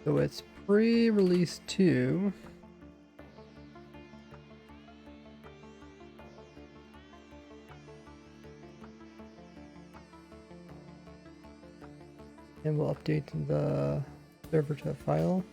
So it's pre-release 2. And we'll update the server to a file.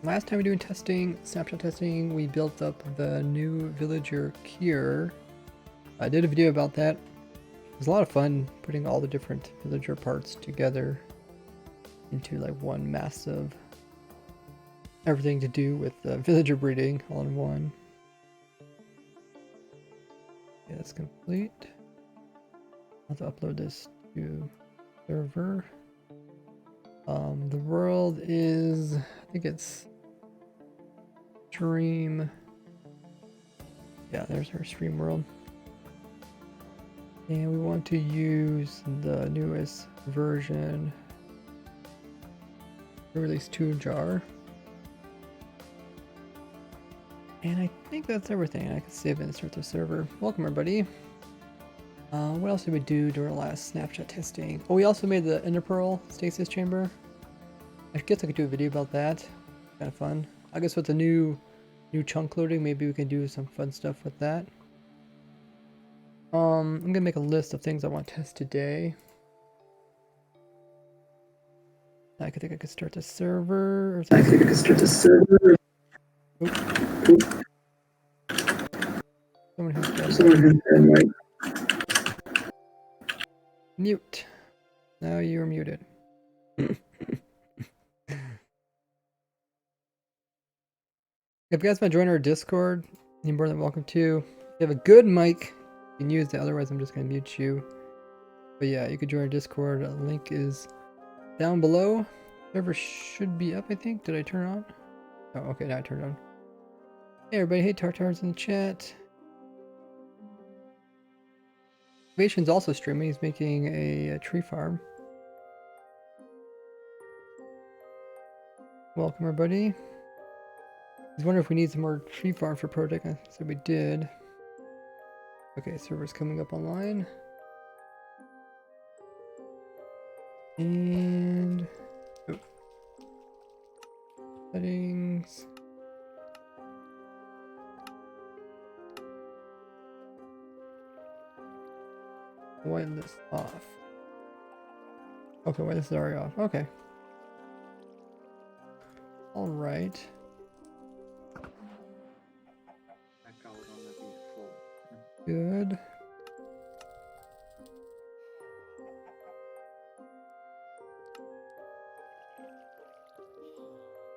Last time we were doing testing, snapshot testing, we built up the new villager Kier. I did a video about that. It was a lot of fun putting all the different villager parts together into like one massive everything to do with villager breeding all in one. Okay, that's complete. I'll have to upload this to server. The world is, I think it's stream. Yeah, there's our stream world. And we want to use the newest version, release 2 jar. And I think that's everything. I can save and start the server. Welcome everybody. What else did we do during our last snapshot testing? Oh, we also made the Ender Pearl stasis chamber. I guess I could do a video about that. Kind of fun. I guess with the new chunk loading, maybe we can do some fun stuff with that. I'm gonna make a list of things I want to test today. I think I could start the server. Someone who's done mute. Now you're muted. If you guys want to join our Discord, you're more than welcome to. If you have a good mic, you can use it. Otherwise, I'm just going to mute you. But yeah, you can join our Discord. The link is down below. Server should be up, I think. Did I turn it on? Oh, okay, now I turned it on. Hey everybody, hey Tartar's in the chat. Innovation's also streaming. He's making a tree farm. Welcome everybody. He's wondering if we need some more tree farm for project. I said we did. Okay, server's coming up online. And oh. Settings. Whitelist off. Okay, whitelist is already off. Okay. All right. Good.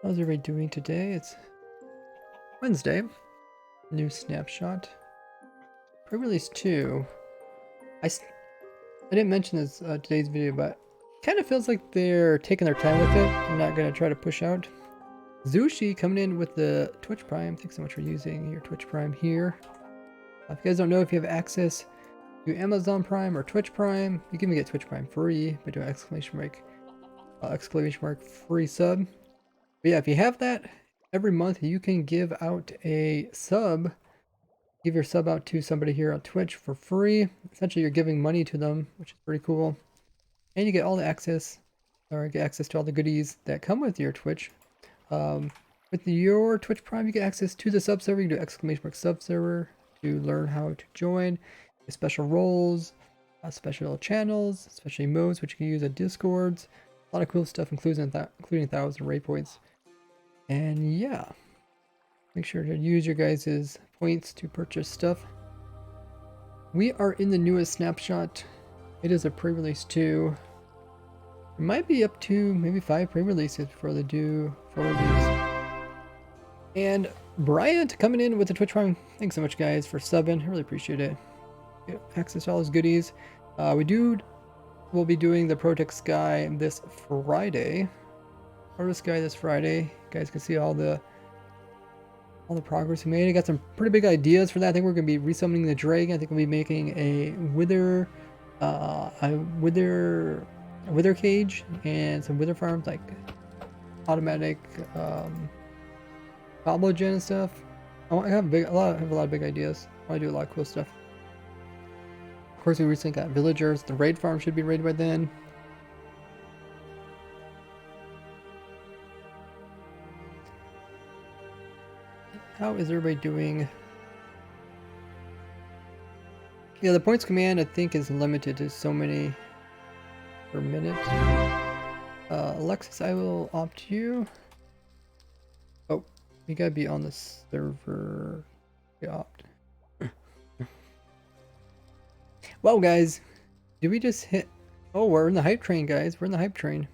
How's everybody doing today? It's Wednesday. New snapshot. Pre-release 2. I didn't mention this today's video, but it kind of feels like they're taking their time with it. I'm not going to try to push out. Zushi coming in with the Twitch Prime. Thanks so much for using your Twitch Prime here. If you guys don't know, if you have access to Amazon Prime or Twitch Prime, you can get Twitch Prime free by doing exclamation mark free sub. But yeah, if you have that, every month you can give out a sub. Give your sub out to somebody here on Twitch for free. Essentially, you're giving money to them, which is pretty cool. And you get all the access, or get access to all the goodies that come with your Twitch. With your Twitch Prime, you get access to the sub server. You can do exclamation mark sub server to learn how to join, special roles, special channels, special emotes, which you can use at Discords. A lot of cool stuff, including 1,000 raid points. And yeah, make sure to use your guys' points to purchase stuff. We are in the newest snapshot. It is a pre-release 2. It might be up to maybe 5 pre-releases before they do full release. And Bryant coming in with the Twitch Prime. Thanks so much guys for subbing. I really appreciate it. Get access to all those goodies. We'll be doing the Project Sky this Friday. Project Sky this Friday. You guys can see all the progress we made. I got some pretty big ideas for that. I think we're going to be resummoning the dragon. I think we'll be making a wither cage and some wither farms, like automatic goblin and stuff. I have a lot of big ideas. I do a lot of cool stuff. Of course, we recently got villagers. The raid farm should be raided by then. How is everybody doing? Yeah, the points command I think is limited to so many per minute. Alexis, I will opt you. Oh, you gotta be on the server. You opt. Well, guys, did we just hit? Oh, we're in the hype train, guys. We're in the hype train.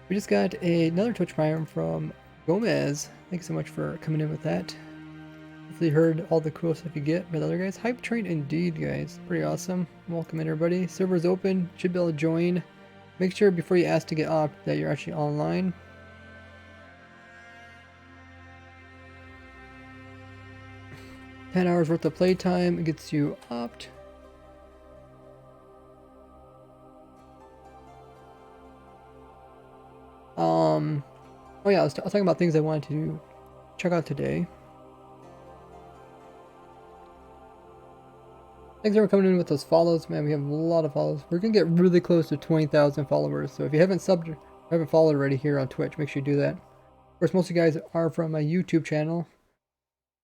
We just got another Twitch Prime from Gomez. Thanks so much for coming in with that. Hopefully you heard all the cool stuff you get with other guys. Hype train indeed, guys. Pretty awesome. Welcome in, everybody. Server's open. Should be able to join. Make sure before you ask to get opt that you're actually online. $10 worth of playtime gets you opt. Oh yeah, I was talking about things I wanted to check out today. Thanks for coming in with those follows, man. We have a lot of follows. We're gonna get really close to 20,000 followers. So if you haven't subbed or haven't followed already here on Twitch, make sure you do that. Of course, most of you guys are from my YouTube channel.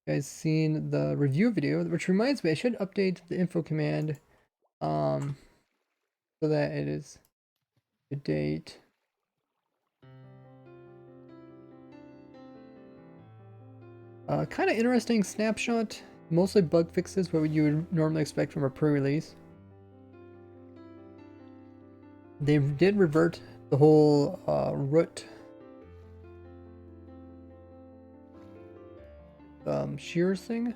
You guys seen the review video, which reminds me, I should update the info command, so that it is to date. Kind of interesting snapshot. Mostly bug fixes, what you would normally expect from a pre-release. They did revert the whole root shears thing.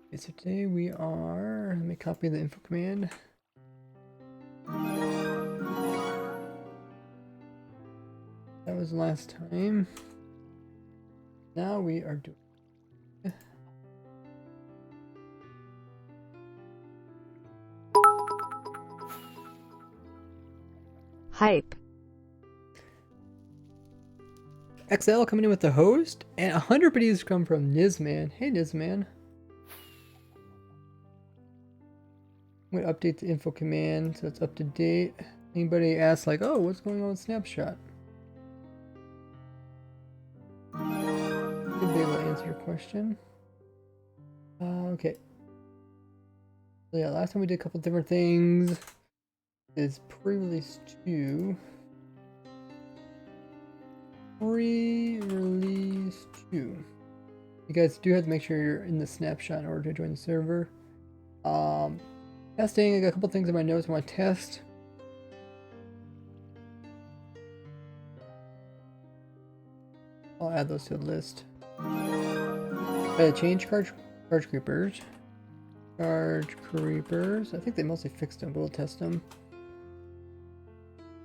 Okay, so today we are, let me copy the info command. That was last time. Now we are doing. Hype. XL coming in with the host, and 100 biddies come from Nizman. Hey Nizman. I'm gonna update the info command so it's up to date. Anybody asks like, oh, what's going on with Snapshot? Should be able to answer your question. Okay. So yeah, last time we did a couple different things. Is pre-release 2. Pre-release 2. You guys do have to make sure you're in the snapshot in order to join the server. Testing, I got a couple things in my notes I want to test. I'll add those to the list. Change charge creepers. Charge creepers. I think they mostly fixed them, but we'll test them.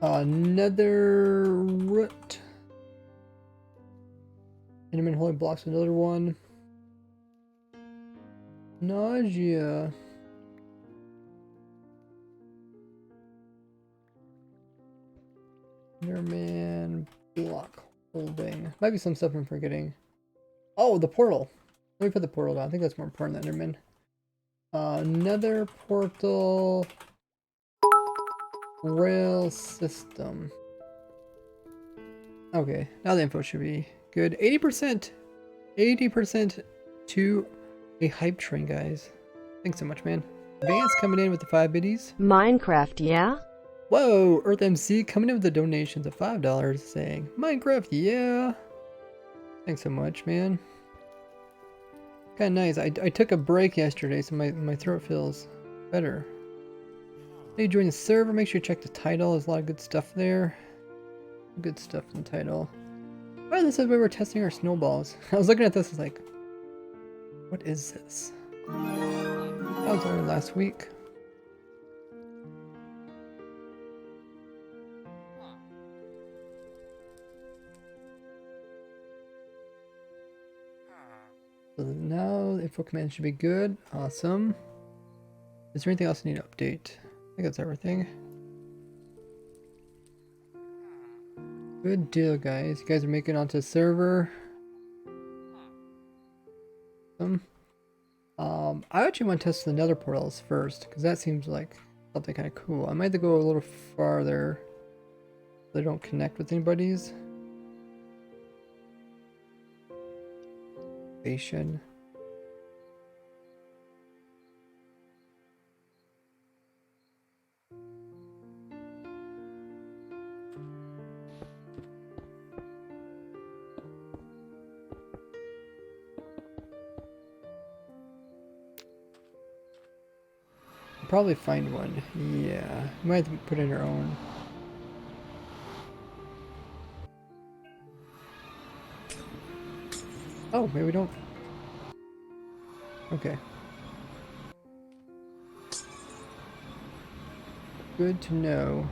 Nether root. Enderman holy blocks, another one. Nausea. Enderman block holding. Might be some stuff I'm forgetting. Oh, the portal. Let me put the portal down. I think that's more important than Enderman. Nether portal rail system. Okay, now the info should be good. 80%! 80% to a hype train, guys. Thanks so much, man. Vance coming in with the 5 biddies. Minecraft, yeah? Whoa, EarthMC coming in with the donations of $5 saying, Minecraft, yeah! Thanks so much, man. Kinda nice. I took a break yesterday, so my throat feels better. Hey, join the server. Make sure you check the title. There's a lot of good stuff there. Good stuff in the title. Oh, this is where we're testing our snowballs. I was looking at this, I was like, what is this? That was only last week. So now the info command should be good. Awesome. Is there anything else I need to update? I think that's everything. Good deal, guys. You guys are making it onto the server. I actually want to test the nether portals first, because that seems like something kind of cool. I might have to go a little farther so they don't connect with anybody's. Station. Probably find one. Yeah, might have to put in our own. Oh, maybe we don't. Okay. Good to know.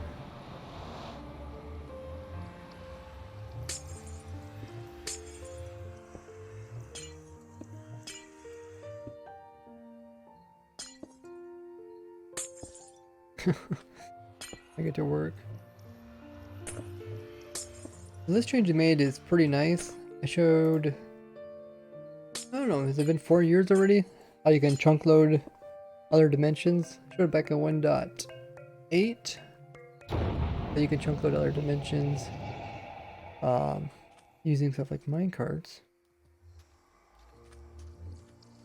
I get to work. Well, this change I made is pretty nice. I showed, I don't know, has it been 4 years already? How you can chunk load other dimensions. I showed it back in 1.8. That you can chunk load other dimensions using stuff like minecarts.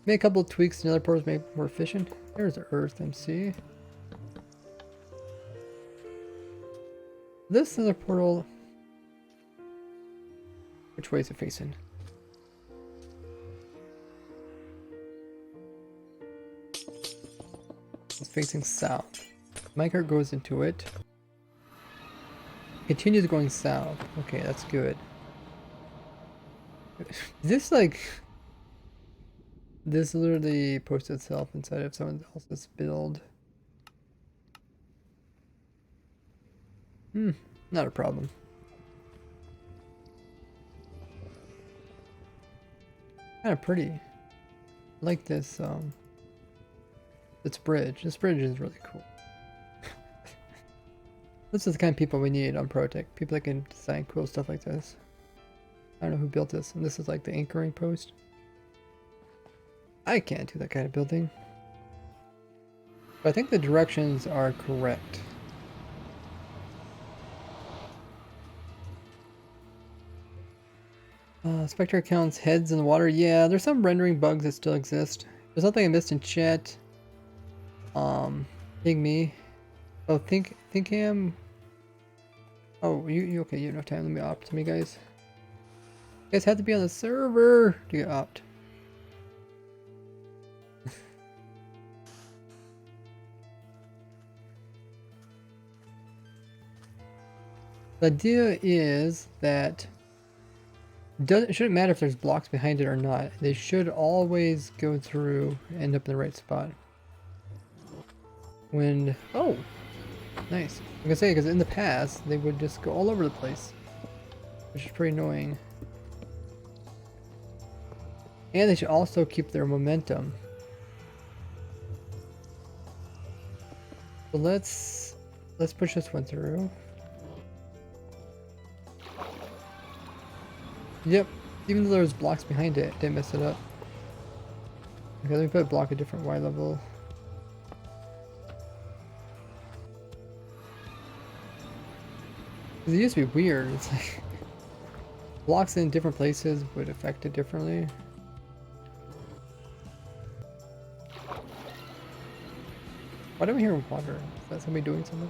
Made a couple of tweaks to nether portals, make it more efficient. There's Earth MC. This nether portal, which way is it facing? It's facing south. Minecart goes into it. Continues going south. Okay, that's good. This like this literally posts itself inside of someone else's build. Not a problem. Kind of pretty. I like this this bridge. This bridge is really cool. This is the kind of people we need on Protech. People that can design cool stuff like this. I don't know who built this, and this is like the anchoring post. I can't do that kind of building. But I think the directions are correct. Spectre counts heads in the water. Yeah, there's some rendering bugs that still exist. There's something I missed in chat. Pygmy. Oh, Thinkham. Oh, you okay? You don't have time. Let me opt to me, guys. You guys have to be on the server to get opt. The idea is that it shouldn't matter if there's blocks behind it or not. They should always go through and end up in the right spot. When oh, nice. I can say because in the past they would just go all over the place, which is pretty annoying. And they should also keep their momentum. So let's push this one through. Yep, even though there's blocks behind it, it didn't mess it up. Okay, let me put a block a different Y level. It used to be weird, it's like blocks in different places would affect it differently. Why do we hear water? Is that somebody doing something?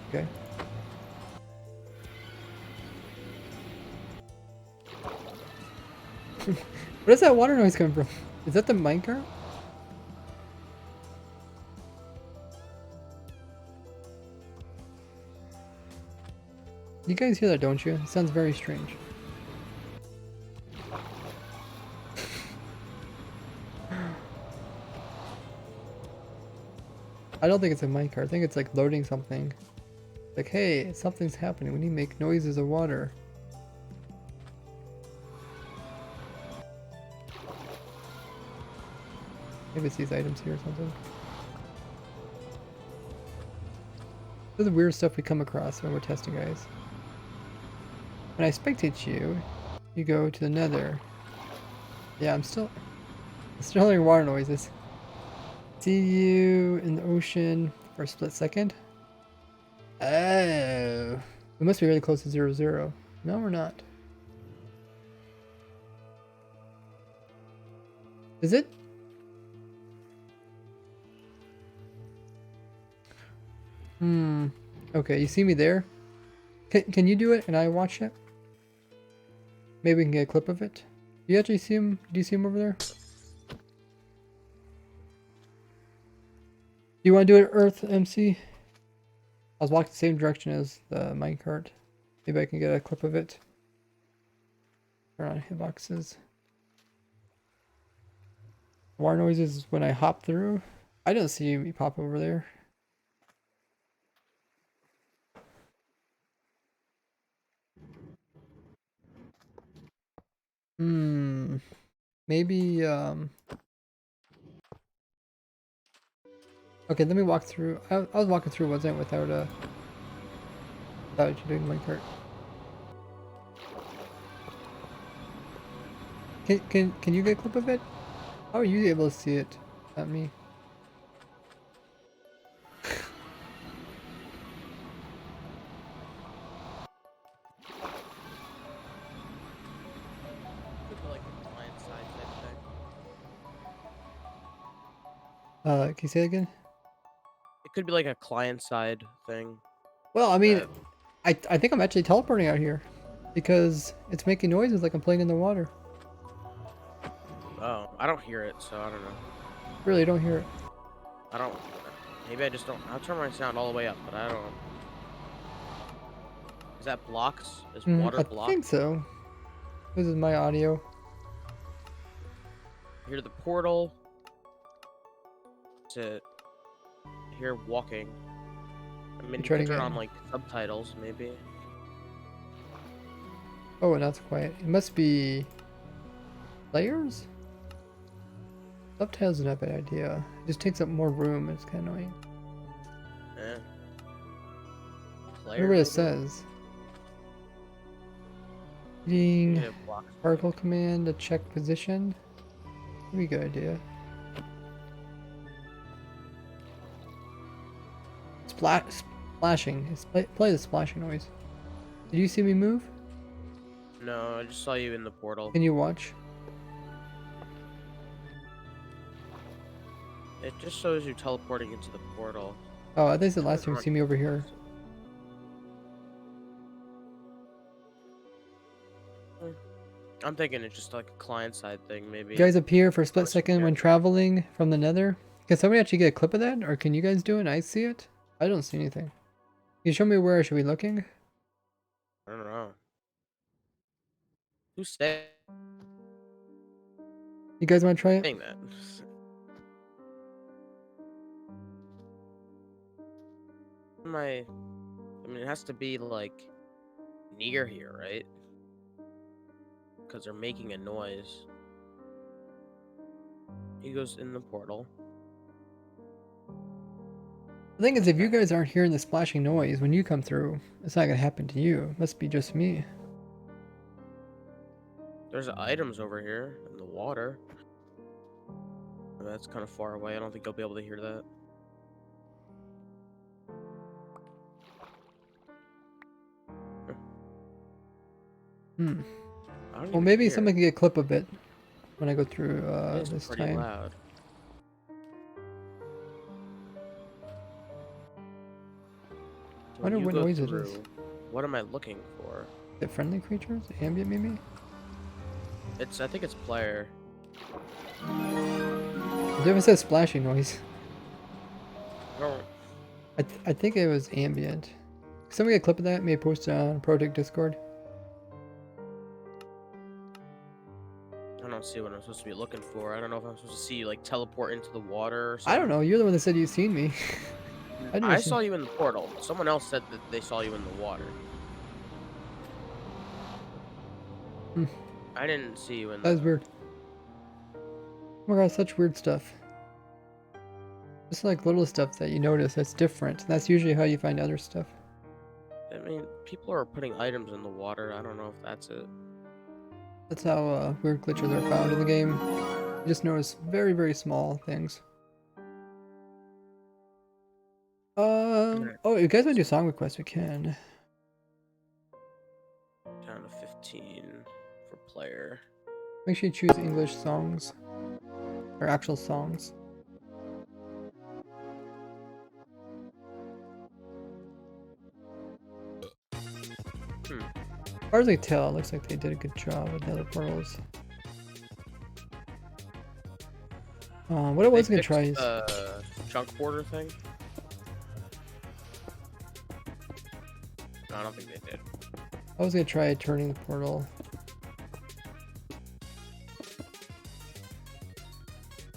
Okay. What is that water noise coming from? Is that the minecart? You guys hear that, don't you? It sounds very strange. I don't think it's a minecart. I think it's like loading something. Like, hey, something's happening. We need to make noises of water. Maybe it's these items here or something. This is the weird stuff we come across when we're testing, guys. When I spectate you, you go to the nether. Yeah, I'm still hearing water noises. See you in the ocean for a split second. Oh. We must be really close to 0, 0. No, we're not. Is it? Okay, you see me there? Can you do it and I watch it? Maybe we can get a clip of it. Do you actually see him? Do you see him over there? Do you want to do it, Earth MC? I was walking the same direction as the minecart. Maybe I can get a clip of it. Turn on hitboxes. Water noises when I hop through. I don't see you pop over there. Maybe okay, let me walk through. I was walking through, wasn't it, without you doing minecart. Can you get a clip of it? How are you able to see it? Not me. Can you say it again? It could be like a client side thing. Well, I mean, I think I'm actually teleporting out here because it's making noises like I'm playing in the water. Oh, I don't hear it, so I don't know. Really, don't hear it. I don't. Maybe I just don't. I'll turn my sound all the way up, but I don't. Is that blocks? Is water blocked? I think so. This is my audio. Hear the portal. To hear walking. I mean, you could turn on like subtitles, maybe. Oh, and that's quiet. It must be layers? Subtitles is not a bad idea. It just takes up more room. It's kind of annoying. Yeah. I wonder what it says. Reading particle command to check position. Pretty good idea. Splashing. Play the splashing noise. Did you see me move? No, I just saw you in the portal. Can you watch? It just shows you teleporting into the portal. Oh, I think it's the last time you see me over here. I'm thinking it's just like a client-side thing, maybe. You guys appear for a split second when traveling from the nether. Can somebody actually get a clip of that? Or can you guys do it and I see it? I don't see anything. Can you show me where I should be looking? I don't know. Who's saying You guys want to try it? that? I mean, it has to be like near here, right? Because they're making a noise. He goes in the portal. The thing is, if you guys aren't hearing the splashing noise when you come through, it's not gonna happen to you. It must be just me. There's items over here in the water. That's kind of far away. I don't think I'll be able to hear that. Well, maybe somebody can get a clip of it when I go through this pretty time. Loud. I wonder what noise it is. What am I looking for? Is it friendly creatures? Ambient, maybe? I think it's player. It never says splashing noise. No. I think it was ambient. Can somebody get a clip of that? Maybe post it on Project Discord. I don't see what I'm supposed to be looking for. I don't know if I'm supposed to see you like teleport into the water or something. I don't know. You're the one that said you've seen me. I saw you in the portal. Someone else said that they saw you in the water. I didn't see you in That was weird. Oh my god, such weird stuff. Just like little stuff that you notice that's different. That's usually how you find other stuff. I mean, people are putting items in the water. I don't know if that's it. That's how weird glitches are found in the game. You just notice very, very small things. Alright, Oh, you guys want to do song requests? We can. down to 15 for player. Make sure you choose English songs. Or actual songs. Hmm. As far as I tell, it looks like they did a good job with the other portals. What I was gonna try is Chunk border thing. No, I don't think they did. I was gonna try turning the portal.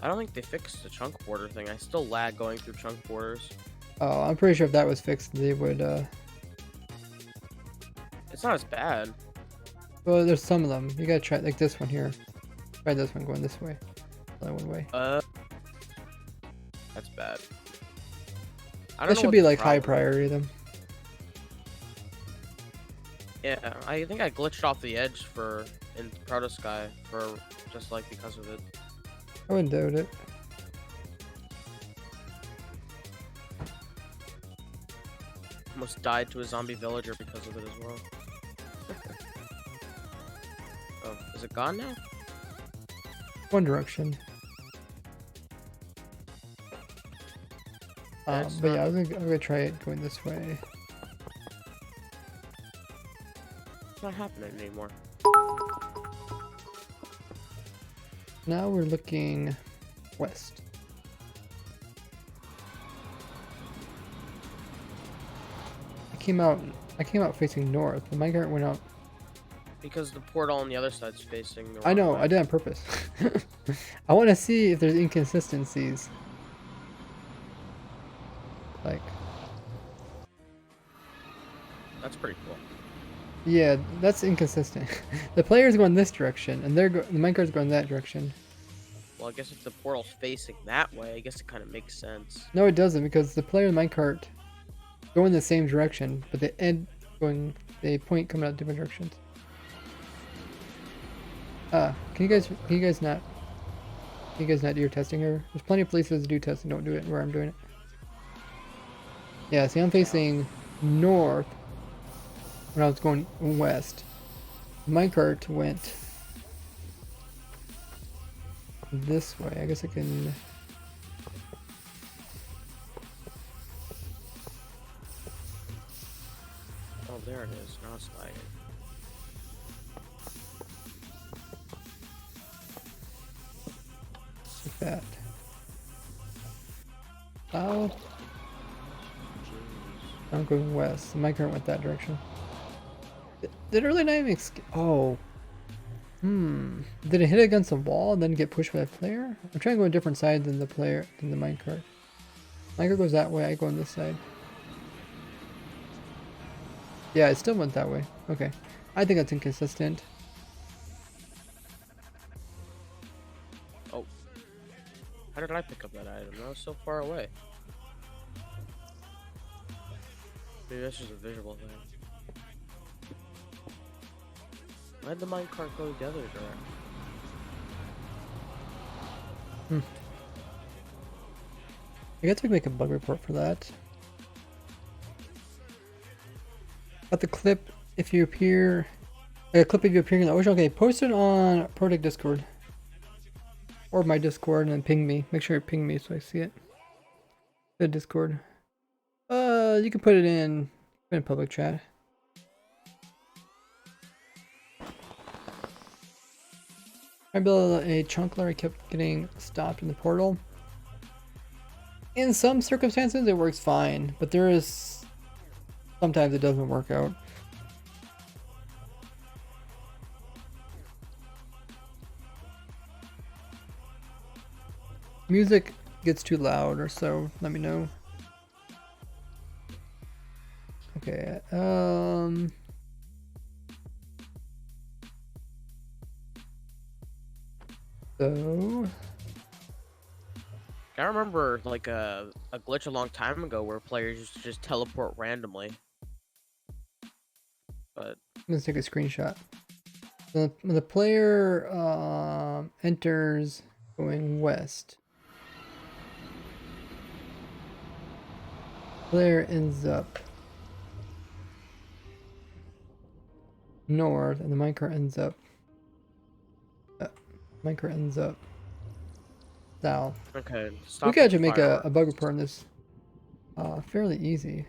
I don't think they fixed the chunk border thing. I still lag going through chunk borders. Oh, I'm pretty sure if that was fixed, they would. It's not as bad. Well, there's some of them. You gotta try like this one here. Try this one going this way. Only one way. That's bad. I don't That know should what be the like high problem is. priority then. Yeah, I think I glitched off the edge in Proto Sky for just like because of it. I wouldn't doubt it. Almost died to a zombie villager because of it as well. Oh, is it gone now? One direction. Yeah, it's But yeah, not- I'm gonna try it going this way. It's not happening anymore. Now we're looking west. I came out facing north. The minecart went out. Because the portal on the other side's facing the I wrong know, way. I did on purpose. I want to see if there's inconsistencies. Like, That's pretty cool. yeah, that's inconsistent. The player's going this direction, and the minecart's going that direction. Well, I guess if the portal's facing that way, I guess it kind of makes sense. No, it doesn't, because the player and the minecart go in the same direction, but they point coming out different directions. Can you guys not do your testing here? There's plenty of places to do testing, don't do it where I'm doing it. Yeah, see, I'm facing north when I was going west. The minecart went this way. I guess I can... Oh, there it is. Now it's lagging. like that. South. Jeez. I'm going west. The minecart went that direction. Did it really not even oh. Did it hit against the wall and then get pushed by the player? I'm trying to go a different side than the minecart. Minecart goes that way, I go on this side. Yeah, it still went that way. Okay. I think that's inconsistent. Oh. How did I pick up that item? That was so far away. Maybe that's just a visual thing. Why'd the minecart go the other direction? I guess we can make a bug report for that. Got the clip if you appear. A clip of you appearing in the ocean. Okay, post it on Protect Discord. Or my Discord and then ping me. Make sure you ping me so I see it. The Discord. You can put it in public chat. I built a chunkler. I kept getting stopped in the portal. In some circumstances, it works fine, but sometimes it doesn't work out. Music gets too loud or so, let me know. Okay, so I remember like a glitch a long time ago where players used to just teleport randomly. But Let's take a screenshot. When the player enters going west, player ends up north, and the minecart ends up south. okay, We stop could with the actually make a fireworks. bug report on this fairly easy.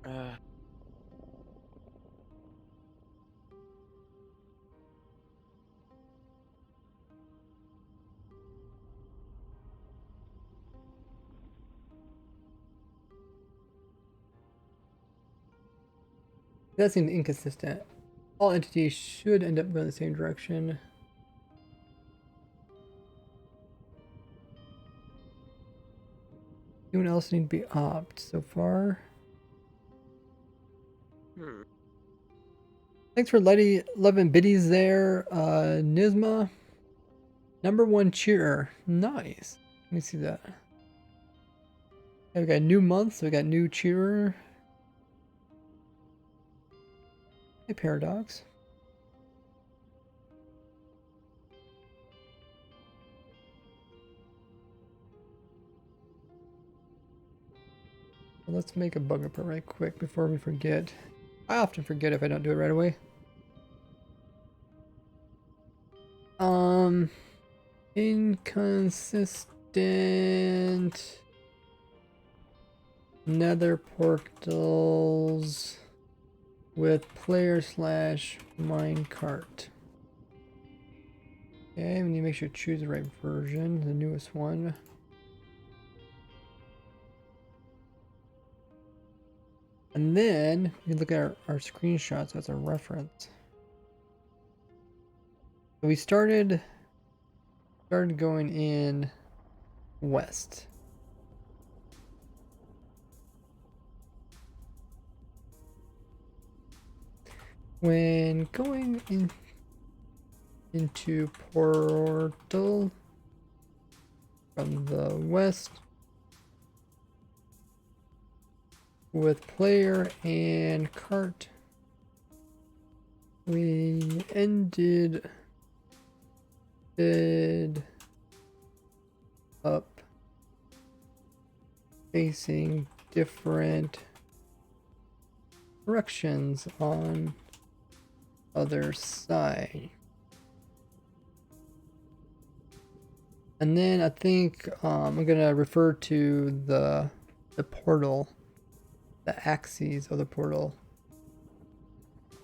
Uh, That seems inconsistent. All entities should end up going the same direction. Anyone else need to be opt so far? hmm. Thanks for loving biddies there, Nizma. #1 cheerer. Nice. Let me see that. Okay, we got new month, so we got new cheerer. Hey, Paradox. Well, let's make a bug report right quick before we forget. I often forget if I don't do it right away. Inconsistent nether portals with player slash minecart. Okay, we need to make sure to choose the right version, the newest one. And then we look at our screenshots as a reference. So we started going in west. When going into portal from the west with player and cart, we ended up facing different directions on other side. And then I think I'm gonna refer to the portal, the axes of the portal. So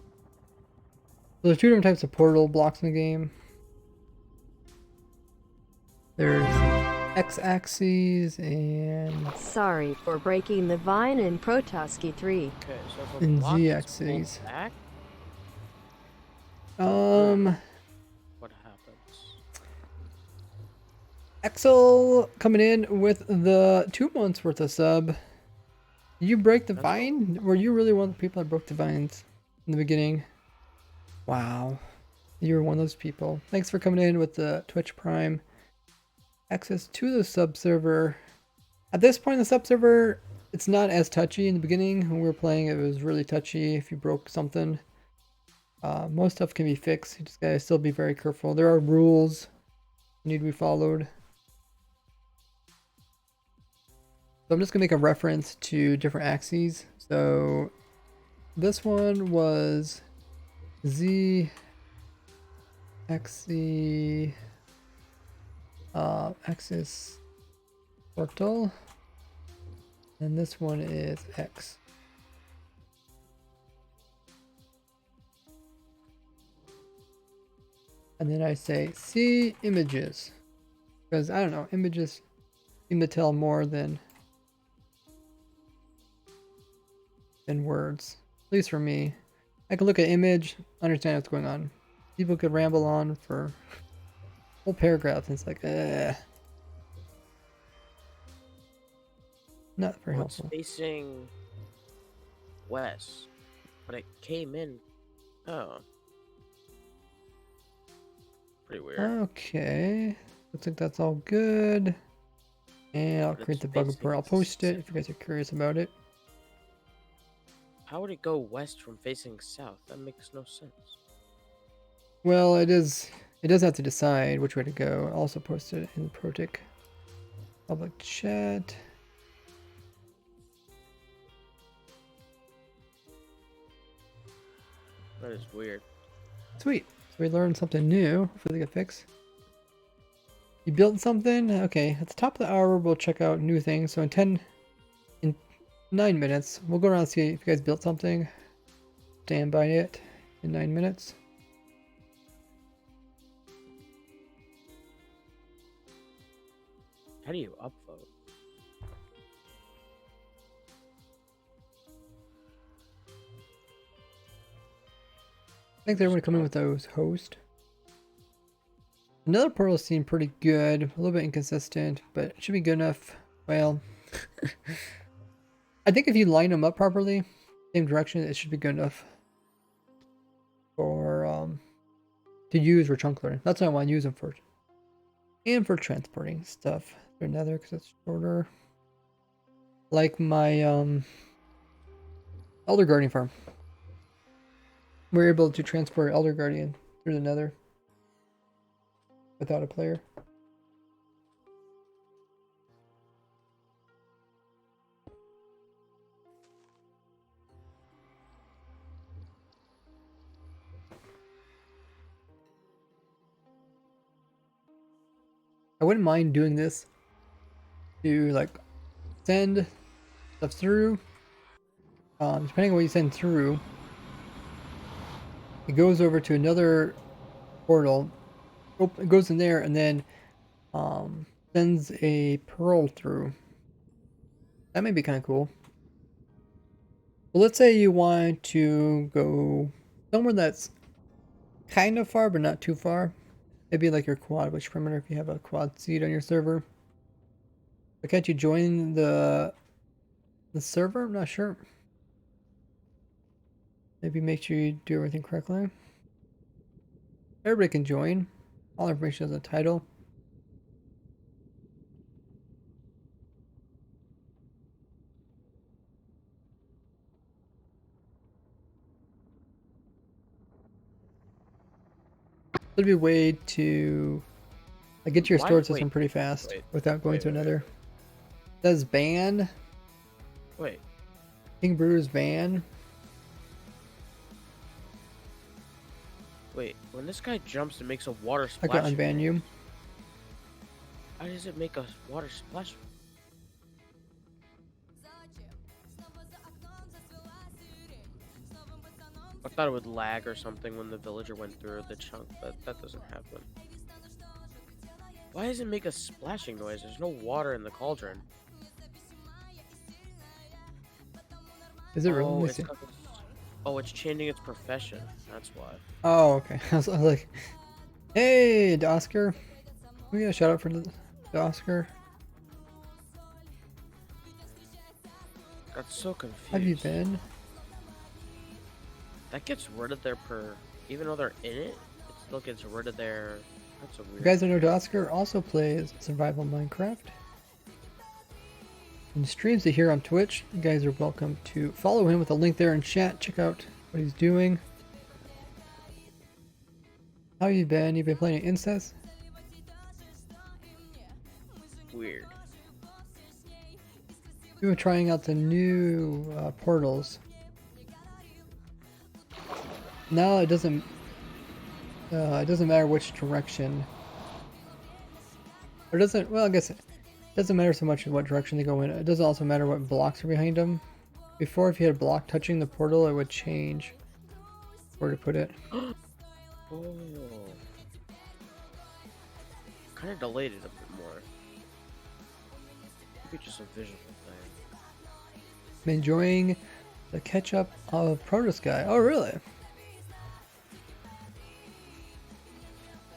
there's two different types of portal blocks in the game. There's x-axes and Sorry for breaking the vine in Protoski 3. Okay, so if a and block gets pulled z-axes. back, what happens? Axel coming in with the 2 months worth of sub. Did you break the That's vine? Were you really one of the people that broke the vines in the beginning? Wow. You were one of those people. Thanks for coming in with the Twitch Prime. Access to the sub server. At this point in the sub server, it's not as touchy. In the beginning when we were playing, it was really touchy if you broke something. Most stuff can be fixed. You just gotta still be very careful. There are rules that need to be followed. So I'm just gonna make a reference to different axes. So this one was Z axis axis portal, and this one is X. And then I say see images, because I don't know, images seem to tell more than words, at least for me. I can look at image, understand what's going on. People could ramble on for whole paragraphs, and it's like, not very Well, it's helpful. facing west, but it came in. Oh, pretty weird. Okay. Looks like that's all good. And I'll But create it's the bug report. I'll post it facing if you guys are curious about it. How would it go west from facing south? That makes no sense. Well, it does have to decide which way to go. I'll also post it in Protic public chat. That is weird. Sweet. So we learned something new. Hopefully they get fixed. You built something? Okay, at the top of the hour, we'll check out new things. So in 9 minutes, we'll go around and see if you guys built something. Stand by it in 9 minutes. How do you upvote? Thanks everyone coming with those host. Another portal seemed pretty good, a little bit inconsistent, but it should be good enough. Well, I think if you line them up properly, same direction, it should be good enough for to use for chunk learning. That's what I want to use them for, and for transporting stuff through Nether because it's shorter. Like my Elder Guardian farm, we're able to transport Elder Guardian through the Nether without a player. I wouldn't mind doing this to like send stuff through. Depending on what you send through, it goes over to another portal. It goes in there and then sends a pearl through. That may be kind of cool. Well, let's say you want to go somewhere that's kind of far but not too far. Maybe like your quad witch perimeter if you have a quad seed on your server. But can't you join the server? I'm not sure. Maybe make sure you do everything correctly. Everybody can join. All information is in the title. There'd be a way to get to your storage system pretty fast without going to another. Does ban? Wait. King Brewer's ban? Wait, when this guy jumps, it makes a water I splash. can unban you. How does it make a water splash? I thought it would lag or something when the villager went through the chunk, but that doesn't happen. Why does it make a splashing noise? There's no water in the cauldron. Is it really? Oh, Let me it's see. it's changing its profession. That's why. Oh, okay. I was like, hey, Dosker. We got a shout out for Dosker. Got so confused. How have you been? That gets rid of their even though they're in it, it still gets rid of their. That's a weird. You guys don't know Dosker also plays survival Minecraft. And streams it here on Twitch. You guys are welcome to follow him with a link there in chat. Check out what he's doing. How you been? You been playing Incest? Weird. We were trying out the new portals. Now it doesn't matter which direction. Or doesn't, well, I guess it doesn't matter so much in what direction they go in. It doesn't also matter what blocks are behind them. Before, if you had a block touching the portal, it would change where to put it. Oh. Kind of delayed it a bit more. Maybe just a visual thing. I'm enjoying the catch-up of Protosky. Oh, really?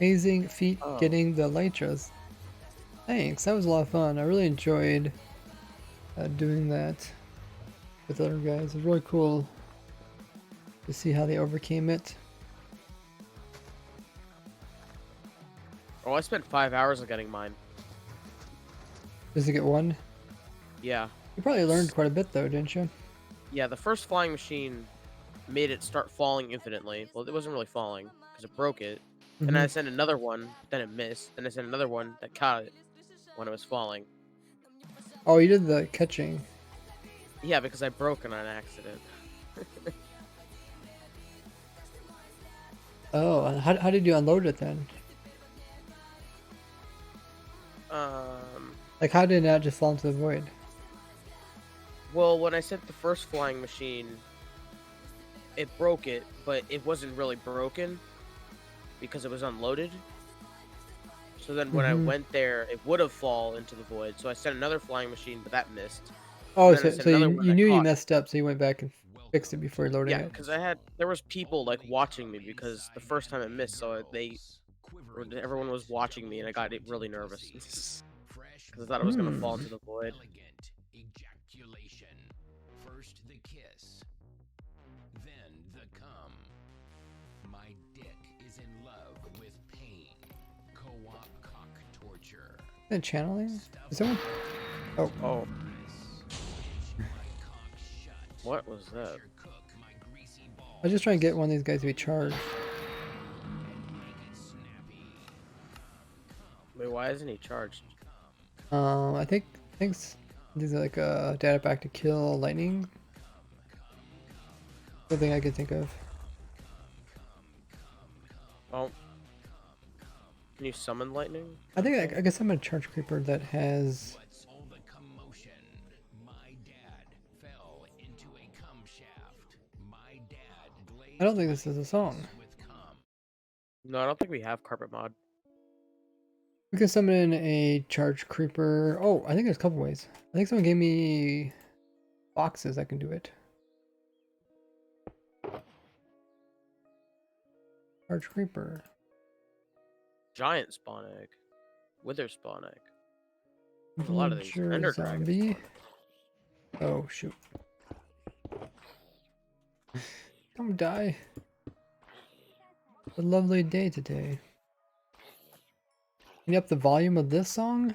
Amazing feat getting the Lytras. Thanks, that was a lot of fun. I really enjoyed doing that with other guys. It was really cool to see how they overcame it. Oh, Oh, I spent 5 hours on getting mine. Does it get one? Yeah. You probably learned quite a bit though, didn't you? Yeah, the first flying machine made it start falling infinitely. Well, it wasn't really falling because it broke it. And I Mhm. sent another one, then it missed. Then I sent another one that caught it when it was falling. Oh, you did the catching. Yeah, because I broke it on accident. Oh, and how did you unload it then? Like, how did it not just fall into the void? Well, when I sent the first flying machine, it broke it, but it wasn't really broken because it was unloaded. So then when I Mhm. went there, it would have fallen into the void. So I sent another flying machine, but that missed. Oh, And then I so, sent so another you, one you that knew you caught. messed up, so you went back and fixed it before loading Yeah, it. because there was people like watching me because the first time it missed, so everyone was watching me, and I got really nervous because I thought it was gonna fall Hmm. into the void. First the kiss, then the cum. My dick is in love with pain. Co-op cock torture. Is that channeling? Is that one? Oh, Oh, what was that? I was just trying to get one of these guys to be charged. Wait, why isn't he charged? I think these are like data back to kill lightning. The thing I could think of. Oh, can you summon lightning? I think I guess I'm a charge creeper that has. All the commotion. My dad fell into a cum shaft. My dad glazed I don't think this is a song. with cum. No, I don't think we have carpet mod. We can summon in a charge creeper. Oh, I think there's a couple ways. I think someone gave me boxes that can do it. Charge creeper. Giant spawn egg, wither spawn egg. There's a lot of these. Villager Ender dragon zombie. spawn egg. Oh shoot. Don't die. A lovely day today. Can you up the volume of this song?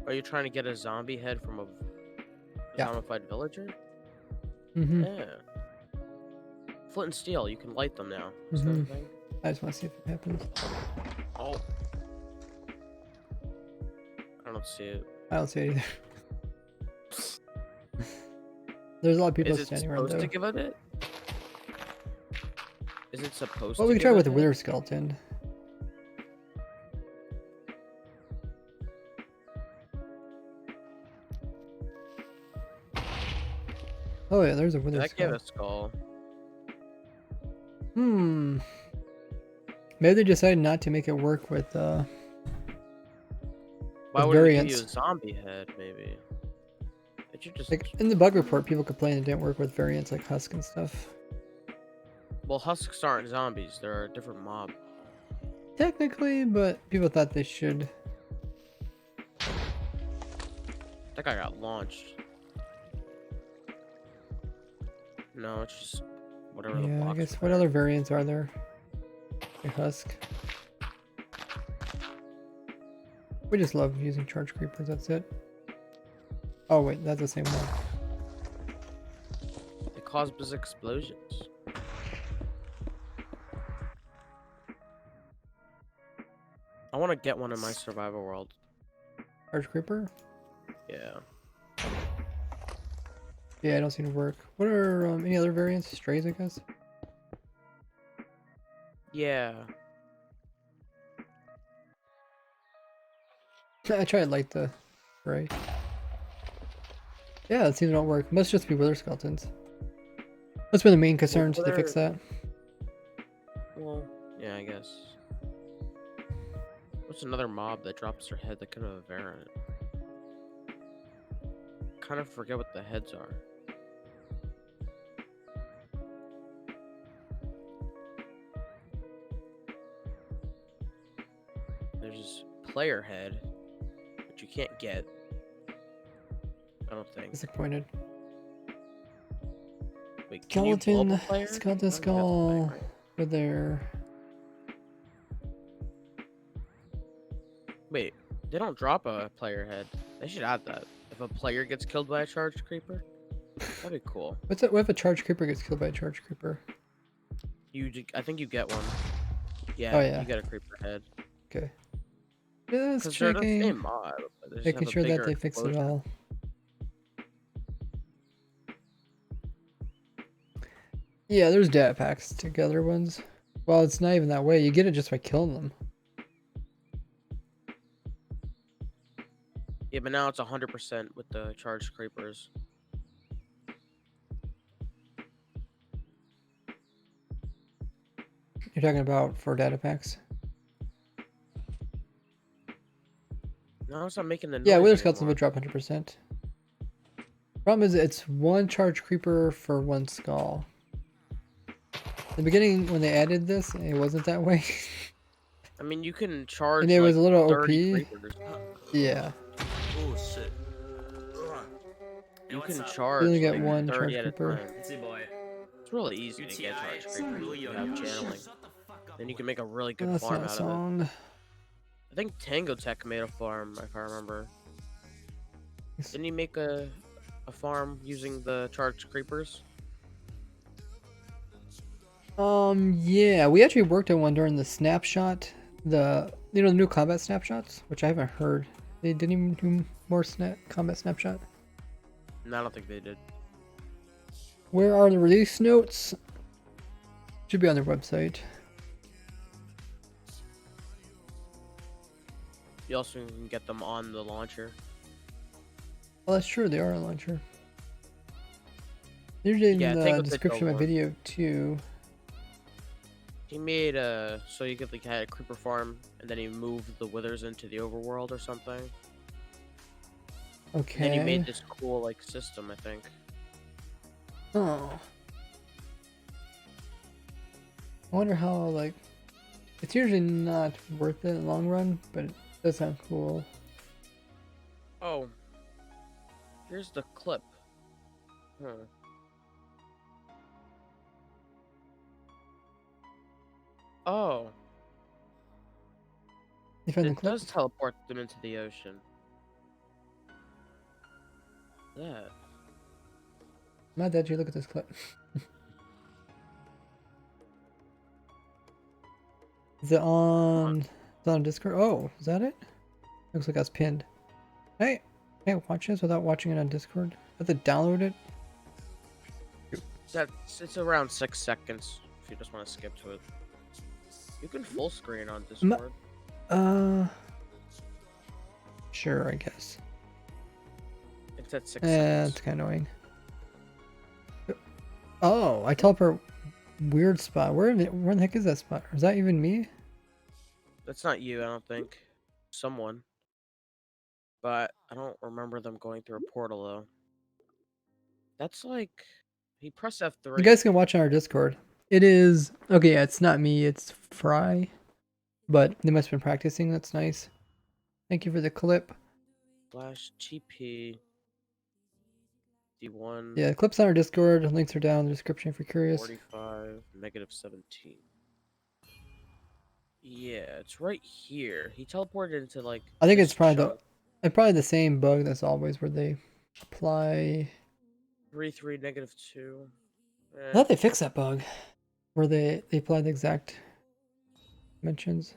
Are you trying to get a zombie head from a Yeah. zombified villager? Mm-hmm. Yeah. Flint and steel, you can light them now. Is that a thing? I just want to see if it happens. Oh. I don't see it. I don't see it either. There's a lot of people Is it standing around supposed though. to give it? Is it supposed Well, to we can give try it with the hit? wither skeleton. Oh yeah, there's a wither That gave skull. a skull. Hmm. Maybe they decided not to make it work with Why with would it give you variants. a zombie head, maybe? It should just... Like in the bug report, people complained it didn't work with variants like Husk and stuff. Well, husks aren't zombies. They're a different mob. Technically, but people thought they should. That guy got launched. No, it's just whatever the Yeah, I blocks guess are. what other variants are there? Like Husk. We just love using charge creepers, that's it. Oh wait, that's the same one. They cause big explosions. I want to get one in my survival world. Charge creeper? Yeah. Yeah, I don't seem to work. What are any other variants? Strays, I guess? Yeah. I tried to light the spray. Yeah, it seems to not work. Must just be wither skeletons. That's been the main concern, so they fix that. Well, yeah, I guess. What's another mob that drops their head that could have a variant? Kind of forget what the heads are. There's this player head, which you can't get. I don't think. Disappointed. Wait, can you blow up a Skeleton, player? I skeleton don't think that's a thing, skull right? with their. Wait, they don't drop a player head. They should add that. If a player gets killed by a charged creeper, that'd be cool. What's it? What if a charge creeper gets killed by a charge creeper? I think you get one. Yeah, Oh, yeah. you get a creeper head. Okay. Just Because they're the same checking. mod. But they just Making have a sure that bigger they fix it explosion. all. Yeah, there's data packs together ones. Well, it's not even that way. You get it just by killing them. Yeah, but now it's 100% with the charged creepers. You're talking about for data packs? No, it's not making the noise. Yeah, Wither Skeletons anymore. would drop 100%. Problem is, it's one charge creeper for one skull. In the beginning, when they added this, it wasn't that way. I mean, you can charge. And it was like, a little 30 OP. creepers. Yeah. Oh shit. You can You charge. only get like, one 30 charge at a creeper. time. It's boy. It's really easy to get charged creepers without channeling. Then you can make a really good That's farm not a out of it. song. I think Tango Tech made a farm, if I remember. Didn't he make a farm using the charged creepers? Yeah, we actually worked on one during the snapshot. The new combat snapshots, which I haven't heard. They didn't even do more combat snapshot. No, I don't think they did. Where are the release notes? Should be on their website. You also can get them on the launcher. Well, that's true. They are a launcher. Usually in Yeah, the Tango Tech description of my don't work. video too. He made so you could like had a creeper farm, and then he moved the withers into the overworld or something. Okay. And then he made this cool like system, I think. Oh. I wonder how, like, it's usually not worth it in the long run, but it does sound cool. Oh, here's the clip. Huh. Oh, You found the it clip? does teleport them into the ocean. Yeah. My dad, you look at this clip. Is it on Discord? Oh, is that it? Looks like that's pinned. Hey, watch this without watching it on Discord. I have to download it. It's around 6 seconds if you just want to skip to it. You can full screen on Discord. Sure, I guess. It's at 6 It's seconds. kind of annoying. Oh, I teleport weird spot. Where in the heck is that spot? Is that even me? That's not you, I don't think. Someone. But I don't remember them going through a portal though. That's like he pressed F3. You guys can watch on our Discord. It is okay. Yeah, it's not me. It's Fry, but they must have been practicing. That's nice. Thank you for the clip. Slash TP D1 Yeah, the clips on our Discord. Links are down in the description if you're curious. 45 -17. Yeah, it's right here. He teleported into like I think this it's probably chunk. probably the same bug that's always where they apply. 3 -2. I thought they fixed that bug where they apply the exact dimensions.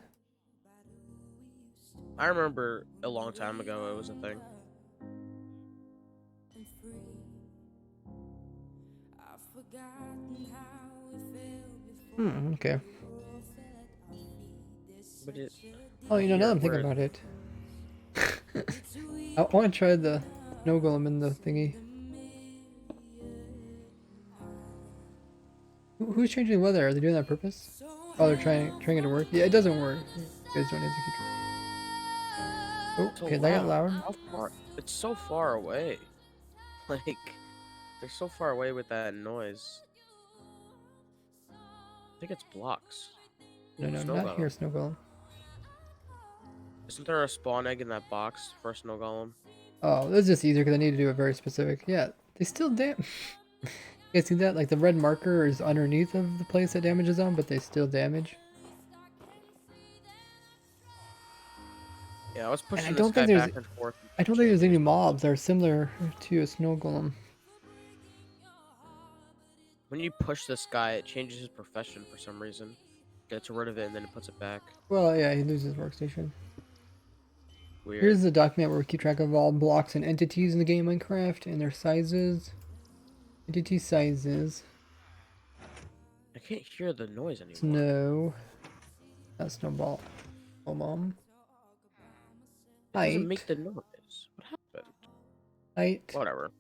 I remember a long time ago it was a thing. Okay. But it Oh, now Yeah, I'm thinking where- about it. I want to try the snow golem in the thingy. Who's changing the weather? Are they doing that on purpose? Oh, they're trying it to work. Yeah, it doesn't work. You guys don't execute. Oh, so okay, that got loud. loud. How far? It's so far away. Like they're so far away with that noise. I think it's blocks. No, Snow not golem. here, snow golem. Isn't there a spawn egg in that box for a snow golem? Oh, that's just easier because I need to do it very specific. Yeah, they still damage. You guys see that? Like the red marker is underneath of the place that damages them, but they still damage. Yeah, I was pushing I this don't guy think there's- back and forth. I don't think there's any changing. mobs that are similar to a snow golem. When you push this guy, it changes his profession for some reason. Gets rid of it and then it puts it back. Well, yeah, he loses workstation. Weird. Here's the document where we keep track of all blocks and entities in the game Minecraft and their sizes. Entity sizes. I can't hear the noise anymore. Snow. Not snowball. Oh, mom. It doesn't Height. make the noise. What happened? Height. Whatever.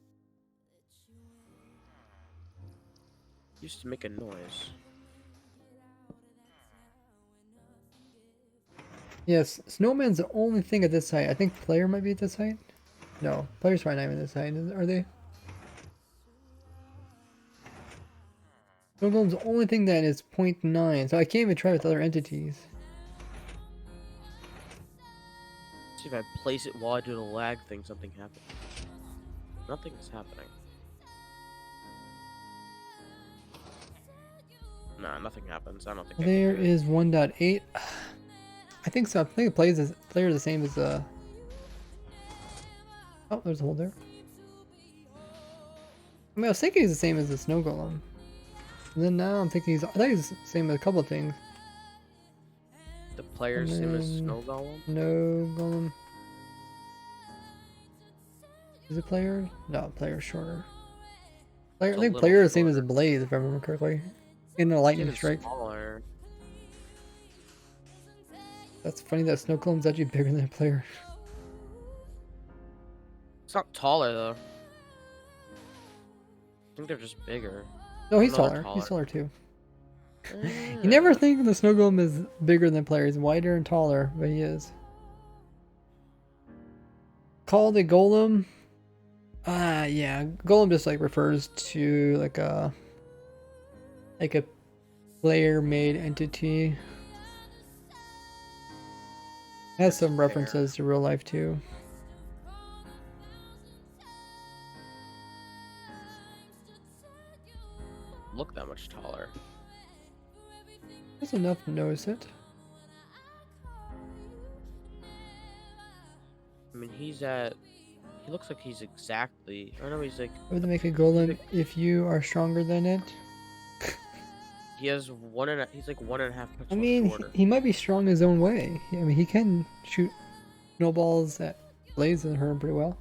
Used to make a noise. Yes, Snowman's the only thing at this height. I think player might be at this height. No, player's probably not even this height, are they? Snow Golem's the only thing that is 0.9, so I can't even try with other entities. See if I place it while I do the lag thing, something happens. Nothing is happening. Nah, nothing happens. I don't think I can There do it. is 1.8. I think so. I think the player is the same as Oh, there's a hole there. I mean, I was thinking he's the same as the Snow Golem. And then now I'm thinking I thought he's the same as a couple of things. The player's and same as then- Snow Golem. No Golem. Is it player? No, player's shorter. Player, It's I a think little player is the same as a shorter. blade, if I remember correctly. In a It's lightning even strike. smaller. That's funny that Snow Golem's actually bigger than a player. It's not taller though. I think they're just bigger. No, he's No, they're taller. He's taller too. You Ah. never think the Snow Golem is bigger than player. He's wider and taller, but he is. Called a golem. Yeah, golem just like refers to like a player-made entity. Has some fair. references to real life too. Look that much taller. That's enough to notice it. I mean, he's at. He looks like he's exactly. I know he's like. Would they make a golem if you are stronger than it? He has one and a. He's like 1.5 pixels I mean, shorter. he might be strong his own way. I mean, he can shoot snowballs at blades and hurt him pretty well.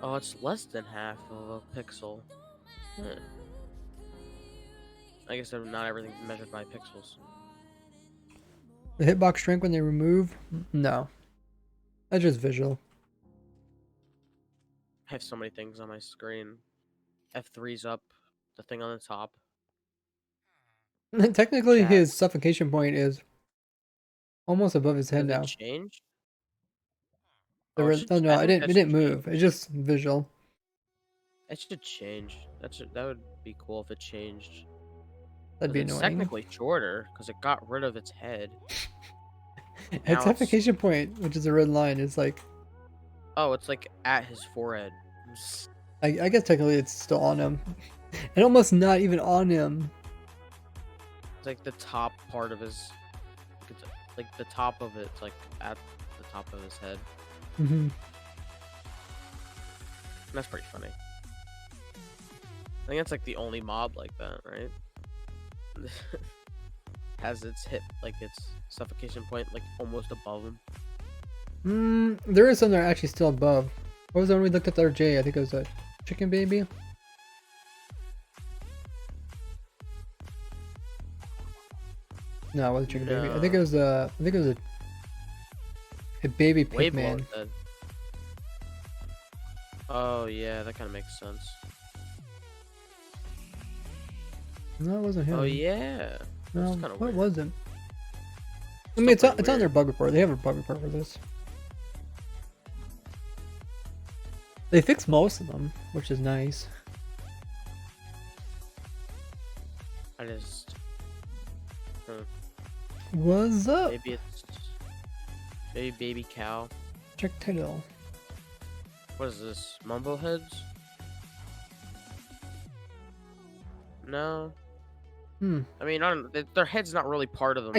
Oh, it's less than half of a pixel. Huh. I guess not everything's measured by pixels. The hitbox shrink when they remove? No. That's just visual. I have so many things on my screen. F3's up. The thing on the top. Technically, Chat. his suffocation point is almost above his head Does it now. change? The Oh, res- should- oh, no, I it think didn't. that It didn't should move. It's just visual. It should change. That would be cool if it changed. That'd 'Cause be it's annoying. technically shorter because it got rid of its head. now Its it's- suffocation point, which is a red line, is like Oh, it's like at his forehead. I guess technically it's still on him, and almost not even on him. It's like the top part of his. It's like the top of it's like at the top of his head. Hmm. That's pretty funny. I think that's like the only mob like that, right? Has its hit like its suffocation point like almost above him. There is some that are actually still above. What was the one we looked at the other J? I think it was a chicken baby. No, it wasn't chicken baby. I think it No. was a baby Way below pigman. dead. Oh yeah, that kind of makes sense. No, it wasn't him. Oh yeah. No, That's kinda what weird. was it? I Still mean, it's pretty on their weird. bug report. They have a bug report for this. They fixed most of them, which is nice. I just What's up? maybe baby cow. Check title. What is this? Mumbo heads? No. Hmm. I mean, their head's not really part of them.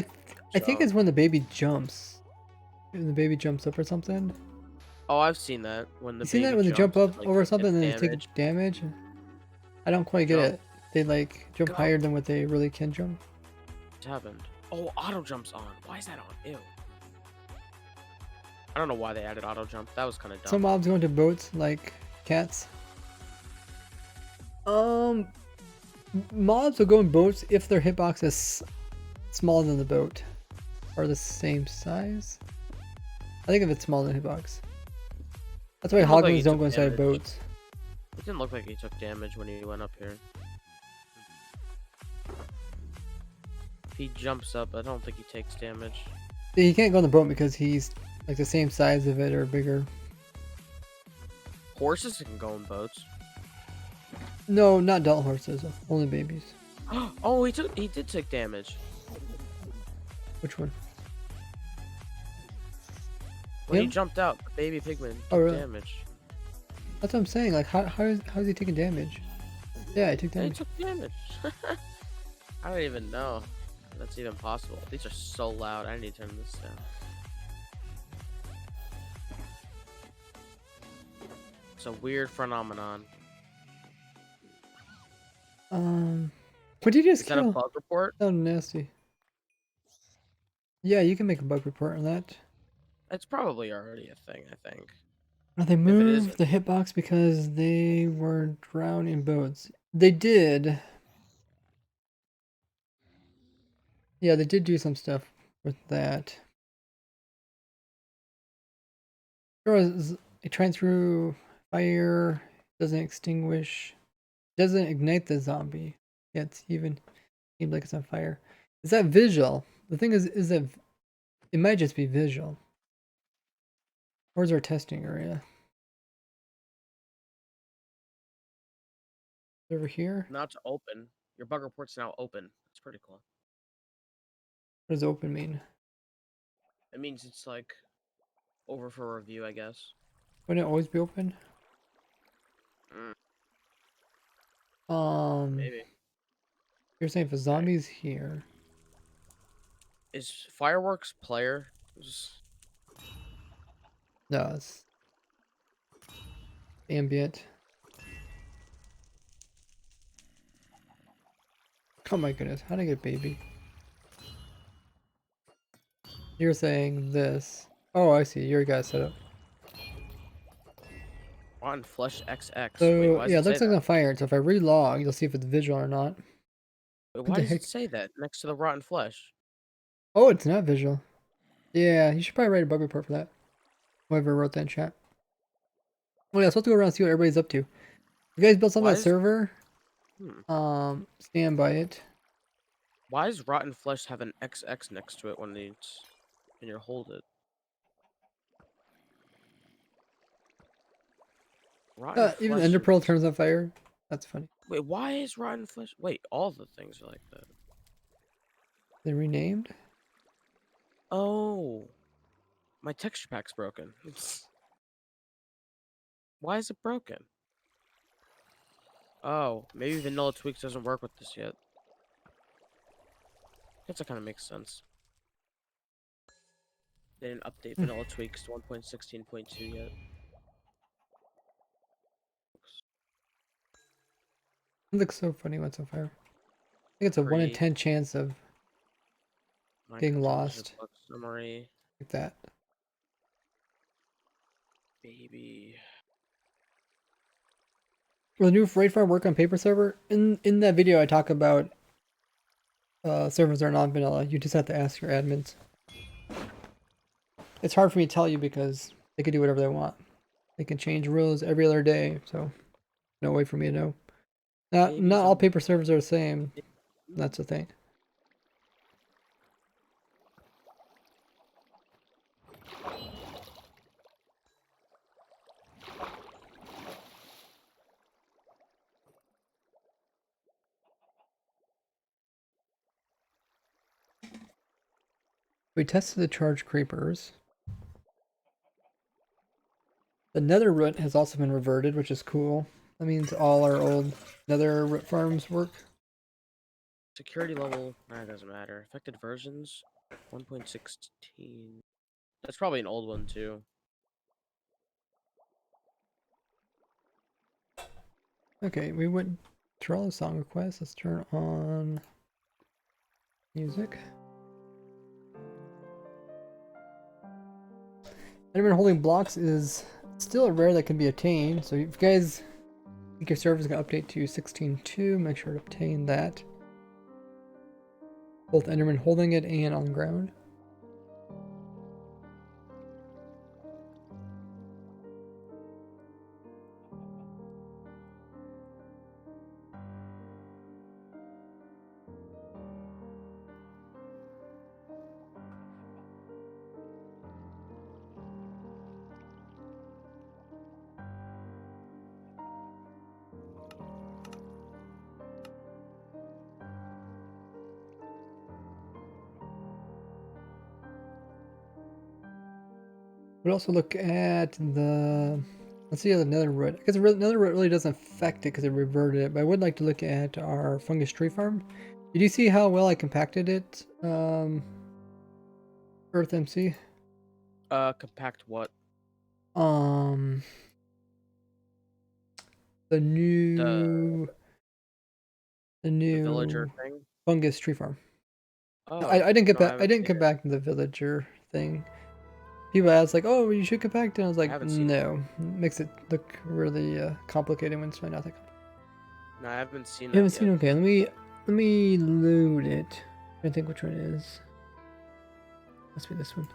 I think so- it's when the baby jumps. and the baby jumps up or something. Oh, I've seen that when the You seen baby that when they jump jumps, up like, over it something and then takes they take damage? I don't quite get Jump. it. They like jump Go. higher than what they really can jump. What's happened? Oh, auto jumps on. Why is that on? Ew. I don't know why they added auto jump. That was kind of dumb. Some mobs go into boats like cats. Mobs will go in boats if their hitbox is smaller than the boat, or the same size. I think if it's smaller than hitbox. That's why It looked like hoglins he don't took go inside damage. boats. It didn't look like he took damage when he went up here. If he jumps up, I don't think he takes damage. He can't go in the boat because he's like the same size of it or bigger. Horses can go in boats. No, not adult horses, only babies. Oh, he did take damage. Which one? When he Him? jumped out, the baby pigman took Oh, really? damage. That's what I'm saying. Like, how is he taking damage? Yeah, he took Yeah, he damage. took damage. I don't even know if that's even possible. These are so loud. I need to turn this down. It's a weird phenomenon. What did you just Is that a kill? bug report? Sounded nasty. Yeah, you can make a bug report on that. It's probably already a thing, I think. They it moved isn't. the hitbox because they were drowned in boats. They did. Yeah, they did do some stuff with that. It trains through fire, doesn't extinguish, doesn't ignite the zombie. Yeah, it's even seems like it's on fire. Is that visual? The thing is that it might just be visual. Where's our testing area? Over here? Not to open. Your bug report's now open. It's pretty cool. What does open mean? It means it's like over for review, I guess. Wouldn't it always be open? Maybe. You're saying if a zombie's here. Is fireworks player? No, it's ambient. Oh my goodness, how did I get baby? You're saying this. Oh, I see. Your guy set up. Rotten Flesh XX. So Wait, why does yeah, it it say looks like that? on fire. So if I relog, you'll see if it's visual or not. Wait, What why the does heck? it say that next to the rotten flesh? Oh, it's not visual. Yeah, you should probably write a bug report for that. Whoever wrote that in chat. Oh yeah, so let's go around and see what everybody's up to. You guys built something on Why that is- server? Hmm. Stand by it. Why does rotten flesh have an XX next to it when you hold it? Rotten Even flesh Ender Pearl is- turns on fire. That's funny. Wait, why is rotten flesh? Wait, all the things are like that. They renamed? Oh, my texture pack's broken. Why is it broken? Oh, maybe Vanilla Tweaks doesn't work with this yet. I guess that kind of makes sense. They didn't update Vanilla Tweaks to 1.16.2 yet. It looks so funny when it's on fire. I think it's a 1 in Pre- 10 chance of Getting Minecraft lost. book summary, like that. baby. Will the new raid farm work on paper server? In that video I talk about servers are non-vanilla. You just have to ask your admins. It's hard for me to tell you because they can do whatever they want. They can change rules every other day, so no way for me to know. Not Babies all on- paper servers are the same. That's the thing. We tested the charge creepers. The nether root has also been reverted, which is cool. That means all our old nether root farms work. Security level, nah, it doesn't matter. Affected versions, 1.16. That's probably an old one too. Okay, we went through all the song requests. Let's turn on music. Enderman holding blocks is still a rare that can be obtained. So if you guys think your server is going to update to 16.2, make sure to obtain that. Both Enderman holding it and on the ground. We'll also look at the, let's see, the nether root. Because the nether root really doesn't affect it because it reverted it, but I would like to look at our fungus tree farm. Did you see how well I compacted it, Earth MC? Compact what? The new, the The new villager thing? fungus tree farm. Oh, No, I didn't get no, back. I didn't seen get back to the villager thing. People asked like, "Oh, you should compact it." I was like, haven't seen it. "No, makes it look really complicated when it's not that." No, I haven't seen You that haven't yet. seen? Okay, let me load it. I think which one it is. Must be this one.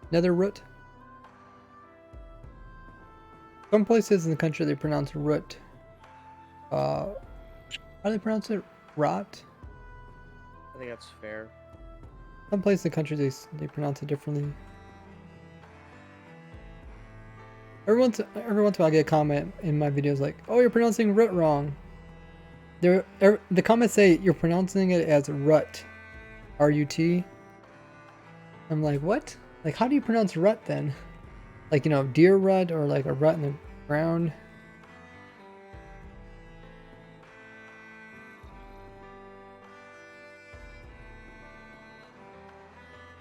Nether root. Some places in the country they pronounce root. How do they pronounce it? Rot. I think that's fair. Some places in the country they pronounce it differently. Every once in a while I get a comment in my videos like, "Oh, you're pronouncing root wrong." The comments say you're pronouncing it as rut, R-U-T. I'm like, what? Like, how do you pronounce rut then? Like, you know, deer rut or like a rut in the ground.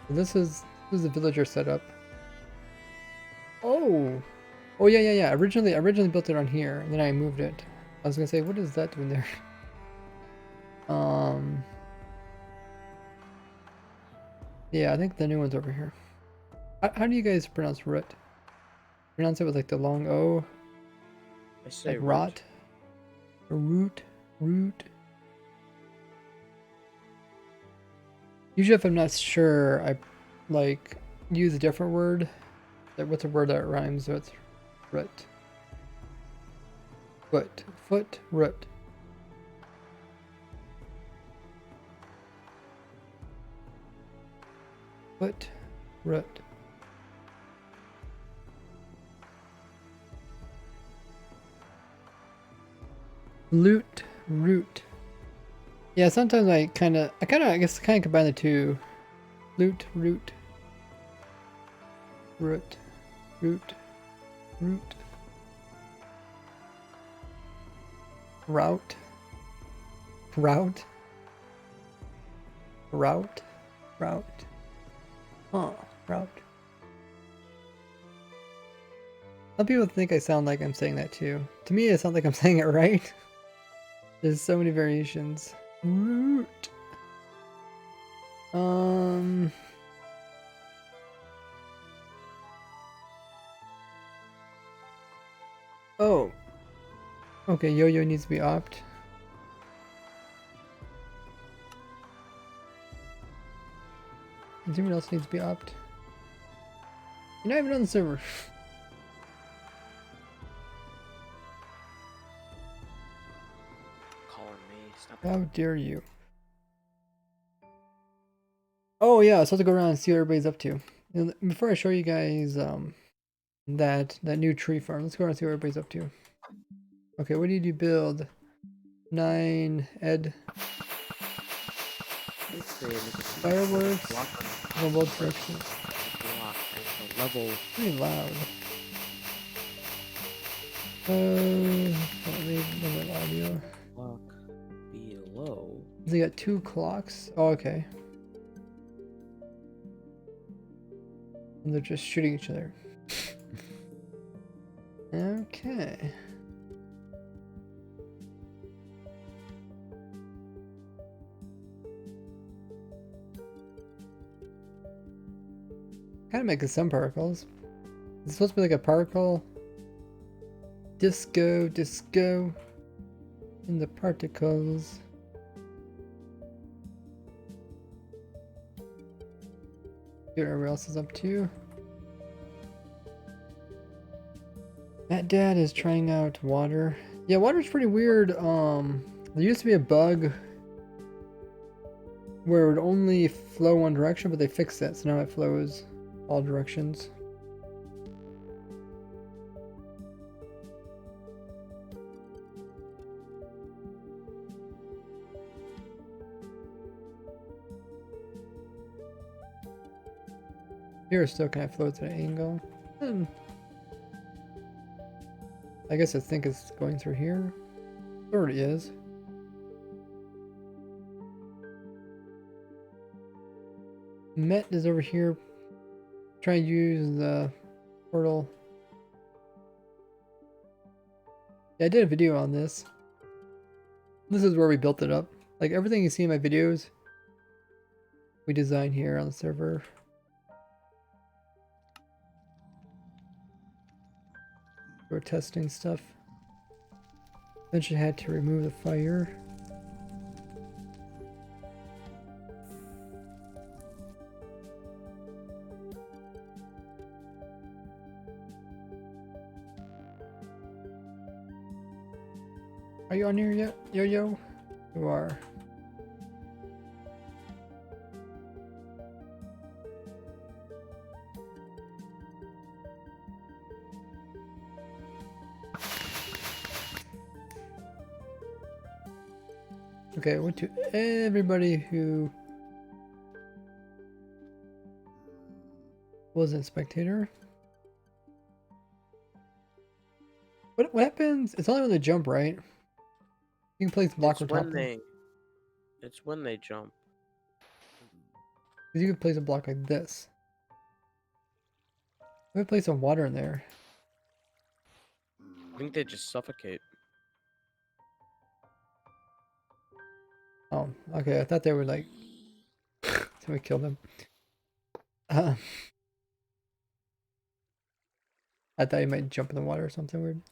So this is the villager setup. Oh, oh yeah. Originally built it on here, and then I moved it. I was gonna say, what is that doing there? Yeah, I think the new one's over here. How do you guys pronounce root? Pronounce it with like the long O, I say like root. rot, or root. Usually, if I'm not sure, I like use a different word. What's a word that rhymes with root? Foot, root. Foot, root. Loot, root. Yeah, sometimes I guess combine the two. Loot, root. Root, root, root. Route. Route. Route. Route. Huh. Route. Some people think I sound like I'm saying that too. To me, it sounds like I'm saying it right. There's so many variations. Root. Oh. Okay, yo-yo needs to be opt. Does anyone else needs to be opt? You're not even on the server. Calling me. Stop. How dare you? Oh yeah, so I have to go around and see what everybody's up to. Before I show you guys that new tree farm, let's go around and see what everybody's up to. Okay, what did you build? 9 Ed fireworks. Mobile direction. Level. Pretty loud. Don't leave limit audio. Clock below. They got 2 clocks. Oh, okay. And they're just shooting each other. Okay. Kind of making some particles. It's supposed to be like a particle. Disco, disco. In the particles. See what everyone else is up to. That dad is trying out water. Yeah, water's pretty weird. There used to be a bug where it would only flow one direction, but they fixed it, so now it flows all directions. Here it still kind of floats at an angle. I guess I think it's going through here. It already is. Met is over here trying to use the portal. Yeah, I did a video on this. This is where we built it up. Like everything you see in my videos, we design here on the server. We're testing stuff. Eventually had to remove the fire. Are you on here yet, Yo-Yo? You are. Okay, I went to everybody who wasn't spectator. What happens? It's only when they jump, right? You can place block It's on top when of them. they. It's when they jump. You can place a block like this. I'm gonna place some water in there. I think they just suffocate. Oh, okay. I thought they were like. Somebody killed them. I thought you might jump in the water or something weird.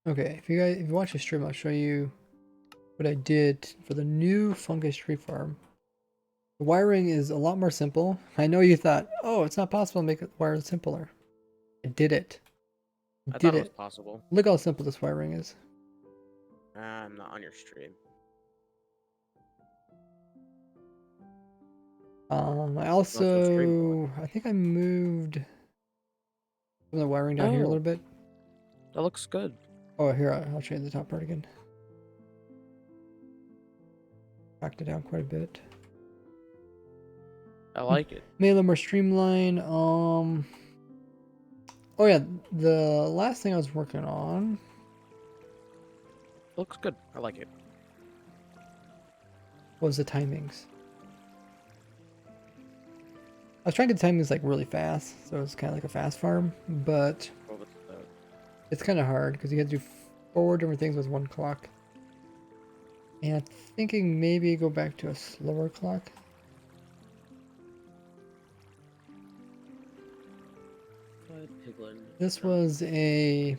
Okay, if you watch the stream, I'll show you what I did for the new fungus tree farm. The wiring is a lot more simple. I know you thought, oh, it's not possible to make the wire simpler. I did it. I Did thought it was it. possible. Look how simple this wiring is. I'm not on your stream. I No, it's on stream. also, I think I moved some of the wiring down here a Oh. little bit. That looks good. Oh, here, I'll show you the top part again. Backed it down quite a bit. I like it. Made it a little more streamlined. Oh yeah, the last thing I was working on Looks good. I like it. was the timings. I was trying to get the timings like really fast, so it's kind of like a fast farm, but What was that? it's kind of hard because you have to do 4 different things with 1 clock. And I'm thinking maybe go back to a slower clock. Piglin. This was a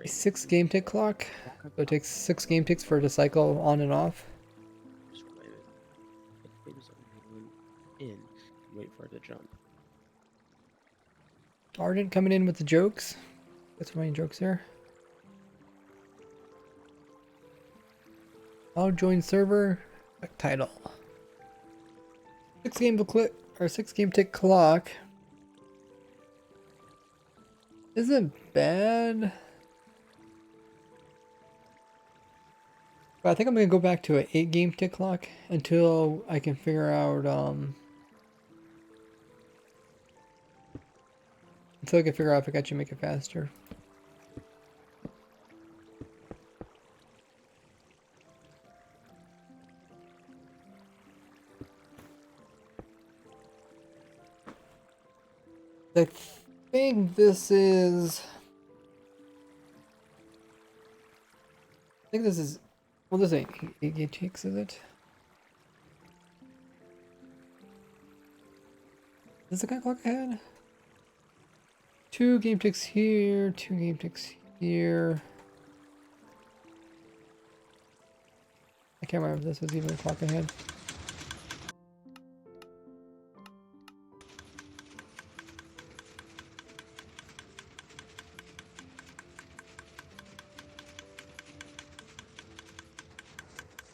6 game tick clock, so it takes 6 game ticks for it to cycle on and off. In. Wait for it to jump. Ardent coming in with the jokes. Got some funny jokes there. I'll join server. Title. 6 game tick clock isn't bad. But I think I'm gonna go back to an 8 game tick clock until I can figure out if I can actually make it faster. I think this is. I think this is. Well, this ain't 8 game ticks, is it? Is the kind of clock ahead? 2 game ticks here, 2 game ticks here. I can't remember if this was even a clock ahead.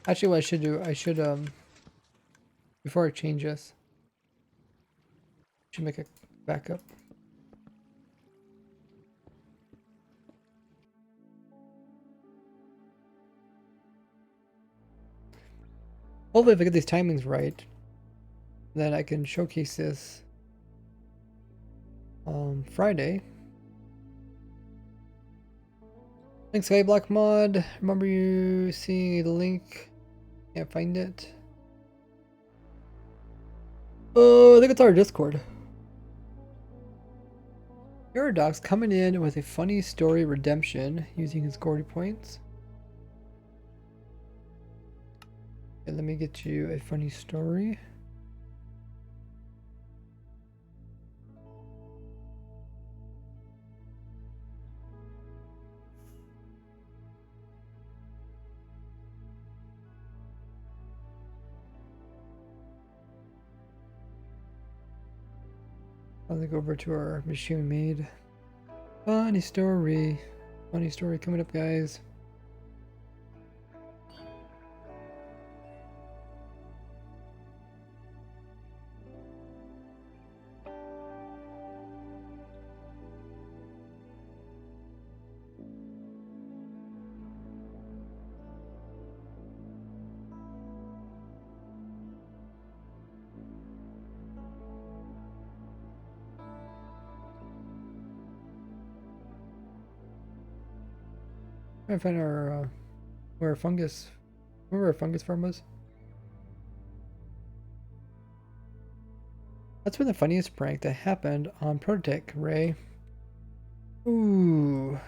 Actually, what I should do, before I change this, I should make a backup. Hopefully, if I get these timings right, then I can showcase this Friday. Thanks, Skyblock Mod. Remember you seeing a link? Can't find it. Oh, I think it's our Discord. Paradox coming in with a funny story redemption using his Gordy points. Okay, let me get you a funny story. I'll go over to our machine made. Funny story. Funny story coming up, guys. Trying to find our where our fungus farm was. That's been the funniest prank that happened on Prototech, Ray. Ooh.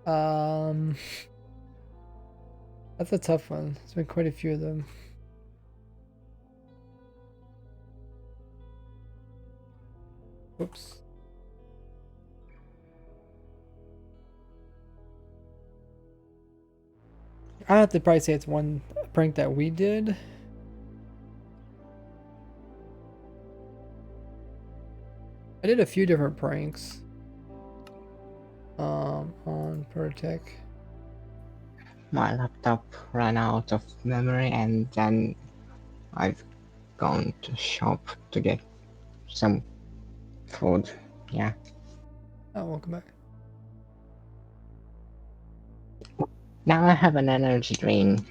That's a tough one. There's been quite a few of them. Whoops. I have to probably say it's one prank that we did. I did a few different pranks on Prototech. My laptop ran out of memory and then I've gone to shop to get some food. Yeah. Oh, welcome back. Now I have an energy drink.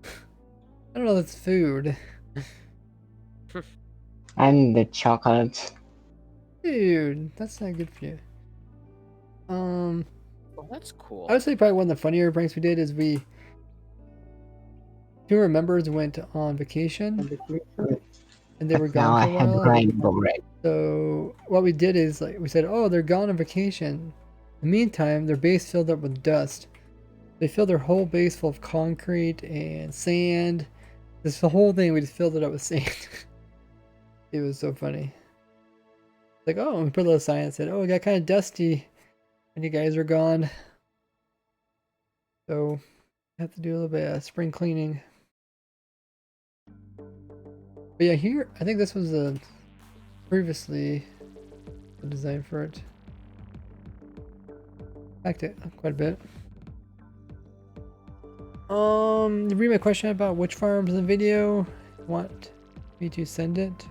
I don't know, that's food. And the chocolate. Dude, that's not good for you. Well, that's cool. I would say probably one of the funnier pranks we did is two of our members went on vacation and they were But now gone I for a have while. rainbow red. So what we did is like we said, oh, they're gone on vacation. In the meantime, their base filled up with dust. They filled their whole base full of concrete and sand. This the whole thing, we just filled it up with sand. It was so funny. Like, oh, and we put a little sign that said, oh, it got kind of dusty when you guys were gone. So I have to do a little bit of spring cleaning. But yeah, here, I think this was previously the design for it. Backed it quite a bit. Read my question about which farms in the video. Want me to send it?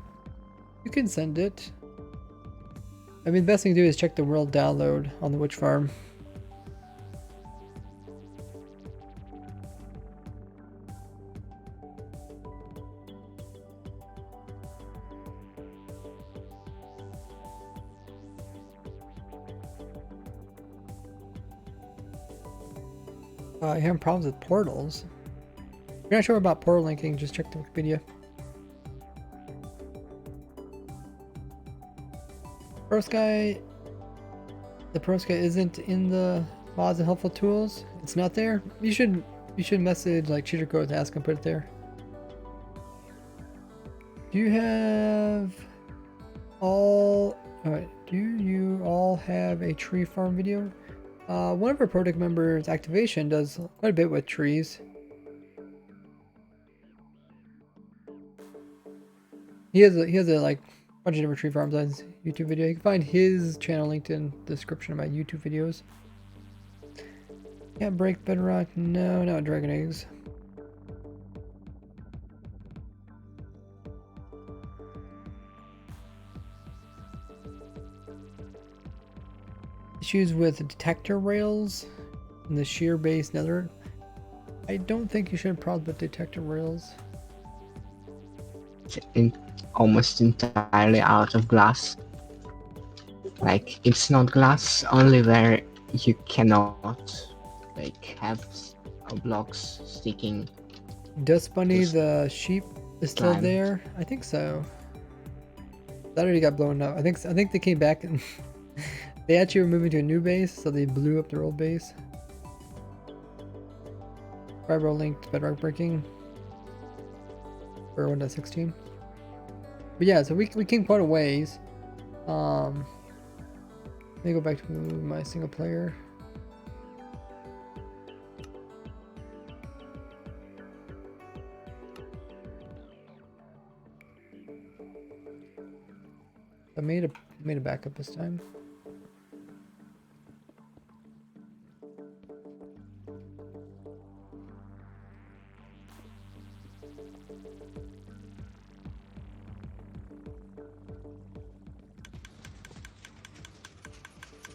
You can send it. I mean, the best thing to do is check the world download on the witch farm. You having problems with portals? If you're not sure about portal linking, just check the Wikipedia. The Pro Sky isn't in the mods and helpful tools. It's not there. You should message like cheater code and ask them to put it there. Do you have all? Alright. Do you all have a tree farm video? One of our project members, Activation, does quite a bit with trees. He has a like bunch of different tree farms on his YouTube video. You can find his channel linked in the description of my YouTube videos. Can't break bedrock. No, not dragon eggs. Issues with detector rails in the shear base nether. I don't think you should have problems with detector rails. Almost entirely out of glass. Like, it's not glass only where you cannot like have blocks sticking. Dust Bunny, the sheep, is still Slime. there. I think so. That already got blown up. I think they came back and they actually were moving to a new base, so they blew up their old base. Fibro linked bedrock breaking for 1.16. But yeah, so we came quite a ways. Let me go back to my single player. I made a backup this time.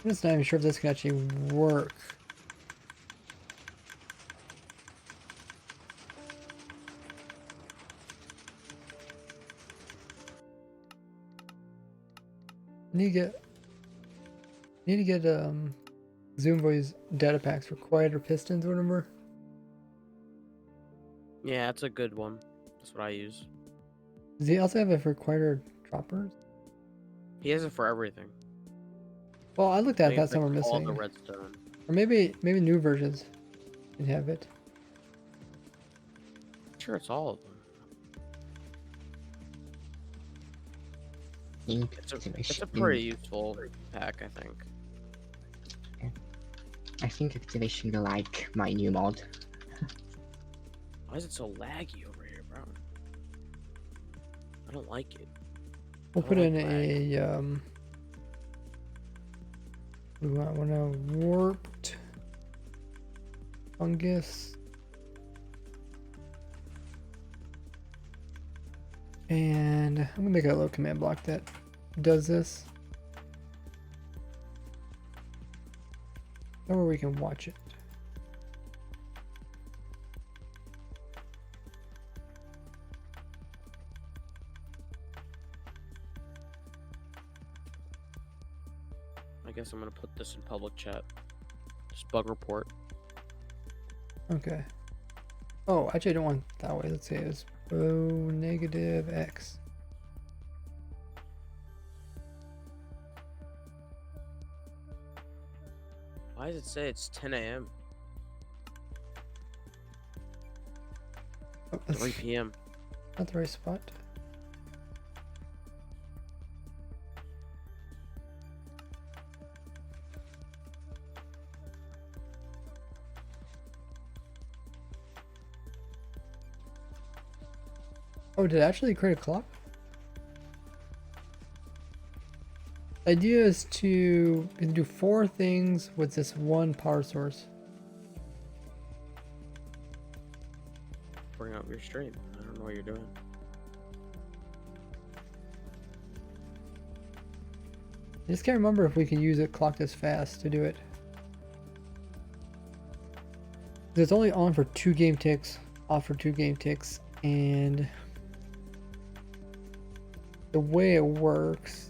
I'm just not even sure if this can actually work. Need to get Zoom Voice data packs for quieter pistons or whatever. Yeah, that's a good one. That's what I use. Does he also have it for quieter droppers? He has it for everything. Well, I looked I at think that it's somewhere like all missing. the redstone. Or maybe new versions can have it. Sure, it's all of them. Ink It's a activation. pretty useful pack, I think. I think activation will like my new mod. Why is it so laggy over here, bro? I don't like it. We'll I put don't in like a we want a warped fungus. And I'm gonna make a little command block that does this. Somewhere we can watch it. I guess I'm gonna put this in public chat. Just bug report. Okay. Oh, actually I don't want it that way. Let's say it's negative X. Why does it say it's 10 a.m.? Oh, that's 3 p.m. not the right spot. Oh, did it actually create a clock? The idea is to do 4 things with this one power source. bring up your stream. I don't know what you're doing. I just can't remember if we can use it clocked as fast to do it. It's only on for 2 game ticks, off for 2 game ticks, and the way it works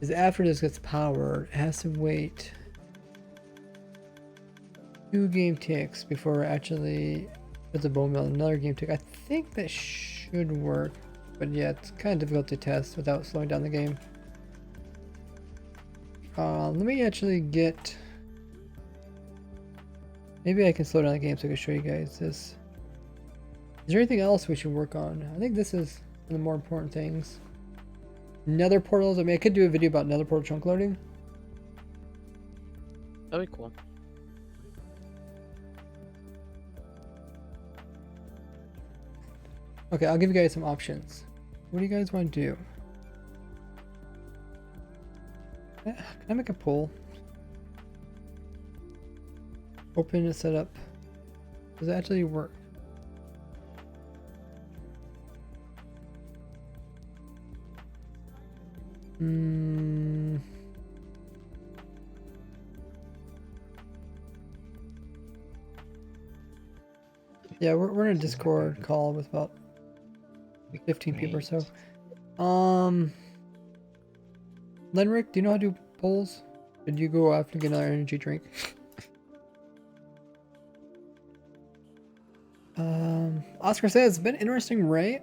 is after this gets powered, it has to wait 2 game ticks before it actually puts a bone meal in another game tick. I think that should work, but yeah, it's kind of difficult to test without slowing down the game. Let me actually get... Maybe I can slow down the game so I can show you guys this. Is there anything else we should work on? I think this is one of the more important things. Nether portals. I mean, I could do a video about nether portal chunk loading. That'd be cool. Okay, I'll give you guys some options. What do you guys want to do? Can I make a poll? Open and set up. Does it actually work? Yeah, we're in a Discord call with about 15 people or so. Lenric, do you know how to do polls? Did you go off to get another energy drink? Oscar says, it's been interesting, right?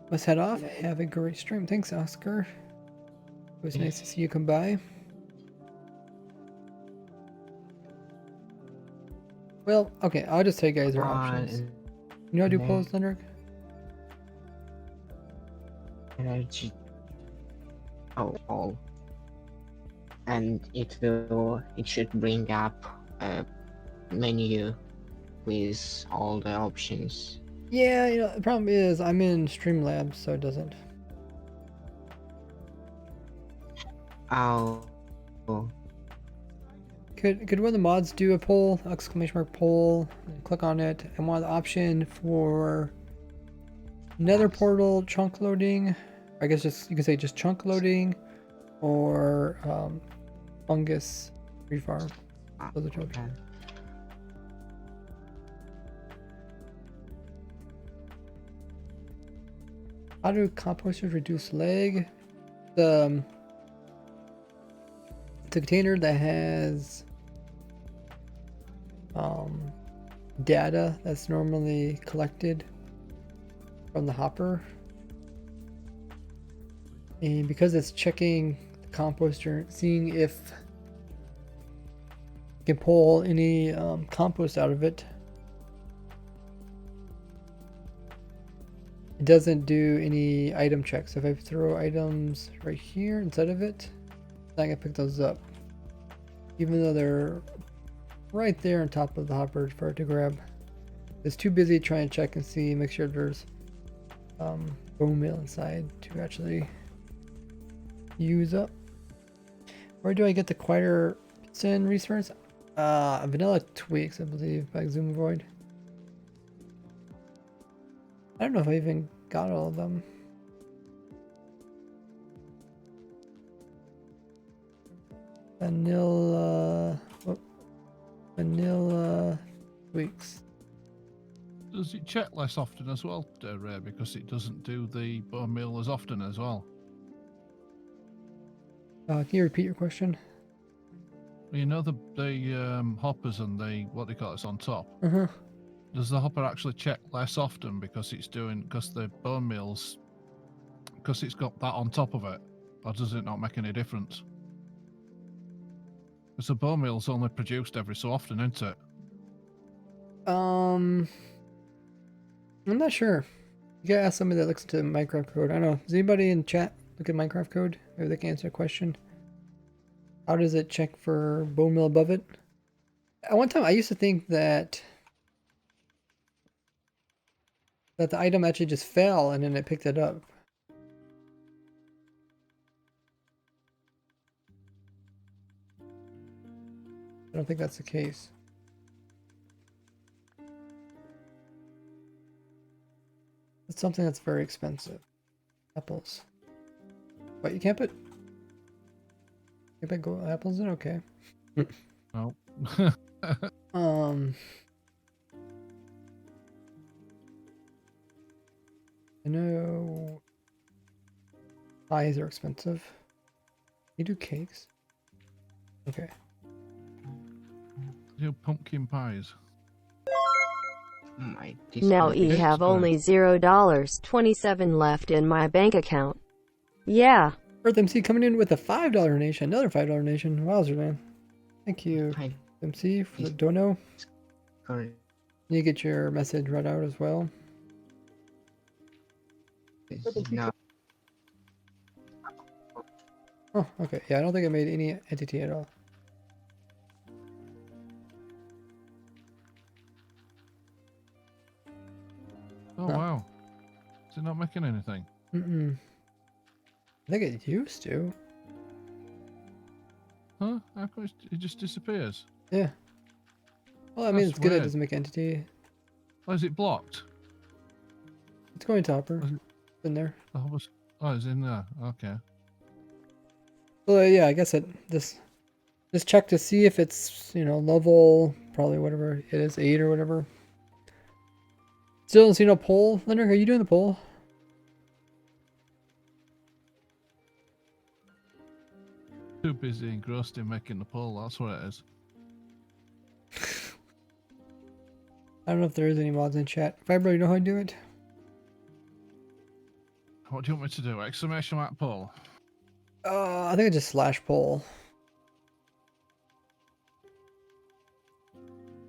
Let's head off. Have a great stream. Thanks, Oscar. It was nice to see you come by. Well, okay, I'll just tell you guys our options. You know how to do polls, Lenric? Energy. Oh. And it should bring up a menu with all the options. Yeah, you know, the problem is I'm in Streamlabs, so it doesn't. Oh. Could one of the mods do a poll, exclamation mark poll, and click on it, and want the option for nether portal chunk loading? I guess just you can say just chunk loading, or fungus refarm. Those are two options. How do composters reduce lag? The container that has data that's normally collected from the hopper, and because it's checking the composter, seeing if it can pull any compost out of it, it doesn't do any item checks. If I throw items right here instead of it, it's not gonna pick those up, even though they're right there on top of the hopper for it to grab. It's too busy trying to check and see, make sure there's bone meal inside to actually use up. Where do I get the quieter sin resource? Vanilla Tweaks, I believe, by Zoom Void. I don't know if I even got all of them. Vanilla Tweaks. Does it check less often as well, Ray, because it doesn't do the bone meal as often as well? Can you repeat your question? You know the hoppers and the what they call it on top. Uh-huh. Does the hopper actually check less often because the bone meals, because it's got that on top of it, or does it not make any difference? Because the bone meal's only produced every so often, isn't it? I'm not sure. You gotta ask somebody that looks into Minecraft code. I don't know. Does anybody in chat look at Minecraft code? Maybe they can answer a question. How does it check for bone meal above it? At one time, I used to think that the item actually just fell and then it picked it up. I don't think that's the case. It's something that's very expensive. Apples. What, you can't put gold apples in? Okay. No. Um, I know pies are expensive. You do cakes? Okay. Do pumpkin pies. My Now Discord I is have good. only $0.27 left in my bank account. Yeah. Earth MC coming in with a $5 donation. Another $5 donation. Wowzer, man. Thank you, my MC, for the dono. Discord You get your message read out as well. is not. Oh, okay. Yeah, I don't think I made any entity at all. Oh No. wow. Is it not making anything? Mm-mm. I think it used to. Huh? How come it just disappears? Yeah. Well, I mean, That's it's good it weird. doesn't make entity. Oh, is it blocked? It's going topper. Was it- It's in there. Oh, it's in there. Okay. Well, yeah, I guess it just check to see if it's, you know, level, probably whatever it is, 8 or whatever. Still don't see no poll. Leonard, are you doing the poll? Too busy engrossed in making the poll. That's what it is. I don't know if there is any mods in chat. Fibro, you know how to do it? What do you want me to do? Exclamation mark poll. I think I just slash poll.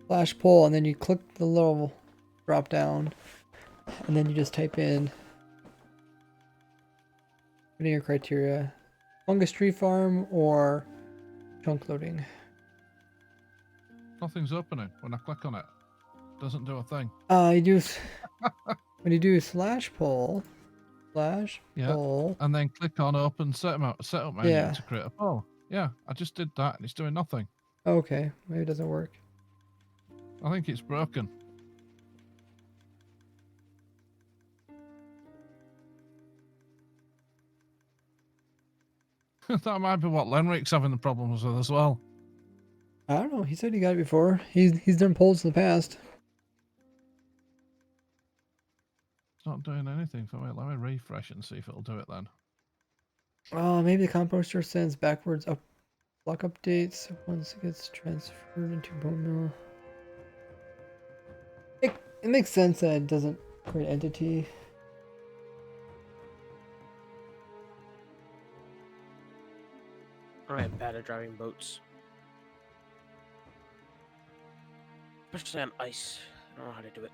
Slash poll, and then you click the little drop down, and then you just type in put in your criteria: fungus tree farm or chunk loading. Nothing's opening when I click on it. Doesn't do a thing. You do when you do slash poll, Yeah. poll. And then click on open setup menu Yeah. to create a poll. Yeah, I just did that and it's doing nothing. Okay, maybe it doesn't work. I think it's broken. That might be what Lenric's having the problems with as well. I don't know. He said he got it before. He's done polls in the past. It's not doing anything for me. Let me refresh and see if it'll do it then. Oh, maybe the composter sends backwards up block updates once it gets transferred into bone mill. It makes sense that it doesn't create entity. I am bad at driving boats. Especially on ice. I don't know how to do it.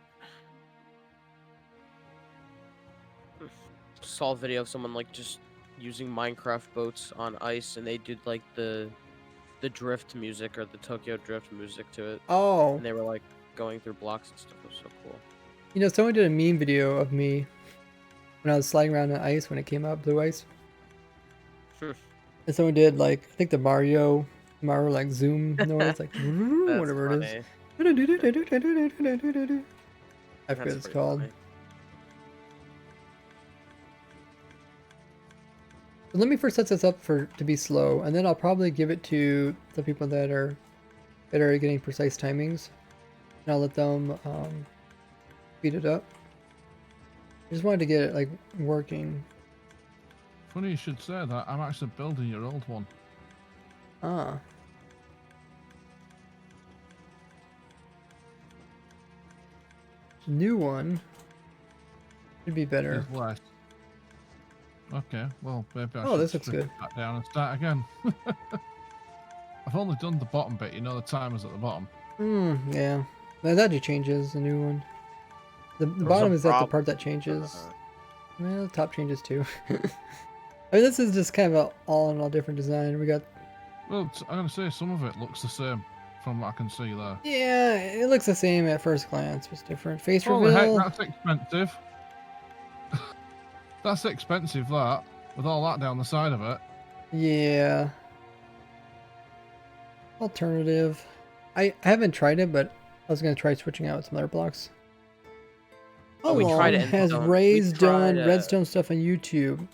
Saw a video of someone like just using Minecraft boats on ice, and they did like the drift music or the Tokyo Drift music to it, Oh, and they were like going through blocks and stuff. It was so cool. you know, someone did a meme video of me when I was sliding around on ice when it came out, blue ice. Hmm. And someone did like, I think the Mario like zoom noise, like That's whatever it is. funny. I forget That's what it's pretty called. funny. So let me first set this up to be slow, and then I'll probably give it to the people that are getting precise timings, and I'll let them speed it up. I just wanted to get it like working. Funny you should say that. I'm actually building your old one. Ah. New one should be better. It's less. Okay, well, maybe I Oh, should this looks strip good. it back down and start again. I've only done the bottom bit, you know, the timer's at the bottom. Yeah. That actually changes the new one. The was bottom a is that the problem. part that changes. Well, the top changes too. I mean, this is just kind of an all-in-all different design. We got, Well, I'm going to say some of it looks the same from what I can see there. yeah, it looks the same at first glance. It's different. Face Holy heck, reveal. that's expensive. That's expensive, that. With all that down the side of it. Yeah. Alternative. I haven't tried it, but I was going to try switching out some other blocks. How we tried long has Endzone. Ray's We tried, done Redstone stuff on YouTube?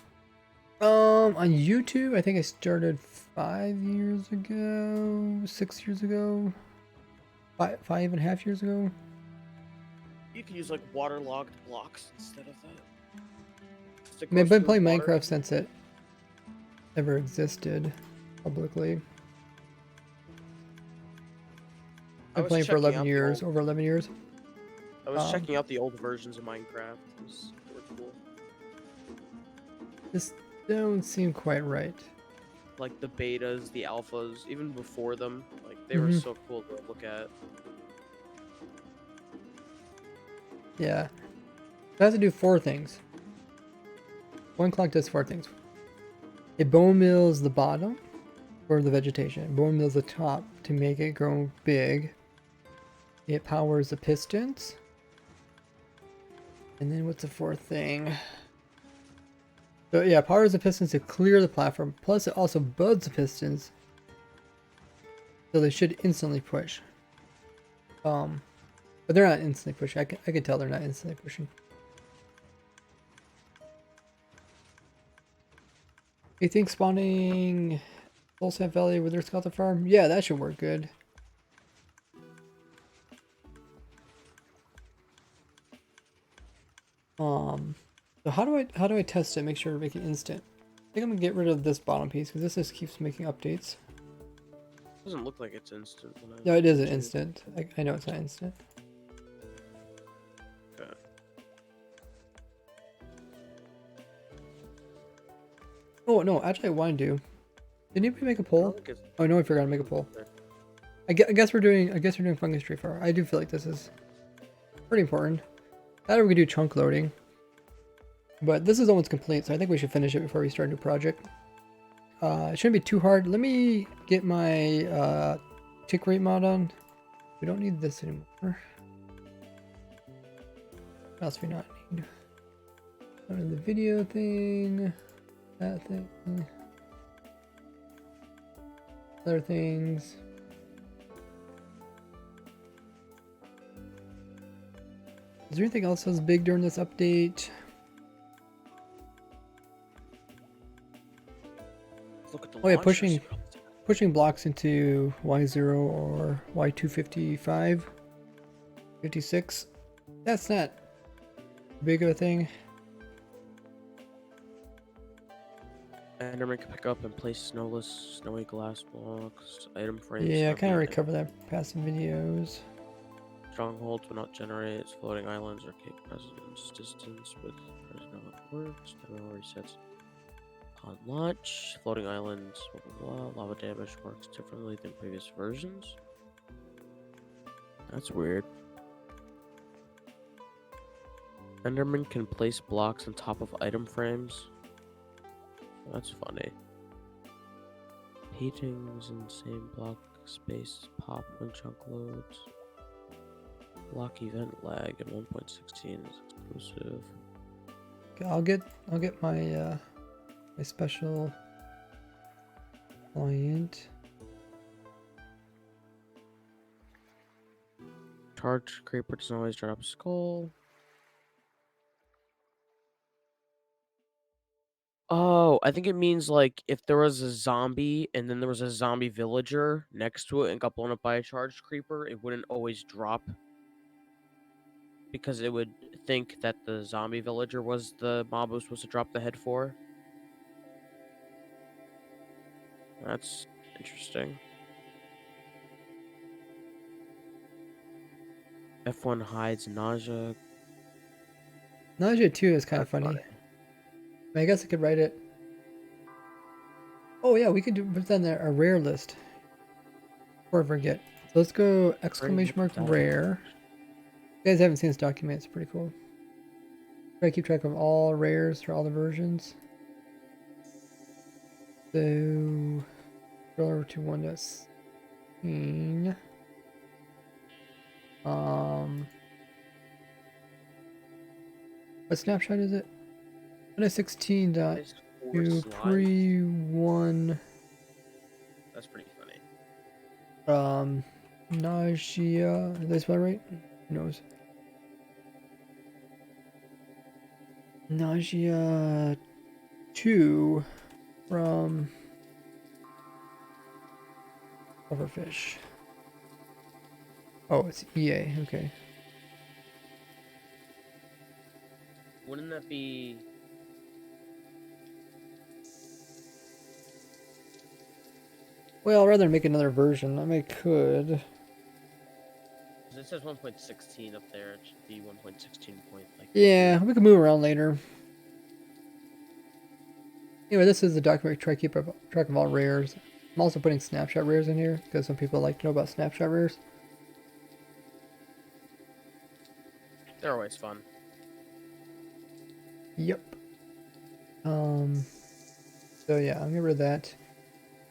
On YouTube, I think I started 5 years ago, 6 years ago, 5.5 years ago. You can use like waterlogged blocks instead of that. I mean, I've been playing Minecraft since it ever existed publicly. I've been playing for 11 years, over 11 years. I was checking out the old versions of Minecraft. It was really cool. This don't seem quite right. Like the betas, the alphas, even before them, like they were so cool to look at. Yeah. It has to do 4 things. One clock does 4 things. It bone mills the bottom for the vegetation. It bone mills the top to make it grow big. It powers the pistons. And then what's the 4th thing? So yeah, powers the pistons to clear the platform. Plus it also buds the pistons. So they should instantly push. But they're not instantly pushing. I can tell they're not instantly pushing. You think spawning Volsap Valley with their Skeleton Farm? Yeah, that should work good. So how do I test it? Make sure to make it instant. I think I'm gonna get rid of this bottom piece because this just keeps making updates. Doesn't look like it's instant. No, it isn't instant. I know it's not instant. Okay. Oh no, actually I want to do. Did anybody make a poll? Oh no, I forgot to make a poll. Okay. I guess we're doing Fungus Tree Farm. I do feel like this is pretty important. That we could do chunk loading. But this is almost complete, so I think we should finish it before we start a new project. It shouldn't be too hard. Let me get my tick rate mod on. We don't need this anymore. What else do we not need? The video thing. That thing. Other things. Is there anything else that's big during this update? Look at the Oh yeah, launchers. pushing blocks into Y0 or Y255, 56. That's not big of a thing. Enderman can pick up and place snowy glass blocks, item frames. Yeah, I kind of everything. recovered that past some videos. Strongholds will not generate floating islands or cake residence distance with how it works. Timer resets on launch. Floating islands, blah, blah, blah. Lava damage works differently than previous versions. That's weird. Enderman can place blocks on top of item frames. That's funny. Paintings in the same block space pop when chunk loads. Block event lag in 1.16 is exclusive. Okay, I'll get my my special client. Charge creeper doesn't always drop skull. Oh, I think it means like if there was a zombie and then there was a zombie villager next to it and got blown up by a charged creeper, it wouldn't always drop. Because it would think that the zombie villager was the mob it was supposed to drop the head for. That's interesting. F1 hides nausea. Nausea 2 is kind of That's funny. I guess I could write it. Oh yeah, we could put that in a rare list. Before I forget. So let's go exclamation mark rare. You guys haven't seen this document, it's pretty cool. Try to keep track of all rares for all the versions. So scroll over to 1.16. What snapshot is it? 1.16.2 pre-1. That's pretty funny. Nausea. Did I spell it right? Who knows? Nausea 2 from Overfish. Oh, it's EA. Okay. Wouldn't that be? Well, rather than make another version, I mean, I could. 'Cause it says 1.16 up there. It should be 1.16 point like. Yeah, we can move around later. Anyway, this is the document try to keep track of all rares. I'm also putting snapshot rares in here because some people like to know about snapshot rares. They're always fun. Yep. So yeah, I'll get rid of that.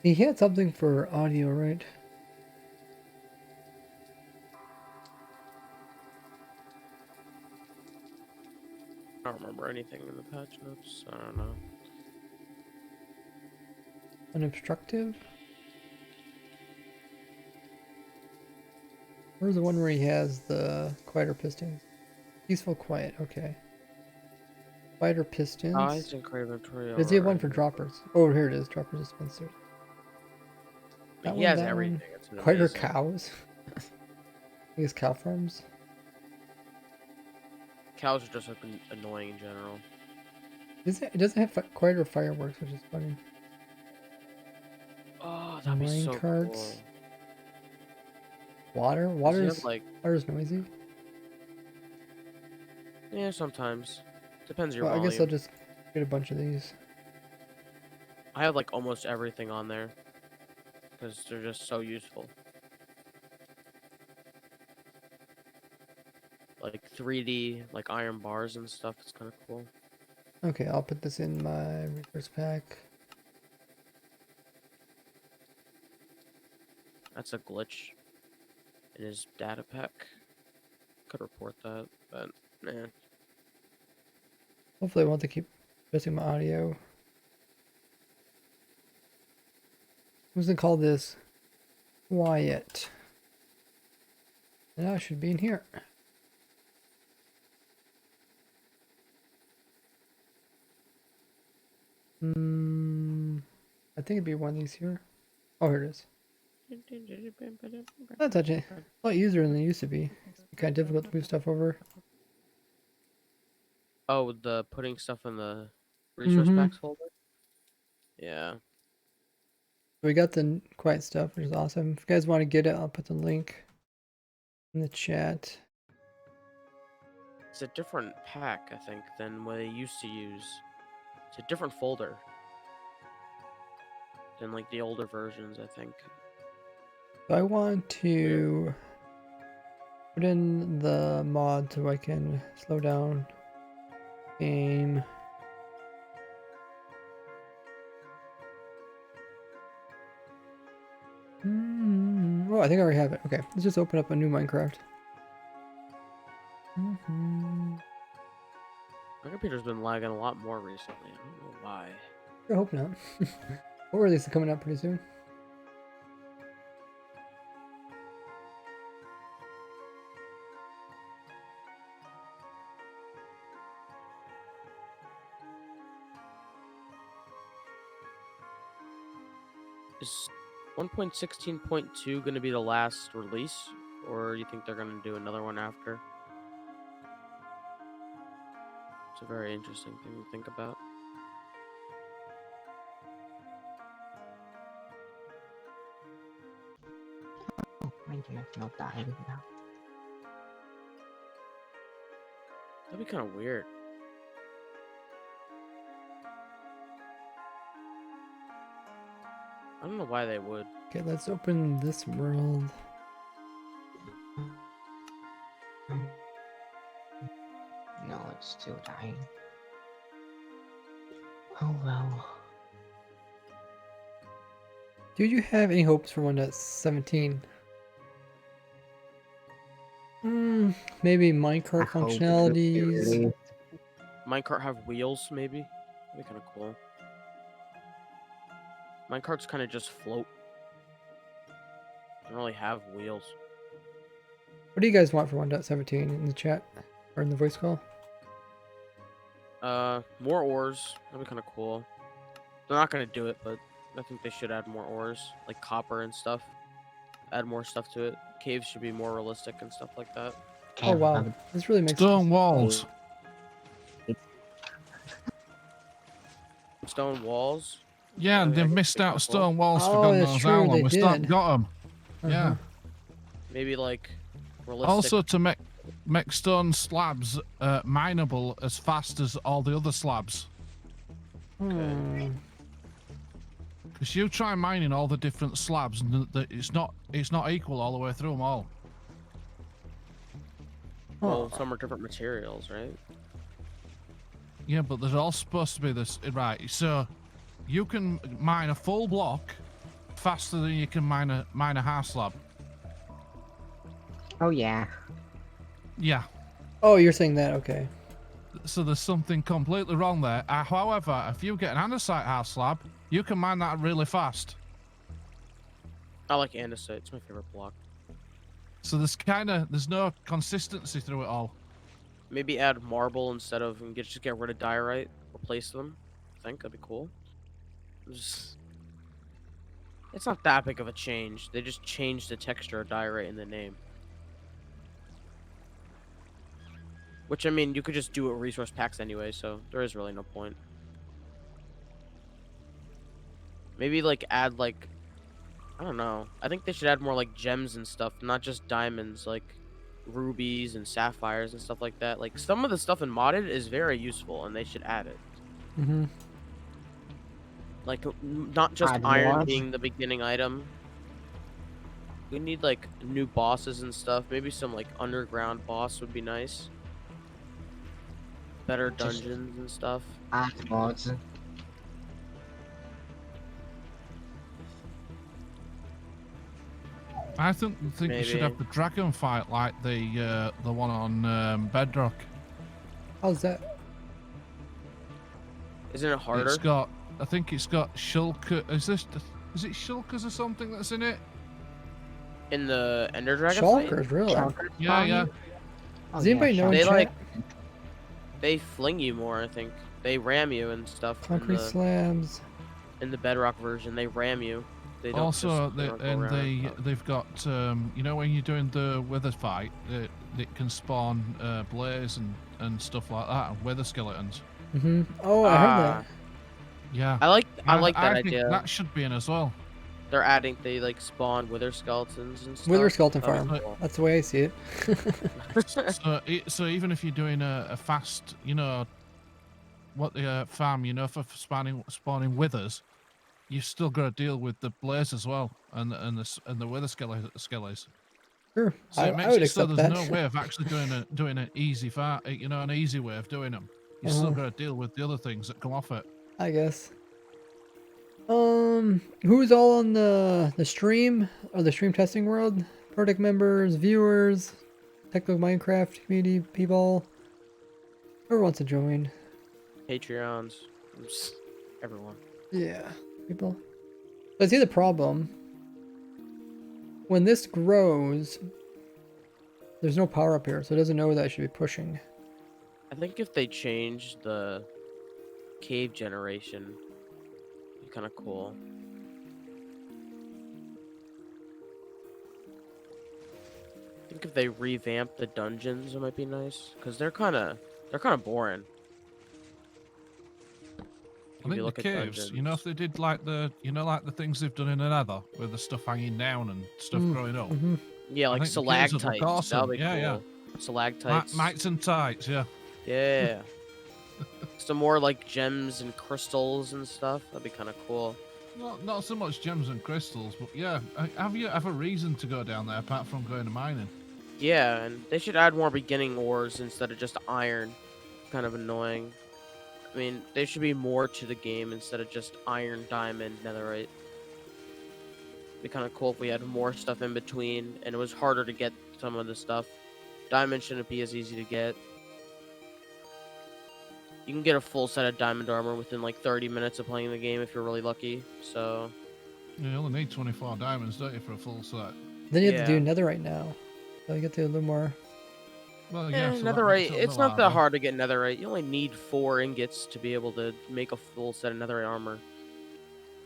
He had something for audio, right? I don't remember anything in the patch notes. I don't know. Unobstructive? Where's the one where he has the quieter pistons? Peaceful quiet, okay. Quieter pistons. Eyes and inventory. Does he have one for droppers? Oh, here it is, dropper dispenser. That He one, has that everything. one. It's Quieter amazing. cows. He has cow farms. Cows are just like annoying in general. It doesn't have quieter fireworks, which is funny. Oh, that'd be so Minecarts. cool. Water? Does he Water's have, like, water's noisy. yeah, sometimes. Depends your Well, I volume. guess I'll just get a bunch of these. I have like almost everything on there because they're just so useful. Like 3D, like iron bars and stuff. It's kind of cool. Okay, I'll put this in my reverse pack. That's a glitch in his data pack. Could report that, but man. Hopefully I won't have to keep adjusting my audio. Who's gonna call this quiet? Now I should be in here. I think it'd be one of these here. Oh, here it is. That's actually a lot easier than it used to be. It's kind of difficult to move stuff over. Oh, the putting stuff in the resource Mhm. packs folder? Yeah. We got the quiet stuff, which is awesome. If you guys want to get it, I'll put the link in the chat. It's a different pack, I think, than what they used to use. It's a different folder than like the older versions, I think. So I want to put in the mod so I can slow down game. Oh, I think I already have it. Okay, let's just open up a new Minecraft. My computer's been lagging a lot more recently. I don't know why. I hope not. Or at least it's coming out pretty soon. Is 1.16.2 going to be the last release, or you think they're going to do another one after? It's a very interesting thing to think about. Oh, my internet's not dying now. That'd be kind of weird. I don't know why they would. Okay, let's open this world. No, it's still dying. Oh well. Do you have any hopes for 1.17? Maybe minecart I hope it will be functionalities. released. Minecart have wheels, maybe? That'd be kind of cool. Minecarts kind of just float. They don't really have wheels. What do you guys want for 1.17 in the chat or in the voice call? More ores. That'd be kind of cool. They're not gonna do it, but I think they should add more ores, like copper and stuff. Add more stuff to it. Caves should be more realistic and stuff like that. Oh Okay, wow, this really makes Stone sense. walls. Stone walls. Yeah, I they've guess missed they out could stone walls Oh, for God that's knows true, how long. they We still haven't did. got them. Uh-huh. Yeah. Maybe like realistic. Also, to make stone slabs mineable as fast as all the other slabs. Hmm. Because you try mining all the different slabs, and it's not equal all the way through them all. Well, some are different materials, right? Yeah, but they're all supposed to be this right. So you can mine a full block faster than you can mine a half slab. Oh yeah. Yeah. Oh, you're saying that? Okay. So there's something completely wrong there. However, if you get an andesite half slab, you can mine that really fast. I like andesite. It's my favorite block. So there's no consistency through it all. Maybe add marble instead of and just get rid of diorite. Replace them. I think that'd be cool. It's not that big of a change. They just changed the texture of diorite in the name. Which, I mean, you could just do it with resource packs anyway, so there is really no point. Maybe, like, add, like... I don't know. I think they should add more, like, gems and stuff, not just diamonds, like rubies and sapphires and stuff like that. Like, some of the stuff in modded is very useful, and they should add it. Mm-hmm. Like, not just Add iron what? being the beginning item. We need, like, new bosses and stuff. Maybe some, like, underground boss would be nice. Better Just- dungeons and stuff. Add mods. I think you should have Maybe. the dragon fight like the one on Bedrock. How's that? Isn't it harder? I think it's got shulker. Is it shulkers or something that's in it? In the Ender Dragon fight? Shulkers, really? Yeah, yeah. Oh, Does anybody yeah, know in They, chat? like, They fling you more, I think. They ram you and stuff. Concrete slabs. In the Bedrock version, they ram you. They don't Also, just, go around. they've got you know, when you're doing the wither fight, it can spawn blaze and stuff like that, and wither skeletons. Mm-hmm. Oh, I heard Ah, that. Yeah. I like that think idea. that should be in as well. They're adding they like spawn wither skeletons and stuff. Wither skeleton That'd farm. be cool. That's the way I see it. So even if you're doing a fast, you know, what the farm, you know, for spawning withers, you've still got to deal with the blaze as well, and the wither skellies. Sure. So I it makes would it so accept there's that. no way of actually doing an easy you know, an easy way of doing them. You still Uh-huh. got to deal with the other things that come off it. I guess. Who's all on the stream or the stream testing world? Project members, viewers, Technical Minecraft community people. Whoever wants to join. Patreons. Everyone. Yeah, people. But see the problem. When this grows, there's no power up here, so it doesn't know that I should be pushing. I think if they change the cave generation, it'd be kind of cool. I think if they revamp the dungeons, it might be nice because they're kind of boring. I think the caves, you know, if they did like the things they've done in the Nether with the stuff hanging down and stuff growing up. Mm-hmm. Yeah, like think the caves would look stalactites. awesome. That'll be Yeah, cool. yeah. Stalactites. Mites and tights, yeah. Yeah. Some more like gems and crystals and stuff. That'd be kind of cool. Not so much gems and crystals, but yeah. Have you ever reason to go down there apart from going to mining? Yeah, and they should add more beginning ores instead of just iron. Kind of annoying. I mean, there should be more to the game instead of just iron, diamond, netherite. Be kind of cool if we had more stuff in between, and it was harder to get some of the stuff. Diamond shouldn't be as easy to get. You can get a full set of diamond armor within like 30 minutes of playing the game if you're really lucky. So, You only need 24 diamonds, don't you, for a full set? Then you have to do Yeah. netherite now. So you get to do a little more. Well, yeah. So that makes netherite. it a It's little not that harder. hard to get netherite. You only need 4 ingots to be able to make a full set of netherite armor.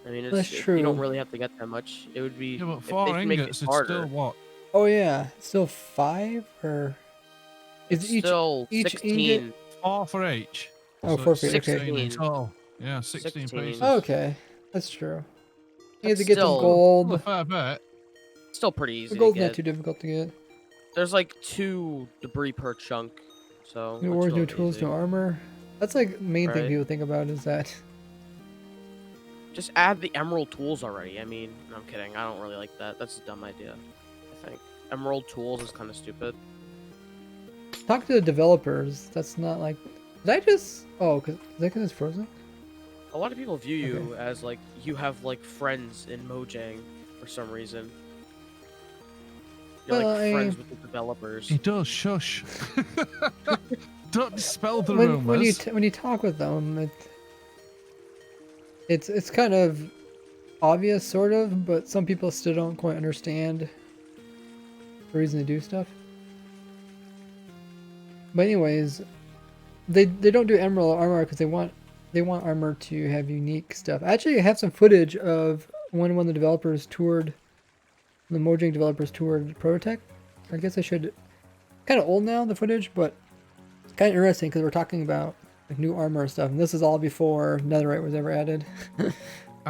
I mean, That's you don't true. really have to get that much. It would be Yeah, but if they 4 could make it ingots, it's harder. still what? Oh yeah, still 5 or It's is each still each 16. ingot? 4 for each. Oh, So 4 it's feet. Okay. 16 in 16. total. Yeah, 16 16. pieces. Okay, that's true. You have That's to get some still Still a gold. fair bit. still pretty easy The to gold's not get. too difficult to get. There's like 2 debris per chunk, so New it's ores, new really tools, easy. new armor. That's like the main thing Right. people think about is that. Just add the emerald tools already. I mean, no, I'm kidding. I don't really like that. That's a dumb idea. I think emerald tools is kind of stupid. Talk to the developers. That's not like. Did I just? Oh, cause is that because it's frozen? A lot of people view you as like you have like friends in Mojang for some reason. You're Well, like I- friends with the developers. He does. Shush. Don't dispel the rumors. When you talk with them, it's kind of obvious, sort of, but some people still don't quite understand the reason to do stuff. But anyways, they don't do emerald armor because they want armor to have unique stuff. Actually, I have some footage of when the developers toured, the Mojang developers toured Prototech. I guess I should. Kind of old now, the footage, but kind of interesting because we're talking about like new armor and stuff, and this is all before Netherite was ever added. It's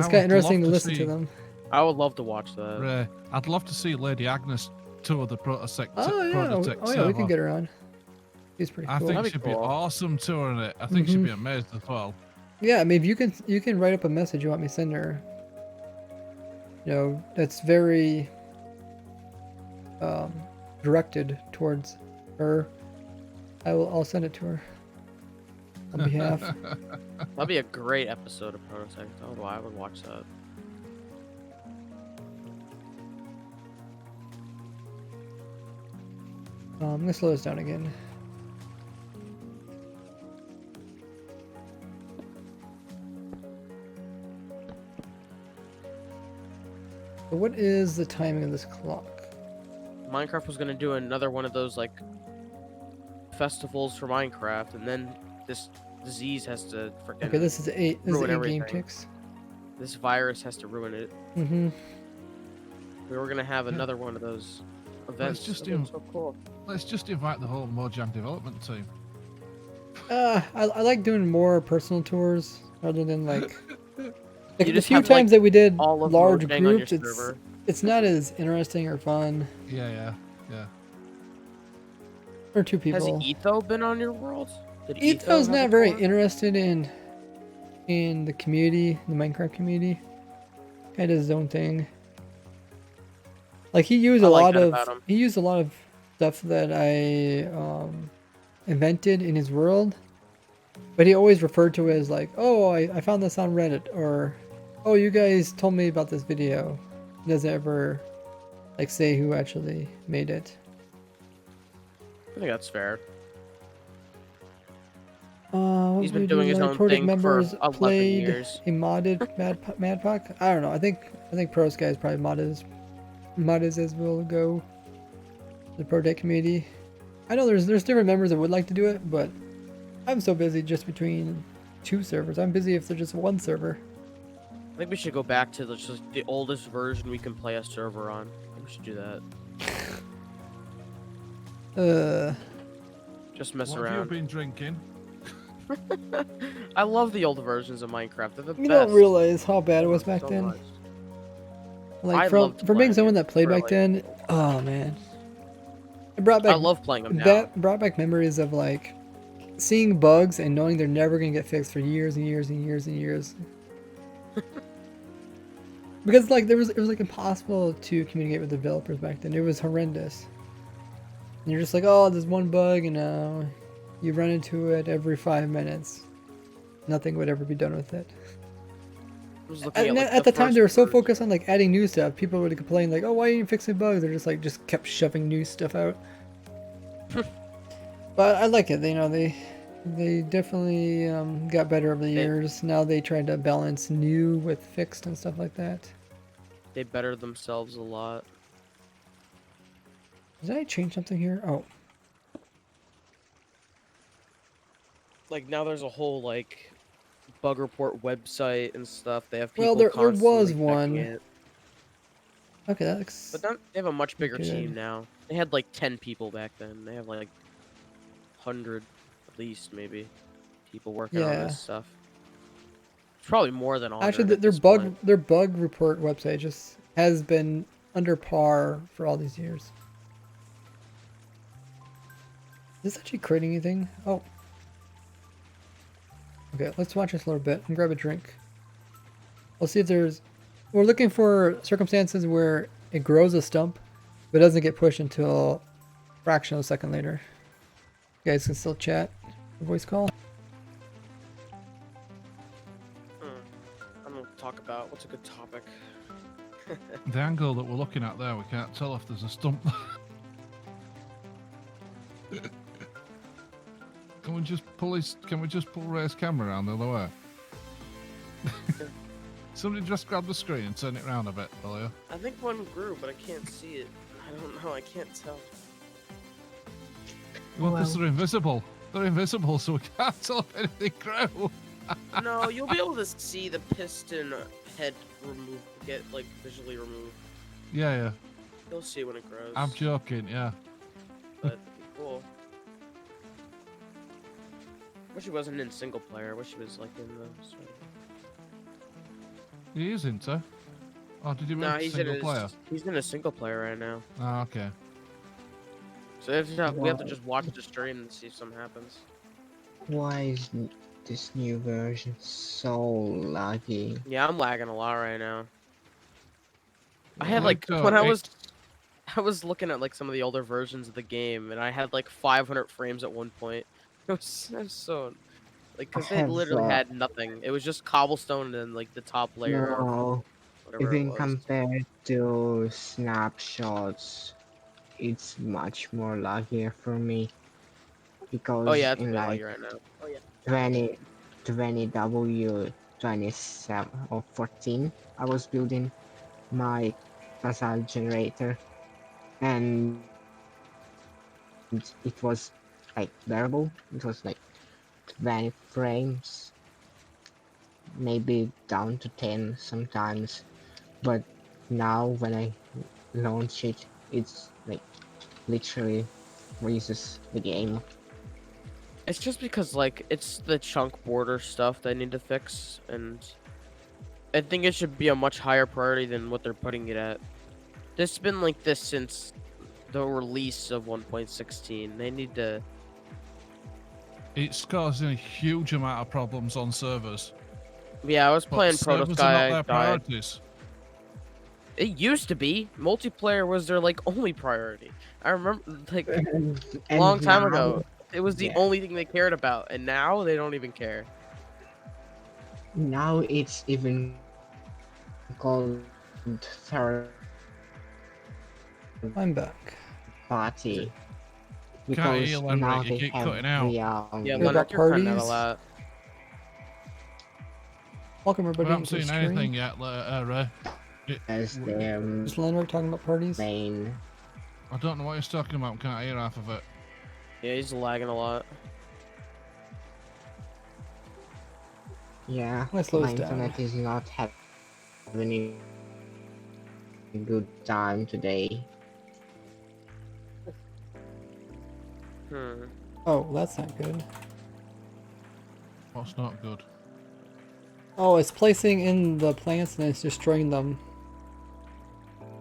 kind of interesting to listen to them. I would love to watch that. Ray, I'd love to see Lady Agnes tour the Prototech Oh yeah, server. we can get her on. She's pretty I cool. think That'd be she'd be cool. awesome touring it. I think she'd be amazed as well. Yeah, I mean, if you can write up a message you want me to send her. You know, that's very directed towards her. I'll send it to her on behalf. That'd be a great episode of Prototech. Oh, I would watch that. I'm gonna slow this down again. So what is the timing of this clock? Minecraft was gonna do another one of those like festivals for Minecraft, and then this disease has to freaking. Okay, this is 8. This is ruin 8 game everything. ticks. This virus has to ruin it. Mm-hmm. We were gonna have Yeah. another one of those events. just That'd be do- so cool. Let's just invite the whole Mojang development team. I like doing more personal tours rather than like. Like You the just few have, like, times that we did All of large Mojang on your groups, server. it's not as interesting or fun. Yeah. Or 2 Has people. Etho been on your world? Did Etho's have not a very tour? interested in the community, the Minecraft community. Kind of his own thing. Like he used I a like lot that of about him. he used a lot of stuff that I invented in his world, but he always referred to it as like, oh, I found this on Reddit, or oh, you guys told me about this video. He doesn't ever like say who actually made it. I think that's fair. What He's would been we do? doing his Like, own Protect thing for members 11 played years. a modded Madpack. I don't know. I think Pros guys probably modded as will go. The Protect community. I know there's different members that would like to do it, but I'm so busy just between 2 servers. I'm busy if there's just 1 server. I think we should go back to just the oldest version we can play a server on. I think we should do that. Just mess What have you around. been drinking? I love the old versions of Minecraft. They're the You best. don't realize how bad it was So back then. much. Like I from loved being playing someone it that played for, back like, then. Oh man, it brought back I love playing them now. that brought back memories of like seeing bugs and knowing they're never gonna get fixed for years and years and years and years. Because like it was like impossible to communicate with the developers back then. It was horrendous. And you're just like, oh, there's one bug, and you run into it every 5 minutes. Nothing would ever be done with it. I was looking And like, at the time, they were so first focused on like adding new stuff. People would complain like, "Oh, why are you fixing bugs?" They're just kept shoving new stuff out. But I like it. You know, they definitely got better over the years. Now they try to balance new with fixed and stuff like that. They better themselves a lot. Did I change something here? Oh, Like now there's a whole like bug report website and stuff. They have people Well, there was constantly checking one. it. Okay, that looks. But they have a much bigger good. team now. They had like 10 people back then. They have like 100 at least maybe people working on Yeah. this stuff. It's probably more than 100 Actually, at this their point. bug report website just has been under par for all these years. Is this actually creating anything? Oh. Okay, let's watch this a little bit and grab a drink. We'll see if there's... We're looking for circumstances where it grows a stump, but doesn't get pushed until a fraction of a second later. You guys can still chat. Voice call. I'm gonna talk about what's a good topic. The angle that we're looking at there, we can't tell if there's a stump. Can we just pull Ray's camera around the other way? Somebody just grab the screen and turn it around a bit, will you? I think one grew, but I can't see it. I don't know. I can't tell. Well, because they're invisible. They're invisible, so we can't tell if anything grew. No, you'll be able to see the piston head get like visually removed. Yeah. You'll see when it grows. I'm joking, yeah. But it'd be cool. Wish he wasn't in single player. Wish he was like in the. Story. He is into. Oh, did you No, move to single player? He's in a single player right now. Oh, okay. So we have to just watch the stream and see if something happens. Why is this new version so laggy? Yeah, I'm lagging a lot right now. I had Like, like when I was looking at like some of the older versions of the game, and I had like 500 frames at one point. It was so like because they have, literally had nothing. It was just cobblestone and like the top layer. Or No, whatever it even was. compared to snapshots, it's much more laggier for me. Because Oh yeah, it's in really like laggy right now. Oh yeah. 20W27 or 14, I was building my facade generator, and it was like bearable. It was like 20 frames, maybe down to 10 sometimes. But now when I launch it, it's like literally freezes the game. It's just because like it's the chunk border stuff that I need to fix, and I think it should be a much higher priority than what they're putting it at. This has been like this since the release of 1.16. They need to. It's causing a huge amount of problems on servers. Yeah, I was But playing servers Proto are Sky. not I their died. priorities. It used to be multiplayer was their like only priority. I remember like a long time ago, it was the yeah. only thing they cared about, and now they don't even care. Now it's even called third I'm back. party. Can't hear Because you, Lenric, now you they keep have cutting out. Yeah, What Leonard, about you're cutting out a parties? lot. Welcome We everybody haven't to the seen stream. anything yet, Ray. as their Is Leonard talking about parties? main. I don't know what he's talking about. Can't hear half of it. Yeah, he's lagging a lot. Yeah, Let's slow my this down. internet is not having a good time today. Oh, that's not good. What's not good? Oh, it's placing in the plants and it's destroying them.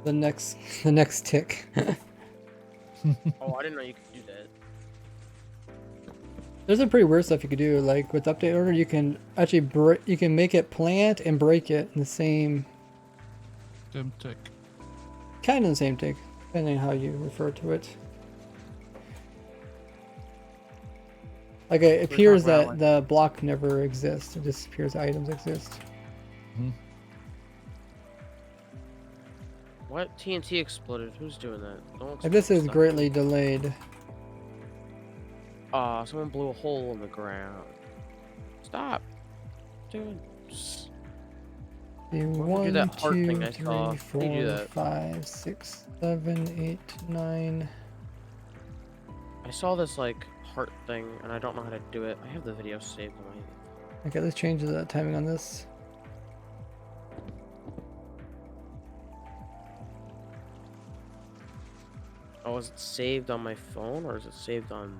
The next tick. Oh, I didn't know you could do that. There's some pretty weird stuff you could do. Like with update order, you can actually you can make it plant and break it in the same Dim tick. kind of the same tick, depending on how you refer to it. Like it appears talking about, that the block never exists. It just appears items exist. What? TNT exploded. Who's doing that? Don't Like this explode is stuff. greatly delayed. Aw, someone blew a hole in the ground. Stop. Dude. The Why would you do 1, that heart 2, thing I saw? 3, Why'd you do 4, that? 5, 6, 7, 8, 9. I saw this like heart thing, and I don't know how to do it. I have the video saved on my... Okay, let's change the timing on this. Oh, is it saved on my phone, or is it saved on...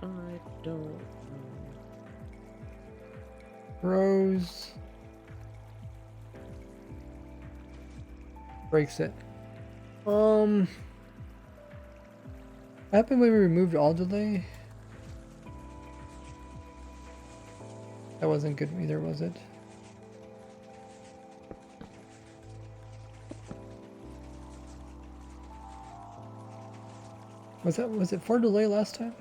I don't know. Rose. Breaks it. What happened when we removed all delay? That wasn't good either, was it? Was it for delay last time?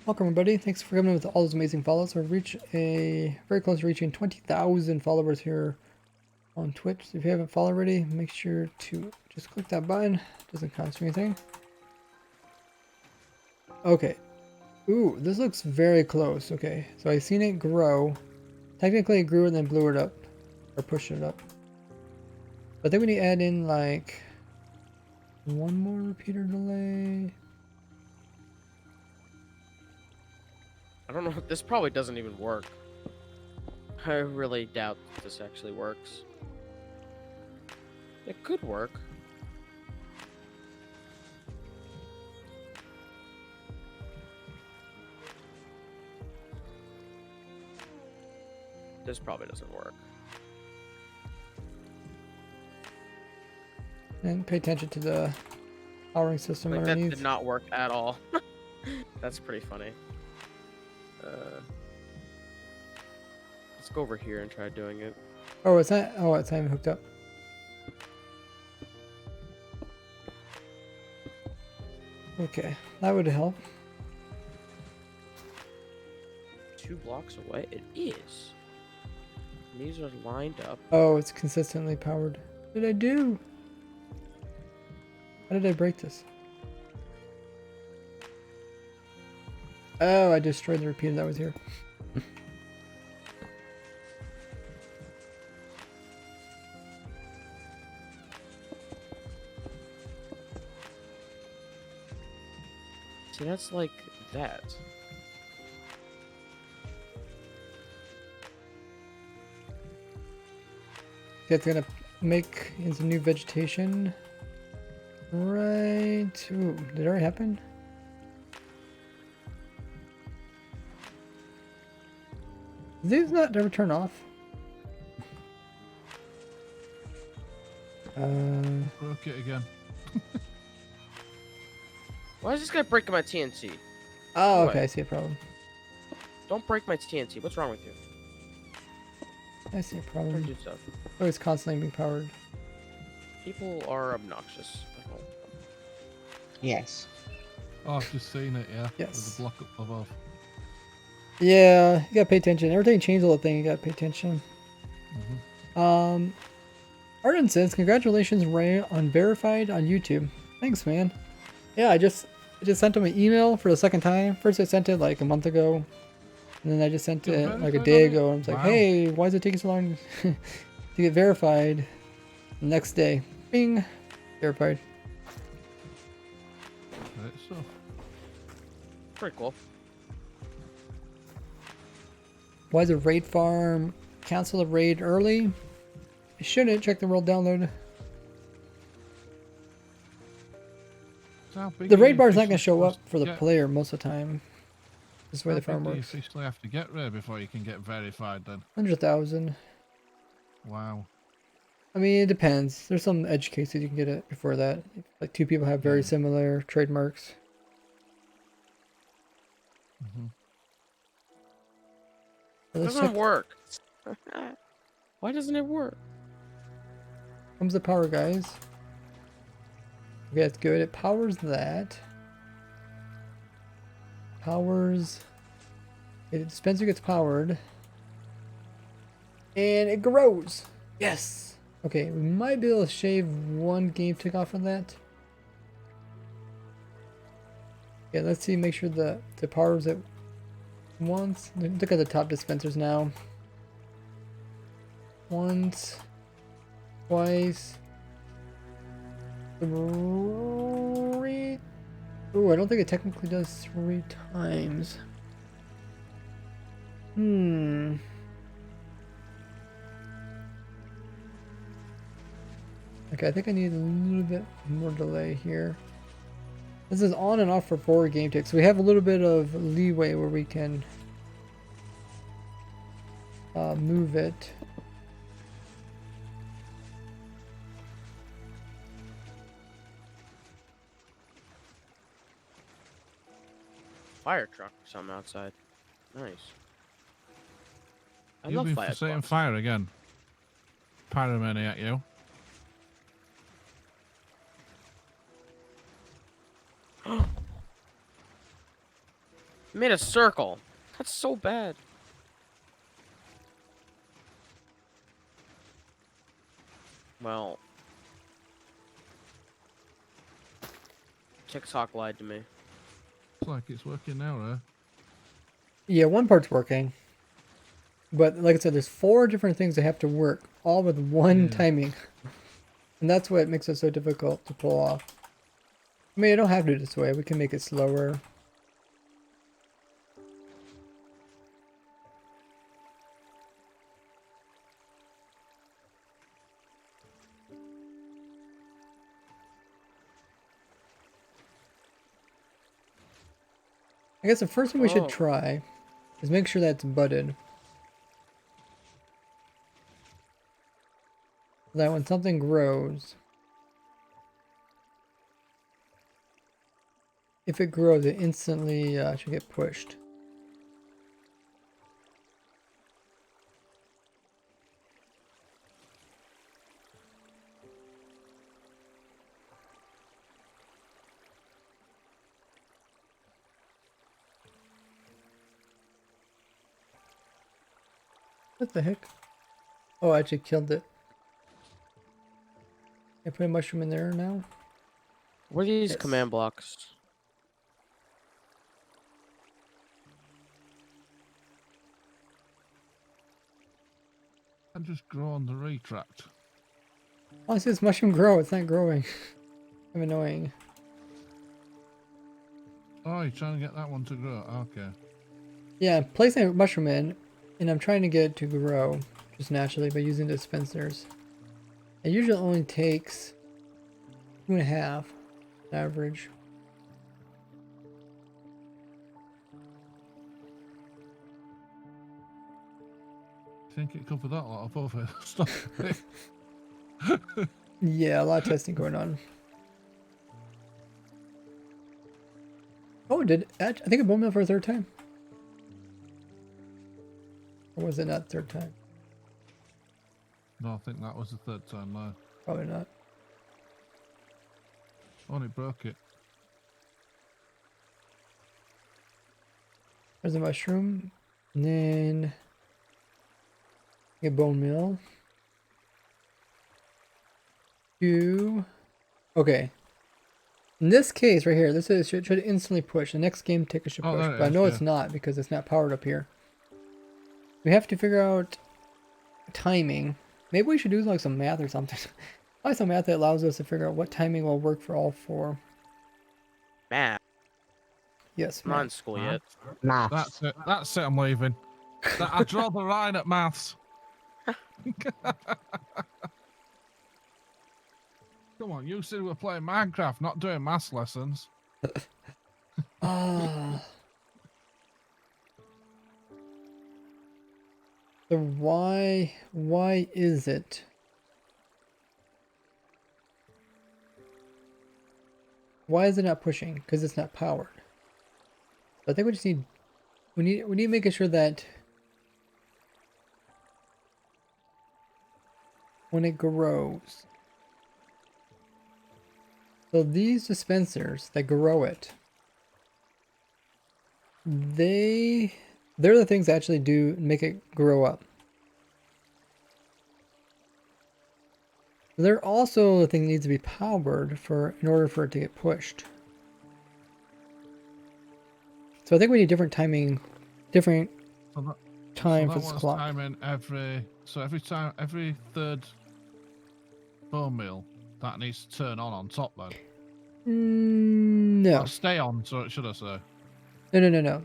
Welcome everybody, thanks for coming with all those amazing follows. We've reached very close to reaching 20,000 followers here on Twitch. So if you haven't followed already, make sure to just click that button. It doesn't cost you anything. Okay. Ooh, this looks very close. Okay, so I've seen it grow. Technically it grew and then blew it up. Or pushed it up. But then we need to add in like one more repeater delay. I don't know, this probably doesn't even work. I really doubt this actually works. It could work. This probably doesn't work. And pay attention to the powering system Like, that underneath. did not work at all. That's pretty funny. Let's go over here and try doing it. Oh, it's not. Oh, it's not even hooked up. Okay, that would help. 2 blocks away? It is. And these are lined up. Oh, it's consistently powered. What did I do? How did I break this? Oh, I destroyed the repeater that was here. See, that's like that. It's gonna make into new vegetation. Right. Ooh, did it already happen? Did these not ever turn off? Broke it again. Why is this guy breaking my TNT? Oh, What? okay, I see a problem. Don't break my TNT. What's wrong with you? I see a Try to problem. do stuff. Oh, it's constantly being powered. People are obnoxious. I don't- Yes. Oh, I've just seen it, yeah. Yes. With the block up above. Yeah, you gotta pay attention. Everything changes all the thing, you gotta pay attention. Arden says, congratulations, Ray, on verified on YouTube. Thanks, man. Yeah, I just sent him an email for the second time. First I sent it like a month ago. And then I just sent You're it like a verified day on it? ago. And I was like, Wow. hey, why is it taking so long to get verified? The next day, bing, verified. Right, so. Pretty cool. Why is a raid farm cancel a raid early? It shouldn't. Check the world download. So how big The are raid you bar is not going to officially show up supposed for the to get? player most of the time. This is the way How the farm big do you works. officially have to get raid before you can get verified then? 100,000. Wow. I mean, it depends. There's some edge cases you can get it before that. Like 2 people have very similar trademarks. hmm It Let's doesn't check. work. Why doesn't it work? Comes the power, guys. Okay, that's good. It powers that. Powers. The dispenser gets powered. And it grows. Yes. Okay, we might be able to shave 1 game tick off of that. Yeah, let's see. Make sure the powers it once. Look at the top dispensers now. once, twice, 3. Ooh, I don't think it technically does 3 times. Hmm. Okay, I think I need a little bit more delay here. This is on and off for 4 game ticks, so we have a little bit of leeway where we can move it. Fire truck or something outside. Nice. I You've love been fire setting trucks. fire again. Pyromaniac, you. Made a circle. That's so bad. Well, TikTok lied to me. Looks like it's working now, eh? Yeah, one part's working. But like I said, there's 4 different things that have to work, all with one Yeah. timing. And that's what makes it so difficult to pull off. I mean, I don't have to do it this way. We can make it slower. I guess the first thing we should Oh. try is make sure that it's budded. That when something grows, if it grows, it instantly should get pushed. What the heck? Oh, I actually killed it. I put a mushroom in there now. What are these Yes. command blocks? And just grow on the retract. Oh, I see this mushroom grow. It's not growing. I'm annoying. Oh, you're trying to get that one to grow. Okay. Yeah, I'm placing a mushroom in, and I'm trying to get it to grow just naturally by using dispensers. It usually only takes 2.5 average. I think it covered that lot of over stuff. Yeah, a lot of testing going on. Oh, I think it bone meal for a 3rd time. Or was it not 3rd time? No, I think that was the 3rd time now. Probably not. Oh, and it broke it. There's a mushroom. And then get bone meal. 2. Okay. In this case right here, this should instantly push. The next game ticker should Oh, push, there it but I is, know yeah. it's not because it's not powered up here. We have to figure out timing. Maybe we should do like some math or something. Probably some math that allows us to figure out what timing will work for all 4. Math. Yes, I'm not in math. school yet. Maths. That's it. That's it. I'm leaving. I draw the line at maths. Come on, you said we were playing Minecraft, not doing maths lessons. Ah. So why is it? Why is it not pushing? Because it's not powered. So I think we just need we need making sure that when it grows. So these dispensers that grow it, they're the things that actually do make it grow up. They're also the thing that needs to be powered in order for it to get pushed. So I think we need different timing So time that for this one's clock. timing every So every third bone meal, that needs to turn on top then. No. Or stay on, so should I say? No.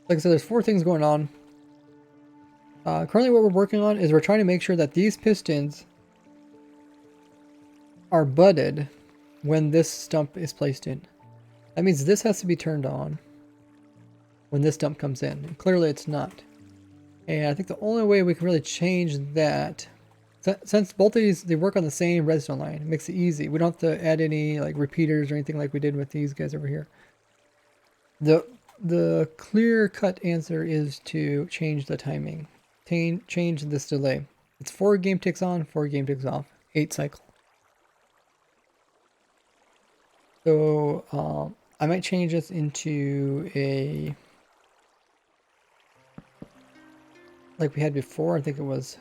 Like I said, there's 4 things going on. Currently what we're working on is we're trying to make sure that these pistons are butted when this stump is placed in. That means this has to be turned on when this stump comes in. And clearly it's not. And I think the only way we can really change that, since both of these, they work on the same redstone line, it makes it easy. We don't have to add any like repeaters or anything like we did with these guys over here. The clear-cut answer is to change the timing. Change this delay. It's 4 game ticks on, 4 game ticks off, 8 cycle. So I might change this into a, like we had before. I think it was,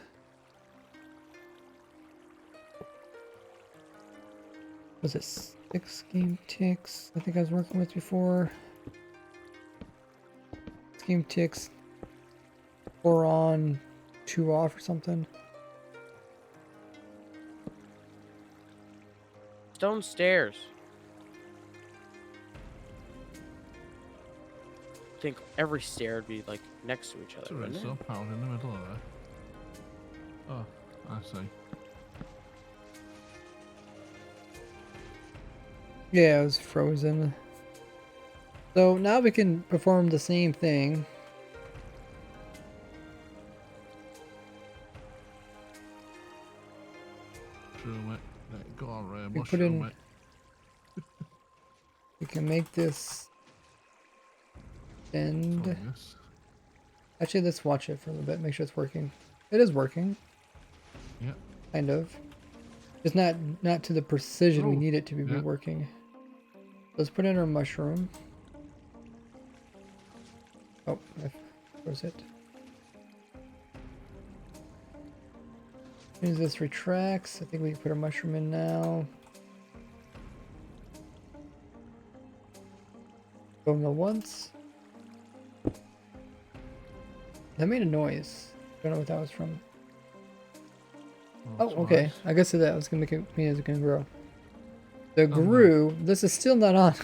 it 6 game ticks? I think I was working with before. 6 game ticks, 4 on, 2 off or something. Stone stairs. I think every stair would be like next to each other, It's a wouldn't it? redstone powered in the middle of it. Oh, I see. Yeah, it was frozen. So now we can perform the same thing. Mushroom it. Let it go on, Ray. We put Mushroom in- it. We can make this end. Oh, yes. Actually, let's watch it for a little bit, make sure it's working. It is working. Yeah. Kind of. It's not to the precision we Oh, need it to be yeah. working. Let's put in our mushroom. Oh, where's it? As soon as this retracts, I think we can put our mushroom in now. Boom the once. That made a noise. Don't know what that was from. Oh, okay. twice. I guess that was gonna make it mean it's gonna grow. The no. grew. This is still not on.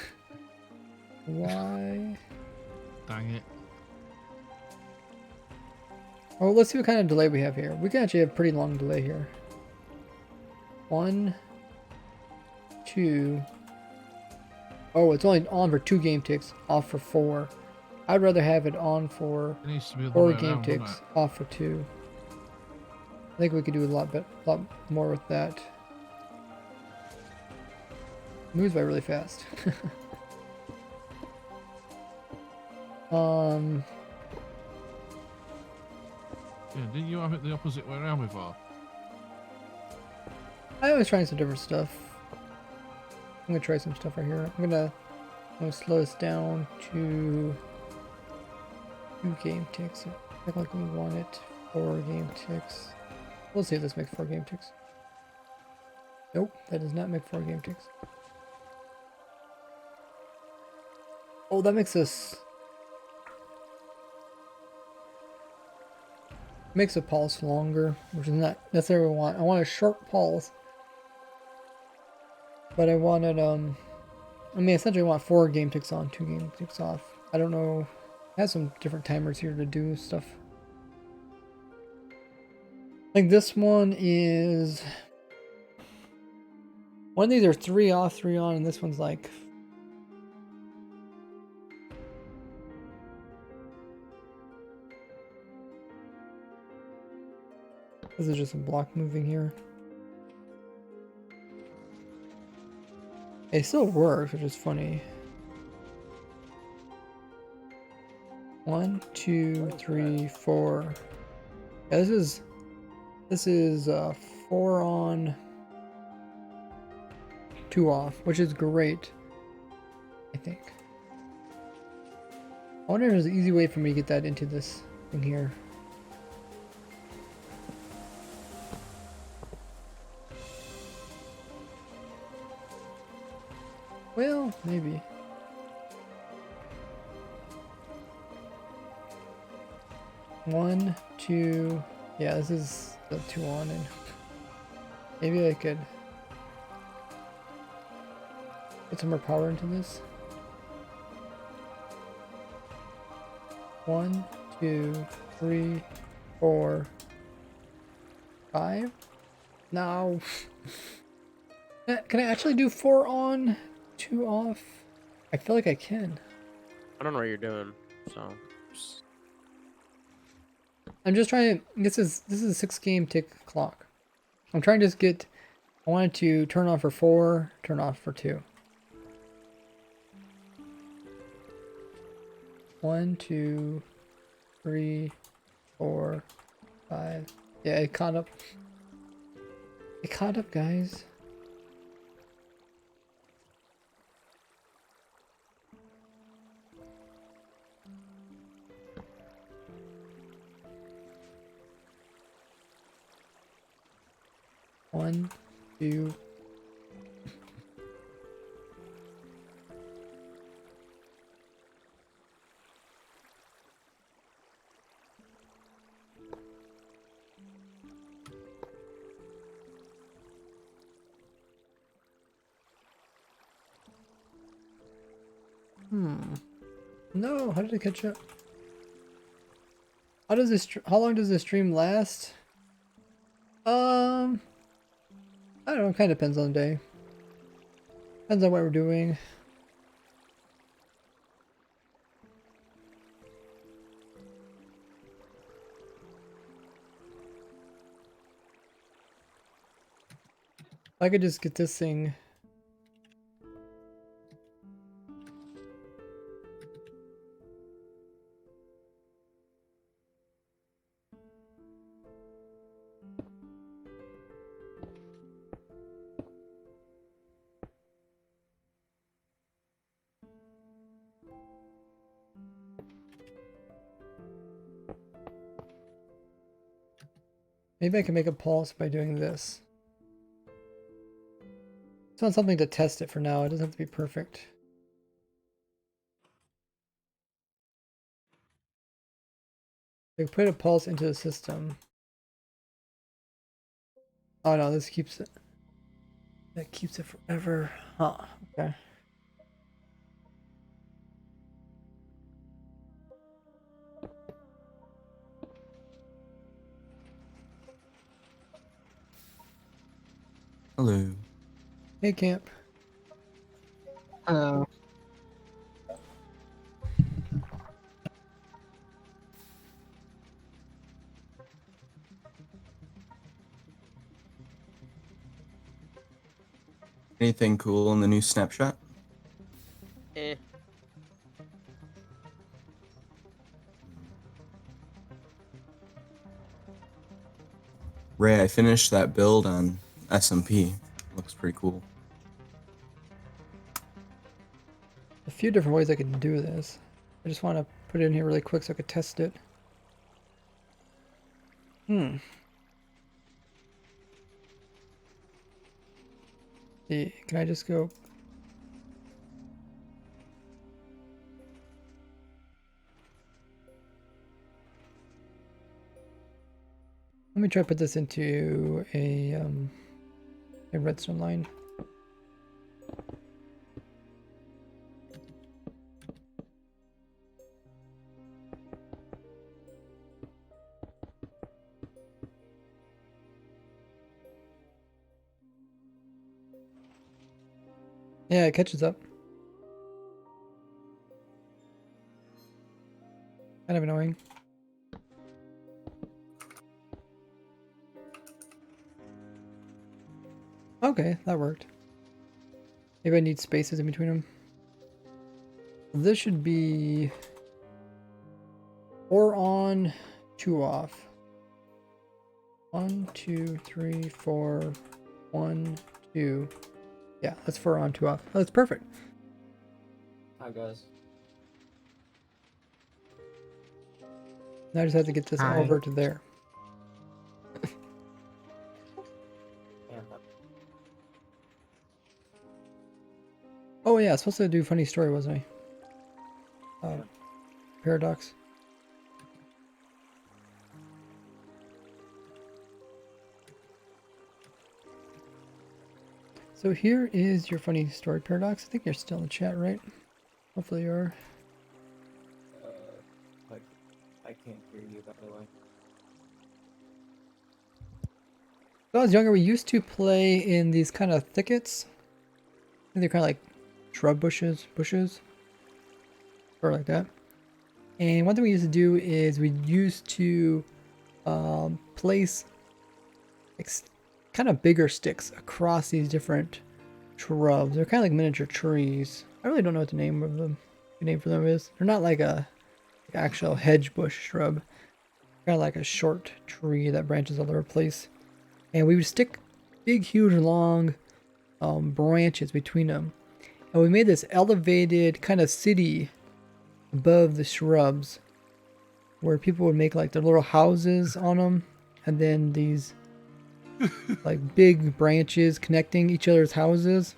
Why? Dang it. Oh, let's see what kind of delay we have here. We can actually have a pretty long delay here. 1, 2. Oh, it's only on for 2 game ticks, off for 4. I'd rather have it on for It needs to be the 4 way game around, doesn't ticks, it? off for 2. I think we could do a lot more with that. Moves by really fast. Yeah, didn't you have it the opposite way around before? I always trying some different stuff. I'm gonna try some stuff right here. I'm gonna slow this down to 2 game ticks. I think like we want it 4 game ticks. We'll see if this makes 4 game ticks. Nope, that does not make 4 game ticks. Oh, that makes this makes a pulse longer, which is not necessarily what I want. I want a short pulse. But I wanted, I mean, essentially I want 4 game ticks on, 2 game ticks off. I don't know. I have some different timers here to do stuff. I think this one is... One of these are 3 off, 3 on, and this one's like... This is just a block moving here. It still works, which is funny. 1, 2, 3, 4. Yeah, this is 4 on, 2 off, which is great. I think. I wonder if there's an easy way for me to get that into this thing here. Well, maybe. One, 2, Yeah, this is the 2 on, and maybe I could put some more power into this. 1, 2, 3, 4, 5. No. Can I actually do 4 on, 2 off? I feel like I can. I don't know what you're doing, so. I'm just trying to. This is a 6-game tick clock. I'm trying to just get. I wanted to turn on for 4, turn off for 2. 1, 2, 3, 4, 5. Yeah, it caught up. It caught up, guys. One, 2. No, how did it catch up? How does this? How long does this stream last? I don't know. Kind of depends on the day. Depends on what we're doing. If I could just get this thing. Maybe I can make a pulse by doing this. Just want something to test it for now. It doesn't have to be perfect. I put a pulse into the system. Oh no, this keeps it. That keeps it forever. Huh. Okay. Hello. Hey, Camp. Hello. Anything cool in the new snapshot? Eh. Ray, I finished that build on SMP. Looks pretty cool. A few different ways I could do this. I just want to put it in here really quick so I could test it. Can I just go? Let me try to put this into a redstone line. Yeah, it catches up. Kind of annoying. Okay, that worked. Maybe I need spaces in between them. This should be 4 on, 2 off. 1, 2, 3, 4, 1, 2. Yeah, that's 4 on, 2 off. Oh, that's perfect. Hi guys. Now I just have to get this Hi. over to there. Yeah. Oh yeah, I was supposed to do funny story, wasn't I? Paradox. So here is your funny story, Paradox. I think you're still in the chat, right? Hopefully you are. Like, I can't hear you, by the way. When I was younger, we used to play in these kind of thickets. I think they're kind of like shrub bushes, or like that. And one thing we used to do is we used to place kind of bigger sticks across these different shrubs. They're kind of like miniature trees. I really don't know what the name of them, the name for them is. They're not like a actual hedge bush shrub. Kind of like a short tree that branches all over the place. And we would stick big, huge, long branches between them. And we made this elevated kind of city above the shrubs where people would make like their little houses on them. And then these like big branches connecting each other's houses.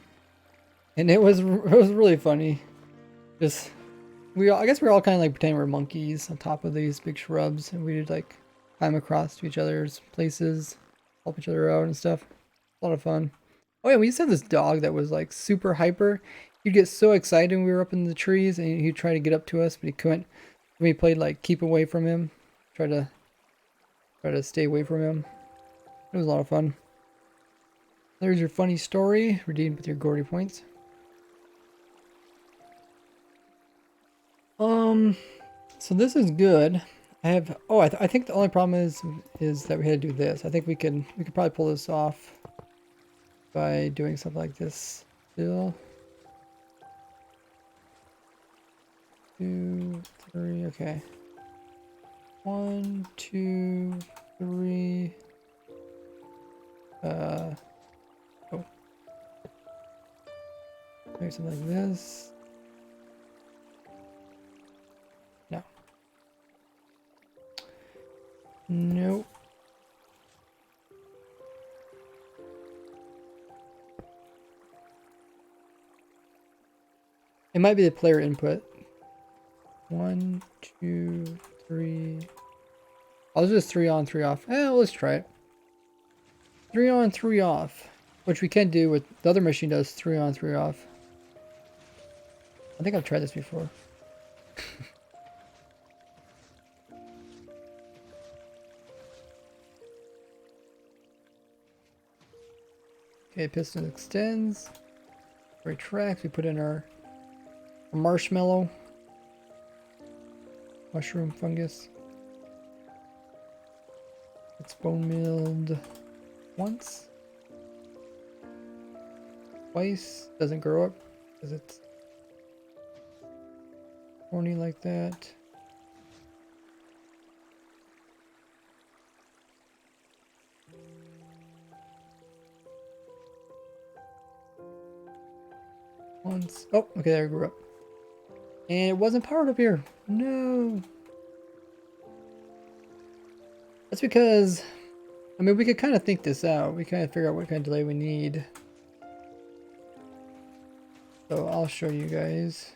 And it was really funny. Just, I guess we were all kind of like pretending we're monkeys on top of these big shrubs. And we would like climb across to each other's places, help each other out and stuff. A lot of fun. Oh yeah, we used to have this dog that was like super hyper. He'd get so excited when we were up in the trees and he'd try to get up to us, but he couldn't. We played like keep away from him. Try to stay away from him. It was a lot of fun. There's your funny story, redeemed with your Gordy points. So this is good. I have, oh, I think the only problem is that we had to do this. I think we could probably pull this off by doing something like this still. 2, 3, okay. 1, 2, 3. Oh. Maybe something like this. No. Nope. It might be the player input. 1, 2, 3. I'll just 3 on, 3 off. Let's try it. 3 on, 3 off. Which we can do with the other machine does 3 on, 3 off. I think I've tried this before. Okay, piston extends. Retracts. We put in our marshmallow. Mushroom fungus. It's bone milled once. Twice. Doesn't grow up because it's horny like that. Once. Oh, okay, there it grew up. And it wasn't powered up here. No. That's because, I mean, we could kind of think this out. We kind of figure out what kind of delay we need. So I'll show you guys.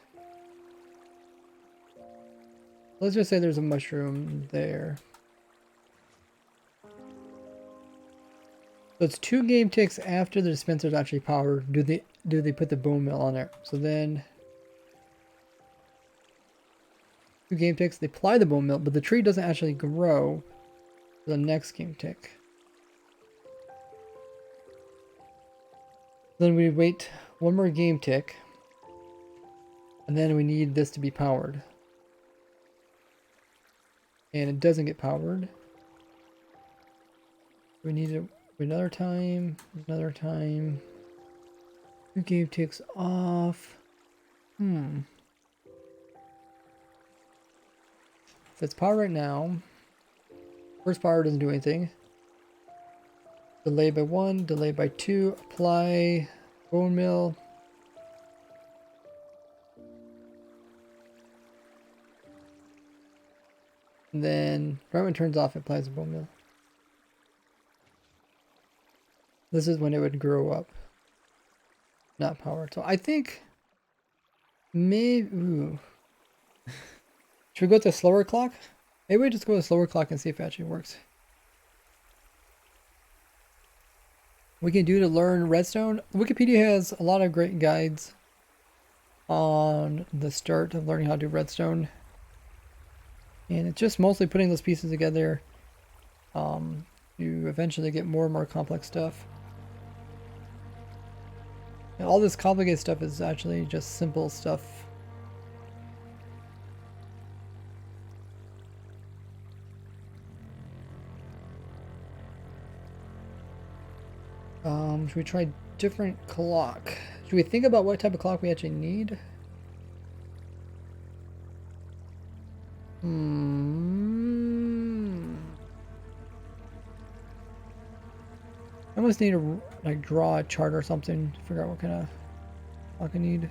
Let's just say there's a mushroom there. So it's 2 game ticks after the dispenser is actually powered. Do they put the bone mill on there? So then 2 game ticks, they apply the bone mill, but the tree doesn't actually grow for the next game tick. Then we wait 1 more game tick, and then we need this to be powered. And it doesn't get powered. We need it another time, 2 game ticks off. If it's powered right now, first power doesn't do anything. Delay by 1, delay by 2, apply bone mill. And then right when it turns off, it applies the bone mill. This is when it would grow up, not powered. So I think maybe, should we go to a slower clock? Maybe we just go to a slower clock and see if it actually works. we can do to learn redstone. Wikipedia has a lot of great guides on the start of learning how to do redstone. And it's just mostly putting those pieces together. You eventually get more and more complex stuff. And all this complicated stuff is actually just simple stuff. Should we try different clock? Should we think about what type of clock we actually need? I almost need to like draw a chart or something to figure out what kind of clock I need.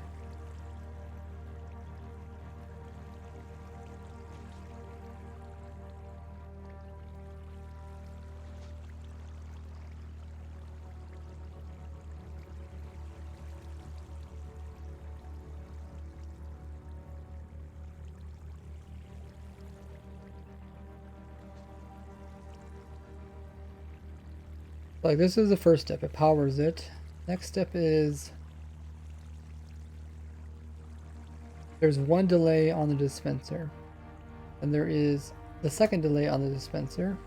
Like this is the first step, it powers it. Next step is there's one delay on the dispenser. And there is the second delay on the dispenser.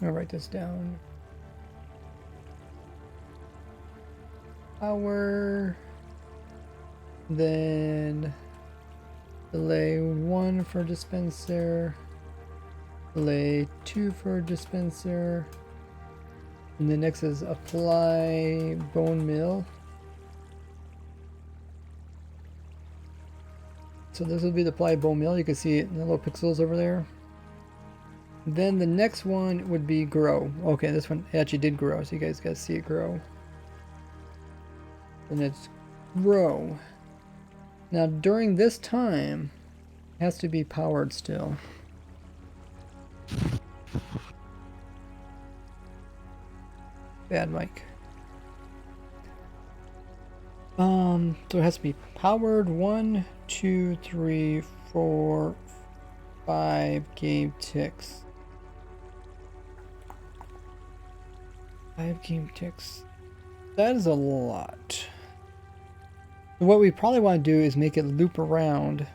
I'll write this down. Power. Then delay 1 for dispenser, delay 2 for dispenser, and the next is apply bone mill. So this will be the apply bone mill. You can see it in the little pixels over there. Then the next one would be grow. Okay, this one actually did grow, so you guys got to see it grow. And it's grow. Now during this time, it has to be powered still. Bad mic. So it has to be powered 1, 2, 3, 4, 5 game ticks. 5 game ticks. That is a lot. What we probably want to do is make it loop around.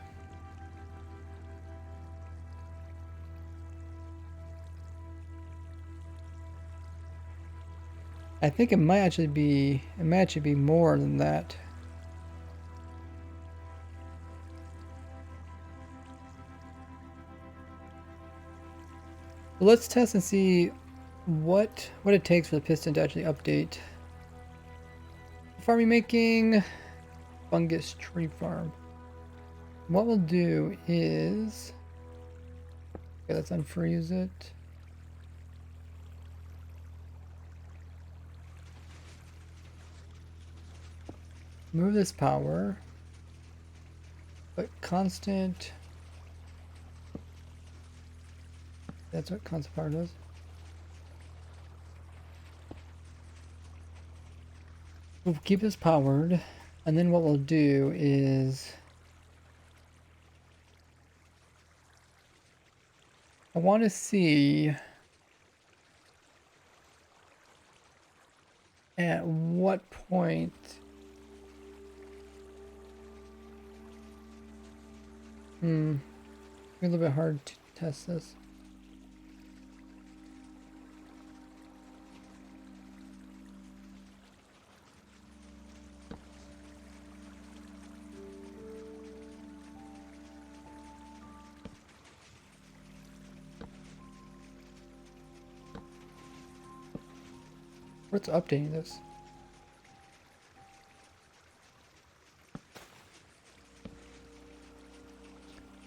I think it might actually be more than that. So let's test and see what it takes for the piston to actually update. Farming making fungus tree farm. What we'll do is, okay, let's unfreeze it. Move this power, but constant. That's what constant power does. We'll keep this powered, and then what we'll do is I want to see at what point a little bit hard to test this. What's updating this?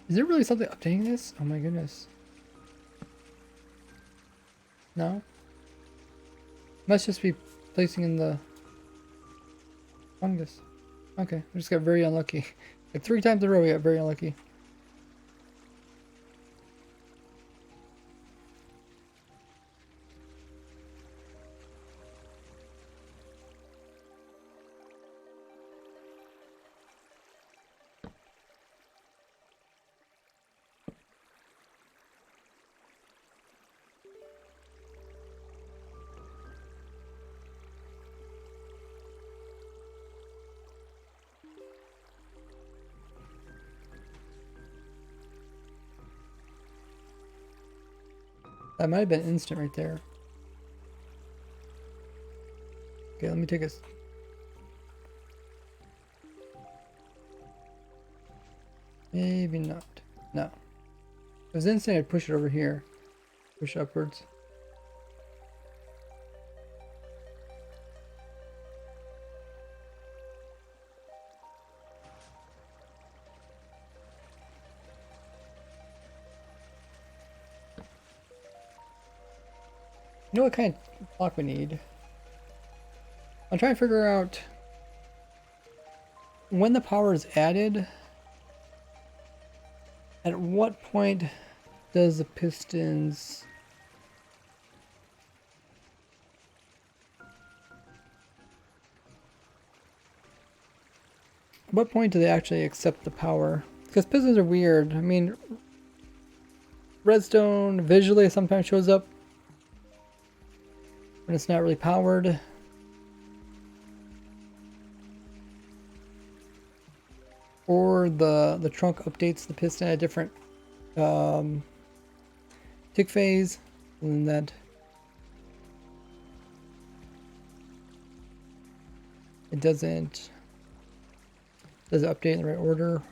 Is there really something updating this? Oh my goodness. No? Must just be placing in the fungus. Okay, we just got very unlucky. Like 3 times in a row we got very unlucky. That might have been instant right there. Okay, let me take a... Maybe not. No. If it was instant, I'd push it over here. Push upwards. You know what kind of clock we need? I'm trying to figure out when the power is added, at what point does the pistons at what point do they actually accept the power? Because pistons are weird. I mean, redstone visually sometimes shows up when it's not really powered. Or the trunk updates the piston at a different tick phase, and that it doesn't update in the right order.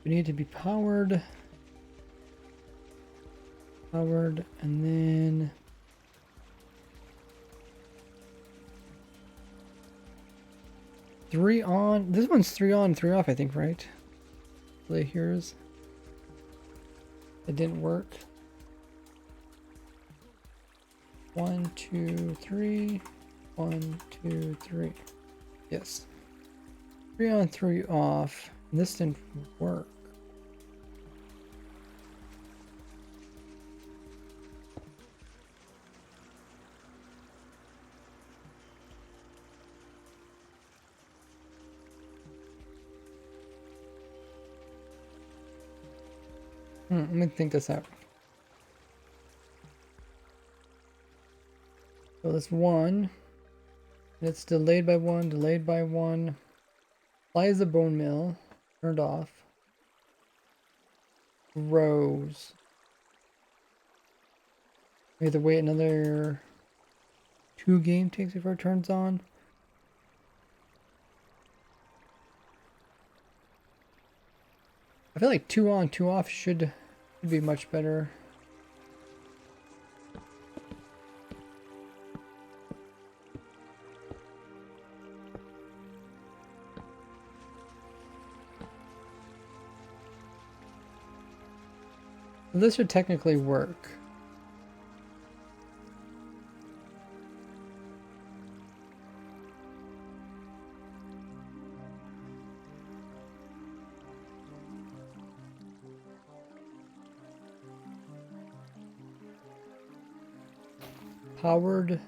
We need to be powered, and then three on. This one's 3 on, 3 off, I think, right? Play here's. It didn't work. 1, 2, 3. 1, 2, 3. Yes. 3 on, 3 off. And this didn't work. Let me think this out. So this 1, it's delayed by 1, delayed by 1. Applies the bone mill, turned off. Grows. We have to wait another 2 game takes before it turns on. I feel like 2 on, 2 off should be much better. This should technically work. Powered.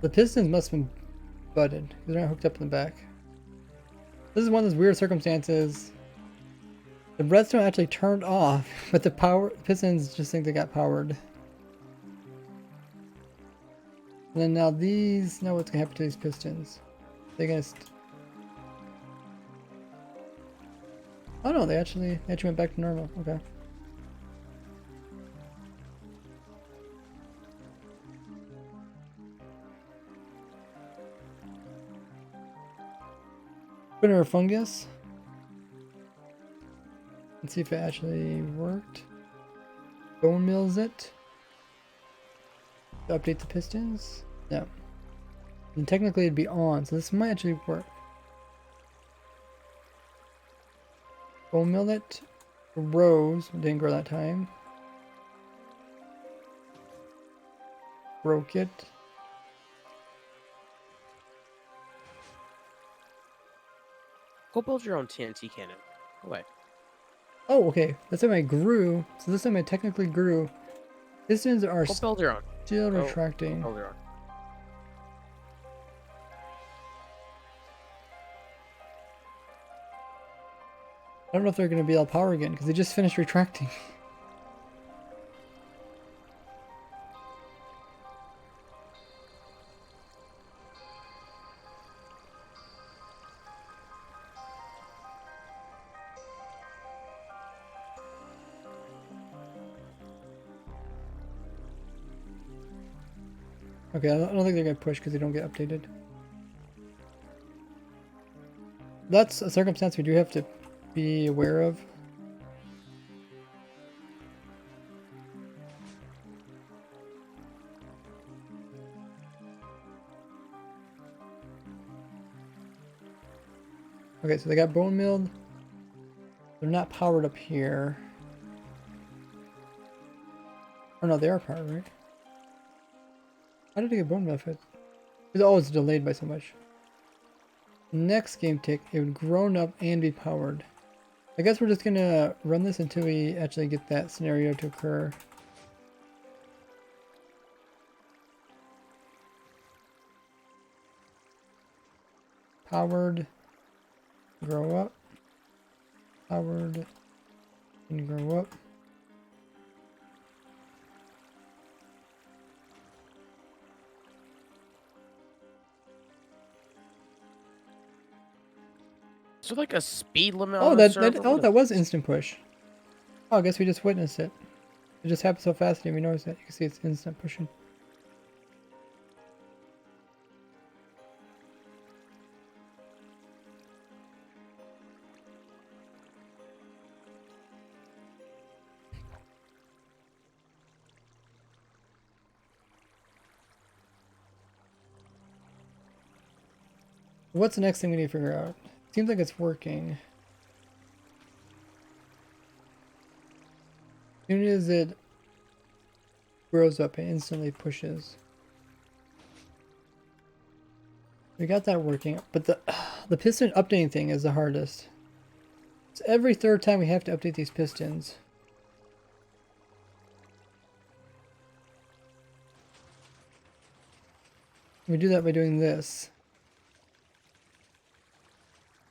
The pistons must have been butted because they're not hooked up in the back. This is one of those weird circumstances. The redstone actually turned off, but the pistons just think they got powered. And then now these, now what's gonna happen to these pistons? They're gonna oh no, they actually went back to normal. Okay. Spinner fungus. Let's see if it actually worked. Bone mills it. Update the pistons. No. And technically it'd be on, so this might actually work. Bone mill it. Rose. Didn't grow that time. Broke it. Go build your own TNT cannon. Go away. Oh, okay. This time I grew. So this time I technically grew. Pistons are Go build your own. still retracting. Build your own. I don't know if they're going to be able to power again because they just finished retracting. Okay, I don't think they're gonna push because they don't get updated. That's a circumstance we do have to be aware of. Okay, so they got bone milled. They're not powered up here. Oh no, they are powered, right? How did they get bone milled? Oh, it's delayed by so much. Next game tick, it would grown up and be powered. I guess we're just gonna run this until we actually get that scenario to occur. Powered, grow up. Powered, and grow up. Is there like a speed limit Oh, on the that server? oh, What that is was this? instant push. Oh, I guess we just witnessed it. It just happened so fast, I didn't even notice it. You can see it's instant pushing. What's the next thing we need to figure out? Seems like it's working. As soon as it grows up, it instantly pushes. We got that working, but the piston updating thing is the hardest. It's every third time we have to update these pistons. We do that by doing this.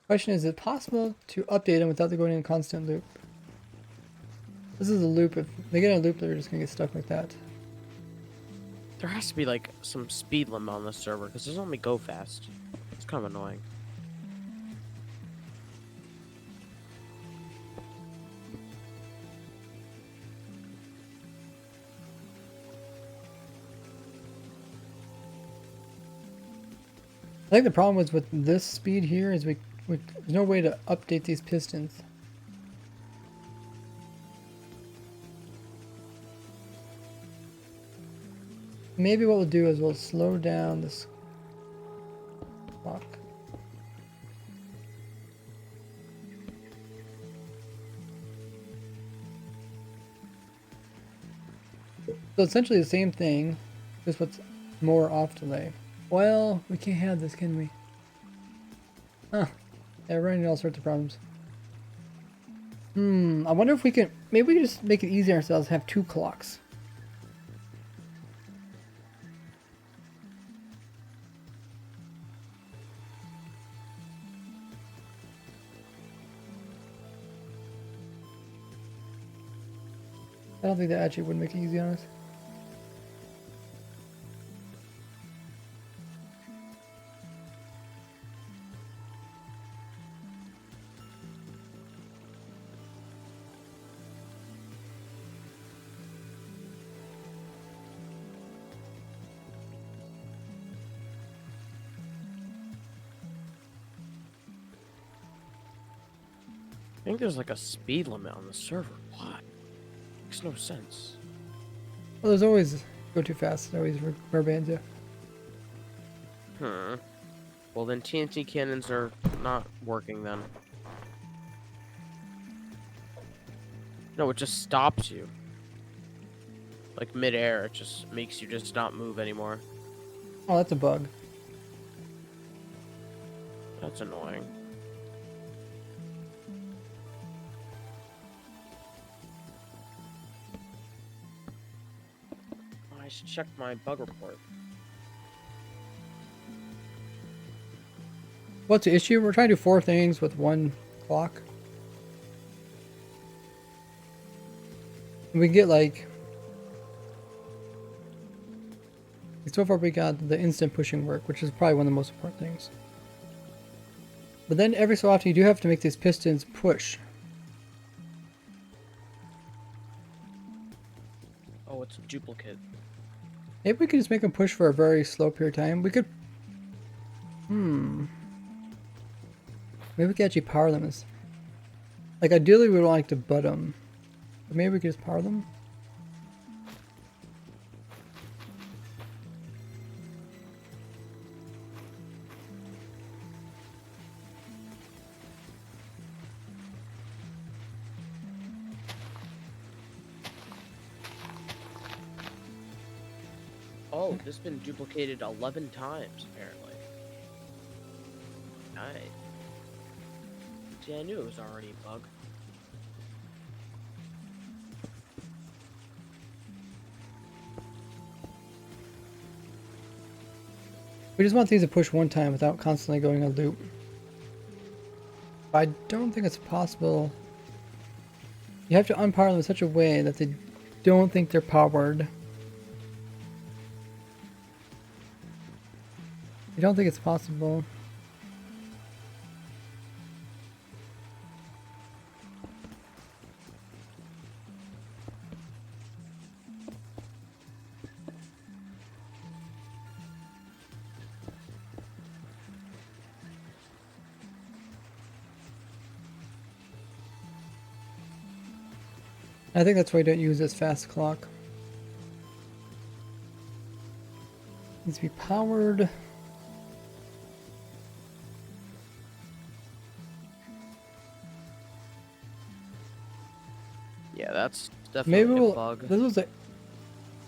Question is it possible to update them without them going in a constant loop? This is a loop. If they get in a loop, they're just gonna get stuck like that. There has to be like some speed limit on the server because there's only go fast. It's kind of annoying. I think the problem was with this speed here is there's no way to update these pistons. Maybe what we'll do is we'll slow down this clock. So essentially the same thing, just with more off delay. Well, we can't have this, can we? Huh. Yeah, we're running into all sorts of problems. I wonder if we can, maybe we can just make it easy on ourselves, have 2 clocks. I don't think that actually would make it easy on us. I think there's like a speed limit on the server. Why? Makes no sense. Well, there's always go too fast. Always Barbanda. Well, then TNT cannons are not working then. No, it just stops you. Like mid-air, it just makes you just not move anymore. Oh, that's a bug. That's annoying. I should check my bug report. What's the issue? We're trying to do 4 things with 1 clock. We can get like... So far we got the instant pushing work, which is probably one of the most important things. But then every so often you do have to make these pistons push. Oh, it's a duplicate. Maybe we could just make them push for a very slow period of time. We could... Maybe we could actually power them as... Like, ideally we would like to butt them. But maybe we could just power them? Oh, this has been duplicated 11 times, apparently. Nice. See, I knew it was already a bug. We just want these to push one time without constantly going a loop. I don't think it's possible. You have to unpower them in such a way that they don't think they're powered. I don't think it's possible. I think that's why I don't use this fast clock. Needs to be powered. Yeah, that's definitely Maybe a we'll. bug. This was the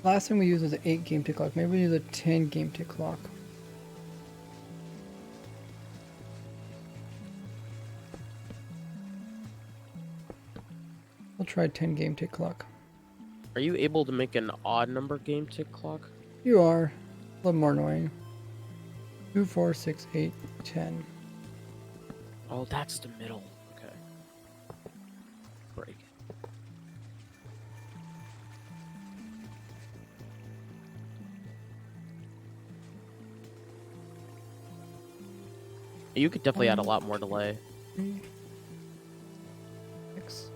last time we used was an 8 game tick clock. Maybe we'll use a 10 game tick clock. We'll try 10 game tick clock. Are you able to make an odd number game tick clock? You are. A little more annoying. 2, 4, 6, 8, 10. Oh, that's the middle. Okay. Break. You could definitely add a lot more delay. 3, 6.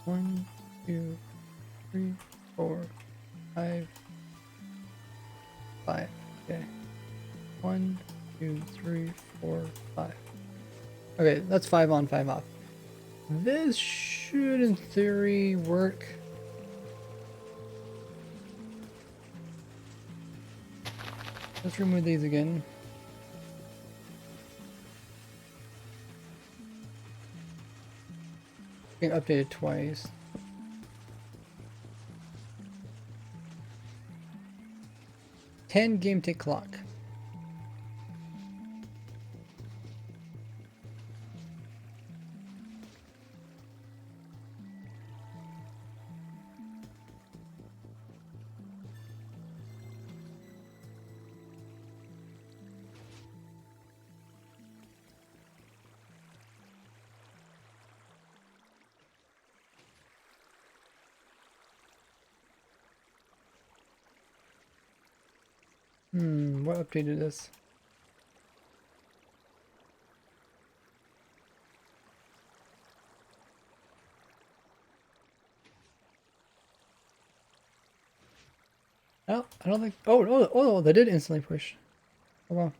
One, 2, 3, 4, 5, 5. Okay. 1, 2, 3, 4, 5. Okay, that's 5 on, 5 off. This should, in theory, work. Let's remove these again. Being updated twice. Ten game tick clock. What updated this? Oh, I don't think. Oh, they did instantly push. Oh wow.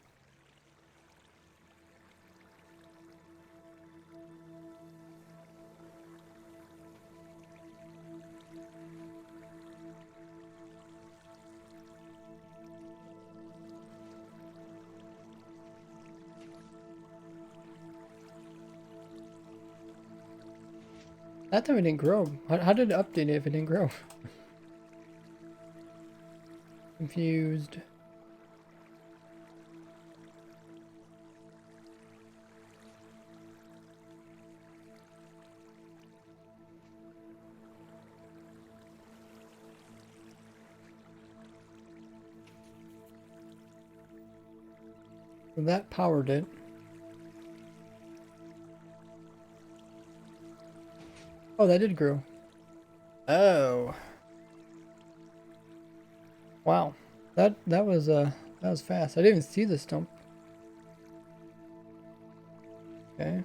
That time it didn't grow. How did it update it if it didn't grow? Confused. So that powered it. Oh, that did grow. Oh. Wow. That was fast. I didn't even see the stump. Okay.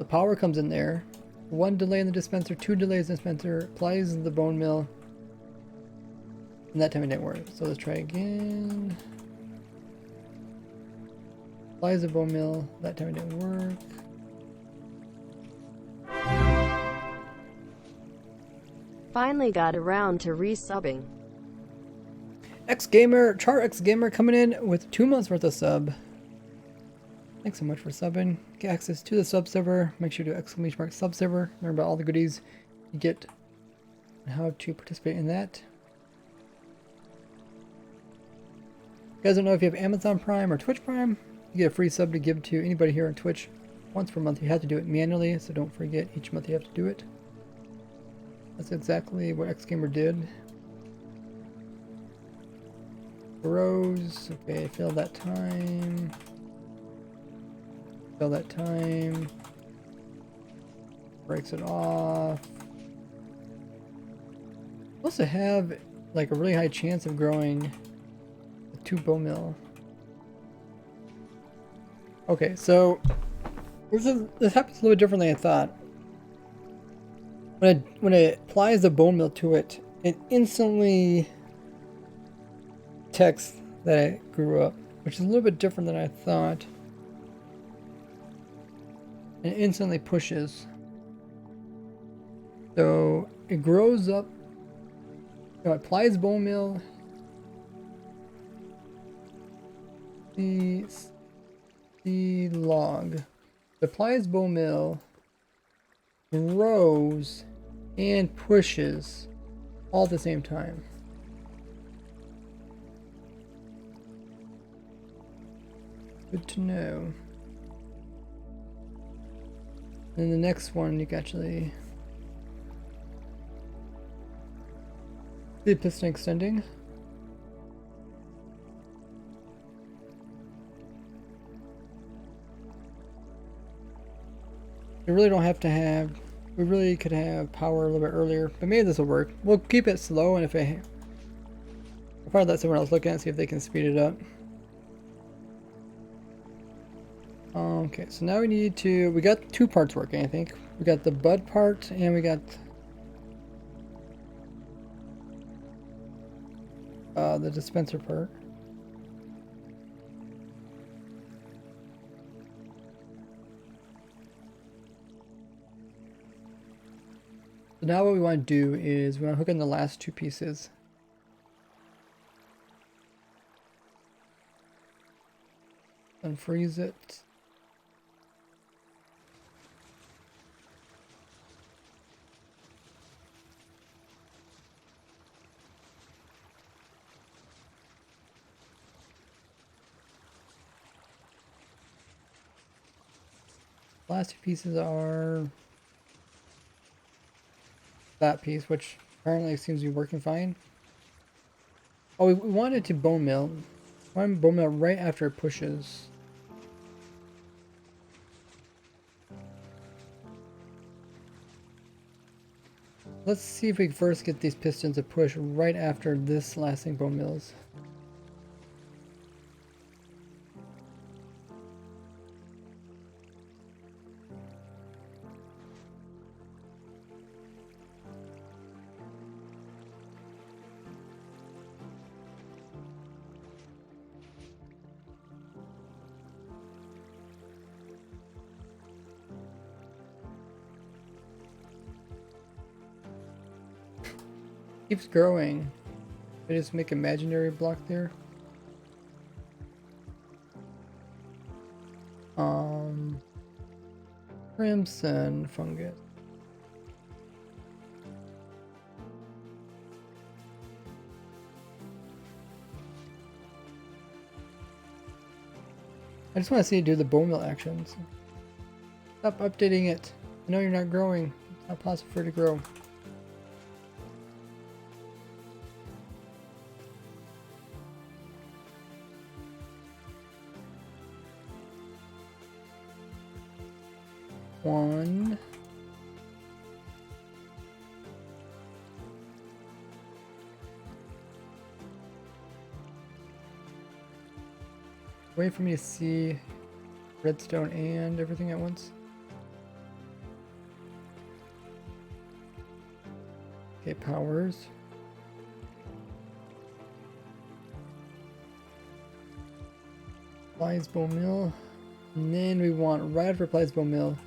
The power comes in there. 1 delay in the dispenser, 2 delays in the dispenser, applies the bone mill. And that time it didn't work. So let's try again. Applies the bone mill. That time it didn't work. Finally got around to resubbing. X Gamer, Char X Gamer coming in with 2 months worth of sub. Thanks so much for subbing. Get access to the sub server. Make sure to ! sub server. Learn about all the goodies you get and how to participate in that. If you guys don't know if you have Amazon Prime or Twitch Prime, you get a free sub to give to anybody here on Twitch once per month. You have to do it manually, so don't forget each month you have to do it. That's exactly what X Gamer did. Rose, okay, fill that time. Fill that time. Breaks it off. Supposed to have like a really high chance of growing a 2 bone mill. Okay, so this happens a little bit differently than I thought. When it applies the bone mill to it, it instantly detects that it grew up, which is a little bit different than I thought. And it instantly pushes. So it grows up. It applies bone mill. The log. It applies bone mill. Grows and pushes all at the same time. Good to know. And the next one you can actually see the piston extending. We really don't have to have, we really could have power a little bit earlier, but maybe this will work. We'll keep it slow, and if I'll probably let someone else look at it, see if they can speed it up. Okay, so now we need to, we got 2 parts working, I think. We got the bud part, and we got the dispenser part. So now what we want to do is we want to hook in the last 2 pieces. Unfreeze it. Last 2 pieces are that piece, which apparently seems to be working fine. Oh, we wanted to bone mill. We want to bone mill right after it pushes. Let's see if we can first get these pistons to push right after this last thing bone mills. Keeps growing. I just make imaginary block there. Crimson fungus. I just want to see you do the bone mill actions. Stop updating it. I know you're not growing. It's not possible for it to grow. One. Wait for me to see redstone and everything at once. Okay, powers. Plies bone mill. And then we want right after plies bone mill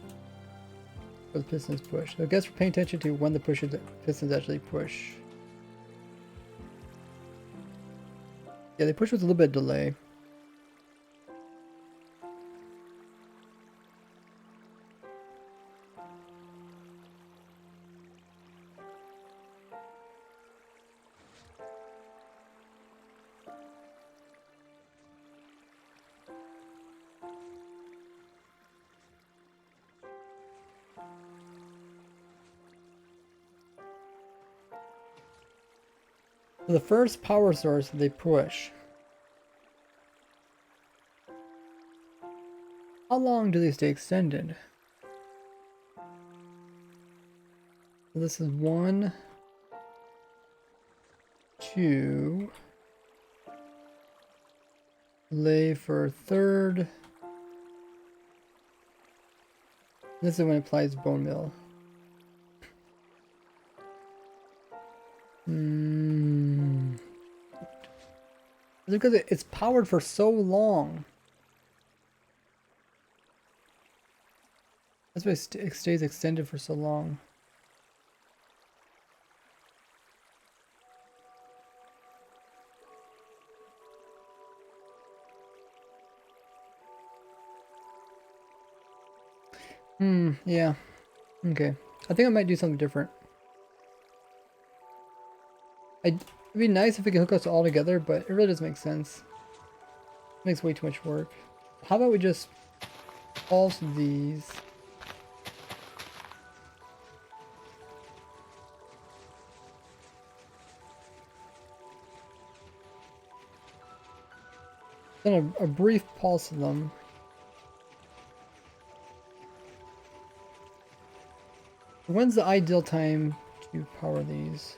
for the pistons push. So I guess we're paying attention to when the pistons actually push. Yeah, they push with a little bit of delay. So the first power source they push. How long do they stay extended? So this is 1, 2. Delay for third. This is when it applies bone mill. Because it's powered for so long. That's why it stays extended for so long. Yeah. Okay. I think I might do something different. It'd be nice if we could hook us all together, but it really doesn't make sense. It makes way too much work. How about we just pulse these? Then a brief pulse of them. When's the ideal time to power these?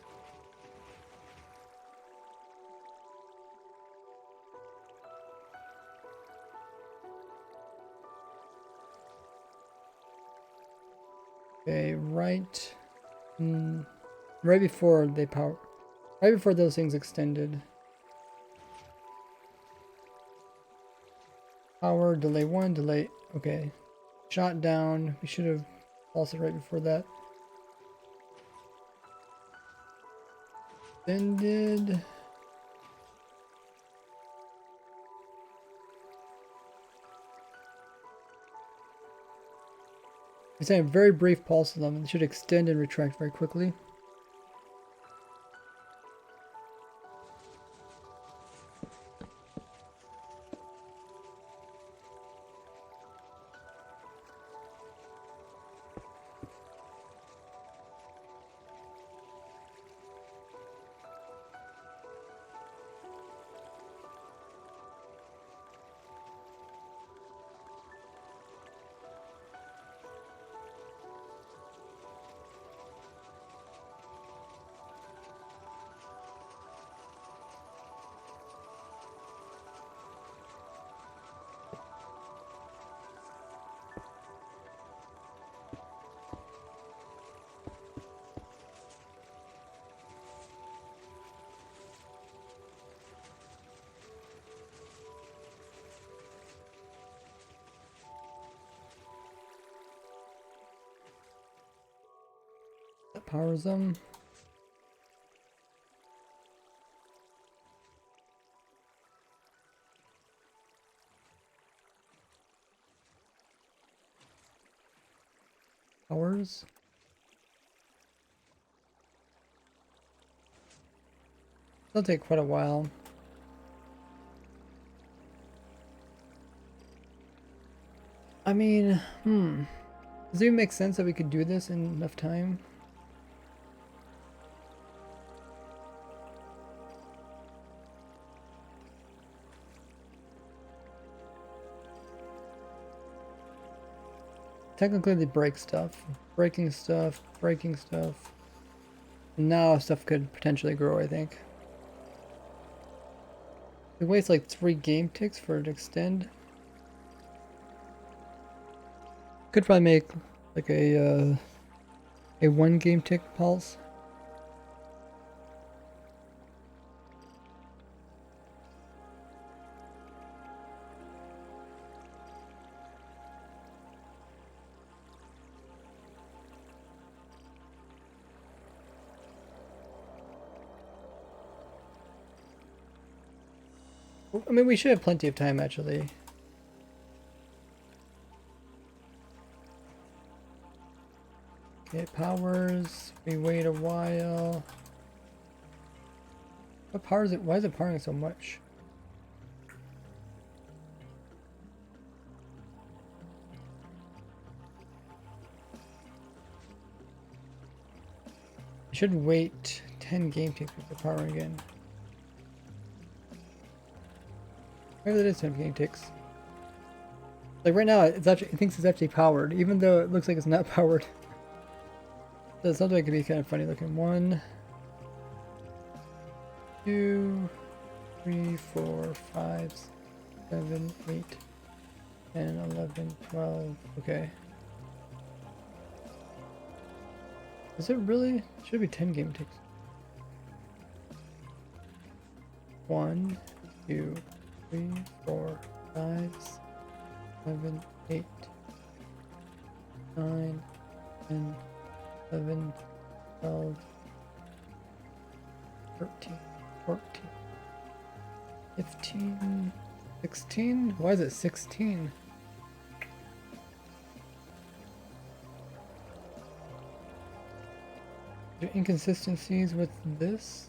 Okay, right before they power, right before those things extended. Power, delay 1, delay, okay. Shot down, we should have pulsed it right before that. Extended. We sent a very brief pulse to them, and they should extend and retract very quickly. That powers them. Powers. It'll take quite a while. I mean, does it even make sense that we could do this in enough time? Technically they break stuff. Breaking stuff, breaking stuff. Now stuff could potentially grow, I think. It wastes like 3 game ticks for it to extend. Could probably make like a 1 game tick pulse. I mean, we should have plenty of time actually. Okay, it powers. We wait a while. What powers it? Why is it powering so much? I should wait 10 game ticks for the power again. Maybe that is 10 game ticks. Like right now, it's actually, it thinks it's actually powered, even though it looks like it's not powered. So it sounds like it could be kind of funny looking. 1, 2, 3, 4, 5, 7, 8, 10, 11, 12. Okay. Is it really? It should be 10 game ticks. 1, 2, 3, 4, 5, 7, 8, 9, 10, 11, 12, 13, 14, 15, 16? Why is it 16? Are there inconsistencies with this?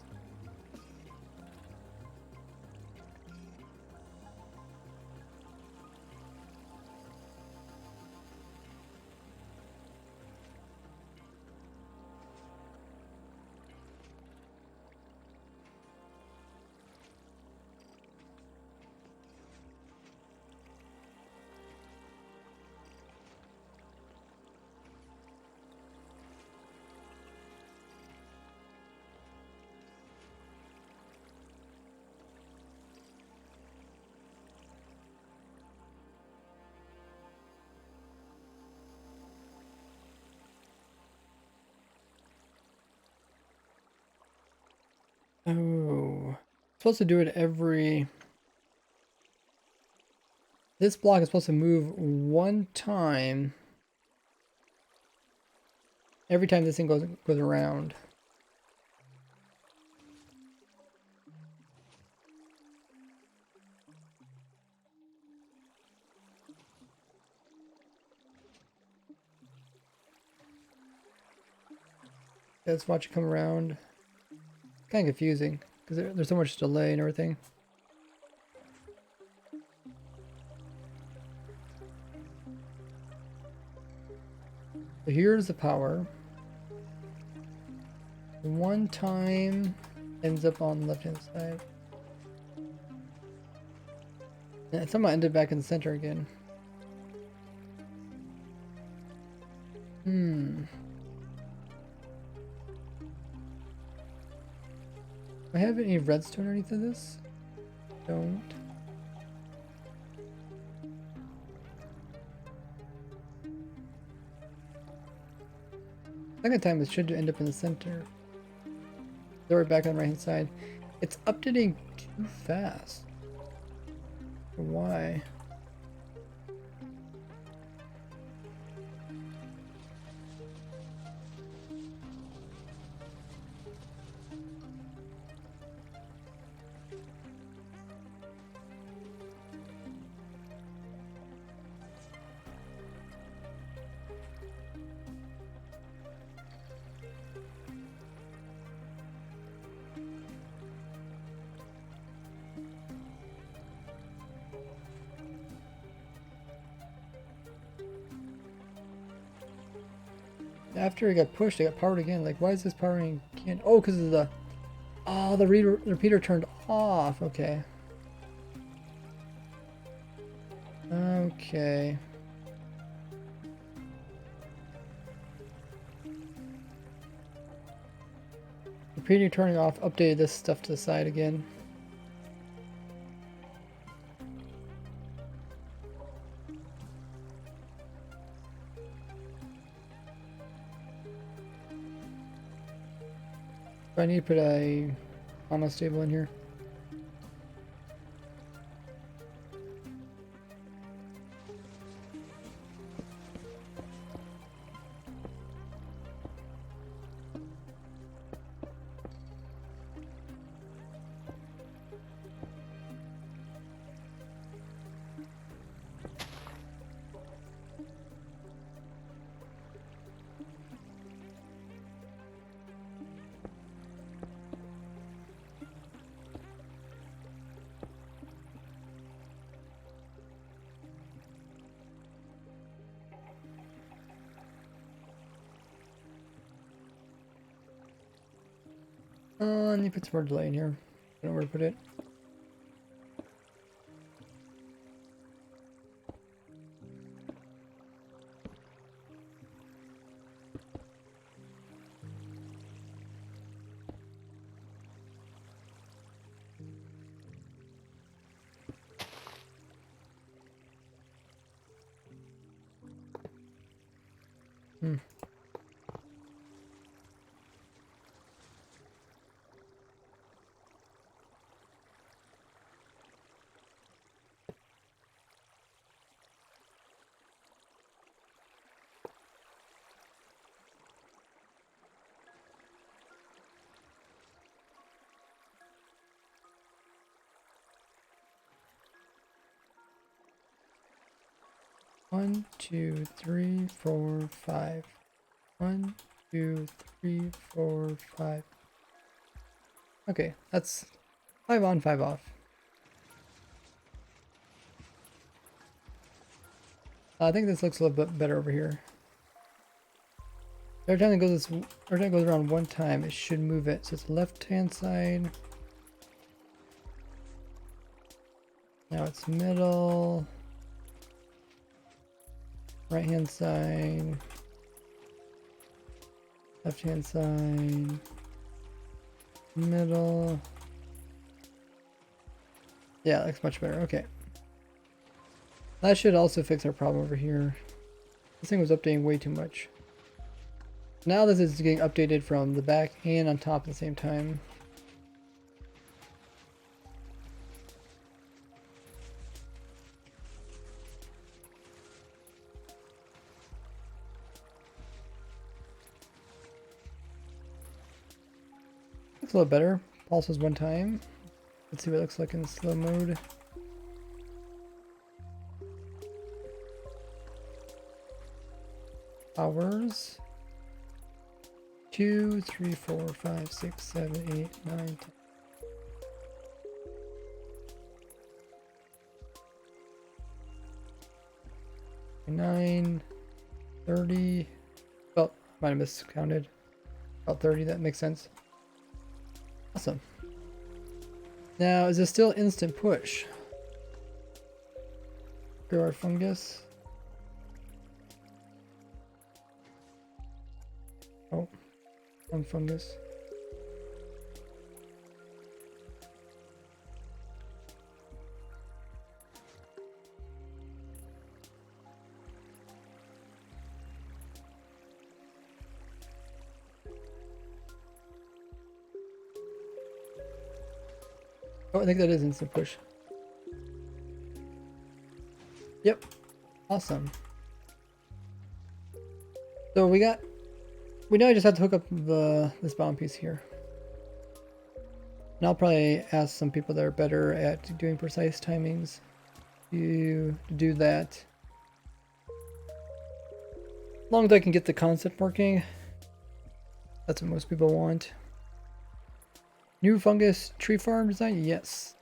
Oh, supposed to do it every. This block is supposed to move one time every time this thing goes around. Let's watch it come around. Kind of confusing because there's so much delay and everything. So here's the power. One time ends up on the left hand side. And somehow ended back in the center again. Do I have any redstone or anything to this? Don't. Second time it should end up in the center. So we're back on the right hand side. It's updating too fast. Why? After it got pushed, it got powered again. Like, why is this powering again? Oh, because of the... Oh, the repeater turned off. Okay. Okay. Repeater turning off, updated this stuff to the side again. I need to put a almost stable in here. I need to put some more delay in here. I don't know where to put it. Hmm. One, two, three, four, five. 1, 2, 3, 4, 5. Okay, that's 5 on, 5 off. I think this looks a little bit better over here. Every time it goes around one time, it should move it. So it's left-hand side. Now it's middle. Right-hand side. Left-hand side. Middle. Yeah, it looks much better. Okay. That should also fix our problem over here. This thing was updating way too much. Now this is getting updated from the back and on top at the same time. Looks a little better. Pulses one time. Let's see what it looks like in slow mode. Hours. 2, 3, 4, 5, 6, 7, 8, 9, 10. 9, 30. Oh, might have miscounted. About 30, that makes sense. Awesome. Now, is it still instant push? Grow our fungus. Oh, one fungus. Oh, I think that is instant push. Yep. Awesome. So we now just have to hook up this bomb piece here. And I'll probably ask some people that are better at doing precise timings to do that. As long as I can get the concept working, that's what most people want. New fungus tree farm design? Yes.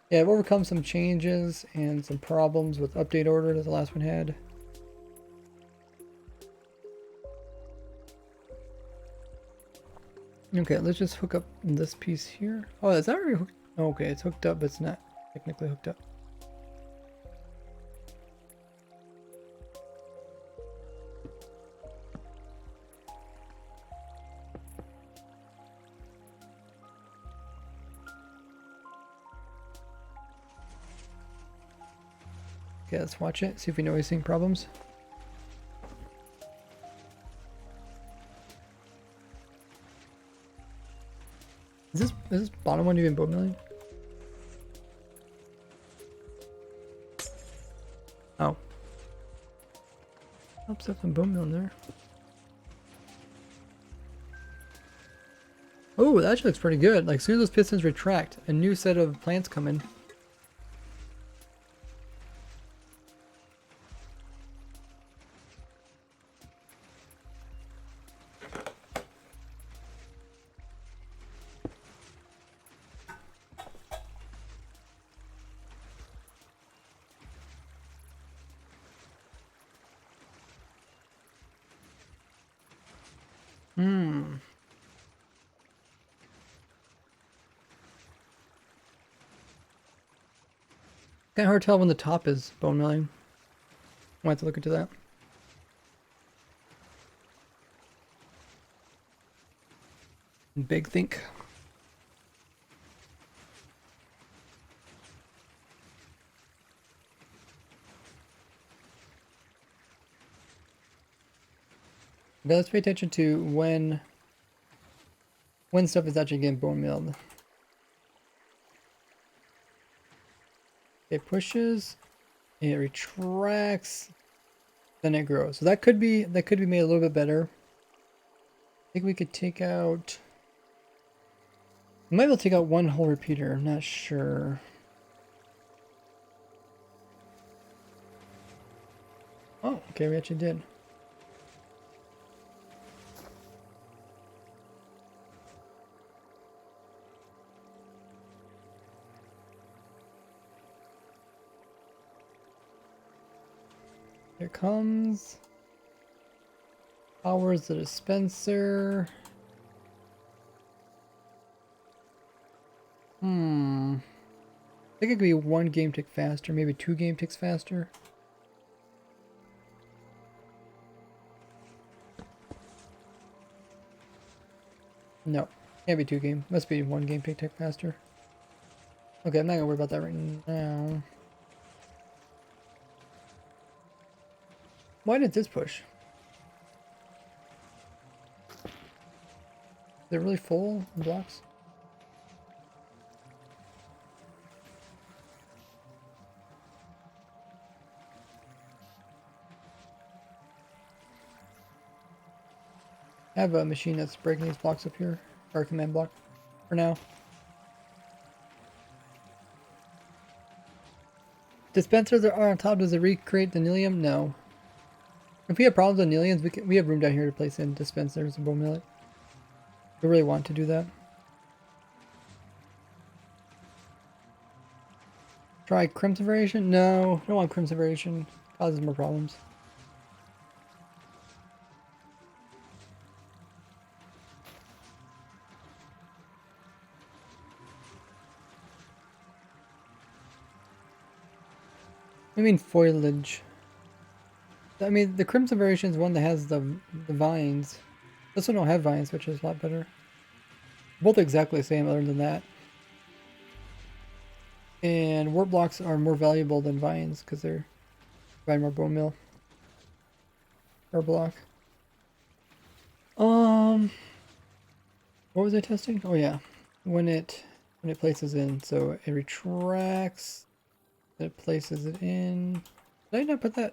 Yeah, I've overcome some changes and some problems with update order that the last one had. Okay, let's just hook up this piece here. Oh, is that already hooked? Okay, it's hooked up, but it's not technically hooked up. Okay, let's watch it, see if we know anything problems. Is this bottom one even bone milling? Oh. Oops, there's some bone meal in there. Oh, that actually looks pretty good. Like, as soon as those pistons retract, a new set of plants come in. Kind of hard to tell when the top is bone milling. Might have to look into that. Big think. But let's pay attention to when stuff is actually getting bone milled. It pushes, it retracts, then it grows. So that could be made a little bit better. I think we could take out. We might be able to take out one whole repeater. I'm not sure. Oh, okay, we actually did. Here comes. Powers the dispenser. I think it could be one game tick faster, maybe 2 game ticks faster. No, can't be 2 game. Must be 1 game tick faster. Okay, I'm not gonna worry about that right now. Why did this push? They're really full blocks. I have a machine that's breaking these blocks up here, or a command block, for now. Dispensers are on top. Does it recreate the Nilium? No. If we have problems with Niliums, we have room down here to place in dispensers and bone mill it. We really want to do that. Try Crimson Variation? No, don't want Crimson Variation. Causes more problems. I mean foliage. I mean the Crimson Variation is one that has the vines. This one don't have vines, which is a lot better. Both exactly the same other than that. And warp blocks are more valuable than vines because they're provide more bone meal per block. What was I testing? Oh yeah, when it places in, so it retracts. It places it in. Did I not put that?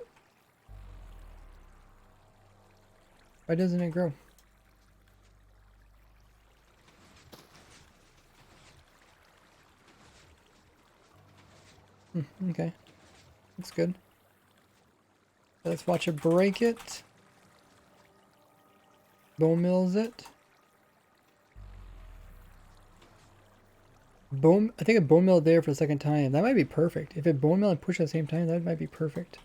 Why doesn't it grow? Okay, that's good. Let's watch it break it. Bone mills it. I think it bone milled there for the second time. That might be perfect. If it bone mill and push at the same time, that might be perfect.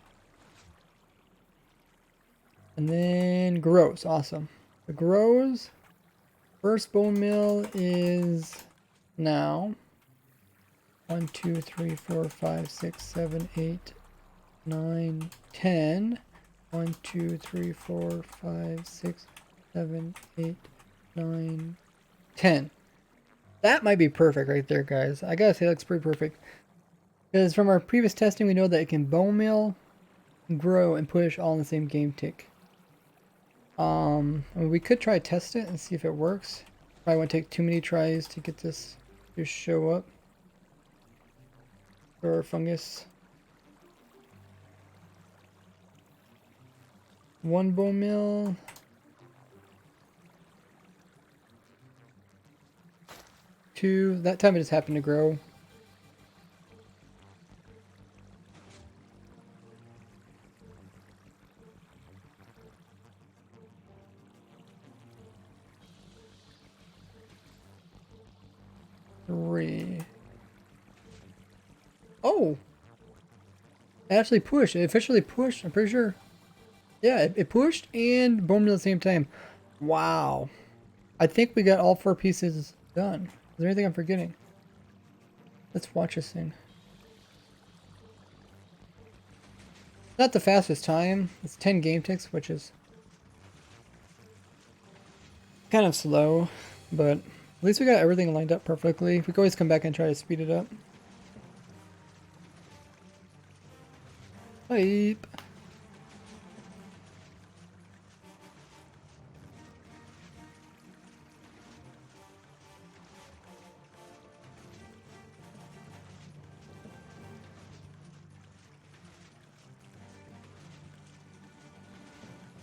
And then grows. Awesome. It grows. First bone mill is now. 1, 2, 3, 4, 5, 6, 7, 8, 9, 10. 1, 2, 3, 4, 5, 6, 7, 8, 9, 10. That might be perfect right there, guys. I gotta say, that looks pretty perfect. Because from our previous testing, we know that it can bone mill, grow, and push all in the same game tick. I mean, we could try test it and see if it works. Probably won't take too many tries to get this to show up. For our fungus. 1 bone mill. 2. That time it just happened to grow. Three. Oh! It actually pushed. It officially pushed. I'm pretty sure. Yeah, it pushed and bone meal at the same time. Wow. I think we got all 4 pieces done. Is there anything I'm forgetting? Let's watch this thing. Not the fastest time. It's 10 game ticks, which is kind of slow, but at least we got everything lined up perfectly. We can always come back and try to speed it up. Pipe.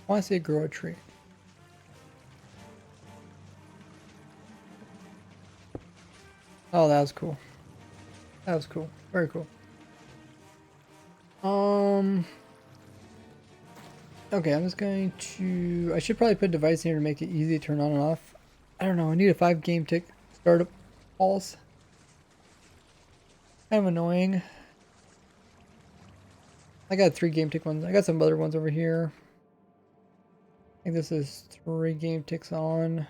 I want to say grow a tree. Oh, that was cool. That was cool. Very cool. Okay, I'm just going to... I should probably put a device here to make it easy to turn on and off. I don't know, I need a 5 game tick startup pulse. Kind of annoying. I got 3 game tick ones. I got some other ones over here. I think this is 3 game ticks on.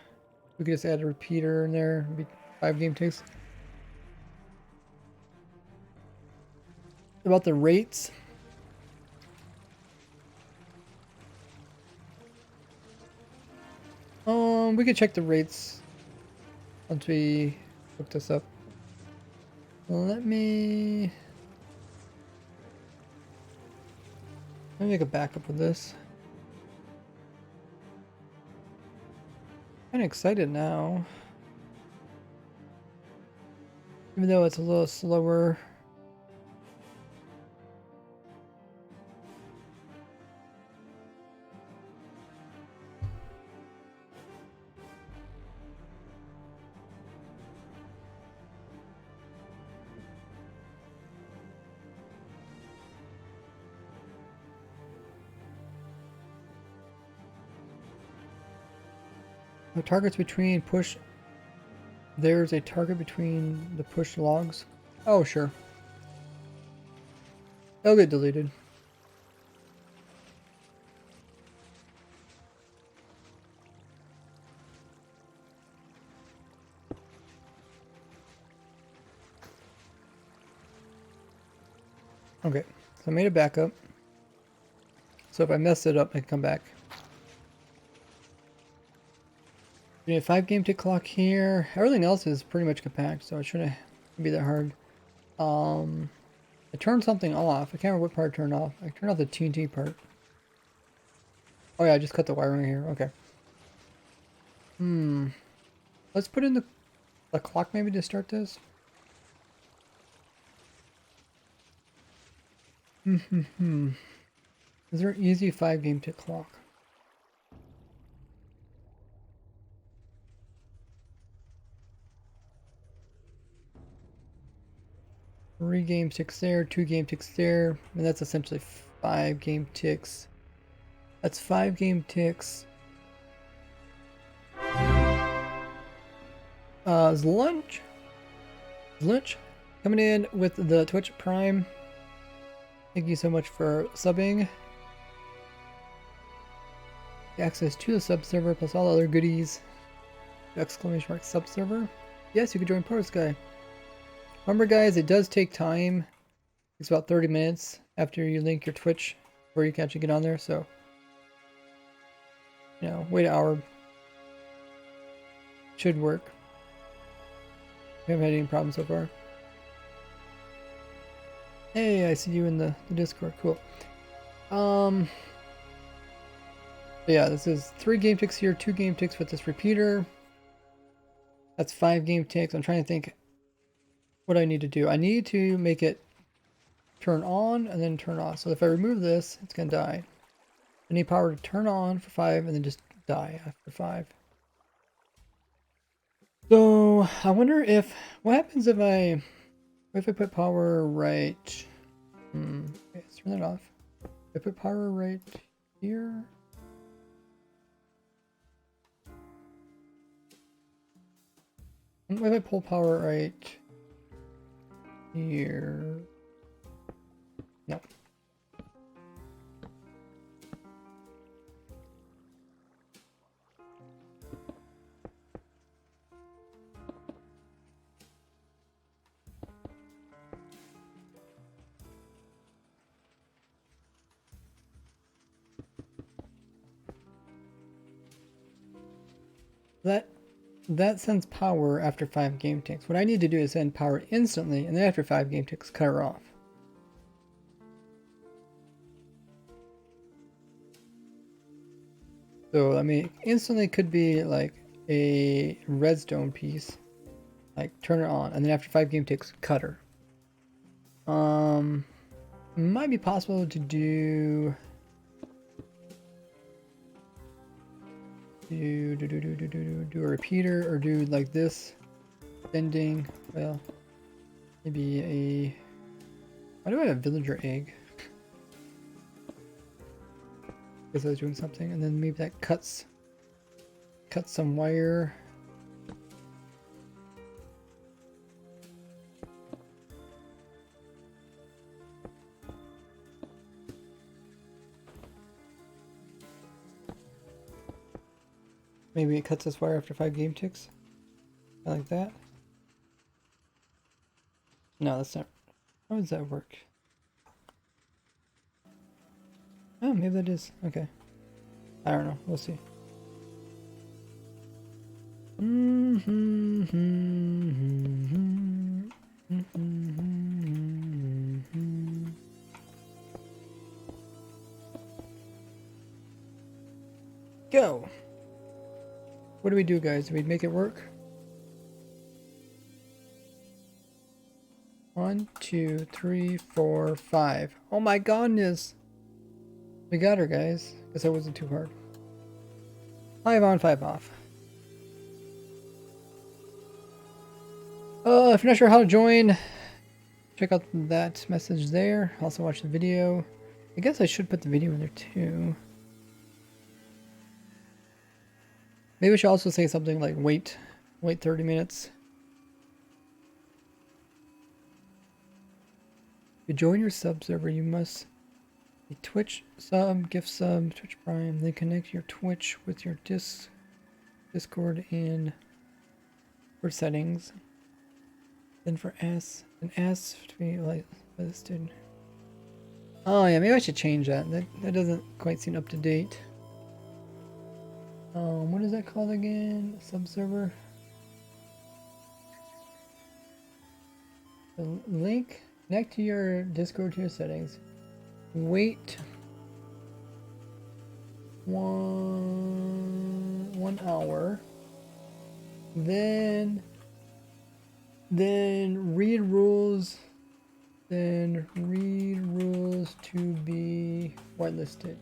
We could just add a repeater in there. It'd be 5 game ticks. About the rates. We could check the rates once we hook this up. Let me make a backup of this. Kinda excited now. Even though it's a little slower. The targets between push. There's a target between the push logs. Oh, sure. They'll get deleted. Okay, so I made a backup. So if I mess it up, I can come back. We have 5 game tick clock here. Everything else is pretty much compact, so it shouldn't be that hard. I turned something off. I can't remember what part I turned off. I turned off the TNT part. Oh yeah, I just cut the wiring here. Okay. Let's put in the clock maybe to start this. Is there an easy 5 game tick clock? Three game ticks there, 2 game ticks there, and that's essentially 5 game ticks. That's 5 game ticks. Lunch coming in with the Twitch Prime. Thank you so much for subbing. Access to the sub server plus all other goodies. Exclamation mark sub server. Yes, you can join Power Sky. Remember guys, it does take time. It's about 30 minutes after you link your Twitch before you can actually get on there, so you know, wait an hour. Should work. We haven't had any problems so far. Hey, I see you in the Discord. Cool. Yeah, this is 3 game ticks here, 2 game ticks with this repeater. That's 5 game ticks. I'm trying to think what I need to do. I need to make it turn on and then turn off. So if I remove this, it's gonna die. I need power to turn on for 5 and then just die after 5. So I wonder if what happens if I put power right. Okay, let's turn that off. If I put power right here. What if I pull power right here? No. That sends power after 5 game ticks. What I need to do is send power instantly, and then after 5 game ticks, cut her off. So, I mean, instantly could be like a redstone piece. Like, turn it on, and then after 5 game ticks, cut her. Might be possible to do a repeater, or do like this, sending, well, maybe a, why do I have a villager egg? Because I was doing something, and then maybe that cuts some wire. Maybe it cuts this wire after 5 game ticks. Like that. No, that's not. How does that work? Oh, maybe that is. Okay. I don't know. We'll see. Go! What do we do, guys? Do we make it work? 1, 2, 3, 4, 5. Oh my goodness! We got her, guys. Guess that wasn't too hard. 5 on, 5 off. If you're not sure how to join, check out that message there. Also watch the video. I guess I should put the video in there too. Maybe we should also say something like wait 30 minutes. To join your sub server, you must be Twitch sub, gift sub, Twitch Prime, then connect your Twitch with your Discord in for settings. Then for S, and S to be like listed. Oh yeah, maybe I should change that. That doesn't quite seem up to date. What is that called again? Subserver? The link, connect to your Discord to your settings. Wait 1 hour. Then read rules. Then read rules to be whitelisted.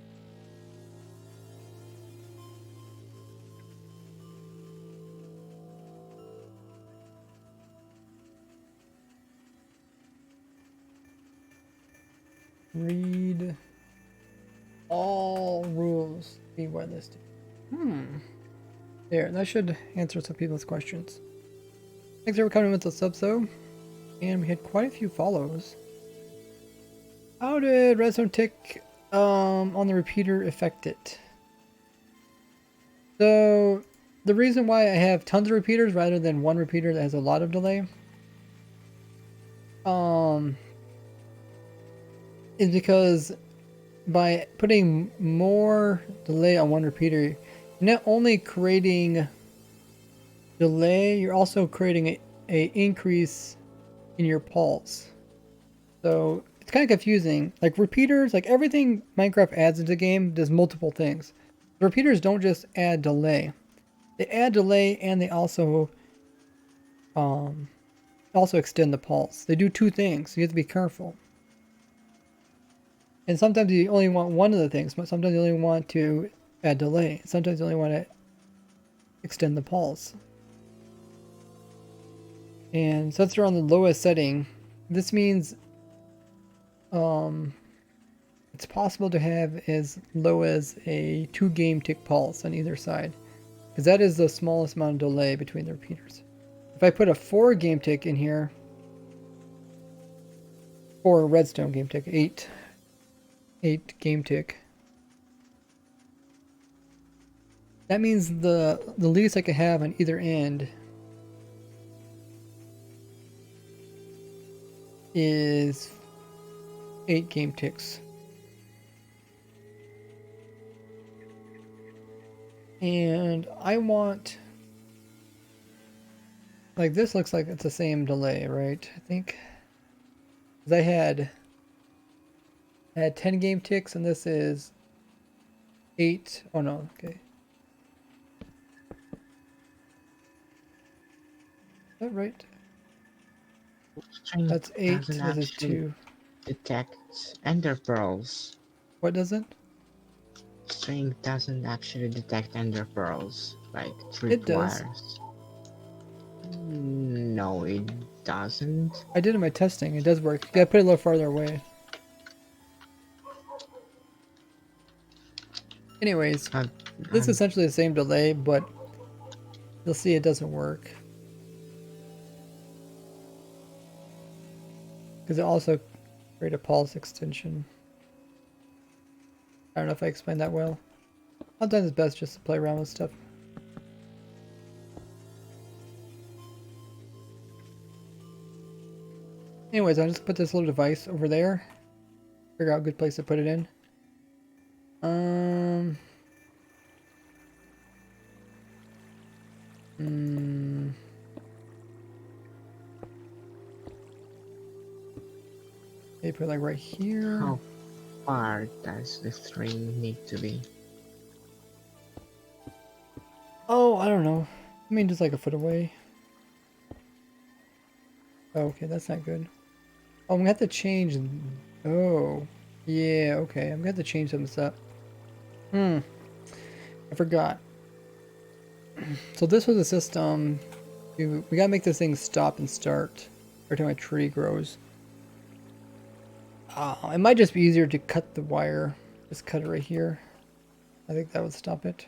Read all rules to be whitelisted. There, that should answer some people's questions. Thanks for coming with the sub though. And we had quite a few follows. How did redstone tick on the repeater affect it? So the reason why I have tons of repeaters rather than one repeater that has a lot of delay is because by putting more delay on one repeater, you're not only creating delay, you're also creating a increase in your pulse. So it's kind of confusing. Like repeaters, like everything Minecraft adds into the game does multiple things. The repeaters don't just add delay. They add delay and they also extend the pulse. They do two things, so you have to be careful. And sometimes you only want one of the things, but sometimes you only want to add delay. Sometimes you only want to extend the pulse. And since they're on the lowest setting, this means it's possible to have as low as a 2 game tick pulse on either side, because that is the smallest amount of delay between the repeaters. If I put a 4 game tick in here, or a redstone game tick, 8 game tick, that means the least I could have on either end is 8 game ticks. And I want Like this looks like it's the same delay, right? I think. 'Cause I had 10 game ticks and this is 8. Oh no, okay. Is that right? String That's 8. doesn't This is actually 2. detect ender pearls. What doesn't? String doesn't actually detect ender pearls, like It does. tripwires. No, it doesn't. I did in my testing. It does work. You gotta put it a little farther away. Anyways, But, this is um, essentially the same delay, but you'll see it doesn't work. Because it also created a pulse extension. I don't know if I explained that well. Sometimes it's best just to play around with stuff. Anyways, I'll just put this little device over there. Figure out a good place to put it in. Maybe put it like right here. how far does the string need to be? Oh, I don't know. I mean, just like a foot away. Oh, okay, that's not good. Oh, I'm gonna have to change. Oh, yeah, okay. I'm gonna have to change some stuff. I forgot. So this was a system. We gotta make this thing stop and start every time a tree grows. It might just be easier to cut the wire. Just cut it right here. I think that would stop it.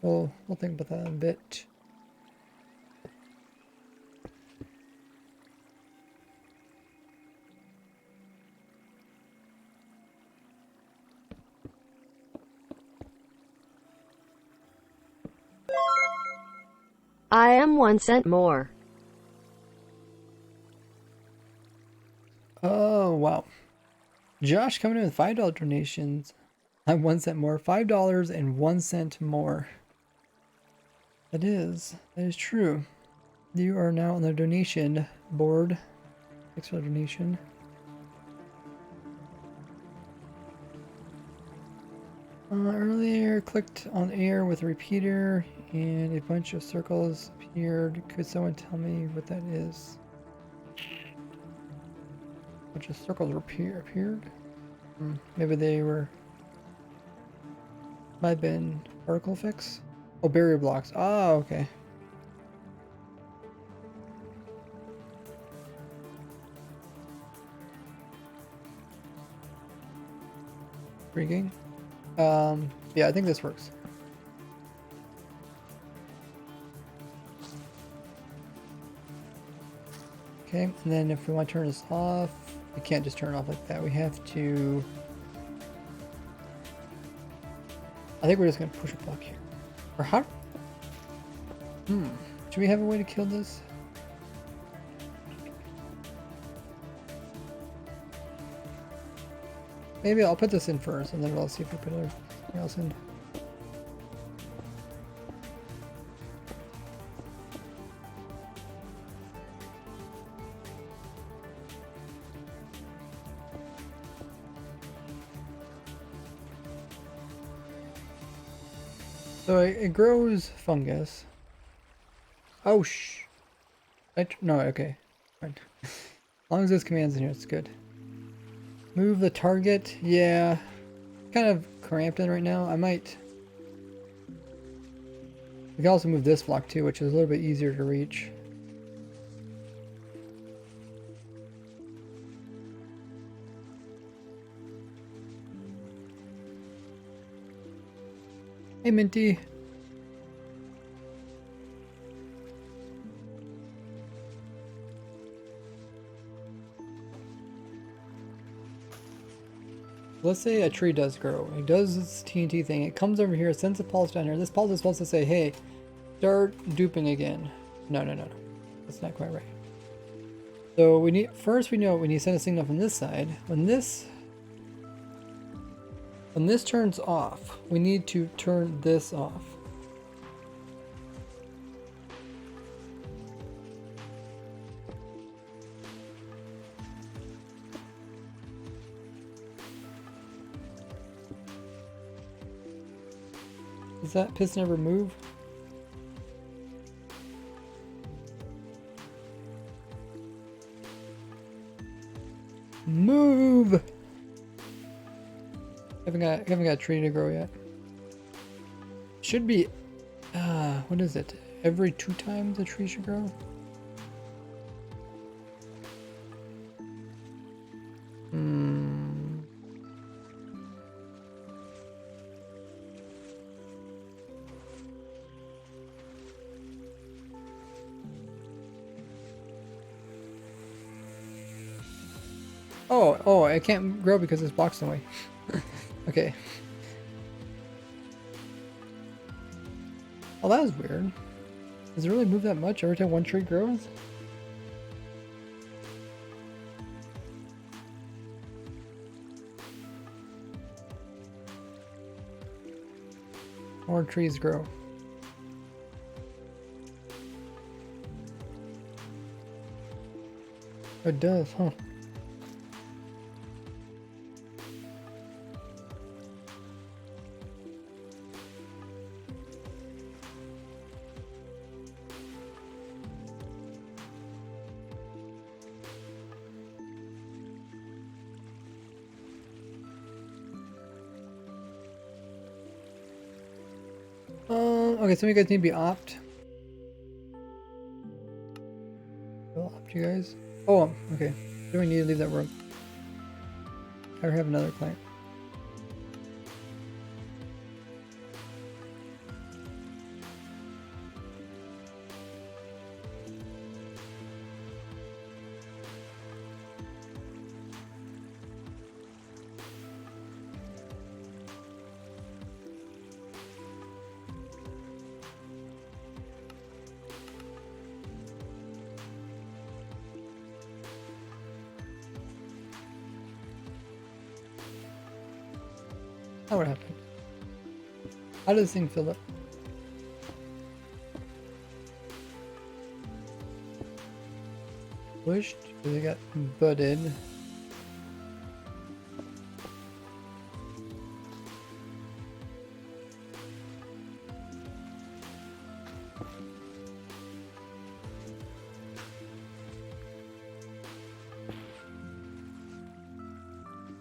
We'll think about that in a bit. I am 1 cent more. Oh, wow. Josh coming in with $5 donations. I'm 1 cent more. $5 and 1 cent more. That is true. You are now on the donation board. Thanks for the donation. Earlier, clicked on air with a repeater and a bunch of circles appeared. Could someone tell me what that is? A bunch of circles appeared? Maybe they were... Might have been particle fix? Oh, barrier blocks. Oh, okay. Regain? Yeah, I think this works. Okay, and then if we want to turn this off, we can't just turn it off like that. We have to... I think we're just going to push a block here. Or how... Should we have a way to kill this? Maybe I'll put this in first, and then we'll see if we put anything else in. So it grows fungus. Oh, no, okay. Fine. As long as there's commands in here, it's good. Move the target. Yeah. Kind of cramped in right now. I might... We can also move this block too, which is a little bit easier to reach. Hey, Minty. Let's say a tree does grow. It does this TNT thing. It comes over here, sends a pulse down here. This pulse is supposed to say, hey, start duping again. No. That's not quite right. So we need to send a signal from this side. When this turns off, we need to turn this off. Does that piston ever move? Move! Haven't got a tree to grow yet. Should be, what is it? Every 2 times a tree should grow? Oh, I can't grow because it's blocked in the way. Okay. Oh, that was weird. Does it really move that much every time one tree grows? More trees grow. It does, huh? Okay, some of you guys need to be opt. I'll opt you guys. Oh, okay. Do we need to leave that room? I have another client. Oh, what happened? How does this thing fill up? Pushed? They got butted.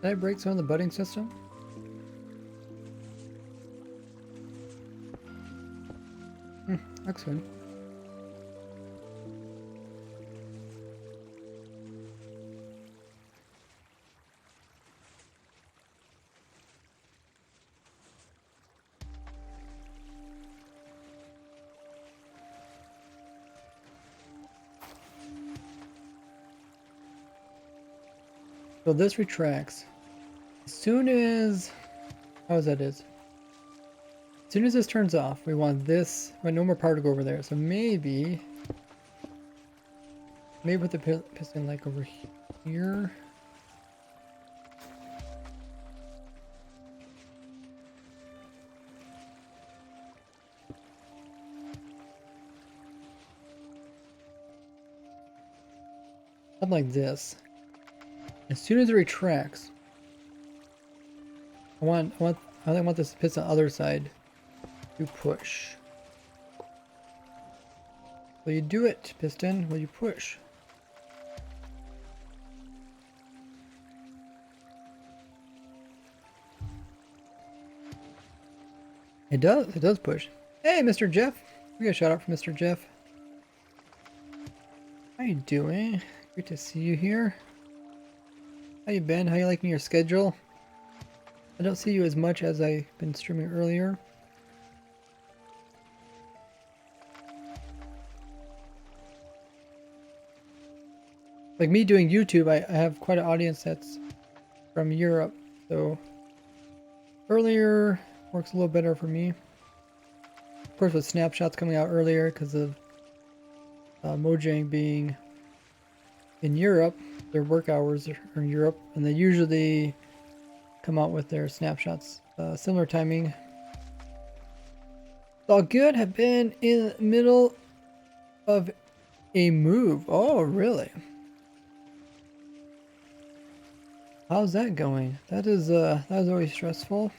Did I break some of the butting system? Excellent. So this retracts. As soon as... How is that is? As soon as this turns off, we want this, well, no more power to go over there. So maybe put the piston like over here. Something like this. As soon as it retracts, I want this piston on the other side to push. Will you do it, piston? Will you push? It does push. Hey, Mr. Jeff. We got a shout out from Mr. Jeff. How you doing? Great to see you here. How you been? How you liking your schedule? I don't see you as much as I've been streaming earlier. Like me doing YouTube, I have quite an audience that's from Europe, so earlier works a little better for me. Of course, with snapshots coming out earlier because of Mojang being in Europe, their work hours are in Europe, and they usually come out with their snapshots similar timing. It's all good. Have been in the middle of a move. Oh, really? How's that going? That is always stressful.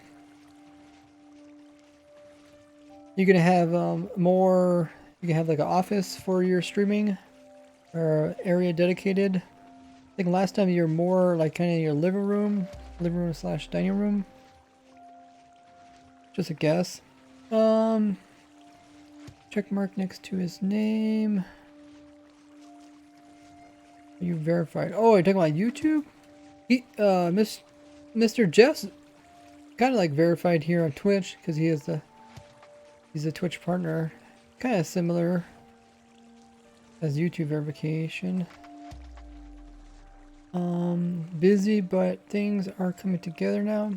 You're gonna have more. You can have like an office for your streaming, or area dedicated. I think last time you were more like kind of your living room slash dining room. Just a guess. Check mark next to his name. Are you verified? Oh, you're talking about YouTube? He, Mr. Jeff's kind of like verified here on Twitch because he's a Twitch partner. Kind of similar as YouTube verification. Busy, but things are coming together now.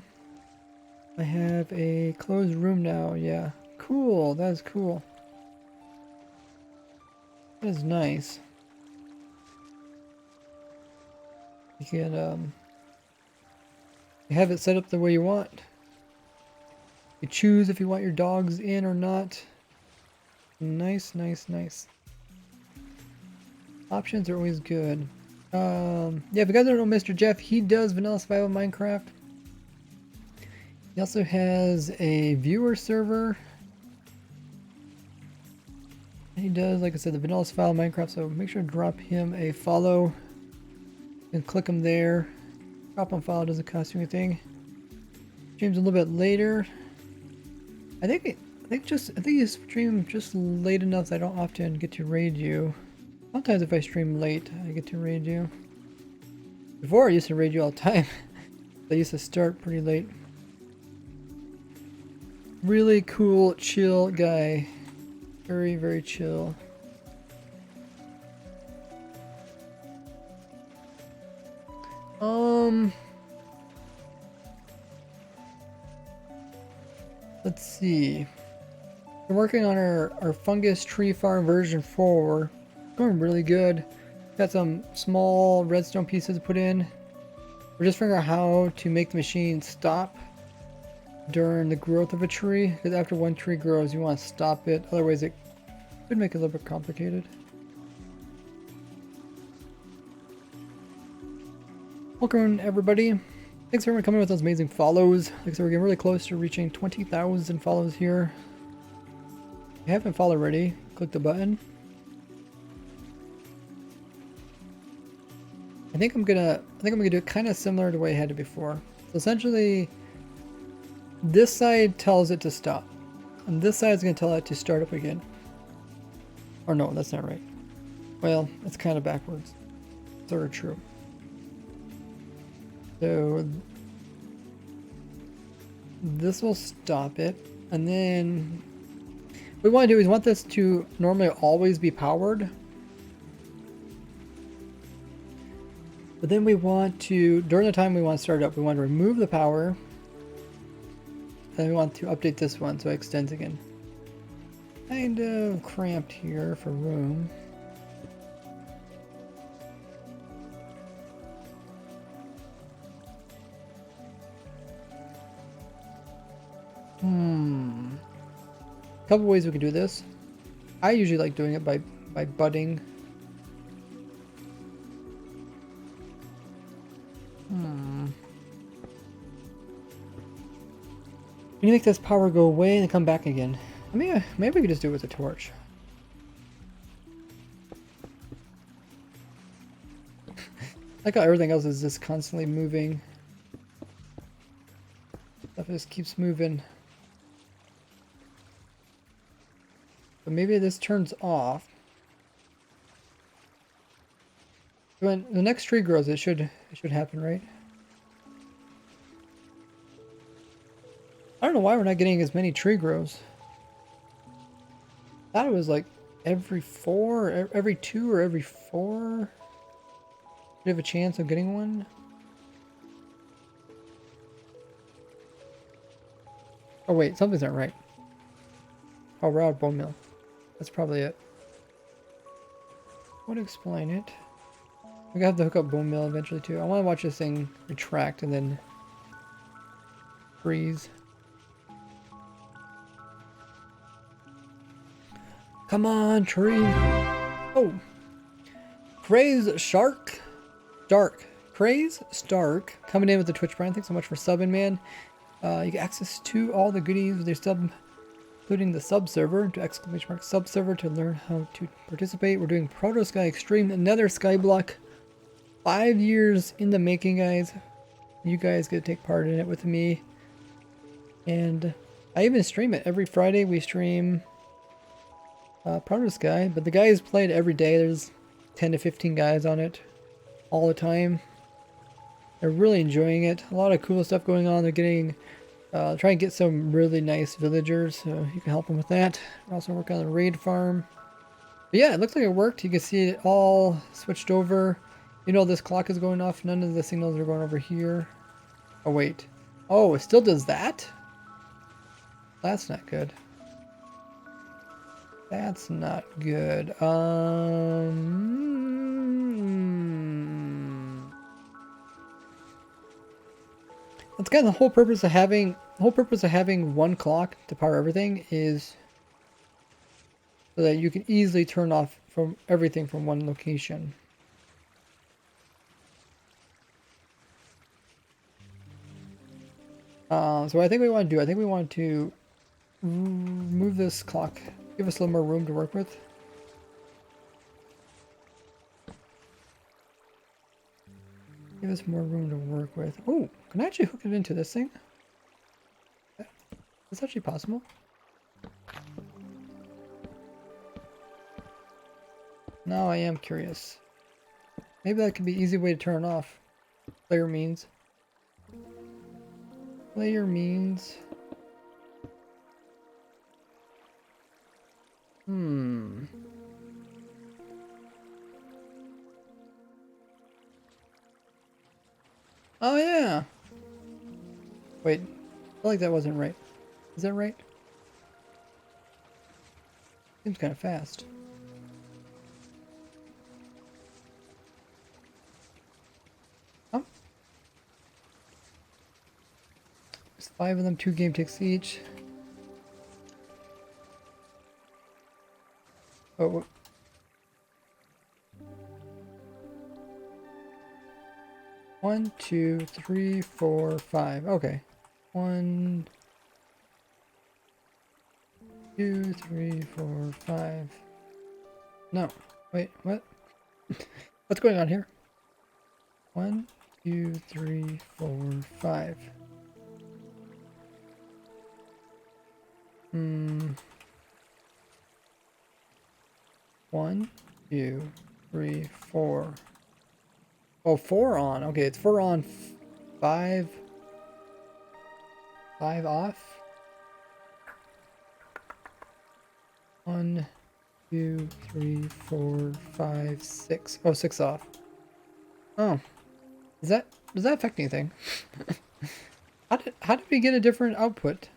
I have a closed room now. Yeah, cool. That is cool. That is nice. You can you have it set up the way you want. You choose if you want your dogs in or not. Nice, nice, nice. Options are always good. Yeah, if you guys don't know Mr. Jeff, he does Vanilla Survival Minecraft. He also has a viewer server. He does, like I said, the Vanilla Survival Minecraft, so make sure to drop him a follow. And click him there. Drop on follow, doesn't cost you anything. Streams a little bit later. I think you stream just late enough that I don't often get to raid you. Sometimes if I stream late, I get to raid you. Before I used to raid you all the time. I used to start pretty late. Really cool, chill guy. Very, very chill. Let's see. We're working on our fungus tree farm version 4. Going really good. Got some small redstone pieces to put in. We're just figuring out how to make the machine stop during the growth of a tree. Because after one tree grows, you want to stop it. Otherwise, it could make it a little bit complicated. Welcome everybody. Thanks for coming with those amazing follows. Like I said, we're getting really close to reaching 20,000 follows here. If you haven't followed already, click the button. I think I'm gonna do it kind of similar to the way I had it before. So essentially, this side tells it to stop, and this side is gonna tell it to start up again. Or no, that's not right. Well, it's kind of backwards. Sort of true. So this will stop it, and then what we want to do is want this to normally always be powered, but then we want to, during the time we want to start it up, we want to remove the power, and then we want to update this one so it extends again. Kind of cramped here for room. Couple ways we can do this. I usually like doing it by budding. Can you make this power go away and come back again? I mean, maybe we could just do it with a torch. Like how everything else is just constantly moving. Stuff just keeps moving. But maybe this turns off. When the next tree grows, it should happen, right? I don't know why we're not getting as many tree grows. I thought it was like every 4, every 2 or every 4. We have a chance of getting one. Oh wait, something's not right. Oh, we're out of bone meal. That's probably it. Would explain it. We gotta have to hook up bone meal eventually too. I want to watch this thing retract and then freeze. Come on, tree. Oh, Craze Shark, Dark. Craze Stark coming in with the Twitch Prime. Thanks so much for subbing, man. You get access to all the goodies with your sub including the sub-server, to exclamation mark sub-server to learn how to participate. We're doing Proto Sky Extreme, another Skyblock. 5 years in the making, guys. You guys get to take part in it with me. And I even stream it. Every Friday we stream Proto Sky, but the guys play it every day. There's 10 to 15 guys on it all the time. They're really enjoying it. A lot of cool stuff going on. They're getting, trying to get some really nice villagers, so you can help them with that. We're also working on the raid farm. But yeah, it looks like it worked. You can see it all switched over. You know, this clock is going off. None of the signals are going over here. Oh, wait. Oh, it still does that? That's not good. That's not good. That's kind of the whole purpose of having one clock to power everything is so that you can easily turn off from everything from one location. So I think we want to move this clock, give us a little more room to work with. Give us more room to work with. Oh, can I actually hook it into this thing? That's actually possible. Now I am curious. Maybe that could be an easy way to turn off. Player means. Player means. Oh yeah. Wait, I feel like that wasn't right. Is that right? Seems kind of fast. Oh. There's 5 of them, 2 game ticks each. Oh. 1, 2, 3, 4, 5. Okay. 1, 2, 3, 4, 5. No. Wait, what? What's going on here? 1, 2, 3, 4, 5. 1, 2, 3, 4. Oh, 4 on. Okay, it's 4 on, 5 off. 1, 2, 3, 4, 5, 6. Oh, 6 off. Oh, does that affect anything? How did we get a different output?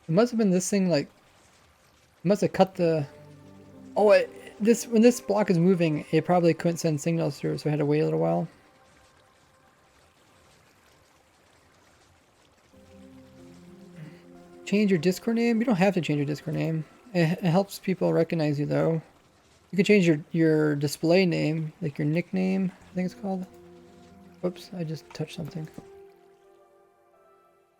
It must have been this thing, like, must have cut the. Oh, when this block is moving, it probably couldn't send signals through, so I had to wait a little while. Change your Discord name? You don't have to change your Discord name. It helps people recognize you, though. You can change your display name, like your nickname, I think it's called. Whoops, I just touched something.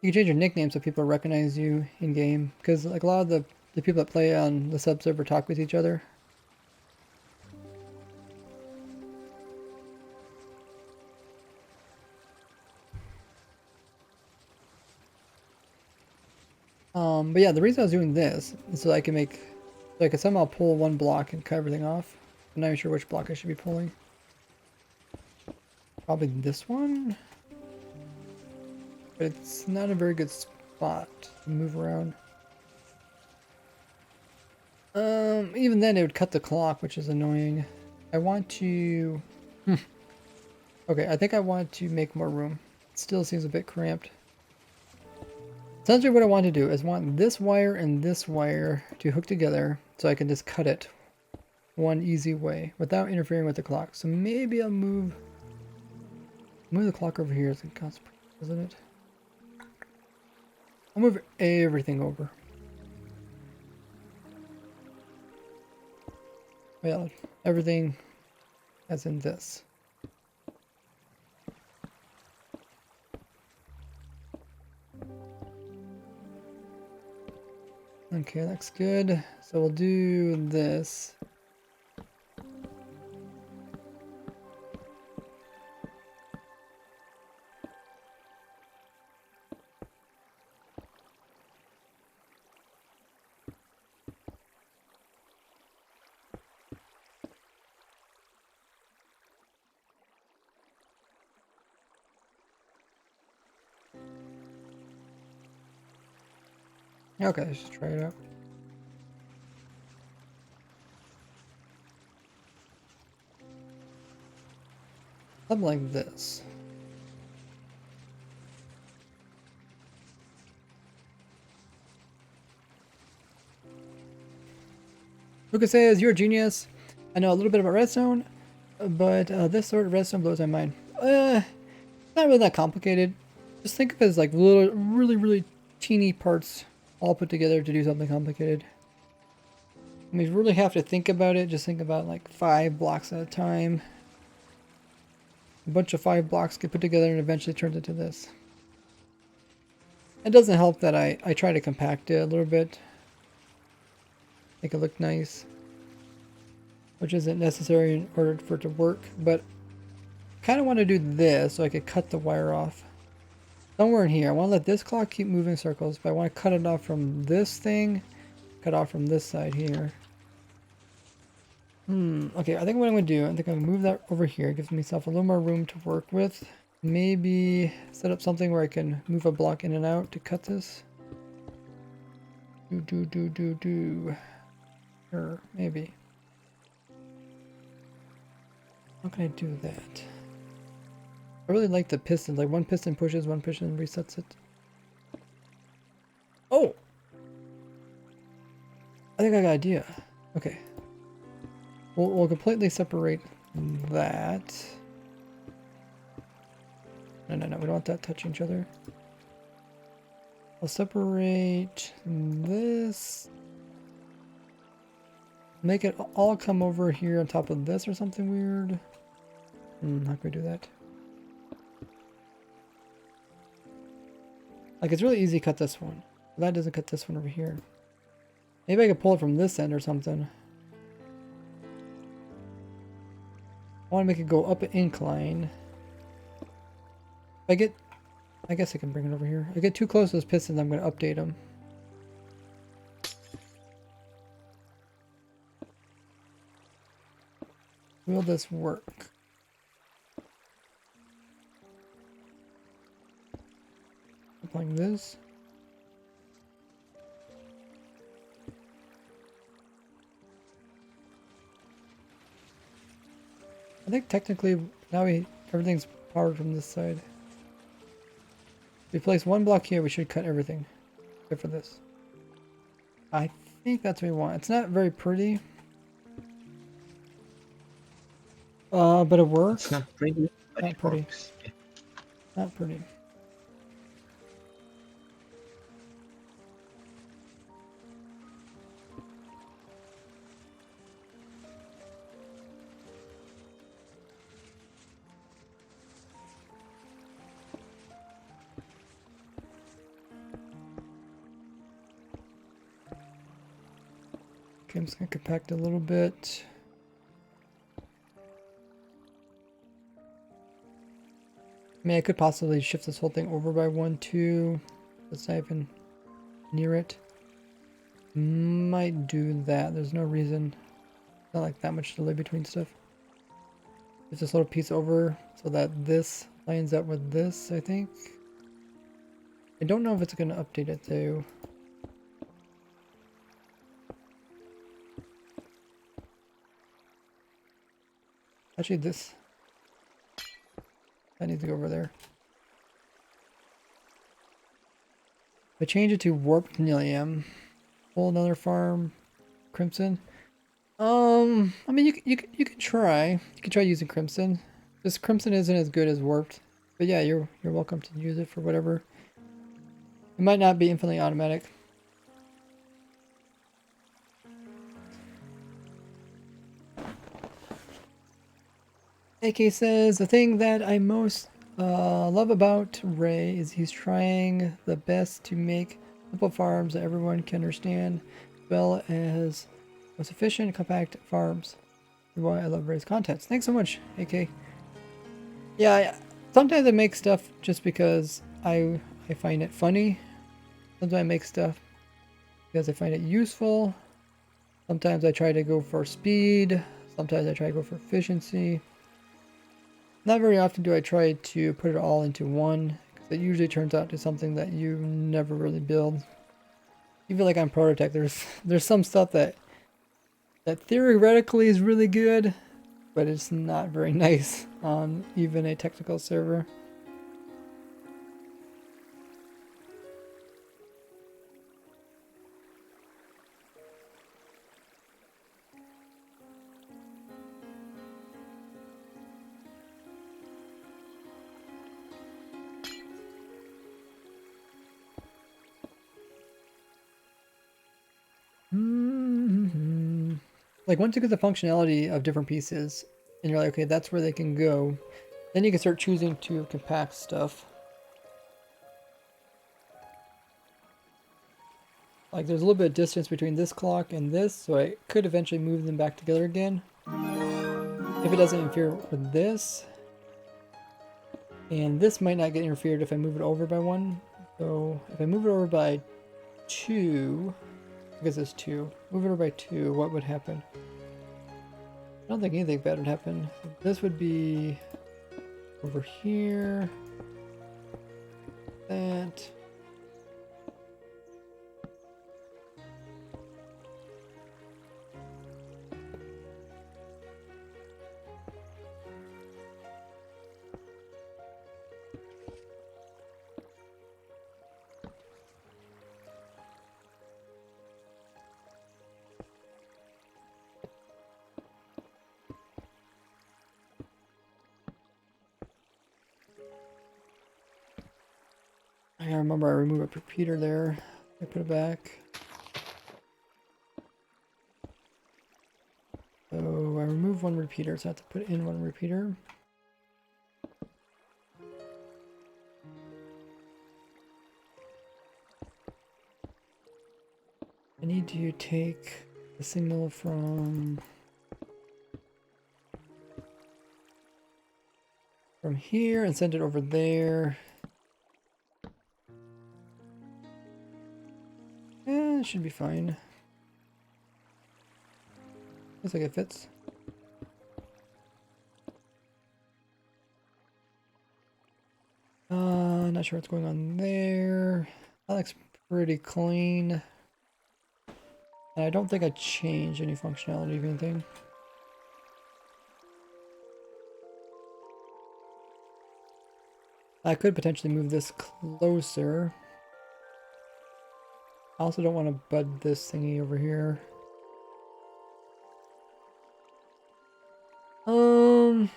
You can change your nickname so people recognize you in game, because like a lot of the people that play on the sub server talk with each other. But yeah, the reason I was doing this is so I can so I can somehow pull one block and cut everything off. I'm not even sure which block I should be pulling. Probably this one? But it's not a very good spot to move around. Even then it would cut the clock, which is annoying. I want to... Okay, I think I want to make more room. It still seems a bit cramped. Essentially what I want to do is want this wire and this wire to hook together so I can just cut it one easy way without interfering with the clock. So maybe I'll move the clock over here as a consequence, isn't it? I'll move everything over. Well, everything as in this. Okay, looks good. So we'll do this. Okay, let's just try it out. Something like this. Lucas says, "You're a genius. I know a little bit about redstone, but this sort of redstone blows my mind. Not really that complicated. Just think of it as like little, really teeny parts all put together to do something complicated. I mean, if you really have to think about it, just think about like 5 blocks at a time. A bunch of 5 blocks get put together and eventually turns into this. It doesn't help that I try to compact it a little bit. Make it look nice. Which isn't necessary in order for it to work, but I kind of want to do this so I could cut the wire off. Somewhere in here. I want to let this clock keep moving circles, but I want to cut it off from this thing. Cut off from this side here. Okay, I think what I'm going to do, I think I'm going to move that over here. It gives myself a little more room to work with. Maybe set up something where I can move a block in and out to cut this. Sure, maybe. How can I do that? I really like the pistons. Like one piston pushes, one piston resets it. Oh! I think I got an idea. Okay. We'll completely separate that. No, we don't want that touching each other. I'll separate this. Make it all come over here on top of this or something weird. How can we do that? Like, it's really easy to cut this one. That doesn't cut this one over here. Maybe I could pull it from this end or something. I want to make it go up an incline. If I guess I can bring it over here. If I get too close to those pistons, I'm going to update them. Will this work? Like this. I think technically now everything's powered from this side. If we place one block here, we should cut everything except for this. I think that's what we want. It's not very pretty. But it works. It's not pretty, but Not it pretty. works. Yeah. Not pretty. Okay, I'm just gonna compact a little bit. I mean, I could possibly shift this whole thing over by 1, 2. Let's not even near it. Might do that. There's no reason. Not like that much delay between stuff. Just this little piece over so that this lines up with this, I think. I don't know if it's going to update it though. Actually, that needs to go over there. If I change it to warped Nilium, pull another farm, Crimson. I mean, you could try. You could try using Crimson. This Crimson isn't as good as warped, but yeah, you're welcome to use it for whatever. It might not be infinitely automatic. AK says, the thing that I most love about Ray is he's trying the best to make simple farms that everyone can understand, as well as most efficient, compact farms. Why I love various contents. Thanks so much, AK. Yeah, sometimes I make stuff just because I find it funny. Sometimes I make stuff because I find it useful. Sometimes I try to go for speed. Sometimes I try to go for efficiency. Not very often do I try to put it all into one, because it usually turns out to something that you never really build. Even like on Prototech, there's some stuff that theoretically is really good, but it's not very nice on even a technical server. Like once you get the functionality of different pieces and you're like, okay, that's where they can go, then you can start choosing to compact stuff. Like there's a little bit of distance between this clock and this, so I could eventually move them back together again. If it doesn't interfere with this. And this might not get interfered if I move it over by one. So if I move it over by 2, because it's 2, move it over by 2, what would happen? I don't think anything bad would happen. This would be over here. That. I remember I removed a repeater there. I put it back. So I removed one repeater, so I have to put in one repeater. I need to take the signal from here and send it over there. It should be fine. Looks like it fits. Not sure what's going on there. That looks pretty clean. And I don't think I changed any functionality of anything. I could potentially move this closer. I also don't want to bud this thingy over here. Oh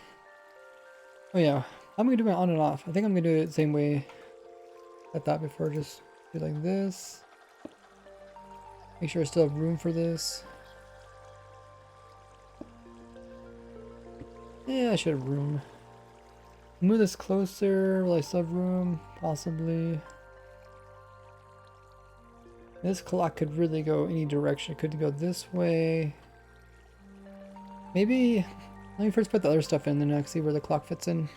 yeah, I'm gonna do my on and off. I think I'm gonna do it the same way I thought before. Just do like this. Make sure I still have room for this. Yeah, I should have room. Move this closer. Will I still have room? Possibly. This clock could really go any direction. It could go this way. Maybe let me first put the other stuff in, then I'll see where the clock fits in.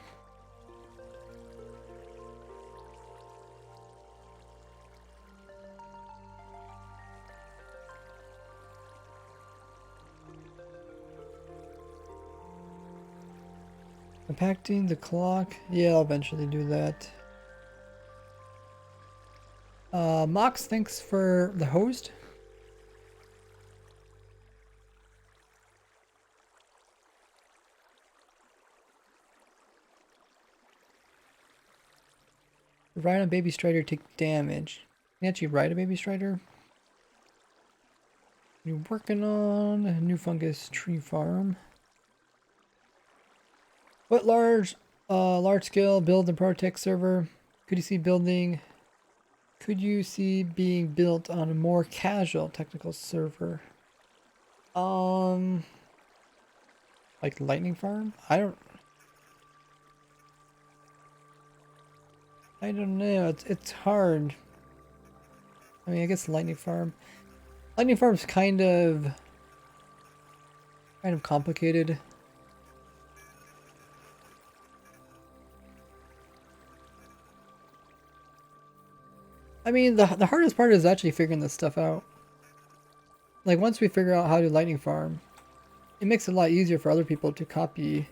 Compacting the clock. Yeah, I'll eventually do that. Mox, thanks for the host. Ride on Baby Strider, take damage. Can you actually ride a Baby Strider? You're working on a new fungus tree farm. What large scale build and Prototech server could you see building? Could you see being built on a more casual technical server? Like Lightning Farm? I don't know. It's hard. I mean, I guess Lightning Farm. Lightning Farm's kind of complicated. I mean, the hardest part is actually figuring this stuff out. Like, once we figure out how to Lightning Farm, it makes it a lot easier for other people to copy,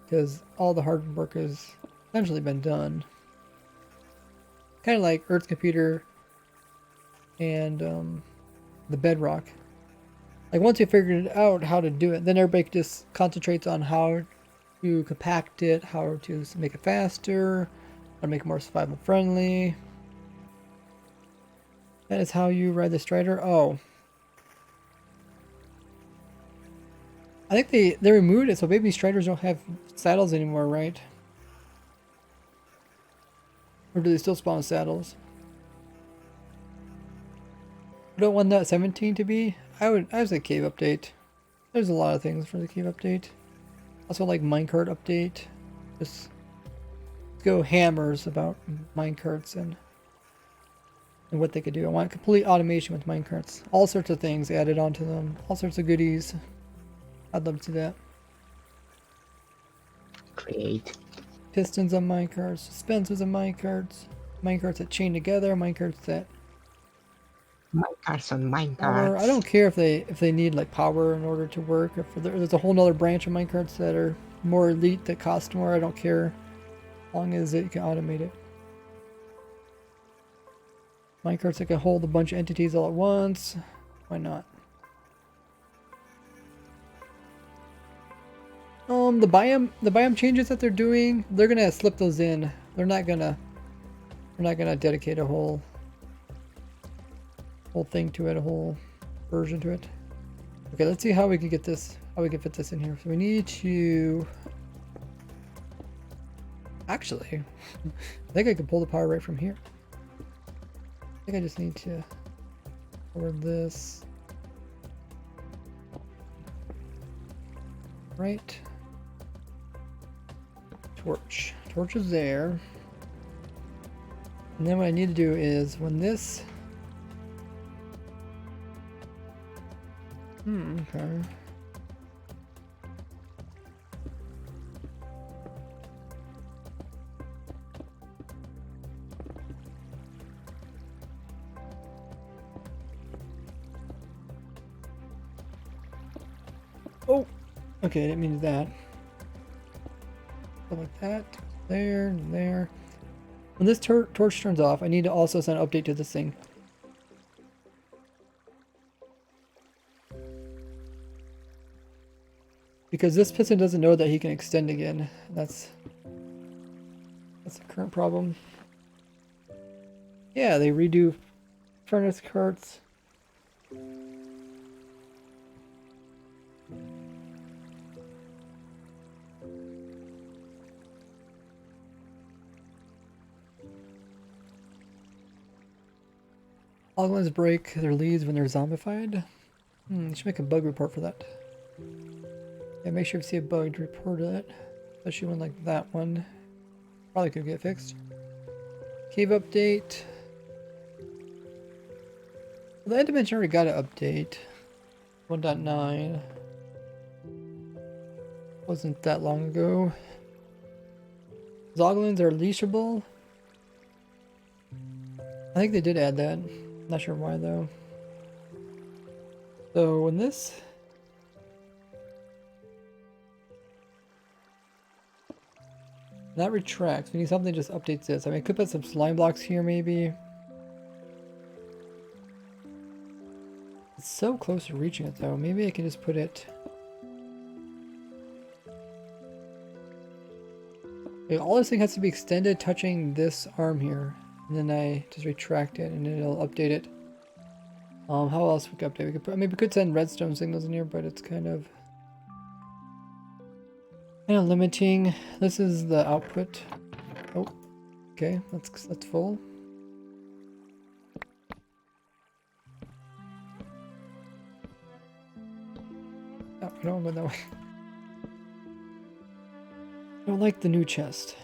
because all the hard work has essentially been done. Kind of like Earth's computer and the Bedrock. Like, once you figured out how to do it, then everybody just concentrates on how to compact it, how to make it faster, how to make it more survival friendly. That is how you ride the Strider. Oh. I think they removed it, so baby Striders don't have saddles anymore, right? Or do they still spawn saddles? I don't want that 17 to be. I would say cave update. There's a lot of things for the cave update. Also like minecart update. Just go hammers about minecarts and what they could do. I want complete automation with minecarts. All sorts of things added onto them. All sorts of goodies. I'd love to see that. Create. Pistons on minecarts, suspensors on minecarts, minecarts that chain together, minecarts that Minecarts on power. minecarts. I don't care if they need like power in order to work. If there's a whole nother branch of minecarts that are more elite that cost more, I don't care. As long as you can automate it. Minecarts that can hold a bunch of entities all at once. Why not? The biome changes that they're doing, they're gonna slip those in. They're not gonna dedicate a whole thing to it, a whole version to it. Okay, let's see how we can get this, how we can fit this in here. So we need to actually, I think I can pull the power right from here. I think I just need to forward this right. Torch is there. And then what I need to do is when this okay. Oh, okay, I didn't mean that. Like that, there, and there. When this torch turns off, I need to also send an update to this thing. Because this piston doesn't know that he can extend again. That's the current problem. Yeah, they redo furnace carts. Hoglins break their leads when they're zombified. You should make a bug report for that. Yeah, make sure if you see a bug to report it. Especially one like that one. Probably could get fixed. Cave update. Well, the end dimension already got an update. 1.9. Wasn't that long ago. Zoglins are leashable. I think they did add that. Not sure why though. So when this that retracts, we need something that just updates this. I mean, I could put some slime blocks here maybe. It's so close to reaching it though. Maybe I can just put it. Okay, all this thing has to be extended touching this arm here. And then I just retract it and it'll update it. How else we could update? We could maybe we could send redstone signals in here, but it's kind of limiting. This is the output. Oh, okay, that's full. Oh, I don't go that way. I don't like the new chest.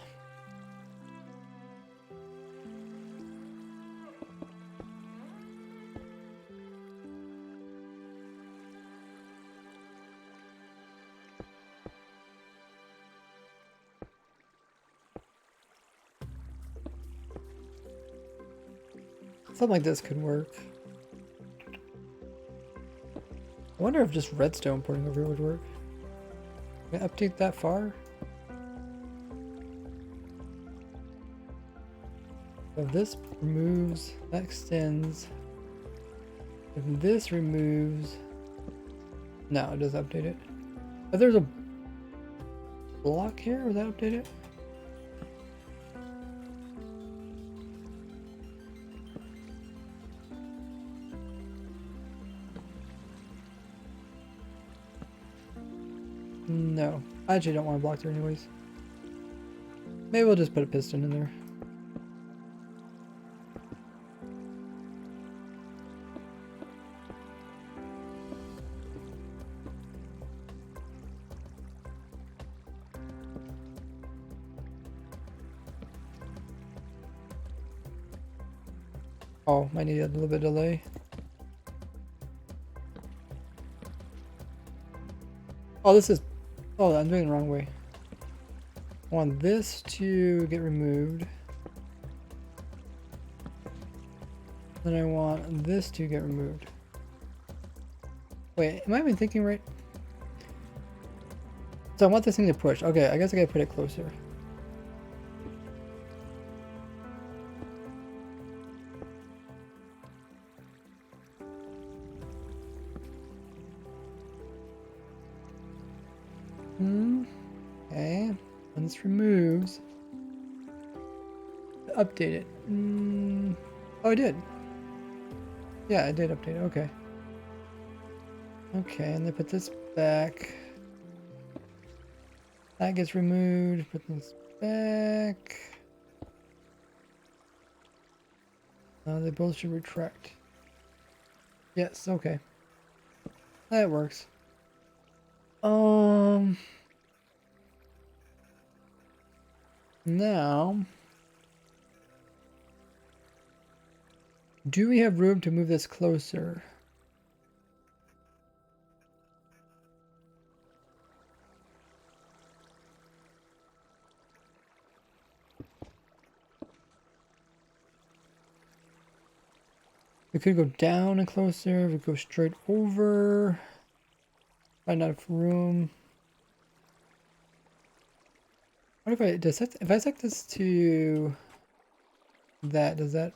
Something like this could work. I wonder if just redstone porting over here would work. Can I update that far? If this removes, that extends. If this removes, no, it doesn't update it. If there's a block here, would that update it? No, I actually don't want to block there anyways. Maybe we'll just put a piston in there. Oh, might need a little bit of delay. Oh, this is... Oh, I'm doing it the wrong way. I want this to get removed. Then I want this to get removed. Wait, am I even thinking right? So I want this thing to push. Okay, I guess I gotta put it closer. Okay, when this removes, update it. Oh, I did. Yeah, I did update it. Okay. Okay, and then put this back. That gets removed. Put this back. They both should retract. Yes. Okay. That works. Now, do we have room to move this closer? We could go down and closer. We go straight over. Find out if room. What if I set? If I set this to that, does that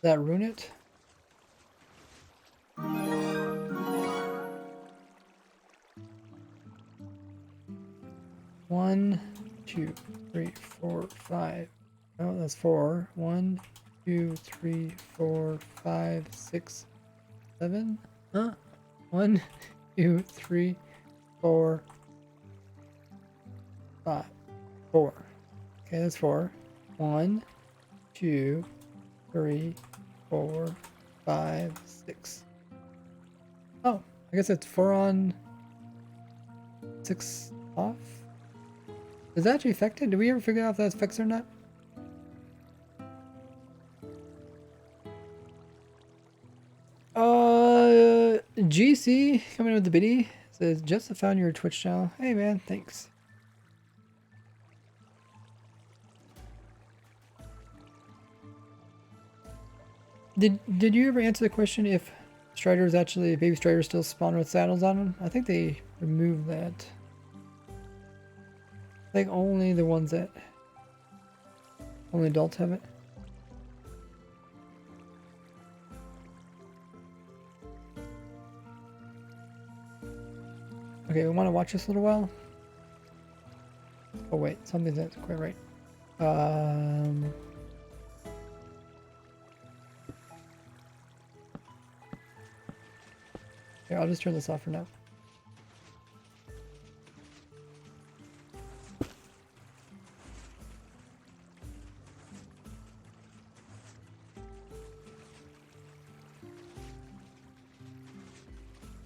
ruin it? One, 2, 3, 4, 5. Oh, that's 4. 1, 2, 3, 4, 5, 6, 7. Huh? 1, 2, 3, 4, 5, 4. Okay, that's 4. 1, 2, 3, 4, 5, 6. Oh, I guess it's 4 on, 6 off. Is that actually affected? Did we ever figure out if that's fixed or not? GC coming in with the biddy says just found your Twitch channel. Hey man, thanks. Did you ever answer the question if Striders actually, baby Striders still spawn with saddles on them? I think they removed that. I think only the ones that only adults have it. Okay, we want to watch this a little while. Oh wait, something's not quite right. Here, I'll just turn this off for now.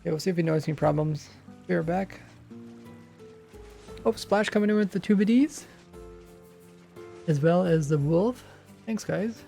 Okay, we'll see if we notice any problems. Be right back. Oh, Splash coming in with the 2 biddies. As well as the wolf. Thanks, guys.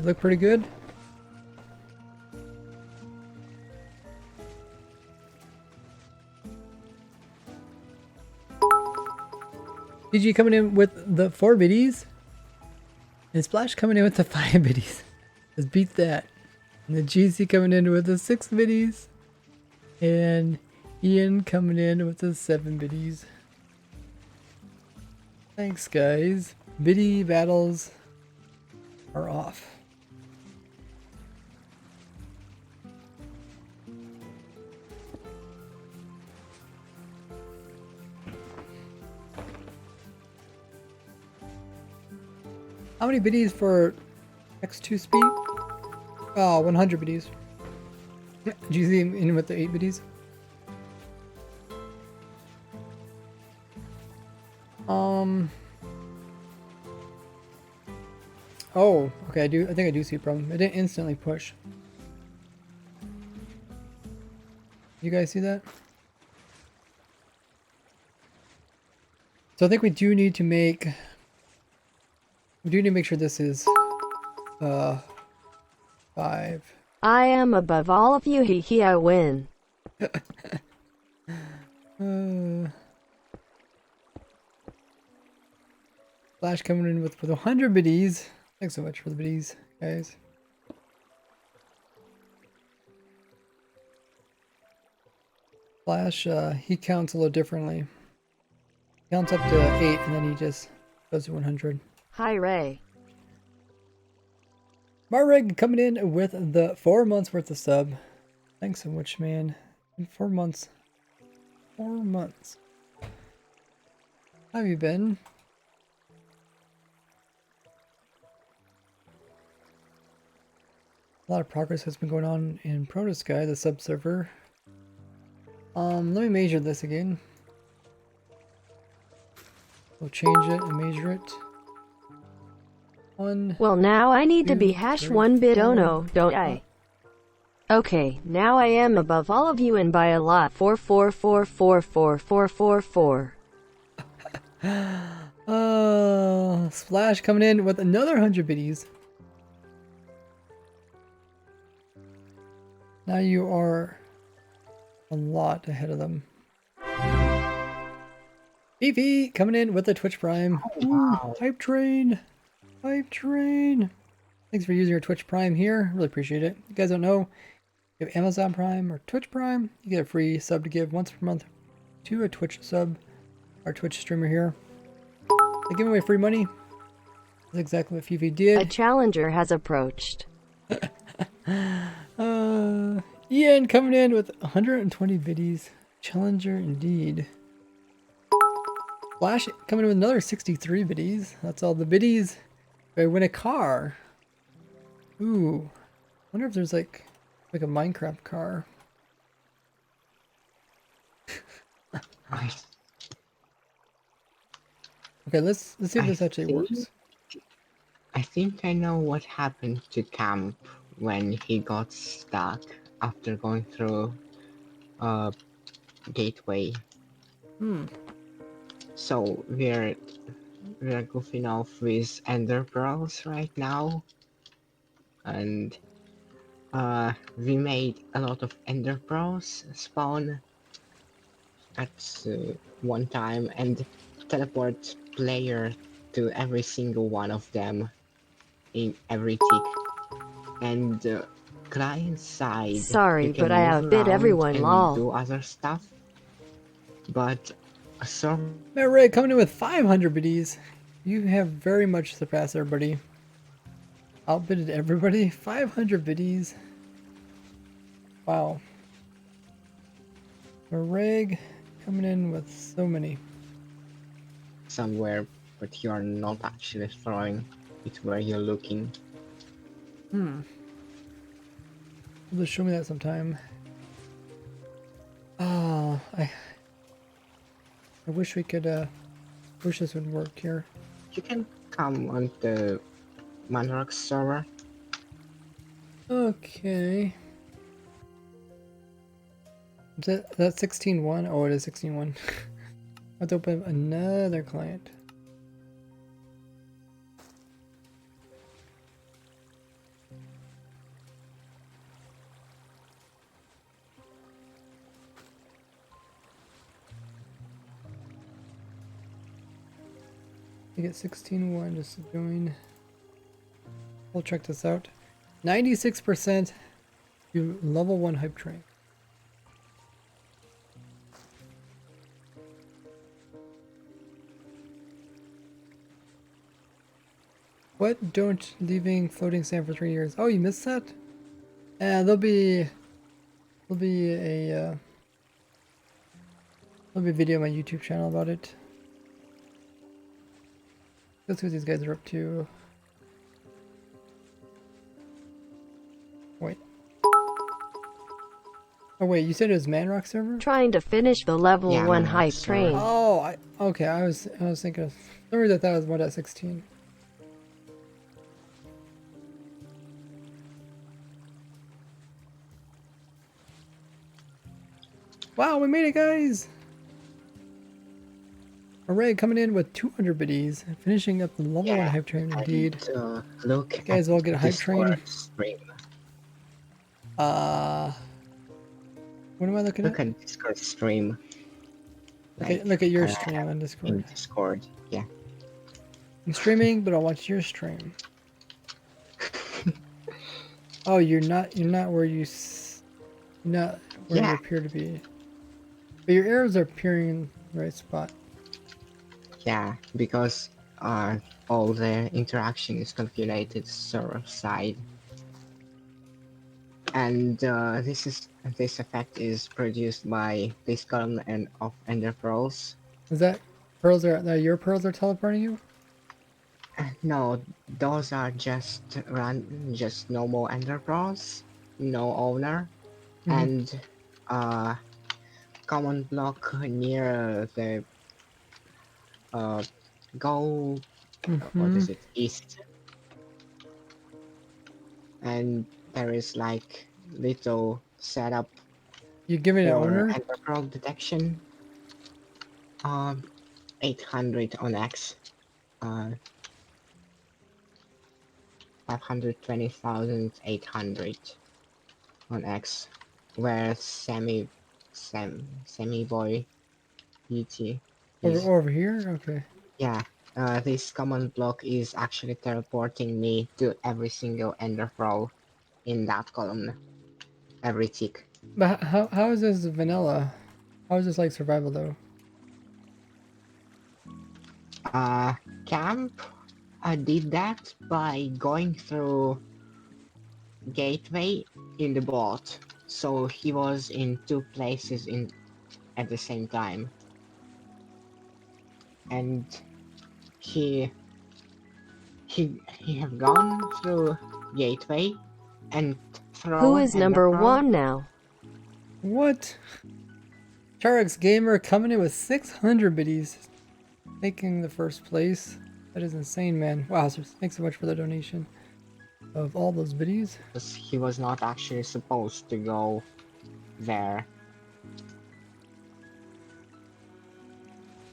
They look pretty good. DG coming in with the 4 biddies. And Splash coming in with the 5 biddies. Let's beat that. And the GC coming in with the 6 biddies. And Ian coming in with the 7 biddies. Thanks, guys. Biddy battles are off. How many biddies for X2 speed? Oh, 100 biddies. Did you see him in with the 8 biddies? Oh, okay, I think I do see a problem. I didn't instantly push. You guys see that? So I think we do need to make sure this is 5. I am above all of you, hee I win. Flash coming in with 100 biddies. Thanks so much for the biddies, guys. Flash, he counts a little differently. He counts up to 8 and then he just goes to 100. Hi, Ray. Marrig coming in with the 4 months worth of sub. Thanks so much, man. In 4 months. 4 months. How have you been? A lot of progress has been going on in Protosky, the sub server. Let me measure this again. We'll change it and measure it. 1. Well, now I need to be 2, hash 3, 1 bit, oh 4. no, don't I? Okay, now I am above all of you and by a lot. 444444444. Splash coming in with another 100 biddies. Now you are a lot ahead of them. BP coming in with the Twitch Prime. Wow. Hype train. Hype train. Thanks for using your Twitch Prime here. Really appreciate it. If you guys don't know, you have Amazon Prime or Twitch Prime. You get a free sub to give once per month to a Twitch sub, our Twitch streamer here. They give away free money. That's exactly what Fifi A did. challenger has approached. Ian coming in with 120 biddies. Challenger indeed. Flash coming in with another 63 biddies. That's all the biddies. If I win a car. Ooh. Wonder if there's like a Minecraft car. Nice. Okay, let's see if this actually works. I think I know what happened to Camp when he got stuck after going through a gateway. So we're goofing off with Ender Pearls right now, and we made a lot of Ender Pearls spawn at one time and teleport player to every single one of them in every tick. And client side, Sorry, you can but I move outbid around everyone, and lol. do other stuff. But a server Matt Ray coming in with 500 biddies. You have very much surpassed everybody. Outbidded everybody. 500 biddies. Wow. Mareg coming in with so many. somewhere, but you are not actually throwing it where you're looking. Just show me that sometime. Ah, I wish we could, wish this would work here. You can come on the Manrock server. Okay. Is that 16.1? Oh, it is 16.1. I have to open another client. You get 16-1 just to join. We'll check this out. 96% to level 1 hype train. What? Don't leaving floating sand for 3 years. Oh, you missed that? There'll be a video on my YouTube channel about it. Let's see what these guys are up to. Wait. Oh wait, you said it was Manrock server? Trying to finish the level Yeah, 1 Manrock hype server. train. Oh, okay. I was thinking of. For some reason I thought it was 1.16. Wow, we made it, guys! Hooray, coming in with 200 biddies, finishing up the level 1 hype train, indeed. And, look You guys at all get a hype Discord train. stream. What am I looking Look at? at Discord stream. Look at your uh, stream on Discord. In Discord, yeah. I'm streaming, but I'll watch your stream. Oh, you're not where you're not where you Yeah. appear to be. But your arrows are appearing in the right spot. Yeah, because all the interaction is calculated server side. And this effect is produced by this column and of ender pearls. Is that pearls are your pearls are teleporting you? No, those are just normal ender pearls, no owner, Mhm. and common block near the go what is it, east, and there is like little setup You giving it for owner? ender pearl detection. 800 on X, 520,800 on X, where semi boy ET is. Over here? Okay. Yeah, this command block is actually teleporting me to every single ender pearl in that column, every tick. But how is this vanilla? How is this like survival though? Camp did that by going through gateway in the bot, so he was in 2 places at the same time, and he have gone through gateway and thrown Who is number ender pearl. 1 now? What? Charex Gamer coming in with 600 biddies, taking the first place. That is insane, man. Wow, thanks so much for the donation of all those biddies. Because he was not actually supposed to go there.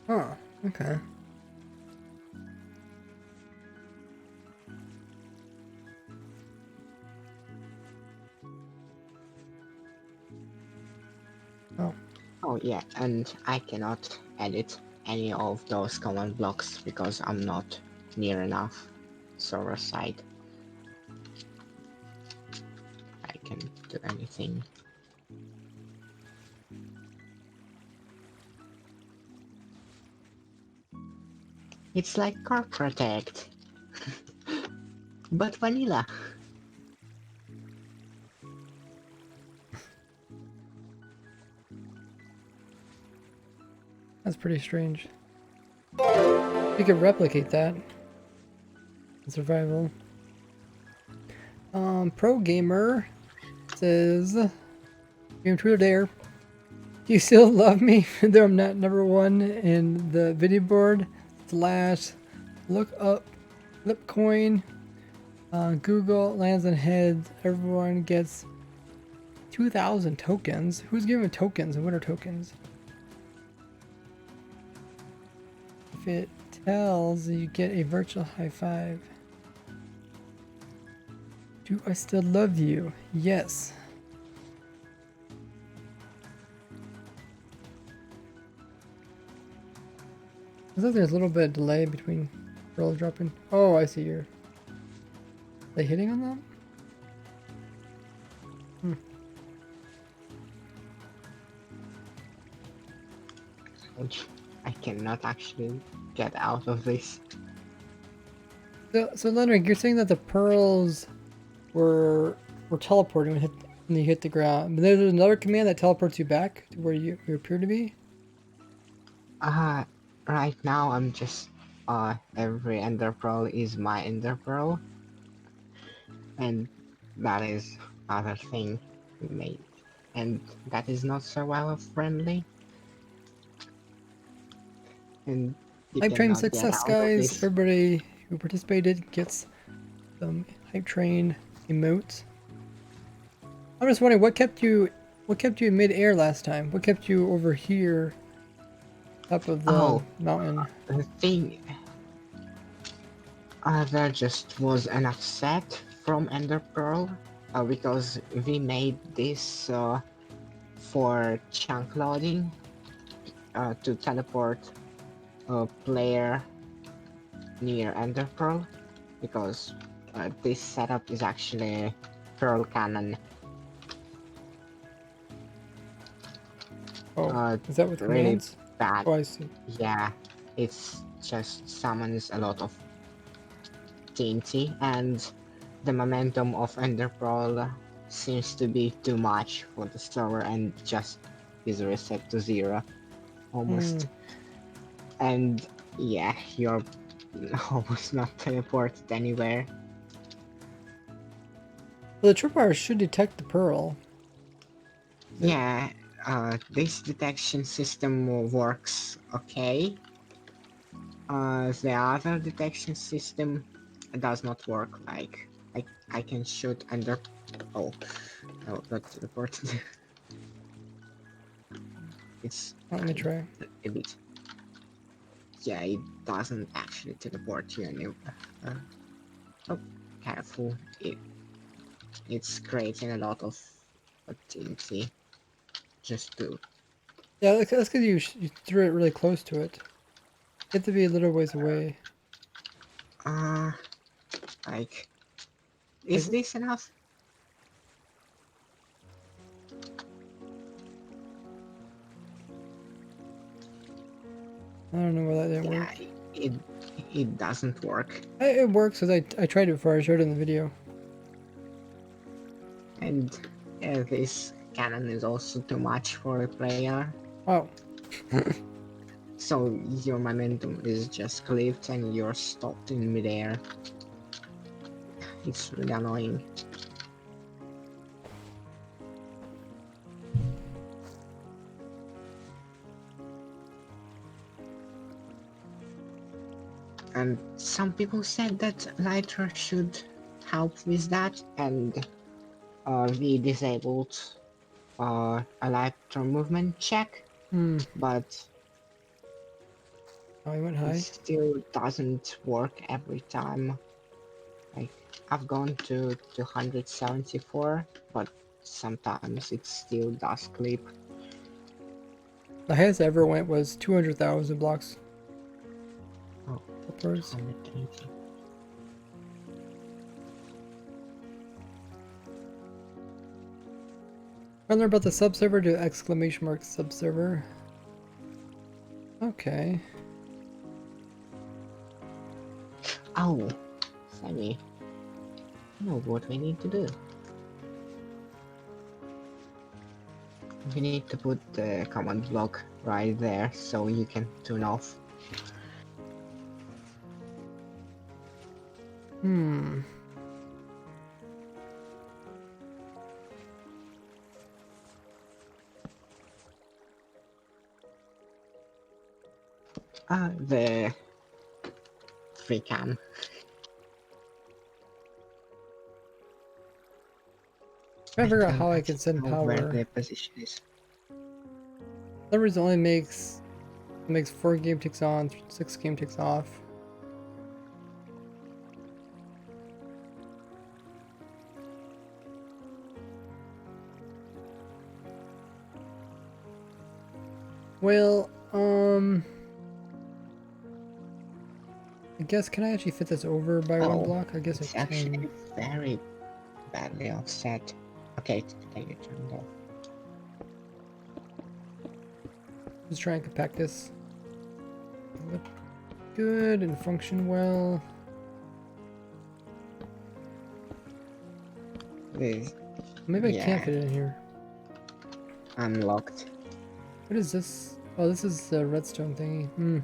Huh, okay. Oh yeah, and I cannot edit any of those command blocks because I'm not near enough server side. I can do anything. It's like Car Protect, but vanilla. That's pretty strange. You could replicate that in survival. Pro Gamer says, Game Twitter Dare. Do you still love me though I'm not number 1 in the video board? / look up Flipcoin. Google lands on heads. Everyone gets 2,000 tokens. Who's giving tokens and what are tokens? If it tells, you get a virtual high five. Do I still love you? Yes. Looks like there's a little bit of delay between Pearl dropping. Oh, I see. You're. They hitting on them? Hmm. Ouch. I cannot actually get out of this. So Lenric, you're saying that the pearls were teleporting when you hit the ground. But there's another command that teleports you back to where you appear to be? Right now I'm just every Ender Pearl is my Ender Pearl, and that is other thing we made, and that is not survival friendly, and you Hype train cannot get success, out of guys. this. Everybody who participated gets some hype train emotes. I'm just wondering what kept you in mid-air last time? What kept you over here top of the Oh, mountain? the thing, there just was an upset from Ender Pearl, because we made this for chunk loading, to teleport a player near Ender Pearl, because this setup is actually Pearl Cannon. Oh, is that with Really commands? bad. Oh, I see. Yeah, it's just summons a lot of TNT, and the momentum of Ender Pearl seems to be too much for the server and just is reset to 0 almost. And yeah, you're almost not teleported anywhere. Well, the tripwire should detect the pearl. Yeah, this detection system works okay. The other detection system does not work. Like, I can shoot under. Oh, no, not teleported. It's Let me try. a bit. Yeah, it doesn't actually teleport you anywhere. Oh, careful! It's creating a lot of TNT just to. Yeah, that's because you threw it really close to it. You have to be a little ways away. Like, is Like, this enough? I don't know why that didn't Yeah, work. it doesn't work. It works because I tried it before. I showed it in the video. And this cannon is also too much for a player. Oh. So your momentum is just clipped and you're stopped in midair. It's really annoying. And some people said that Lytra should help with that, and we disabled a Lytra movement check, but Oh, he went it high. still doesn't work every time. Like, I've gone to 274, but sometimes it still does clip. The highest I ever went was 200,000 blocks. Oh, Upwards. 180. I learned about the subserver to exclamation mark subserver. Okay. Oh, Sammy. I know what we need to do. We need to put the command block right there so you can turn off. The free cam. Trying to figure out how I don't can send know where power. the position is. That reason only makes 4 game ticks on, 6 game ticks off. Well, guess, can I actually fit this over by Oh, one block? I guess it's I actually can. very badly offset. Okay, take it turned off. Let's try and compact this. Look good and function well. This Maybe I Yeah. can't fit it in here. unlocked. What is this? Oh, this is the redstone thingy. Hmm.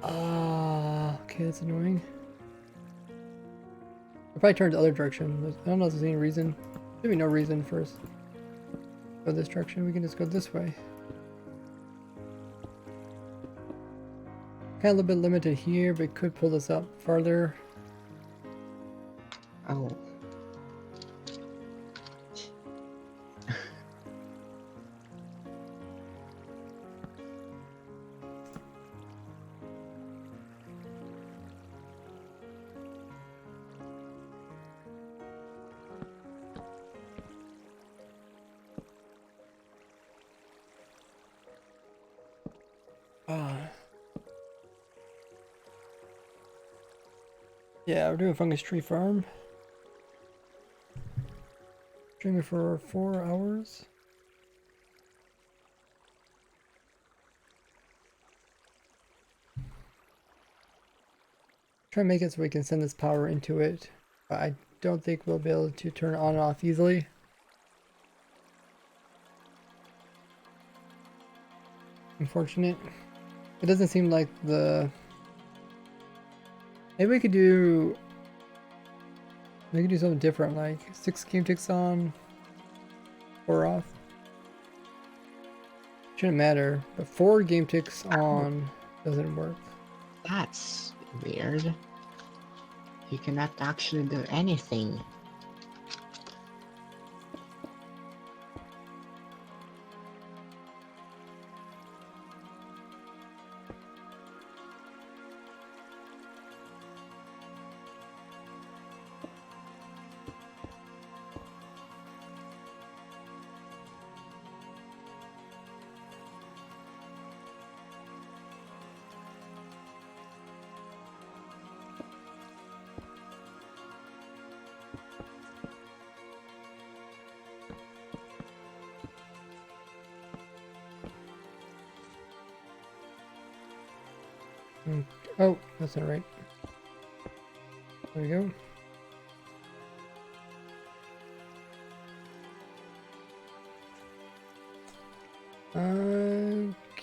Ah, okay, that's annoying. I'll probably turn the other direction. I don't know if there's any reason. Maybe no reason for us to go this direction. We can just go this way. Kind of a little bit limited here, but could pull this up farther. Oh. Yeah, we're doing fungus tree farm. Streaming for 4 hours. Try and make it so we can send this power into it, but I don't think we'll be able to turn it on and off easily. Unfortunate. It doesn't seem like the... Maybe we could do... We could do something different, like 6 game ticks on, 4 off. Shouldn't matter, but 4 game ticks on doesn't work. That's weird. You cannot actually do anything. Oh, that's not right. There we go.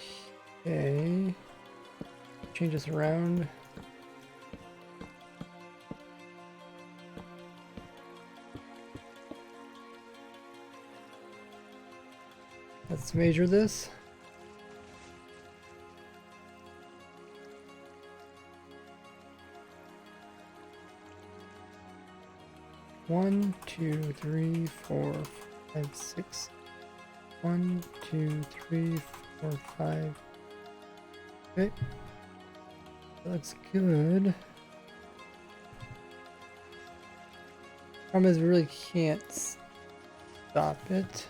Okay. Change this around. Let's measure this. One, two, three, four, 5, 6. 1, 2, 3, 4, 5. Okay. Looks good. Problem is we really can't stop it.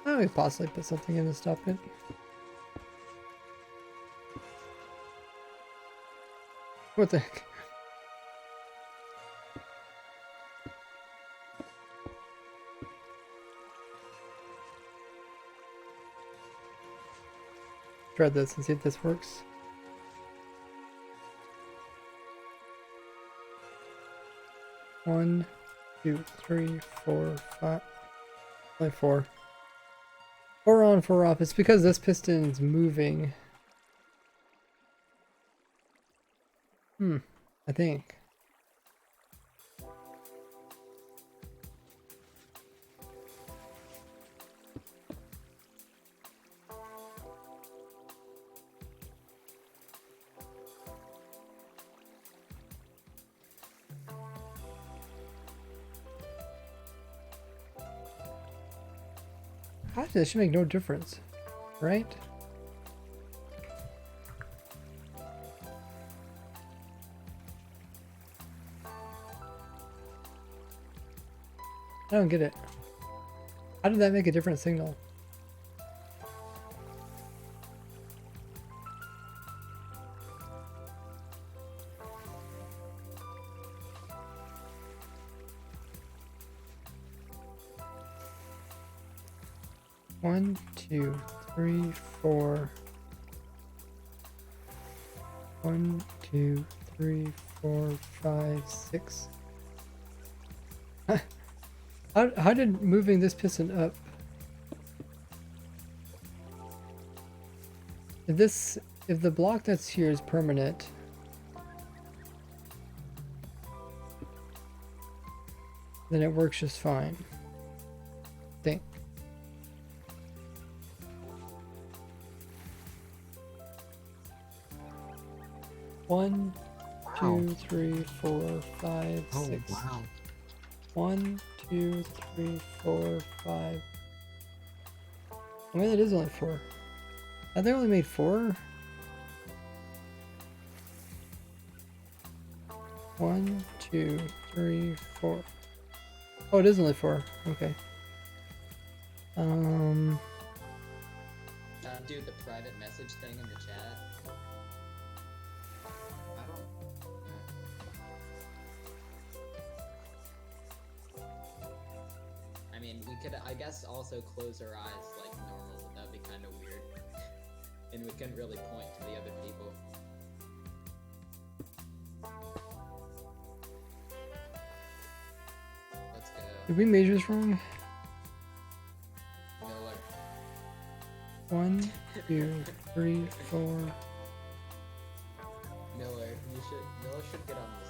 I would possibly put something in to stop it. What the heck? Try this and see if this works. One, 2, 3, 4, 5. Only 4. 4 on, 4 off. It's because this piston's moving. I think. Actually, that should make no difference, right? I don't get it. How did that make a different signal? One, two, three, four. 1, 2, 3, 4, 5, 6. How did moving this piston up? If the block that's here is permanent, then it works just fine. Think. One, Wow. 2, 3, 4, 5, Oh 6. wow. 1, 2, 3, 4, 5. I mean, that is only 4. I think I only made 4. 1, 2, 3, 4. Oh, it is only 4. Okay. Do the private message thing in the chat. I don't. I mean, we could, I guess, also close our eyes like normal, but that'd be kind of weird. And we couldn't really point to the other people. Let's go. Did we measure this wrong? Miller. 1, 2, 3, 4. Miller should get on the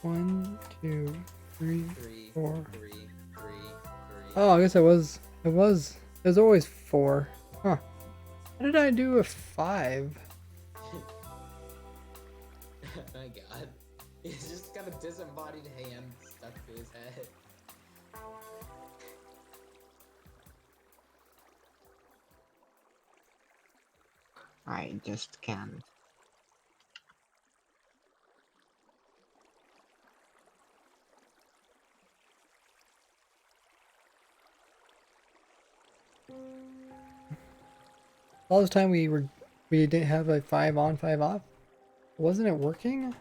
Zoom. 1, 2, 3, 3, 4. 3, 3, 3. Oh, I guess it was always 4. Huh. How did I do a 5? My god. He's just got a disembodied hand stuck to his head. I just can't. All this time we didn't have a 5 on, 5 off. Wasn't it working?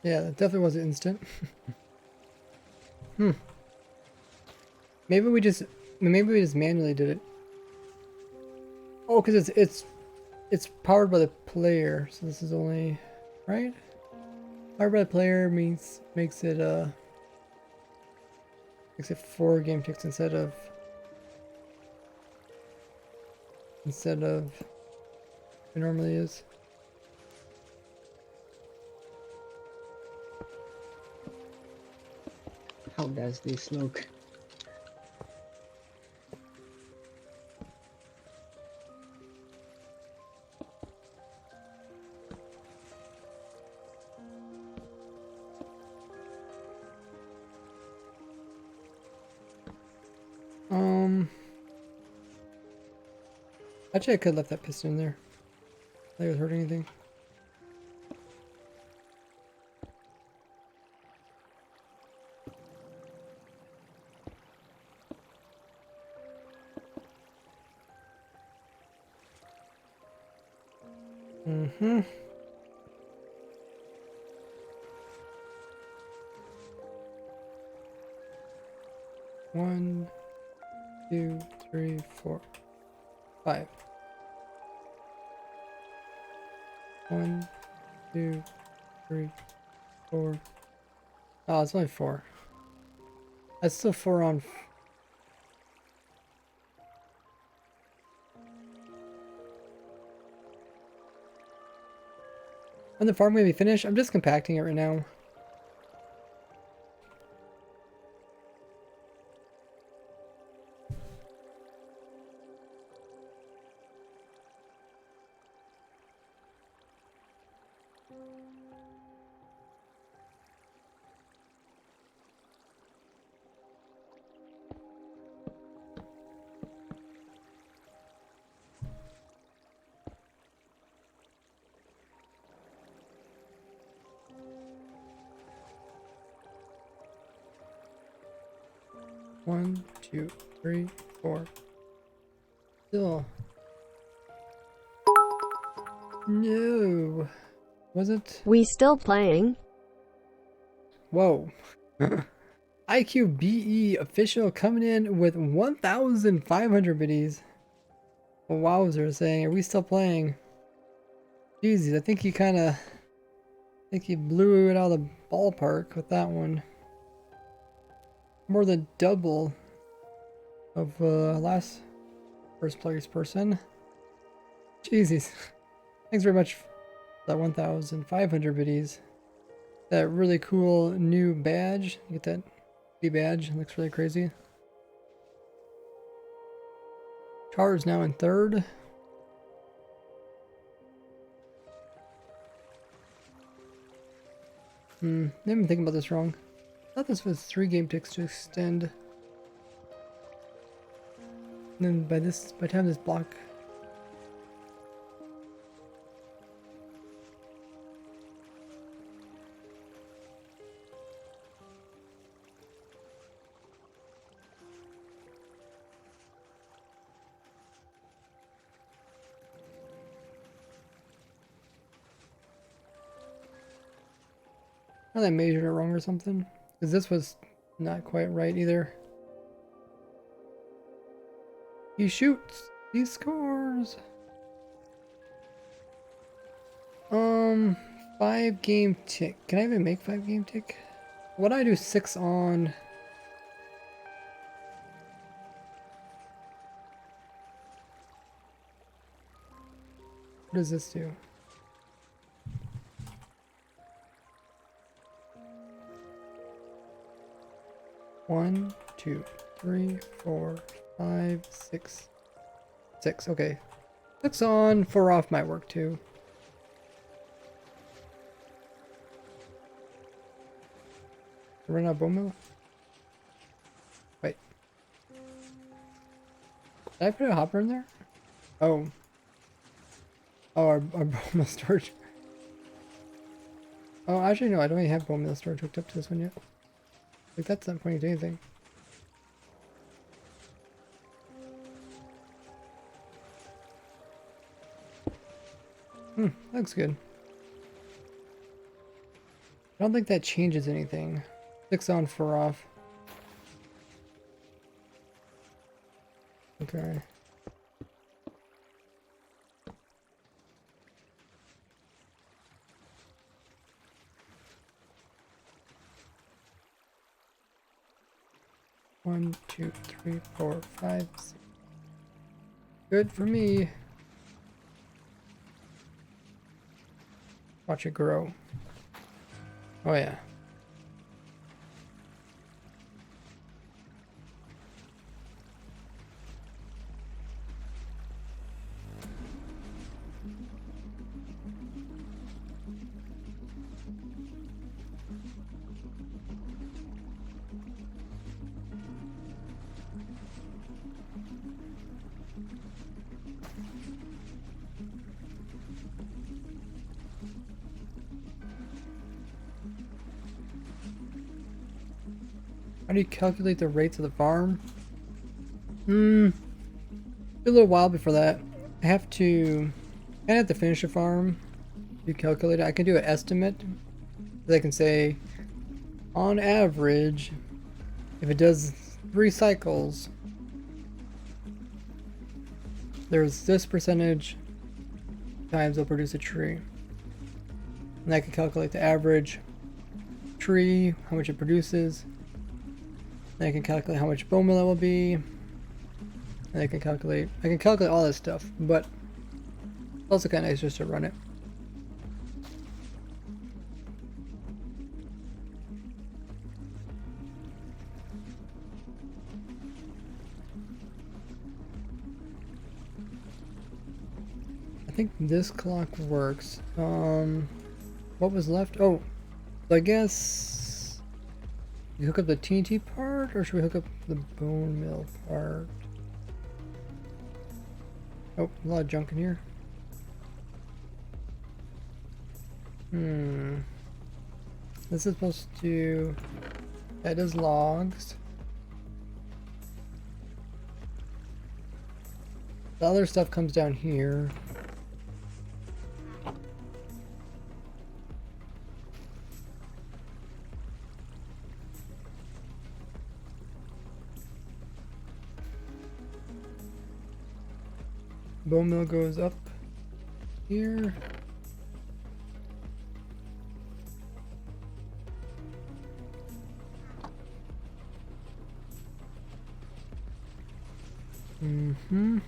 Yeah, that definitely wasn't instant. Maybe we just manually did it. Oh, because it's powered by the player, so this is only right. Powered by the player makes it 4 game ticks instead of it normally is. How does this look? Actually, I could have left that piston in there. I think it was hurting anything. One, 2, 3, 4, 5. 1, 2, 3, 4. Oh, it's only 4. That's still 4 on. When the farm gonna be finished? I'm just compacting it right now. 1, 2, 3, 4. Still. No. Was it? We still playing? Whoa. IQ BE official coming in with 1,500 biddies. Well, wowzer saying, are we still playing? Jesus, I think he blew it out of the ballpark with that one. More than double of last first place person. Jesus. Thanks very much for that 1,500 biddies. That really cool new badge. You get that B badge. It looks really crazy. Char is now in third. Maybe I'm thinking about this wrong. I thought this was 3 game ticks to extend. And then by the time this block. I think I measured it wrong or something. Because this was not quite right either. He shoots. He scores. 5 game tick. Can I even make 5 game tick? What do I do 6 on? What does this do? One, 2, 3, 4, 5, 6. 6, okay. 6 on, 4 off might work too. Run out bone meal? Wait. Did I put a hopper in there? Oh. Oh, our bone meal storage. Oh, actually no, I don't even have bone meal storage hooked up to this one yet. Like, that's not pointing to anything. Looks good. I don't think that changes anything. 6 on, 4 off. Okay. One, 2, 3, 4, 5, 6. Good for me. Watch it grow. Oh yeah. How do you calculate the rates of the farm? Be a little while before that. I have to finish a farm to calculate it. I can do an estimate. I can say, on average, if it does 3 cycles, there's this percentage times it'll produce a tree. And I can calculate the average tree, how much it produces. Then I can calculate how much bone meal that will be. And I can calculate all this stuff, but it's also kind of nice just to run it. I think this clock works. What was left? Oh, so I guess you hook up the TNT part, or should we hook up the bone meal part? Oh, a lot of junk in here. This is supposed to... That is logs. The other stuff comes down here. Bone mill goes up here. Mm-hmm.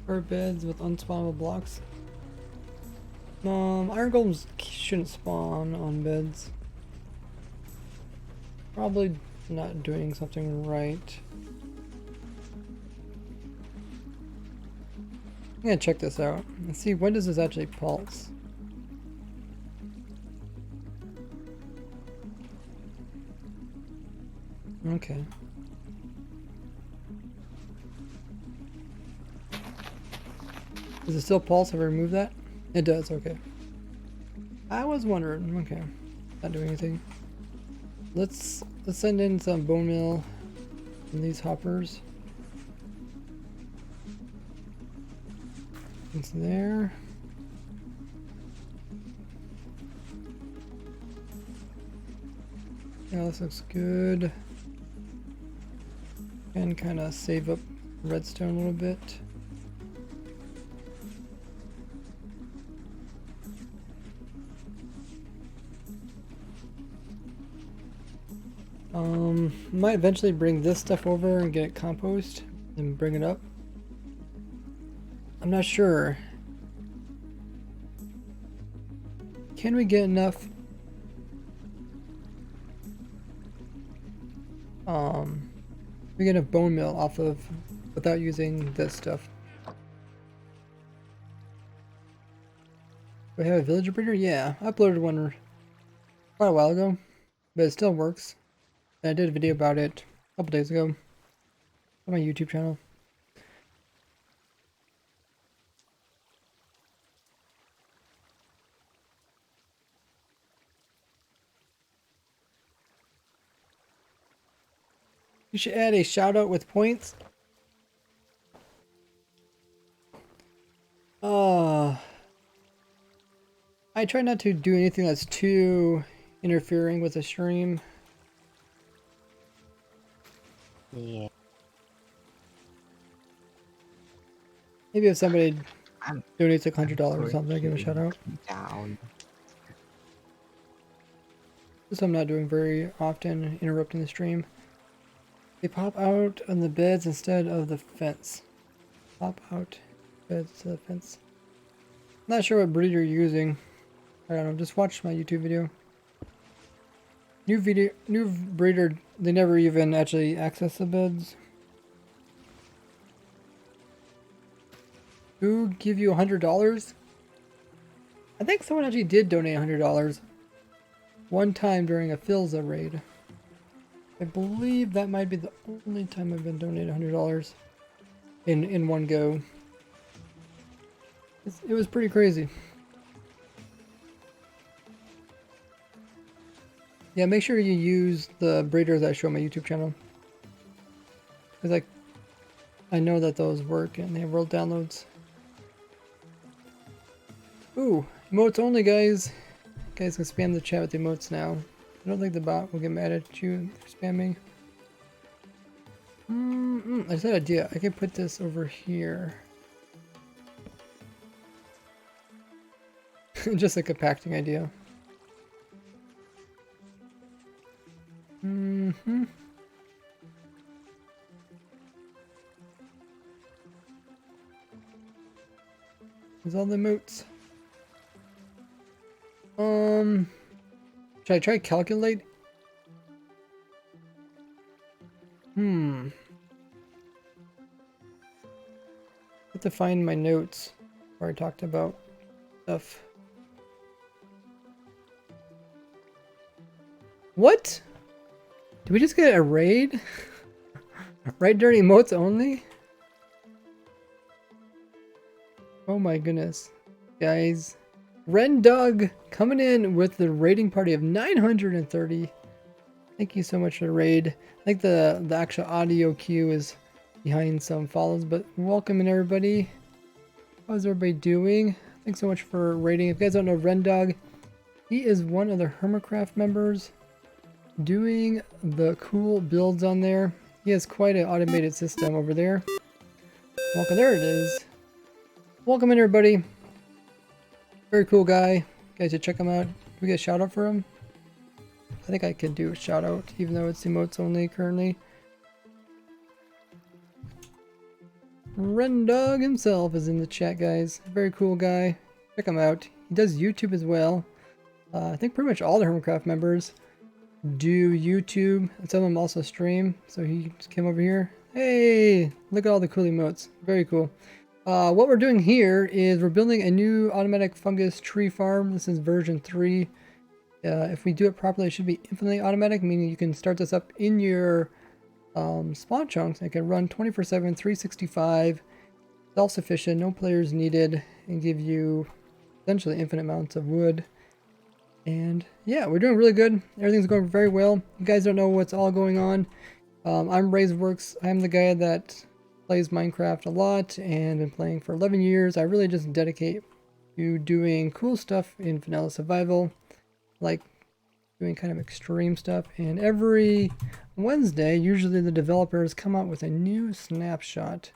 Or beds with unspawnable blocks. Iron golems shouldn't spawn on beds. Probably not doing something right. I'm gonna check this out and see when does this actually pulse. Okay. Does it still pulse if I remove that? It does, okay. I was wondering, okay. Not doing anything. Let's send in some bone meal in these hoppers. It's there. Yeah, this looks good. And kind of save up redstone a little bit. Might eventually bring this stuff over and get it compost and bring it up. I'm not sure. Can we get enough? We get a bone meal off of without using this stuff. We have a villager breeder? Yeah, I uploaded one quite a while ago, but it still works. And I did a video about it a couple days ago on my YouTube channel. You should add a shout out with points. I try not to do anything that's too interfering with the stream. Yeah. Maybe if somebody I'm donates $100 or something, give a shout out. down. This I'm not doing very often, interrupting the stream. They pop out on the beds instead of the fence. Pop out beds to the fence. Not sure what breeder you're using. I don't know, just watch my YouTube video. New breeder, they never even actually access the beds. Who give you $100? I think someone actually did donate $100 one time during a Philza raid. I believe that might be the only time I've been donated $100 in one go. It was pretty crazy. Yeah, make sure you use the breeders I show on my YouTube channel. Because I know that those work and they have world downloads. Ooh, emotes only, guys. You guys can spam the chat with the emotes now. I don't think the bot will get mad at you for spamming. I just had an idea. I could put this over here. Just like a packing idea. There's all the emotes. Should I try calculate? Have to find my notes where I talked about stuff. What? Did we just get a raid? Right during emotes only? Oh my goodness. Guys, Rendog coming in with the raiding party of 930. Thank you so much for the raid. I think the actual audio cue is behind some follows, but welcome in everybody. How's everybody doing? Thanks so much for raiding. If you guys don't know Rendog, he is one of the Hermitcraft members doing the cool builds on there. He has quite an automated system over there. Welcome, there it is. Welcome in everybody. Very cool guy. You guys should check him out. Can we get a shout out for him? I think I can do a shout out even though it's emotes only currently. Rendog himself is in the chat, guys. Very cool guy. Check him out. He does YouTube as well. I think pretty much all the Hermitcraft members do YouTube, and some of them also stream. So he just came over here. Hey, look at all the cool emotes. Very cool. What we're doing here is we're building a new automatic fungus tree farm. This is version 3. If we do it properly, it should be infinitely automatic, meaning you can start this up in your spawn chunks. It can run 24/7, 365, self-sufficient, no players needed, and give you essentially infinite amounts of wood. And yeah, we're doing really good. Everything's going very well. You guys don't know what's all going on. I'm Razorworks. I'm the guy that plays Minecraft a lot and been playing for 11 years. I really just dedicate to doing cool stuff in vanilla survival, like doing kind of extreme stuff. And every Wednesday, usually the developers come out with a new snapshot.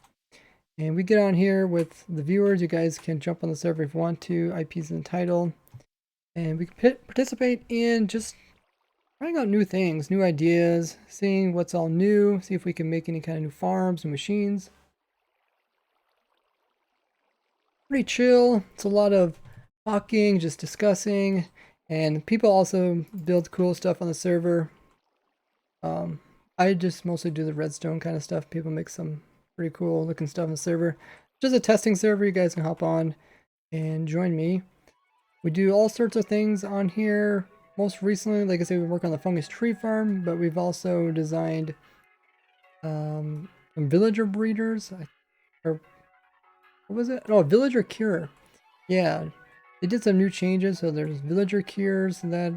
And we get on here with the viewers. You guys can jump on the server if you want to. IP's in the title. And we can participate in just trying out new things, new ideas, seeing what's all new, see if we can make any kind of new farms and machines. Pretty chill. It's a lot of talking, just discussing, and people also build cool stuff on the server. I just mostly do the redstone kind of stuff. People make some pretty cool looking stuff on the server. Just a testing server. You guys can hop on and join me. We do all sorts of things on here. Most recently, like I said, we work on the fungus tree farm, but we've also designed some villager breeders. Or what was it? Oh, villager cure. Yeah, they did some new changes, so there's villager cures that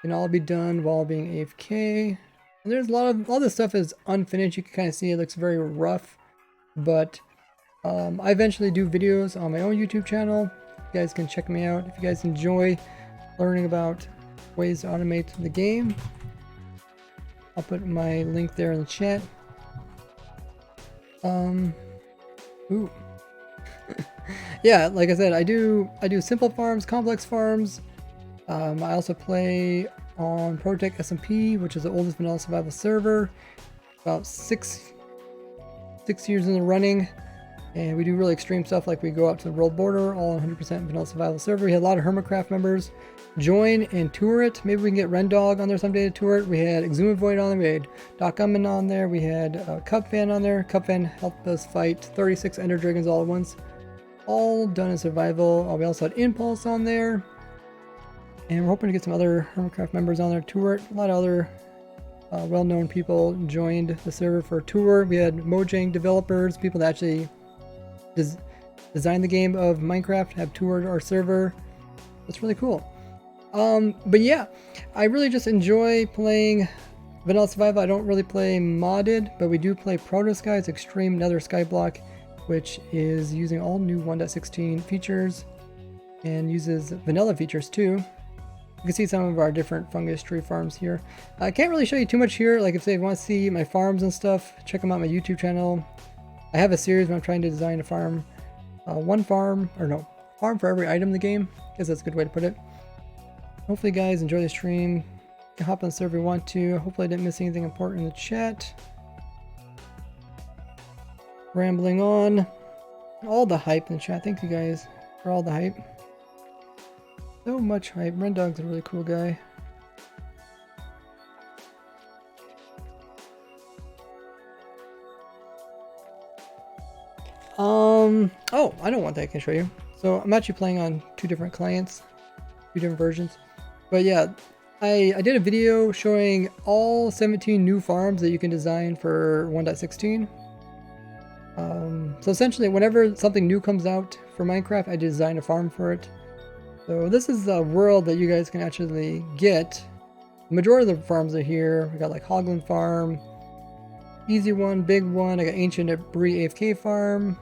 can all be done while being AFK. And there's all this stuff is unfinished. You can kind of see it looks very rough, but I eventually do videos on my own YouTube channel. You guys can check me out if you guys enjoy learning about ways to automate the game. I'll put my link there in the chat. Ooh. Yeah, like I said, I do simple farms, complex farms. I also play on Protech SMP, which is the oldest vanilla survival server. About six years in the running. And we do really extreme stuff, like we go out to the world border, all 100% vanilla survival server. We had a lot of Hermitcraft members join and tour it. Maybe we can get Rendog on there someday to tour it. We had Exumavoid on there, we had Doc Gumman on there, we had Cubfan on there. Cubfan helped us fight 36 Ender Dragons all at once. All done in survival. We also had Impulse on there. And we're hoping to get some other Hermitcraft members on there to tour it. A lot of other well-known people joined the server for a tour. We had Mojang developers, people that actually designed the game of Minecraft, have toured our server. That's really cool. But yeah, I really just enjoy playing vanilla survival. I don't really play modded, but we do play Protoskies Extreme Nether Skyblock, which is using all new 1.16 features and uses vanilla features too. You can see some of our different fungus tree farms here. I can't really show you too much here. Like if you want to see my farms and stuff, check them out on my YouTube channel. I have a series where I'm trying to design a farm. Farm for every item in the game. I guess that's a good way to put it. Hopefully you guys enjoy the stream. You can hop on the server if you want to. Hopefully I didn't miss anything important in the chat. Rambling on. All the hype in the chat. Thank you guys for all the hype. So much hype. Rendog's a really cool guy. Oh, I know one thing I can show you. So I'm actually playing on 2 different clients, 2 different versions. But yeah, I did a video showing all 17 new farms that you can design for 1.16. So essentially, whenever something new comes out for Minecraft, I design a farm for it. So this is the world that you guys can actually get. The majority of the farms are here. We got like Hogland Farm, easy one, big one. I got Ancient Debris AFK Farm.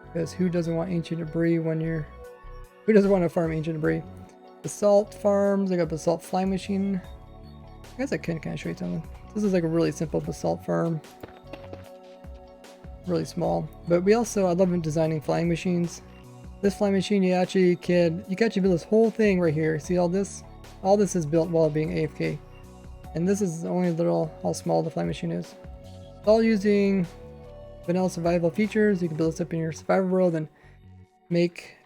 Because who doesn't want Ancient Debris when you're... Who doesn't want to farm Ancient Debris? Basalt Farms. I got Basalt Flying Machine. I guess I can kind of show you something. This is like a really simple basalt farm. Really small. But we also, I love designing flying machines. This flying machine, you can actually build this whole thing right here. See all this? All this is built while being AFK. And this is only how small the flying machine is. It's all using vanilla survival features. You can build this up in your survival world and make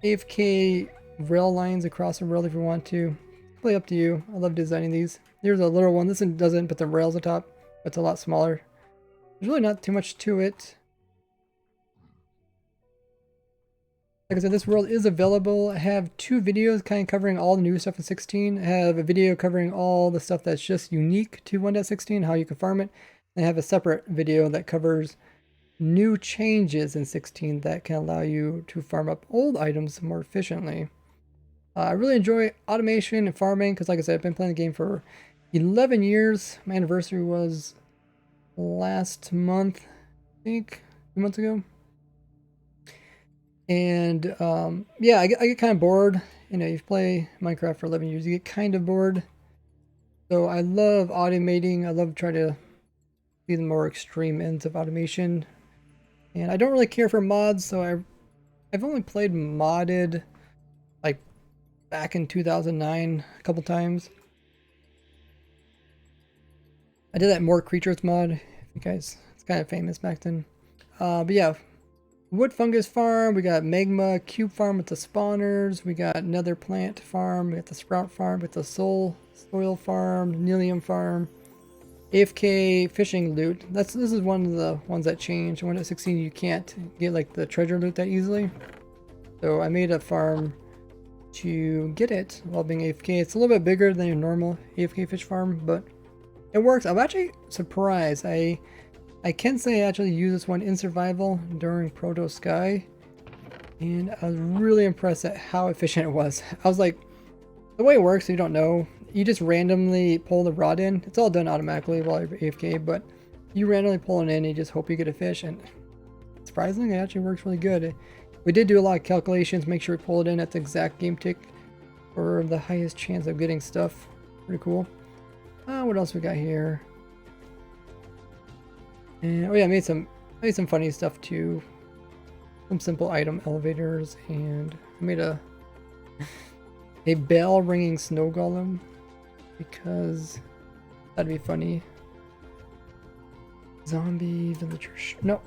AFK rail lines across the world if you want to. Completely up to you. I love designing these. Here's a little one. This one doesn't put the rails on top. It's a lot smaller. There's really not too much to it. Like I said, this world is available. I have 2 videos kind of covering all the new stuff in 16. I have a video covering all the stuff that's just unique to 1.16, how you can farm it. And I have a separate video that covers new changes in 16 that can allow you to farm up old items more efficiently. I really enjoy automation and farming because, like I said, I've been playing the game for 11 years. My anniversary was last month, I think, 2 months ago. And yeah, I get kind of bored. You know, you play Minecraft for 11 years, you get kind of bored. So I love automating. I love trying to see the more extreme ends of automation. And I don't really care for mods, so I've only played modded like back in 2009 a couple times. I did that More Creatures mod. If you guys, it's kind of famous back then. But yeah. Wood fungus farm, we got magma cube farm with the spawners, we got nether plant farm, we got the sprout farm with the soil farm, Nilium farm, AFK fishing loot. This is one of the ones that changed. When at 16 you can't get like the treasure loot that easily. So I made a farm to get it while being AFK. It's a little bit bigger than your normal AFK fish farm, but it works. I'm actually surprised. I can say I actually used this one in survival during Proto Sky, and I was really impressed at how efficient it was. I was like, the way it works, you don't know, you just randomly pull the rod in. It's all done automatically while you're AFK, but you randomly pull it in and you just hope you get a fish, and surprisingly, it actually works really good. We did do a lot of calculations, make sure we pull it in at the exact game tick for the highest chance of getting stuff. Pretty cool. What else we got here? And oh yeah, I made some funny stuff too. Some simple item elevators, and I made a bell ringing snow golem because that'd be funny. Zombie villager. No.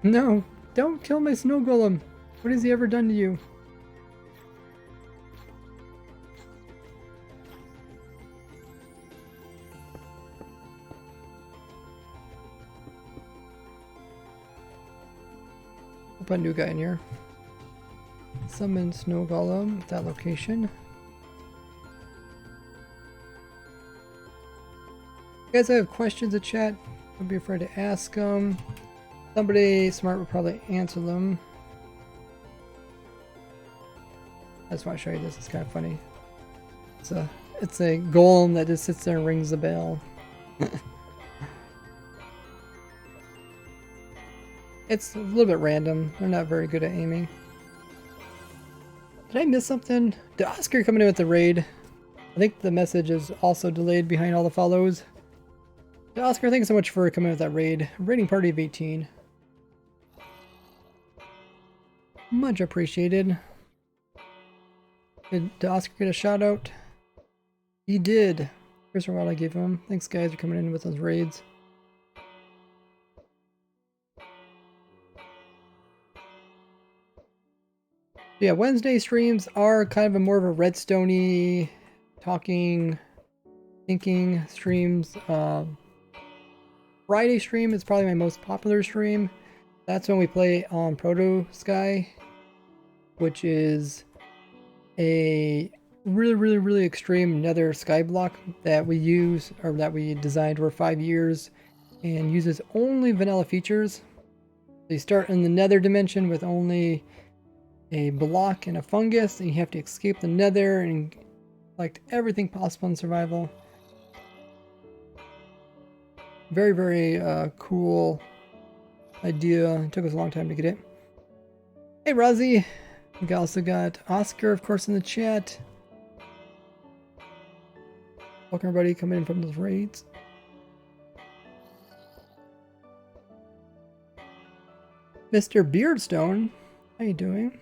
No, don't kill my snow golem. What has he ever done to you? I'll put a new guy in here. Summon snow golem at that location. If you guys have questions in chat, don't be afraid to ask them. Somebody smart will probably answer them. I just want to show you this. It's kind of funny. It's a golem that just sits there and rings the bell. It's a little bit random. They're not very good at aiming. Did I miss something? Did Oscar coming in with the raid? I think the message is also delayed behind all the follows. Oscar, thanks so much for coming in with that raid. Raiding party of 18. Much appreciated. Did Oscar get a shout out? He did. Here's what I gave him. Thanks guys for coming in with those raids. Yeah, Wednesday streams are kind of more of a Redstone-y, talking, thinking streams. Friday stream is probably my most popular stream. That's when we play on Proto Sky, which is a really extreme nether sky block that we use, or that we designed for 5 years, and uses only vanilla features. you start in the nether dimension with only a block and a fungus, and you have to escape the nether and collect everything possible in survival. Very, very cool idea. It took us a long time to get it. Hey, Rozzy. We also got Oscar, of course, in the chat. Welcome, everybody, coming in from those raids. Mr. Beardstone, how you doing?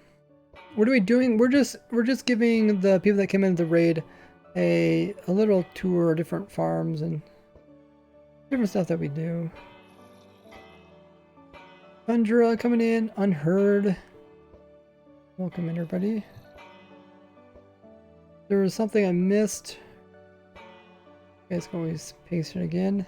What are we doing? We're just giving the people that came in the raid a little tour of different farms and different stuff that we do. Tundra coming in, Unheard. Welcome in, everybody. There was something I missed. You guys can always paste it again.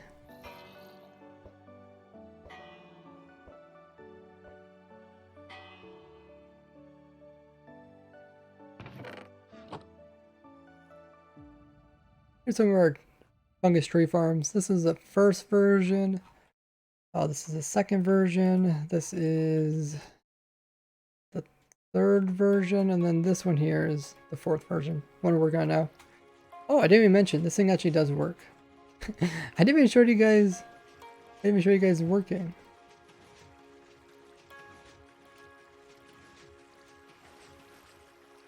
Here's some of our fungus tree farms. This is the first version. This is the second version. This is the third version, and then this one here is the fourth version. One we're working on now. Oh, I didn't even mention this thing actually does work. I didn't even show you guys. I didn't even show you guys working.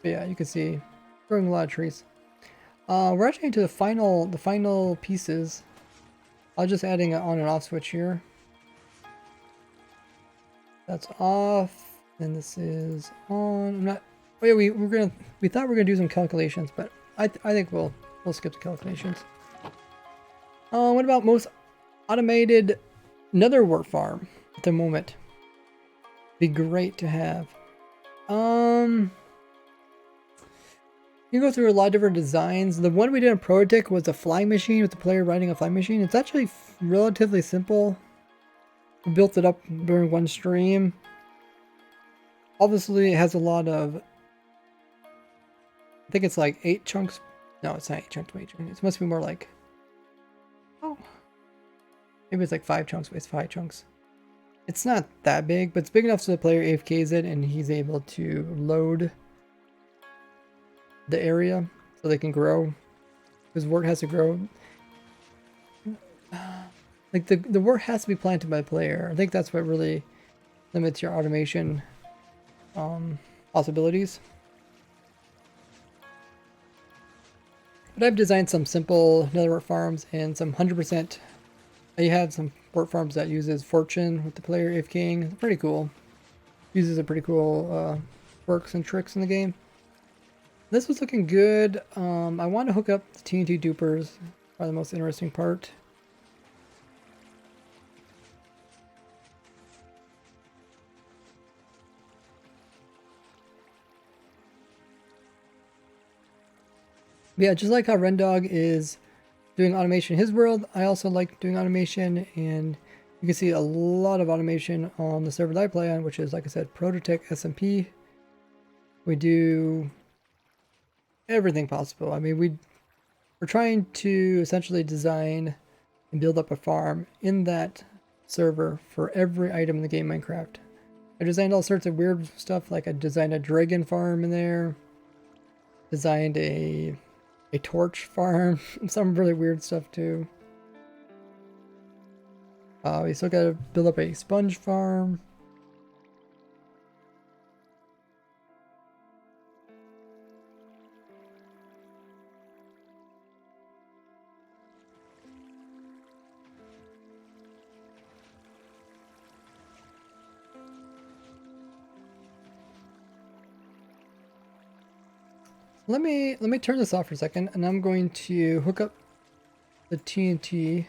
But yeah, you can see growing a lot of trees. We're actually into the final pieces. I'm just adding an on and off switch here. That's off, and this is on. I'm not. Oh yeah, we thought we were gonna do some calculations, but I think we'll skip the calculations. What about most automated nether wart farm at the moment? Be great to have. You can go through a lot of different designs. The one we did in Protec was a flying machine with the player riding a flying machine. It's actually relatively simple. We built it up during one stream. Obviously, it has a lot of... I think it's like 8 chunks. No, it's not 8 chunks. It must be more like... Oh. Maybe it's like 5 chunks, but it's 5 chunks. It's not that big, but it's big enough so the player AFKs it and he's able to load the area so they can grow. Because wort has to grow. Like the wort has to be planted by the player. I think that's what really limits your automation possibilities. But I've designed some simple netherwort farms and some 100%. You have some wort farms that uses fortune with the player AFKing. It's pretty cool. Uses a pretty cool quirks and tricks in the game. This was looking good. I want to hook up the TNT dupers. Probably the most interesting part. But yeah, just like how Rendog is doing automation in his world, I also like doing automation, and you can see a lot of automation on the server that I play on, which is, like I said, Prototech SMP. We do everything possible. I mean, we're trying to essentially design and build up a farm in that server for every item in the game Minecraft. I designed all sorts of weird stuff, like I designed a dragon farm in there, designed a torch farm, some really weird stuff too. We still gotta build up a sponge farm. Let me turn this off for a second, and I'm going to hook up the TNT.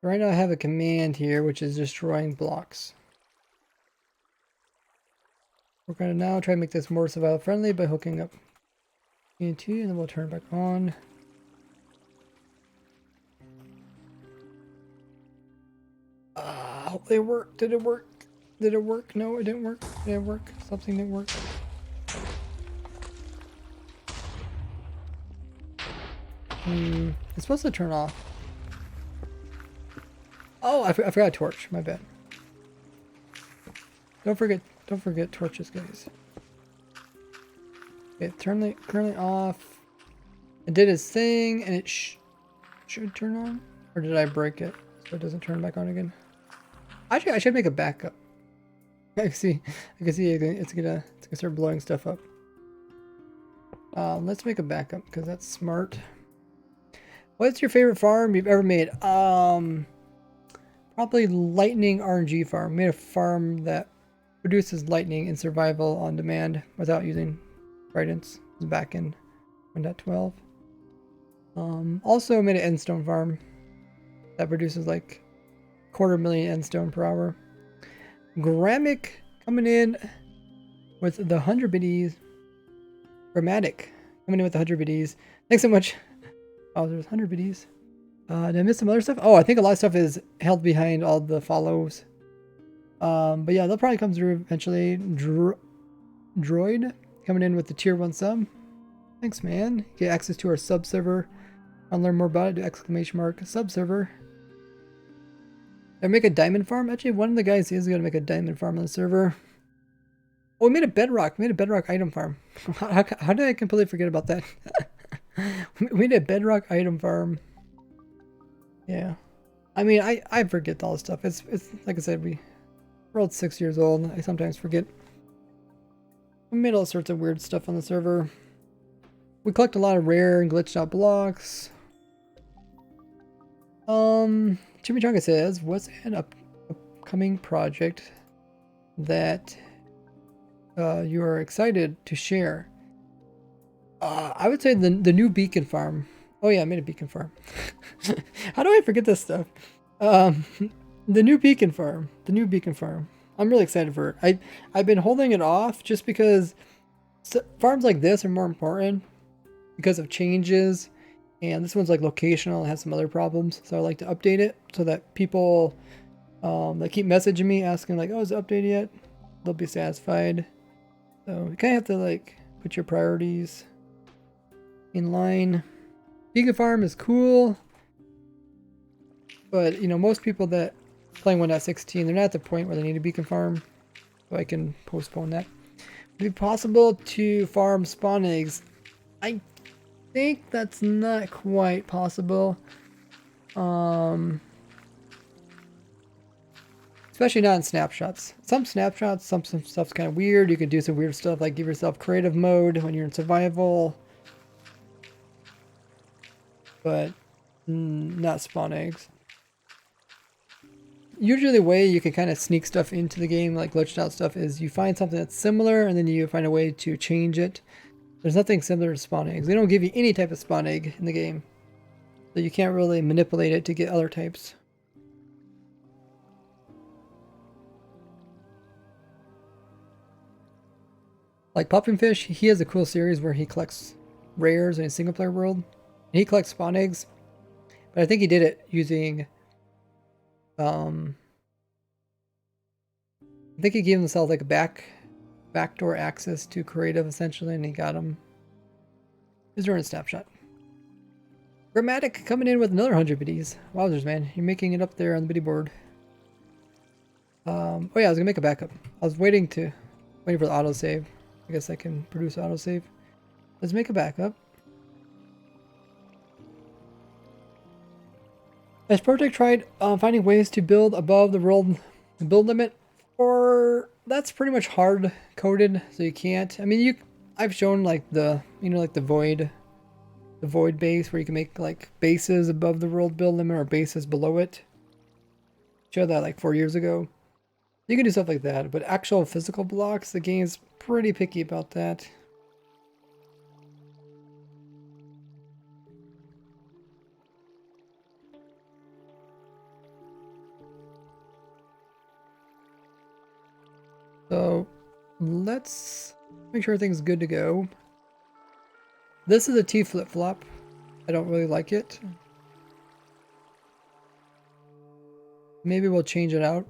Right now I have a command here, which is destroying blocks. We're going to now try to make this more survival friendly by hooking up TNT, and then we'll turn it back on. Hopefully it worked. Did it work? Did it work? No, it didn't work. Did it work? Something didn't work. It's supposed to turn off. Oh, I forgot torch. My bad. Don't forget torches, guys. Okay, currently off. It did its thing, and it should turn on. Or did I break it so it doesn't turn back on again? Actually, I should make a backup. I can see it's gonna start blowing stuff up. Let's make a backup because that's smart. What's your favorite farm you've ever made? Probably Lightning RNG farm. Made a farm that produces lightning in survival on demand without using tridents. It's back in 1.12. Also made an endstone farm that produces like 250,000 endstone per hour. Gramic coming in with the 100 biddies. Grammatic coming in with the 100 biddies. Thanks so much. Oh, there's 100 biddies. Did I miss some other stuff? Oh, I think a lot of stuff is held behind all the follows. But yeah, they'll probably come through eventually. Droid coming in with the tier 1 sub. Thanks, man. Get access to our sub server. I'll learn more about it. Do exclamation mark sub server. Did I make a diamond farm? Actually, one of the guys is going to make a diamond farm on the server. Oh, we made a bedrock. We made a bedrock item farm. How did I completely forget about that? We made a bedrock item farm. Yeah. I mean, I forget all this stuff. It's like I said, we're all 6 years old. I sometimes forget. We made all sorts of weird stuff on the server. We collect a lot of rare and glitched out blocks. Chimichanga says, what's an upcoming project that you are excited to share? I would say the new beacon farm. Oh yeah, I made a beacon farm. How do I forget this stuff? The new beacon farm. The new beacon farm. I'm really excited for it. I've been holding it off just because farms like this are more important because of changes, and this one's like locational and has some other problems. So I like to update it so that people that keep messaging me asking like, "Oh, is it updated yet?" They'll be satisfied. So you kind of have to like put your priorities in line. Beacon farm is cool, but you know, most people that playing 1.16, they're not at the point where they need a beacon farm, so I can postpone that. Would it be possible to farm spawn eggs? I think that's not quite possible. Especially not in snapshots. Some snapshots, some stuff's kind of weird. You can do some weird stuff like give yourself creative mode when you're in survival. But not spawn eggs. Usually the way you can kind of sneak stuff into the game, like glitched out stuff, is you find something that's similar and then you find a way to change it. There's nothing similar to spawn eggs. They don't give you any type of spawn egg in the game. So you can't really manipulate it to get other types. Like Popping Fish, he has a cool series where he collects rares in a single player world. He collects spawn eggs, but I think he did it using, I think he gave himself like a backdoor access to creative essentially, and he got him. He's doing a snapshot. Grammatic coming in with another 100 biddies. Wowzers, man, you're making it up there on the biddy board. Oh yeah, I was gonna make a backup. I was waiting for the autosave. I guess I can produce autosave. Let's make a backup. Has Project tried finding ways to build above the world build limit? Or that's pretty much hard coded, so you can't. I mean, I've shown like the void base where you can make like bases above the world build limit or bases below it. Showed that like 4 years ago. You can do stuff like that, but actual physical blocks, the game's pretty picky about that. So let's make sure everything's good to go. This is a T flip-flop. I don't really like it. Maybe we'll change it out.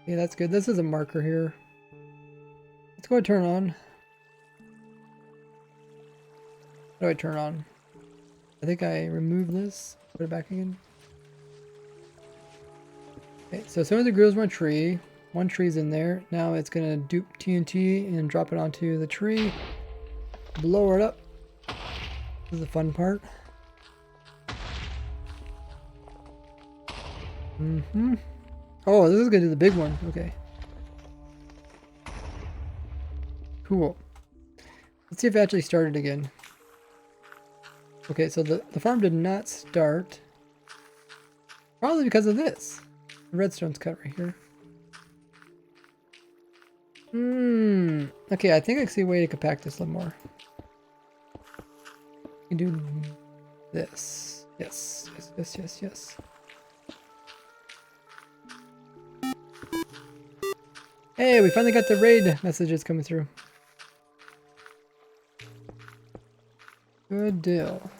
Yeah, that's good. This is a marker here. Let's go ahead and turn on. How do I turn on? I think I removed this. Put it back again. Okay, so as soon as it grows one tree's in there. Now it's gonna dupe TNT and drop it onto the tree. Blow it up. This is the fun part. Oh, this is gonna do the big one. Okay. Cool. Let's see if it actually started again. Okay, so the farm did not start. Probably because of this. The redstone's cut right here. Okay, I think I see a way to compact this a little more. We can do this. Yes, yes, yes, yes, yes. Hey, we finally got the raid messages coming through. Good deal.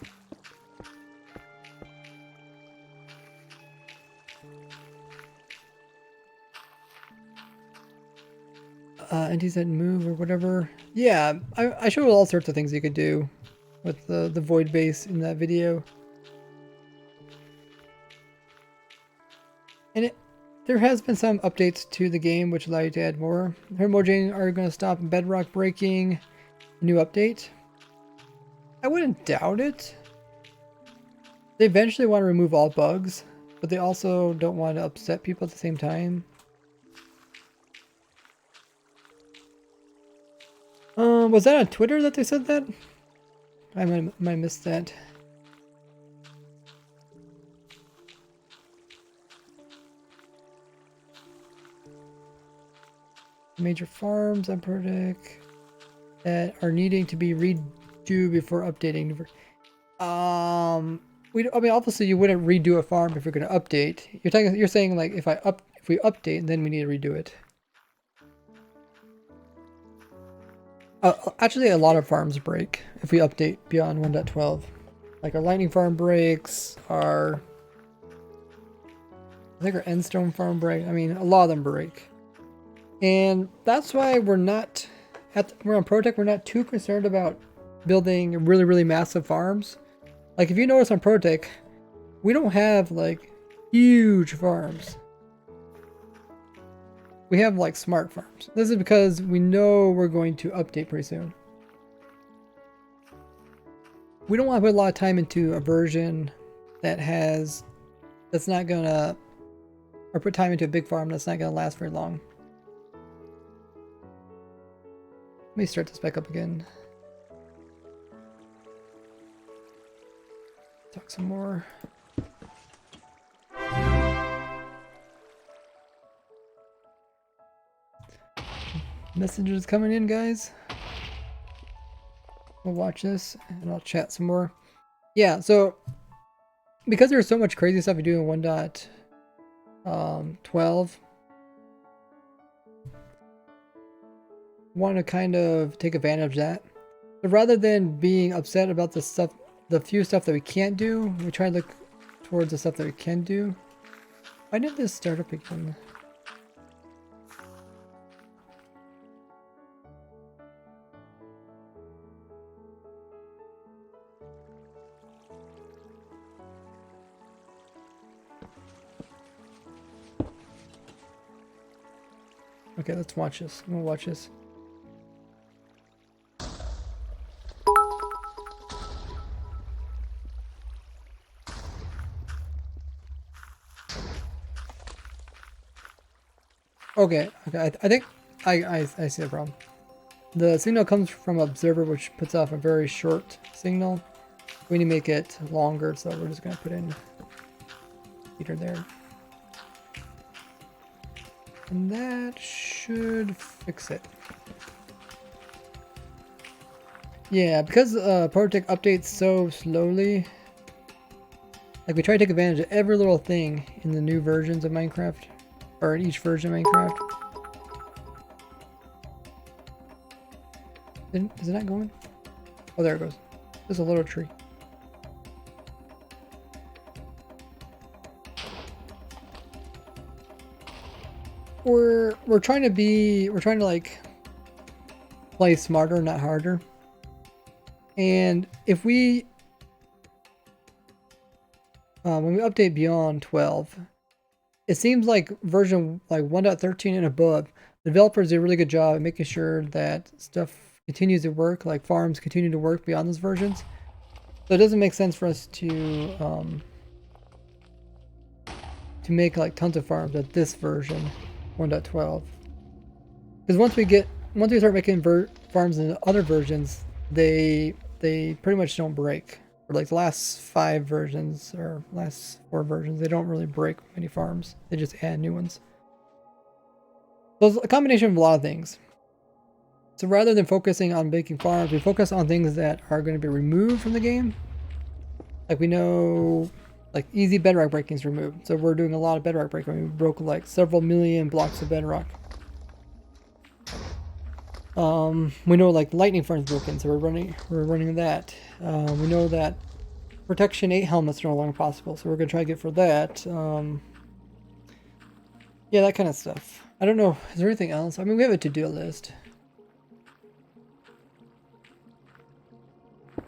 Entities that move or whatever. Yeah, I showed all sorts of things you could do with the void base in that video. And there has been some updates to the game which allow you to add more. Hermojang are going to stop bedrock breaking. New update. I wouldn't doubt it. They eventually want to remove all bugs, but they also don't want to upset people at the same time. Was that on Twitter that they said that? I might have missed that. Major farms on Protec that are needing to be redo before updating. I mean, obviously you wouldn't redo a farm if you're going to update. You're saying like if we update, then we need to redo it. Actually, a lot of farms break if we update beyond 1.12. Like our lightning farm breaks, I think our endstone farm break. I mean, a lot of them break. And that's why we're on Protec, we're not too concerned about building really, really massive farms. Like if you notice on Protec, we don't have like huge farms. We have like smart farms. This is because we know we're going to update pretty soon. We don't want to put a lot of time into a version that's not gonna, or put time into a big farm that's not gonna last very long. Let me start this back up again. Talk some more. Messages coming in, guys. We'll watch this and I'll chat some more. Yeah, so because there's so much crazy stuff we do in 1.12, want to kind of take advantage of that. But rather than being upset about the few stuff that we can't do, we try to look towards the stuff that we can do. Why did this start up again? Okay, let's watch this. I'm gonna watch this. Okay, I think I see the problem. The signal comes from observer, which puts off a very short signal. We need to make it longer, so we're just gonna put in meter there. And that should fix it. Yeah, because Protec updates so slowly. Like we try to take advantage of every little thing in the new versions of Minecraft. Or in each version of Minecraft. Is it not going? Oh, there it goes. There's a little tree. We're trying to like play smarter, not harder. And if we when we update beyond 12, it seems like version like 1.13 and above, the developers do a really good job at making sure that stuff continues to work, like farms continue to work beyond those versions. So it doesn't make sense for us to make like tons of farms at this version, 1.12. Because once we start making farms in other versions, they pretty much don't break. For like the last 5 versions or last 4 versions, they don't really break many farms. They just add new ones. So it's a combination of a lot of things. So rather than focusing on making farms, we focus on things that are going to be removed from the game. Like we know, like easy bedrock breaking is removed. So we're doing a lot of bedrock breaking. We broke like several million blocks of bedrock. We know like lightning farms broken, so we're running that. We know that protection 8 helmets are no longer possible, so we're gonna try to get for that. Yeah, that kind of stuff. I don't know, is there anything else? I mean, we have a to-do list.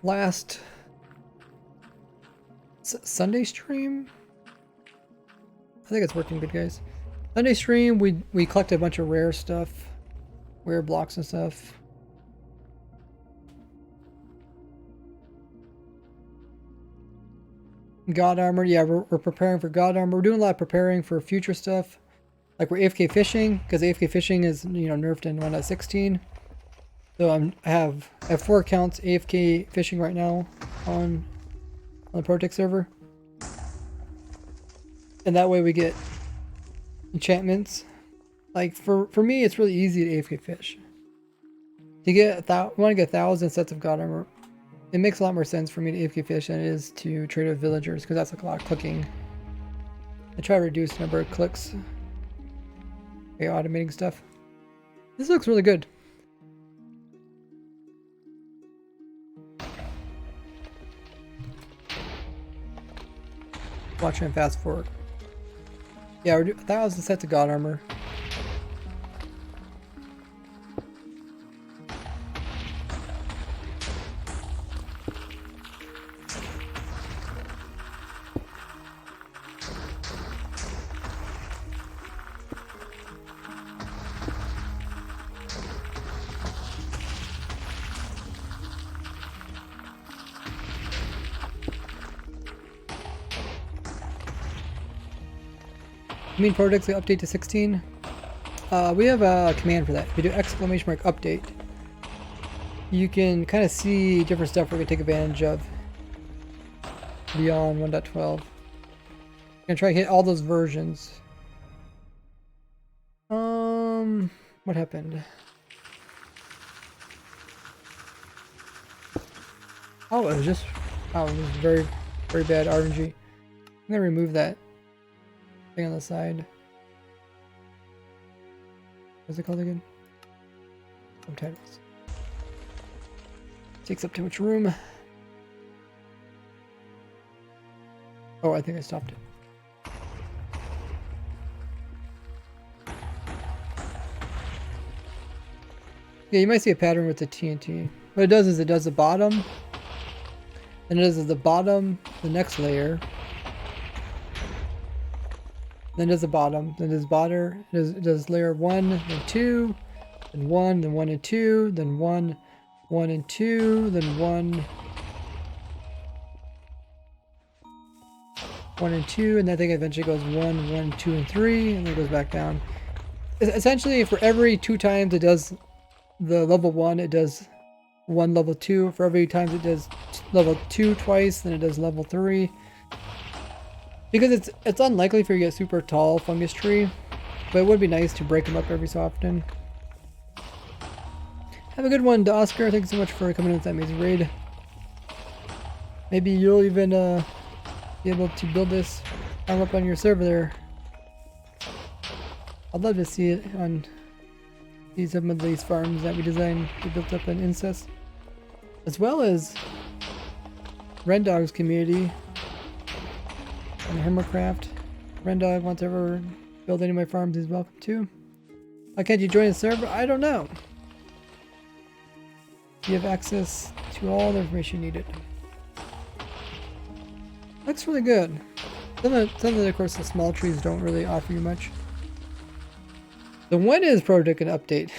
Last Sunday stream? I think it's working good, guys. Sunday stream, we collected a bunch of rare stuff. Rare blocks and stuff. God armor, yeah, we're preparing for God armor. We're doing a lot of preparing for future stuff. Like we're AFK fishing, because AFK fishing is, you know, nerfed in 1.16. So I have 4 accounts AFK fishing right now on the Protect server. And that way we get enchantments. Like for me, it's really easy to AFK fish. To get want to get 1,000 sets of God armor, it makes a lot more sense for me to AFK fish than it is to trade with villagers, because that's like a lot of clicking. I try to reduce the number of clicks by automating stuff. This looks really good. Watching and fast forward. Yeah, we're doing 1,000 sets of God armor. You mean products that update to 16? We have a command for that. If you do !update, you can kind of see different stuff we're going to take advantage of beyond 1.12. I'm going to try to hit all those versions. What happened? Oh, it was just, oh, it was very, very bad RNG. I'm going to remove that thing on the side. What's it called again? Subtitles. Takes up too much room. Oh, I think I stopped it. Yeah, you might see a pattern with the TNT. What it does is it does the bottom. Then it does the bottom, the next layer. Then it does the bottom. Then it does bottom. It does layer 1, then 2, then 1, then 1 and 2, then 1, 1 and 2, then 1, 1 and 2, and that thing eventually goes 1, 1, 2, and 3, and then it goes back down. Essentially, for every 2 times it does the level 1, it does 1 level 2. For every time it does level 2 twice, then it does level 3. Because it's unlikely for you to get super tall fungus tree, but it would be nice to break them up every so often. Have a good one, Oscar. Thanks so much for coming in with that amazing raid. Maybe you'll even be able to build this farm up on your server there. I'd love to see it on some of these farms that we designed to build up in Incest, as well as Rendog's community and Hammercraft. Rendog wants to ever build any of my farms, he's welcome to. Why can't you join the server? I don't know. You have access to all the information needed. Looks really good. Some of the, of course, the small trees don't really offer you much. The one is Protec an update.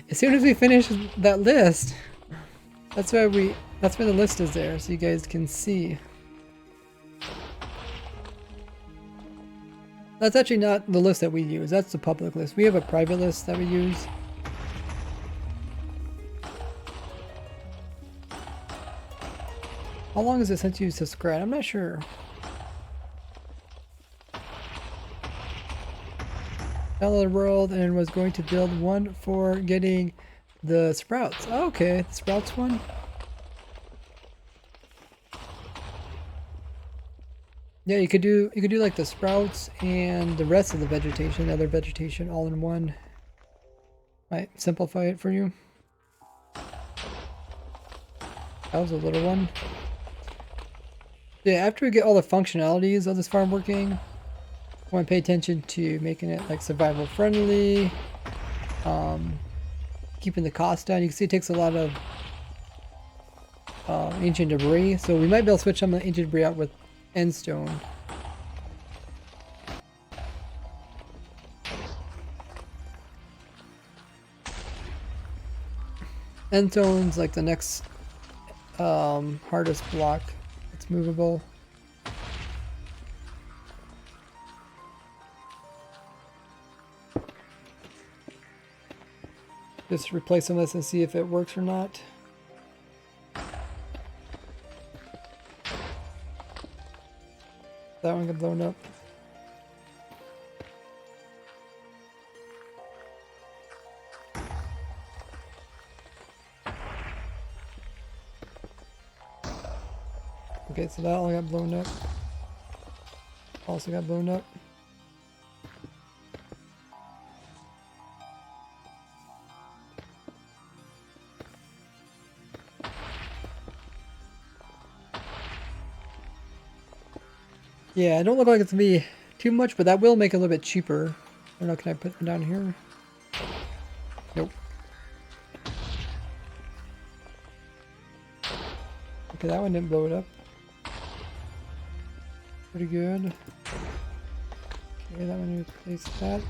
As soon as we finish that list, that's why the list is there, so you guys can see. That's actually not the list that we use. That's the public list. We have a private list that we use. How long is it since you subscribed? I'm not sure. Fell the world and was going to build one for getting the sprouts. Oh, okay, the sprouts one. Yeah, you could do like the sprouts and the rest of the vegetation, other vegetation all in one. Might simplify it for you. That was a little one. Yeah, after we get all the functionalities of this farm working, I want to pay attention to making it like survival friendly, keeping the cost down. You can see it takes a lot of ancient debris, so we might be able to switch some of the ancient debris out with endstone. Endstone's like the next hardest block. It's movable. Just replace some of this and see if it works or not. That one got blown up. Okay, so that all got blown up. Also got blown up. Yeah, it don't look like it's gonna be too much, but that will make it a little bit cheaper. I don't know, can I put it down here? Nope. Okay, that one didn't blow it up. Pretty good. Okay, that one replace that.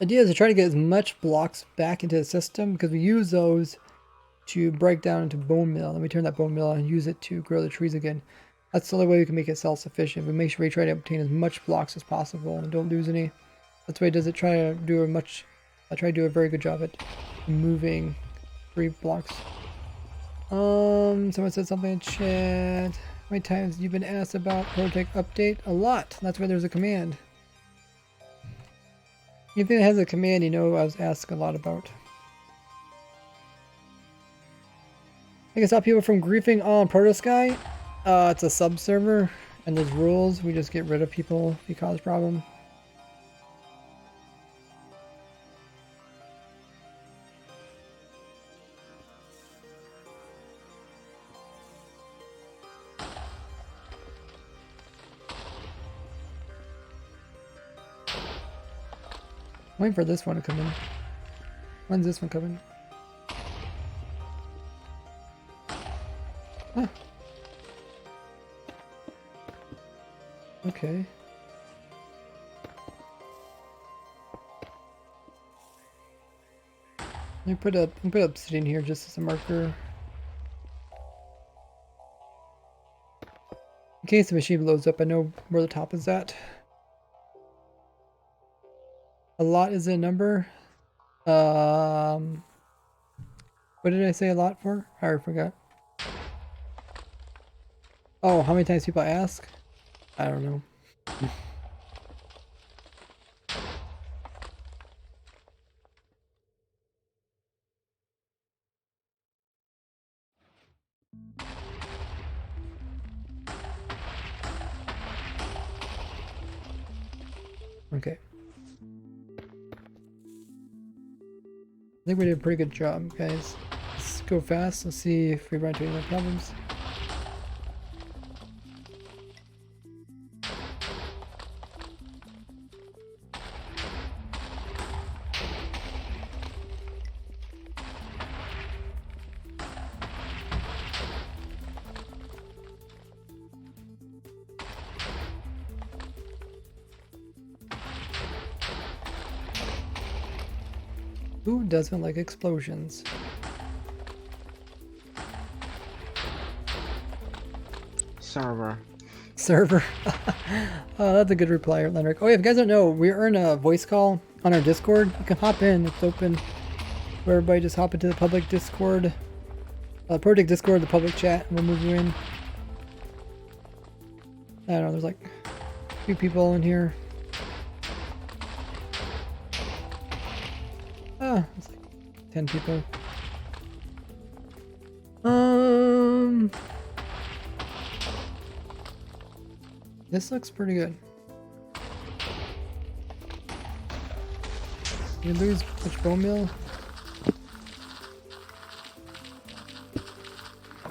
Idea is to try to get as much blocks back into the system because we use those to break down into bone meal, and we turn that bone meal and use it to grow the trees again. That's the only way we can make it self-sufficient. We make sure we try to obtain as much blocks as possible and don't lose any. That's why it does it. Try to do a very good job at moving 3 blocks. Someone said something in chat. How many times have you been asked about Protec update? A lot. That's why there's a command. Anything that has a command, you know I was asked a lot about. I can stop people from griefing on Protosky. It's a sub server, and there's rules. We just get rid of people if you cause problem. Waiting for this one to come in. When's this one coming? Huh. Okay. Let me put obsidian here just as a marker. In case the machine blows up, I know where the top is at. A lot is a number. What did I say a lot for? I forgot. Oh, how many times people ask? I don't know. Okay. I think we did a pretty good job, guys. Let's go fast. Let's see if we run into any more problems. Who doesn't like explosions? Server. Server. Oh, that's a good reply, Lenric. Oh yeah, if you guys don't know, we earn a voice call on our Discord. You can hop in. It's open. Where everybody just hop into the public Discord. Project Discord, the public chat, and we'll move you in. I don't know, there's like a few people in here. Ah, it's like 10 people. This looks pretty good. We lose much bone meal.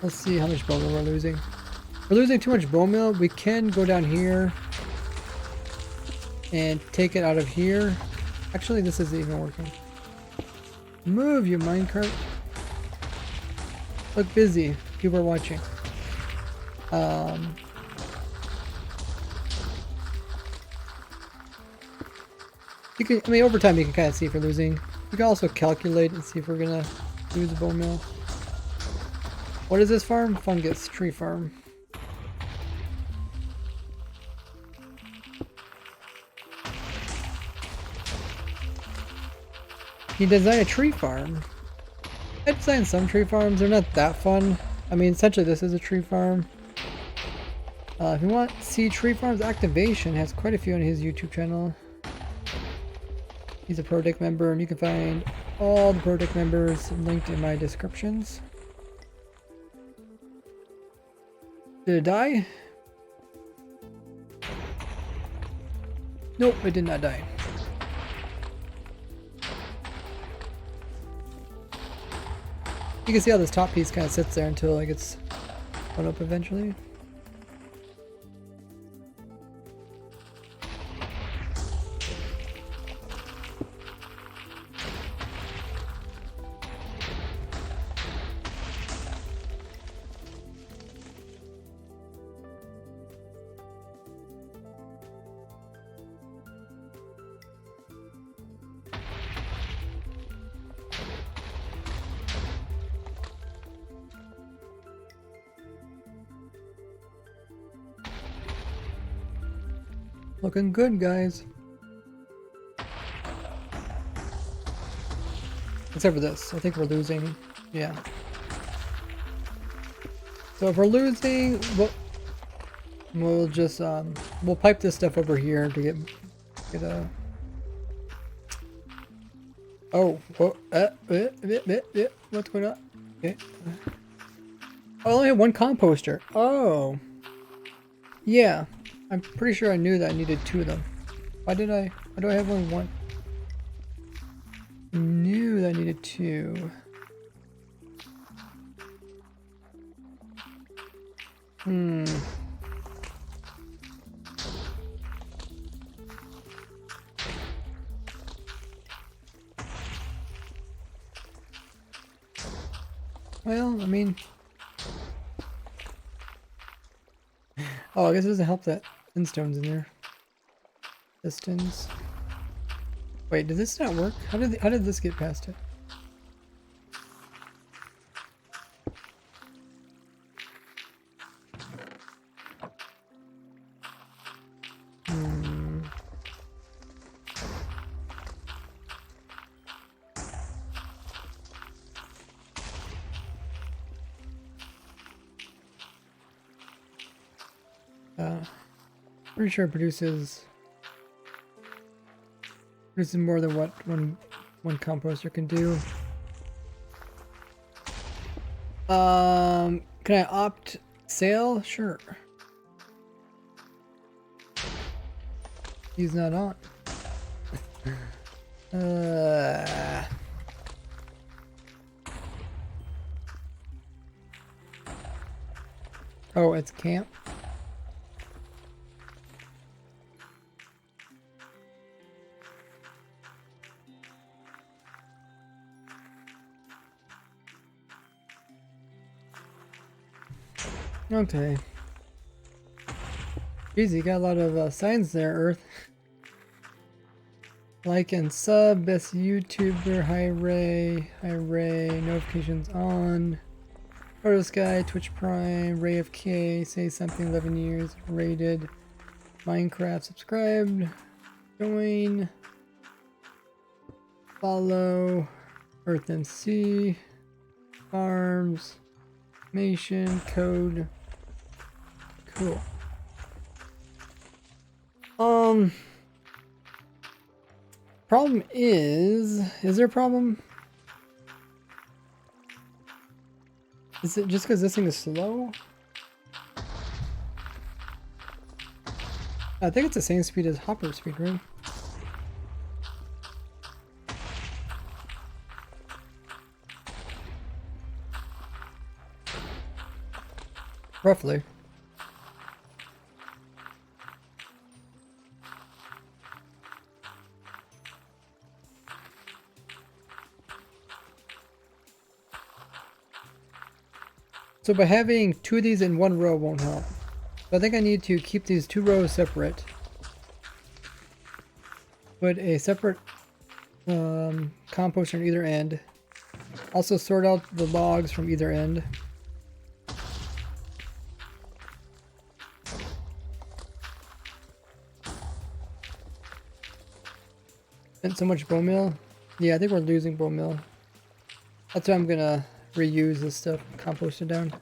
Let's see how much bone meal we're losing. We're losing too much bone meal. We can go down here and take it out of here. Actually, this isn't even working. Move, you minecart. Look busy. People are watching. You can, I mean, over time you can kind of see if we're losing. You can also calculate and see if we're gonna lose bone meal. What is this farm? Fungus tree farm. You design a tree farm. I designed some tree farms. They're not that fun. I mean, essentially this is a tree farm. If you want to see tree farms activation, has quite a few on his YouTube channel. He's a project member, and you can find all the project members linked in my descriptions. Did it die? Nope, it did not die. You can see how this top piece kind of sits there until it gets put up eventually. Looking good, guys. Except for this. I think we're losing. Yeah. So if we're losing, we'll just we'll pipe this stuff over here to get a. Oh, what's going on? Okay. I only have one composter. Oh. Yeah. I'm pretty sure I knew that I needed 2 of them. Why do I have only 1? Knew that I needed 2. Well, I mean... Oh, I guess it doesn't help that stone's in there. Pistons. Wait, did this not work? How did this get past it? Pretty sure it produces more than what one composter can do. Can I opt sale? Sure. He's not on. Oh, it's camp. Okay. Jeez, you got a lot of signs there, Earth. Like and sub, best YouTuber, hi Ray, notifications on. Proto Sky, Twitch Prime, Ray of K, say something, 11 years, rated. Minecraft, subscribed, join, follow, Earth MC, Farms, Nation, Code. Cool. Problem is there a problem? Is it just because this thing is slow? I think it's the same speed as Hopper speed, right? Roughly. So by having two of these in one row won't help. So I think I need to keep these two rows separate. Put a separate composter on either end. Also sort out the logs from either end. Spent so much bone meal. Yeah, I think we're losing bone meal. That's why I'm gonna reuse this stuff, compost it down.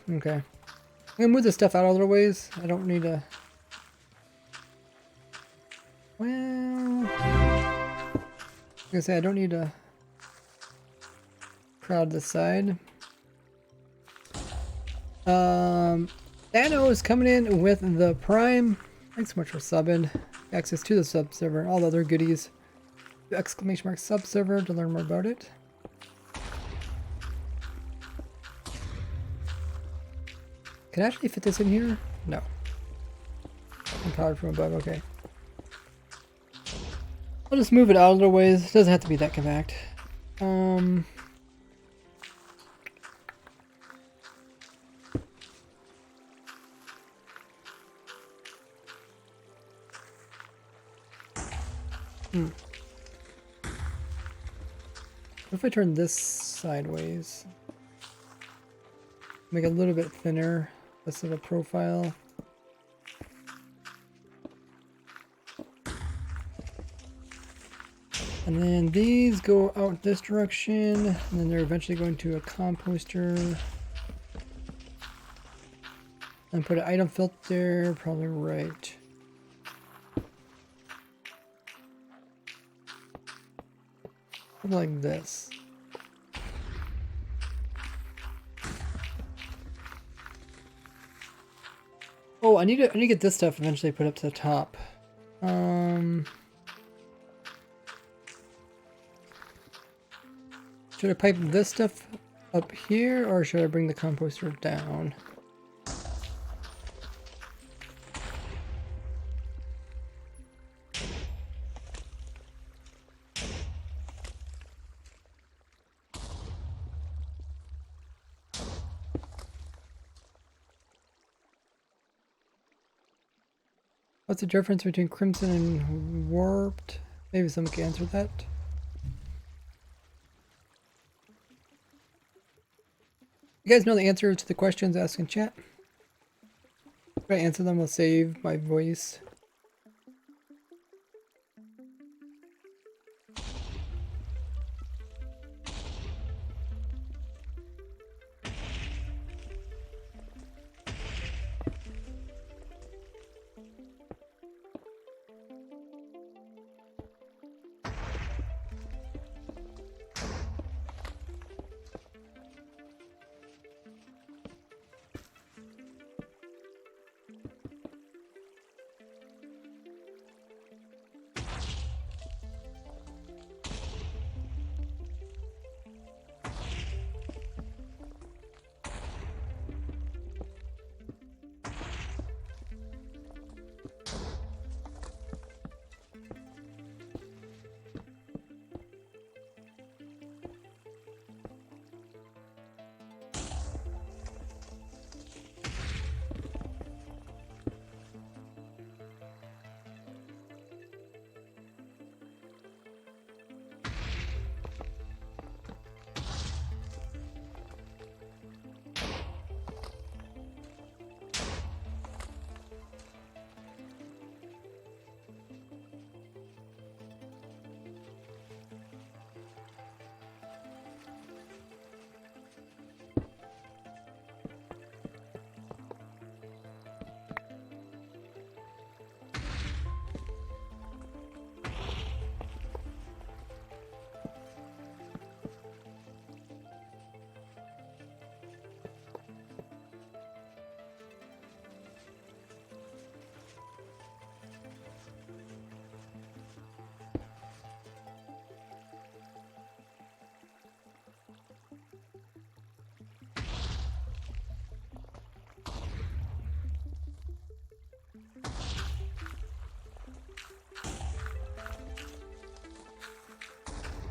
Okay. I'm gonna move this stuff out a little ways. I don't need to. Well, I'm gonna say I don't need to crowd this side. Dano is coming in with the Prime. Thanks so much for subbing. Access to the sub server, all the other goodies. Exclamation mark sub server to learn more about it. Can I actually fit this in here? No. Empowered from above, okay. I'll just move it out a little ways. It doesn't have to be that compact. What if I turn this sideways? Make it a little bit thinner, less of a profile. And then these go out this direction, and then they're eventually going to a composter. And put an item filter, probably right. Like this. Oh, I need to get this stuff eventually put up to the top. Should I pipe this stuff up here, or should I bring the composter down? What's the difference between Crimson and Warped? Maybe someone can answer that. You guys know the answer to the questions asked in chat? If I answer them, I'll save my voice.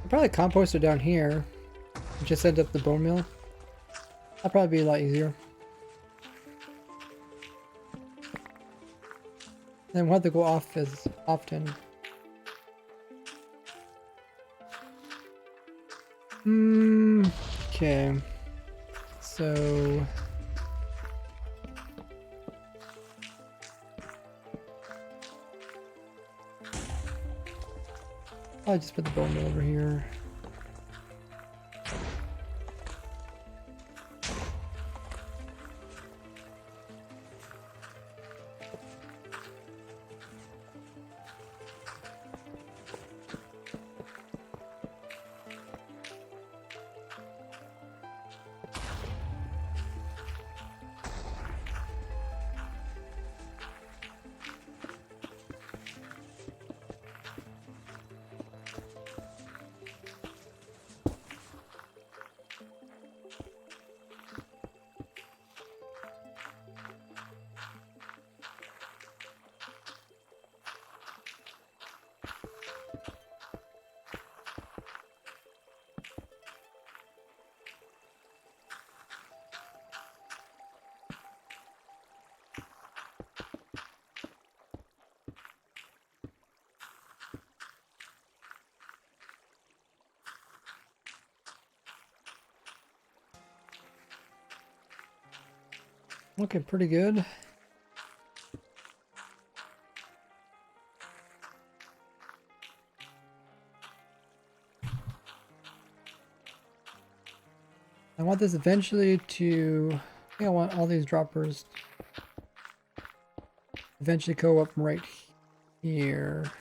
I'll probably compost it down here. Just set up the bone meal. That'll probably be a lot easier. Then we'll have to go off as often. Okay. So I'll just put the bone meal over here. Looking pretty good. I want this eventually to, I think I want all these droppers eventually go up right here.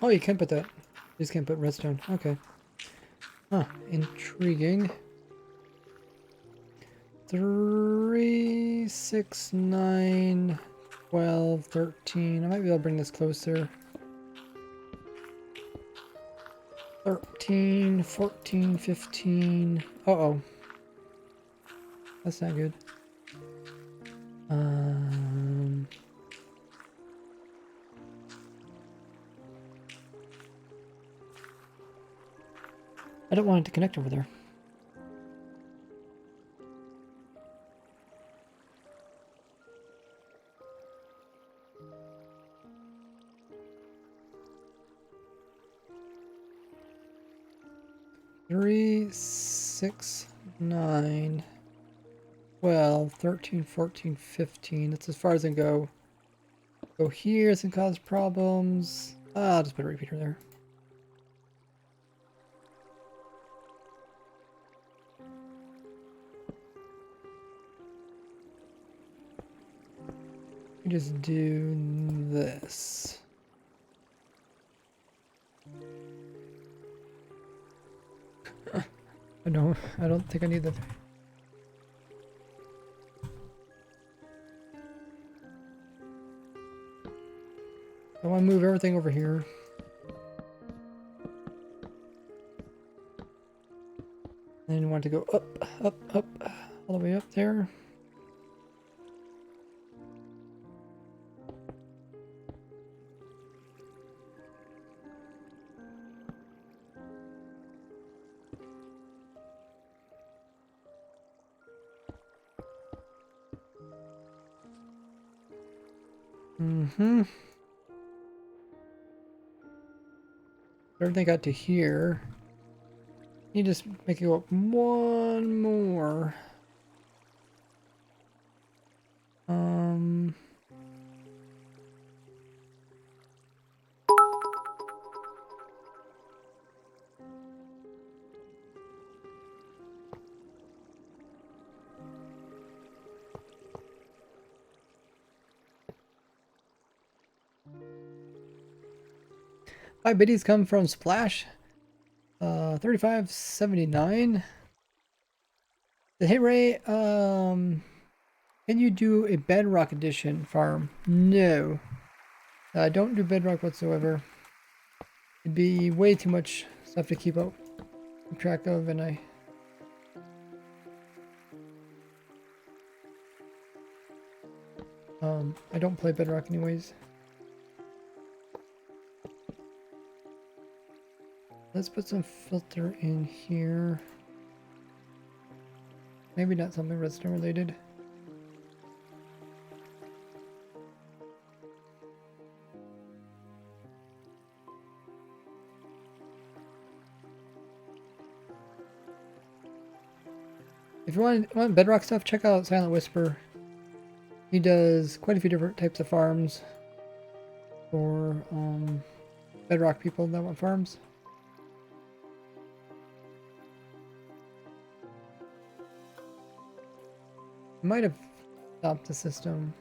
Oh, you can put that. You just can't put redstone. Okay. Huh. Intriguing. 3, 6, 9, 12, 13. I might be able to bring this closer. 13, 14, 15. Uh-oh. That's not good. I don't want it to connect over there. Three, 6, 9, 12, 13, 14, 15. That's as far as I can go. Go here, it's gonna cause problems. I'll just put a repeater there. Just do this. I don't think I need that. I want to move everything over here. Then you want to go up, up, up, all the way up there. Everything got to here. You just make it go up one more. 5 biddies come from Splash. 3579. Hey Ray, can you do a Bedrock edition farm? No. Don't do Bedrock whatsoever. It'd be way too much stuff to keep track of, and I don't play Bedrock anyways. Let's put some filter in here. Maybe not something redstone related. If you want Bedrock stuff, check out Silent Whisper. He does quite a few different types of farms for Bedrock people that want farms. Might have stopped the system.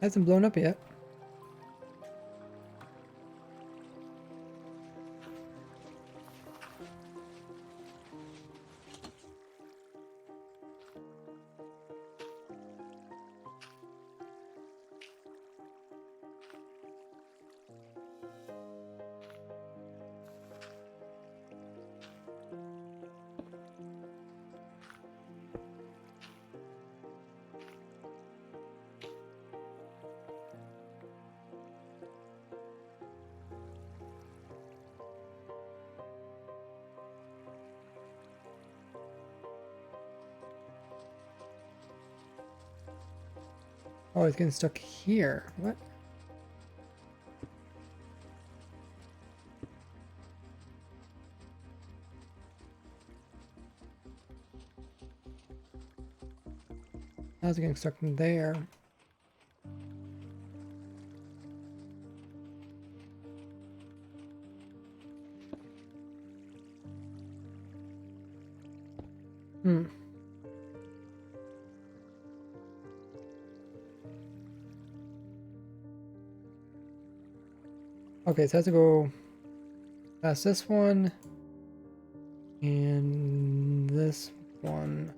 Hasn't blown up yet. Oh, it's getting stuck here. What? How's it getting stuck in there? Hmm. Okay, so I have to go past this one and this one.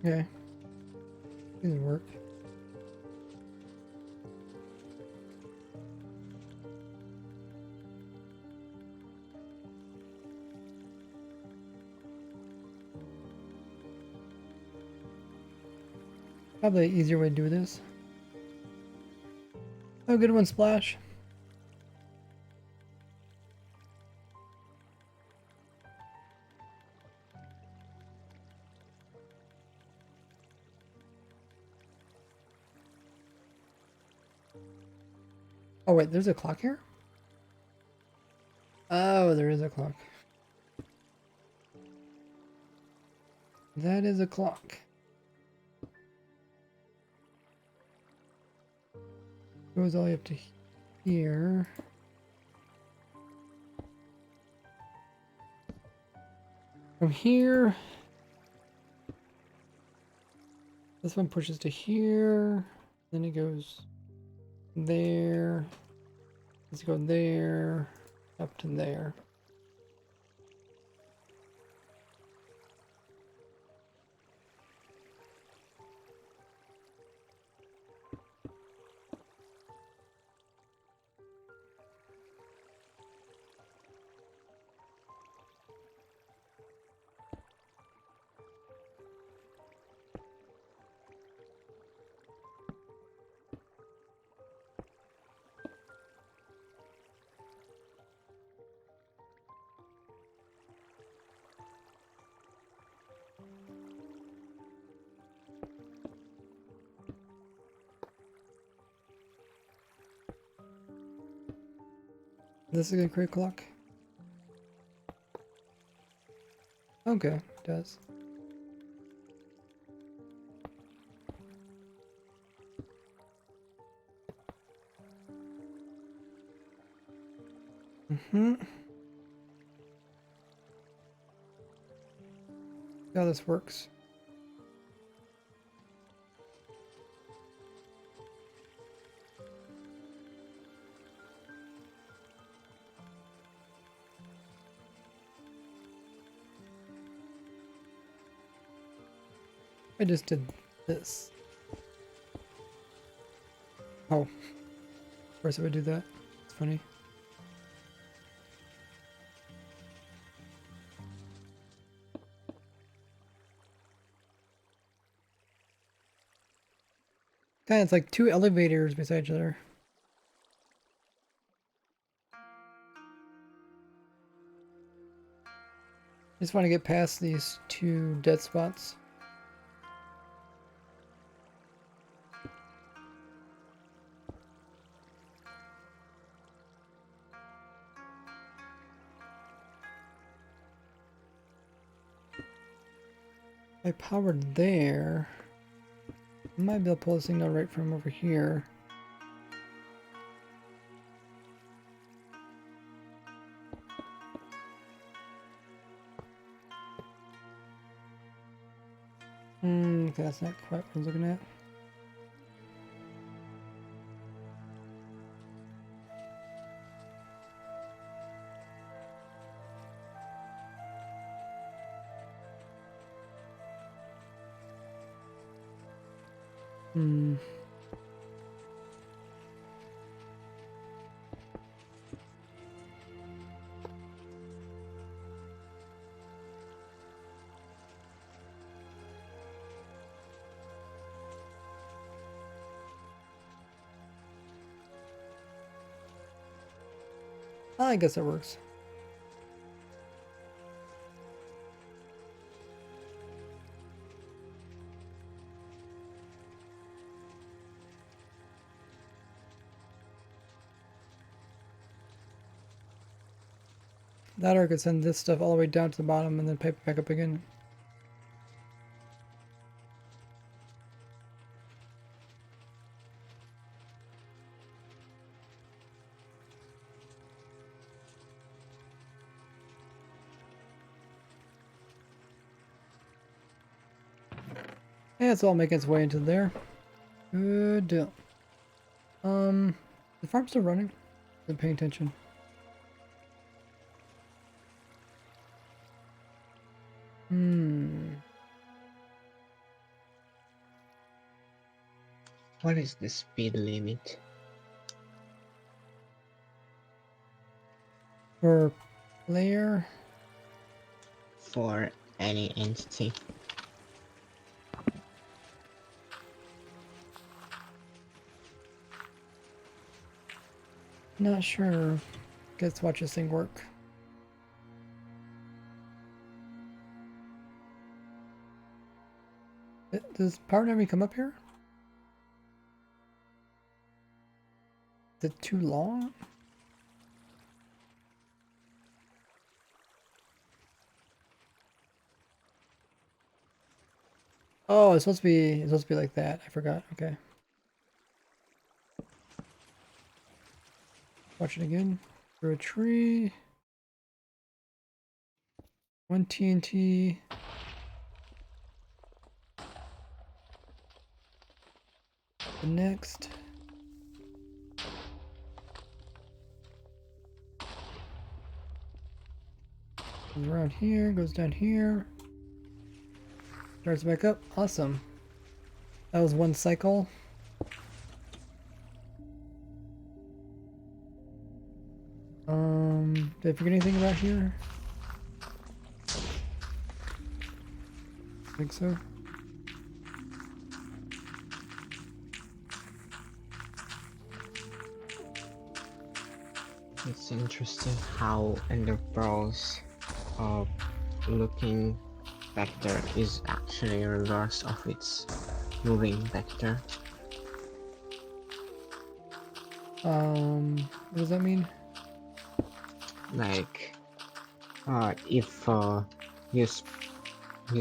Okay. Didn't work. Probably an easier way to do this. Oh, good one, Splash. Oh wait, there's a clock here? Oh, there is a clock. That is a clock. Goes all the way up to here. From here, this one pushes to here, then it goes there, let's go there, up to there. This is a good crate clock. Okay, it does. Mm-hmm. See how this works. I just did this. Oh. Of course I would do that. It's funny. God, it's like two elevators beside each other. Just want to get past these two dead spots. I powered there. I might be able to pull the signal right from over here. Okay, that's not quite what I was looking at. Hmm. I guess it works. That or I could send this stuff all the way down to the bottom and then pipe it back up again. Yeah, it's all making its way into there. Good deal. The farm's still running. Isn't paying attention. What is the speed limit? For player, For any entity? not sure. Let's watch this thing work. Does Power Navy come up here? Is it too long? Oh, it's supposed to be like that. I forgot. Okay. Watch it again. Through a tree. One TNT. The next. Goes around here, goes down here. Starts back up. Awesome. That was one cycle. Did I forget anything about here? I think so. It's interesting how Enderpearl's looking vector is actually reverse of its moving vector. What does that mean? like if you you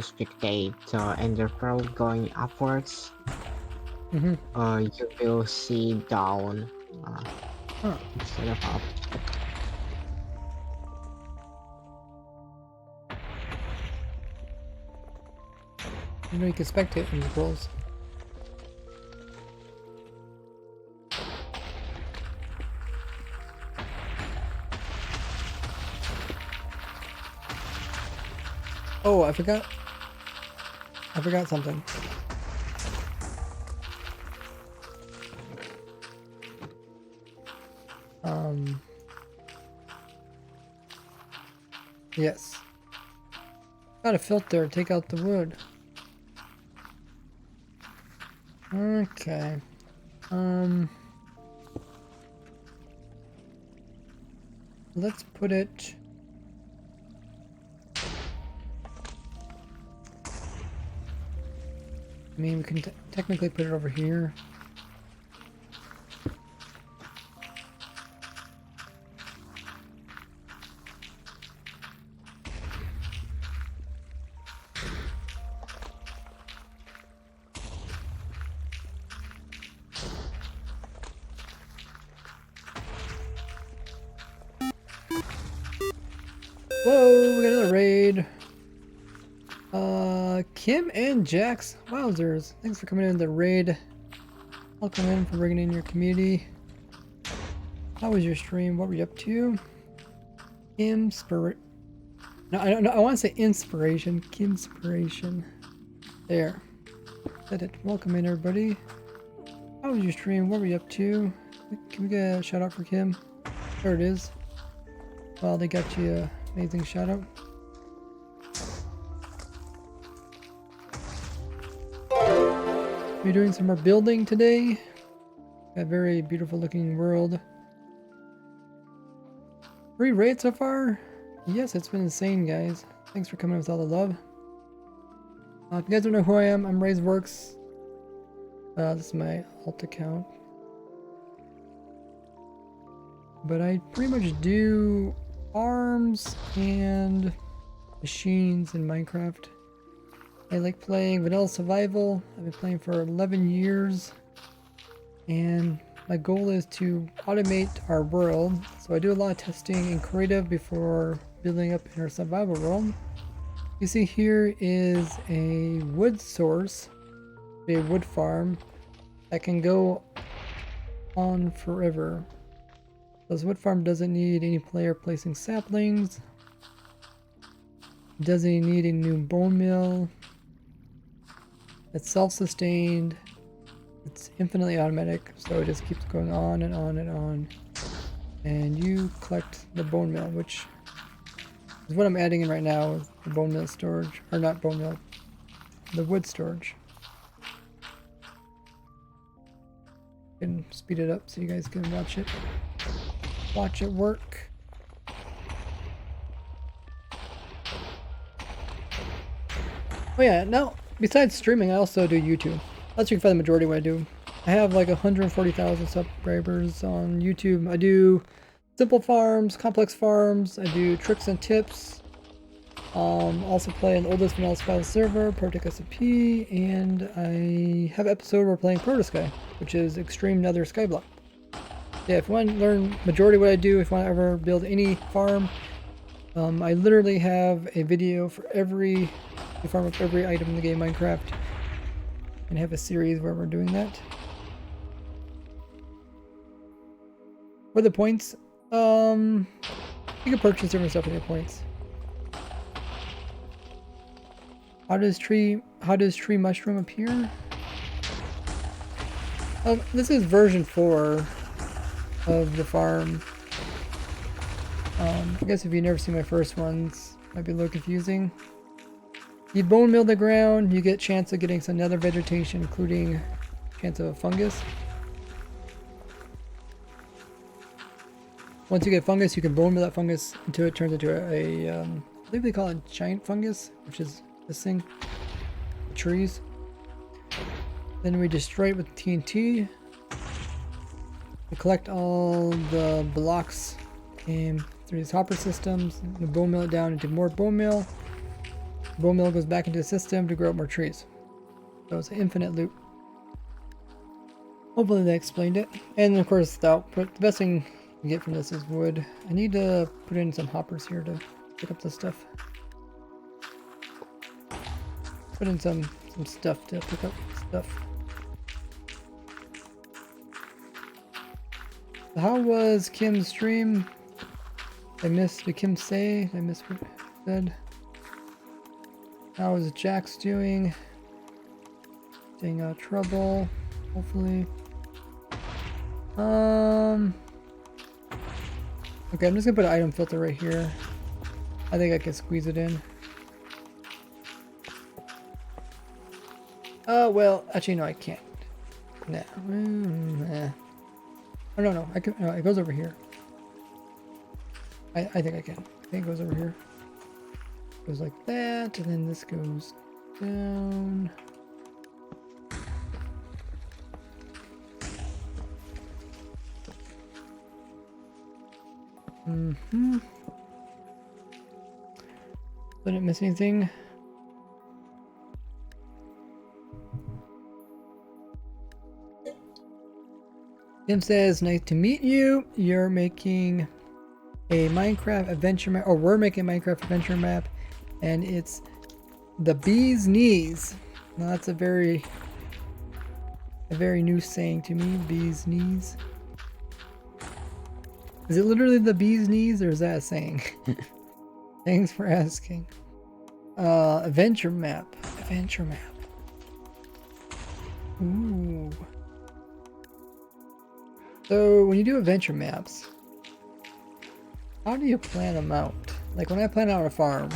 spectate Ender Pearl going upwards, Mm-hmm. you will see down Huh. instead of up. You know you can spectate in the rolls. Oh, I forgot something. Yes. Got a filter, take out the wood. Okay. Let's put it. I mean, we can technically put it over here. Whoa, we got another raid. Kim and Jax, wowzers. Thanks for coming in the raid. Welcome in for bringing in your community. How was your stream? What were you up to? No, I don't know. I want to say inspiration. Kimspiration. There. Said it. Welcome in, everybody. How was your stream? What were you up to? Can we get a shout out for Kim? There it is. Well, they got you an amazing shout out. We're doing some more building today. A very beautiful looking world. 3 raids so far? Yes, it's been insane, guys. Thanks for coming with all the love. If you guys don't know who I am, I'm RaiseWorks. This is my alt account. But I pretty much do farms and machines in Minecraft. I like playing Vanilla Survival. I've been playing for 11 years. And my goal is to automate our world. So I do a lot of testing in creative before building up in our survival world. You see here is a wood source, a wood farm that can go on forever. This wood farm doesn't need any player placing saplings. Doesn't need a new bone mill. It's self-sustained. It's infinitely automatic, so it just keeps going on and on and on. And you collect the bone meal, which is what I'm adding in right now with the bone meal storage. Or not bone meal, the wood storage. Can speed it up so you guys can watch it. Watch it work. Oh yeah, now besides streaming, I also do YouTube. That's by the majority of what I do. I have like 140,000 subscribers on YouTube. I do simple farms, complex farms. I do tricks and tips. Also play on the oldest Vanilla Survival server, Protec SMP, and I have an episode where we're playing Protosky, which is Extreme Nether Skyblock. Yeah, if you want to learn majority of what I do, if you want to ever build any farm, I literally have a video for every farm of every item in the game Minecraft. And have a series where we're doing that. For the points, you can purchase different stuff with your points. How does tree mushroom appear? This is version 4 of the farm. I guess if you've never seen my first ones, it might be a little confusing. You bone mill the ground, you get chance of getting some other vegetation, including chance of a fungus. Once you get fungus, you can bone mill that fungus until it turns into I believe they call it giant fungus, which is this thing, the trees. Then we destroy it with TNT. We collect all the blocks and through these hopper systems. The bone mill it down into more bone meal. Bone meal goes back into the system to grow up more trees. So it's an infinite loop. Hopefully they explained it. And of course the output. The best thing you can get from this is wood. I need to put in some hoppers here to pick up this stuff. Put in some stuff to pick up stuff. So how was Kim's stream? I missed. Did Kim say? I missed what it said. How is Jax doing? Staying out of trouble, hopefully. Okay, I'm just gonna put an item filter right here. I think I can squeeze it in. Oh well, actually no, I can't. No. Oh no, I can. No, it goes over here. I think I can. I think it goes over here. Goes like that, and then this goes down. Didn't miss anything. Tim says, nice to meet you. You're making a Minecraft adventure map, or we're making a Minecraft adventure map, and it's the bee's knees. Now that's a very new saying to me, bee's knees. Is it literally the bee's knees, or is that a saying? Thanks for asking. Adventure map. Adventure map. Ooh. So when you do adventure maps, how do you plan them out? Like when I plan out a farm,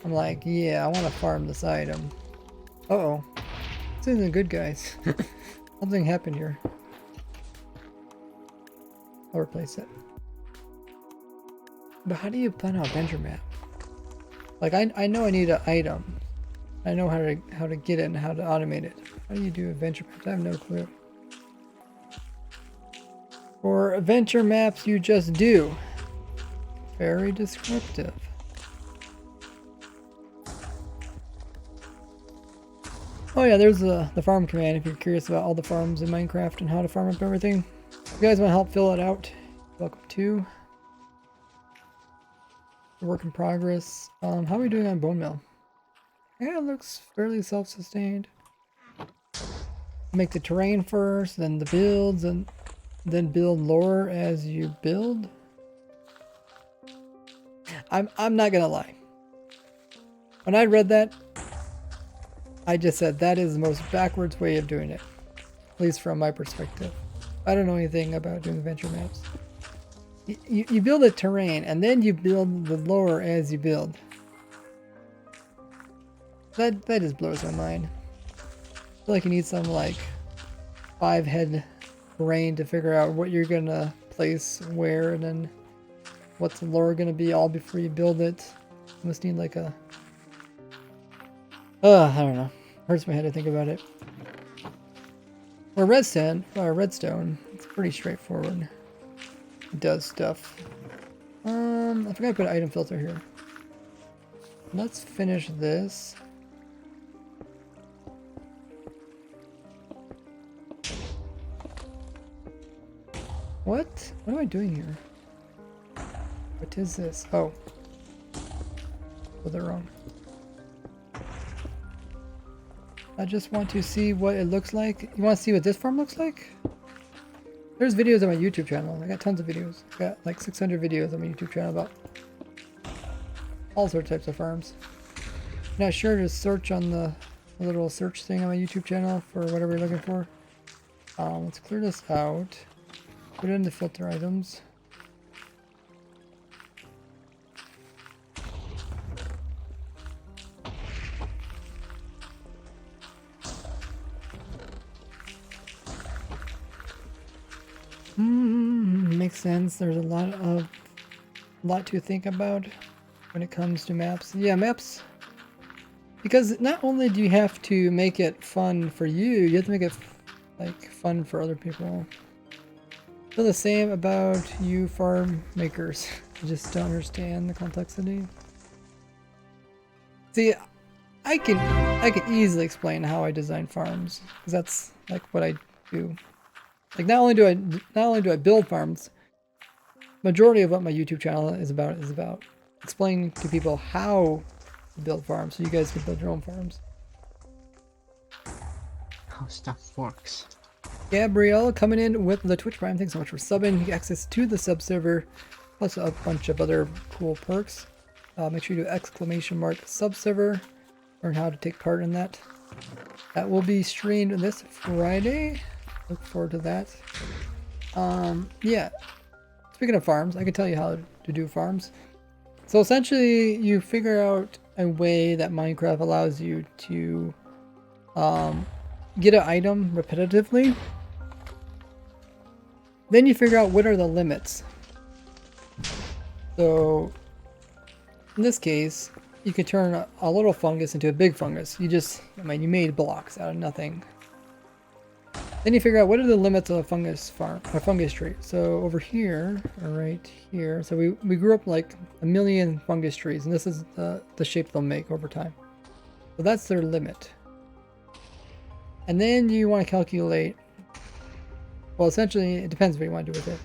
I'm like, yeah, I want to farm this item. Uh-oh. This isn't good, guys. Something happened here. I'll replace it. But how do you plan out a adventure map? Like I know I need an item. I know how to get it and how to automate it. How do you do adventure maps? I have no clue. For adventure maps, you just do. Very descriptive. Oh yeah, there's the farm command if you're curious about all the farms in Minecraft and how to farm up everything. If you guys want to help fill it out, welcome to. Work in progress. How are we doing on bone meal? Yeah, it looks fairly self-sustained. Make the terrain first, then the builds, and then build lore as you build. I'm not gonna lie. When I read that, I just said that is the most backwards way of doing it. At least from my perspective. I don't know anything about doing adventure maps. You build a terrain and then you build the lore as you build. That just blows my mind. I feel like you need some like 5-head brain to figure out what you're gonna place where, and then what's the lore gonna be all before you build it. You must need like a I don't know. Hurts my head to think about it. Or redstone, it's pretty straightforward. It does stuff. I forgot to put an item filter here. Let's finish this. What? What am I doing here? What is this? Oh. Well, they're wrong. I just want to see what it looks like. You want to see what this farm looks like? There's videos on my YouTube channel. I got tons of videos. I got like 600 videos on my YouTube channel about all sorts of types of farms. If you're not sure, just search on the little search thing on my YouTube channel for whatever you're looking for. Let's clear this out. Put it in the filter items. Makes sense. There's a lot to think about when it comes to maps. Yeah, maps. Because not only do you have to make it fun for you, you have to make it like fun for other people. feel the same about you farm makers. I just don't understand the complexity. See, I can easily explain how I design farms, because that's like what I do. Like not only do I build farms, majority of what my YouTube channel is about explaining to people how to build farms so you guys can build your own farms. How stuff works. Gabrielle coming in with the Twitch Prime. Thanks so much for subbing. You get access to the sub server, plus a bunch of other cool perks. Make sure you do ! Sub server. Learn how to take part in that. That will be streamed this Friday. Look forward to that. Yeah. Speaking of farms, I can tell you how to do farms. So essentially, you figure out a way that Minecraft allows you to get an item repetitively. Then you figure out what are the limits. So in this case, you can turn a little fungus into a big fungus. You made blocks out of nothing. Then you figure out what are the limits of a fungus farm, a fungus tree. So over here, or right here, so we grew up like 1 million fungus trees, and this is the shape they'll make over time. So that's their limit. And then you want to calculate, well, essentially, it depends what you want to do with it.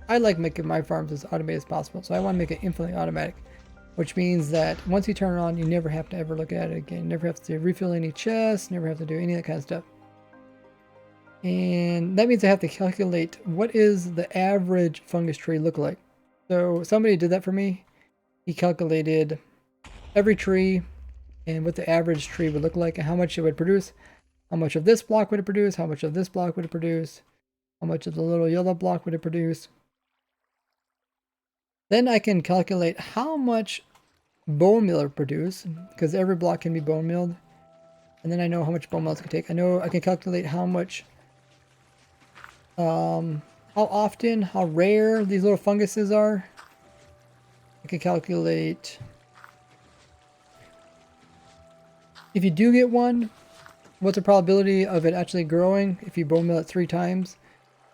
I like making my farms as automated as possible, so I want to make it infinitely automatic, which means that once you turn it on, you never have to ever look at it again. Never have to refill any chests, never have to do any of that kind of stuff. And that means I have to calculate what is the average fungus tree look like. So somebody did that for me. He calculated every tree and what the average tree would look like and how much it would produce. How much of this block would it produce? How much of this block would it produce? How much of the little yellow block would it produce? Then I can calculate how much bone meal it produce, because every block can be bone milled. And then I know how much bone meal it can take. I know I can calculate how much, how often, how rare these little funguses are. I can calculate if you do get one, what's the probability of it actually growing if you bone meal it 3 times.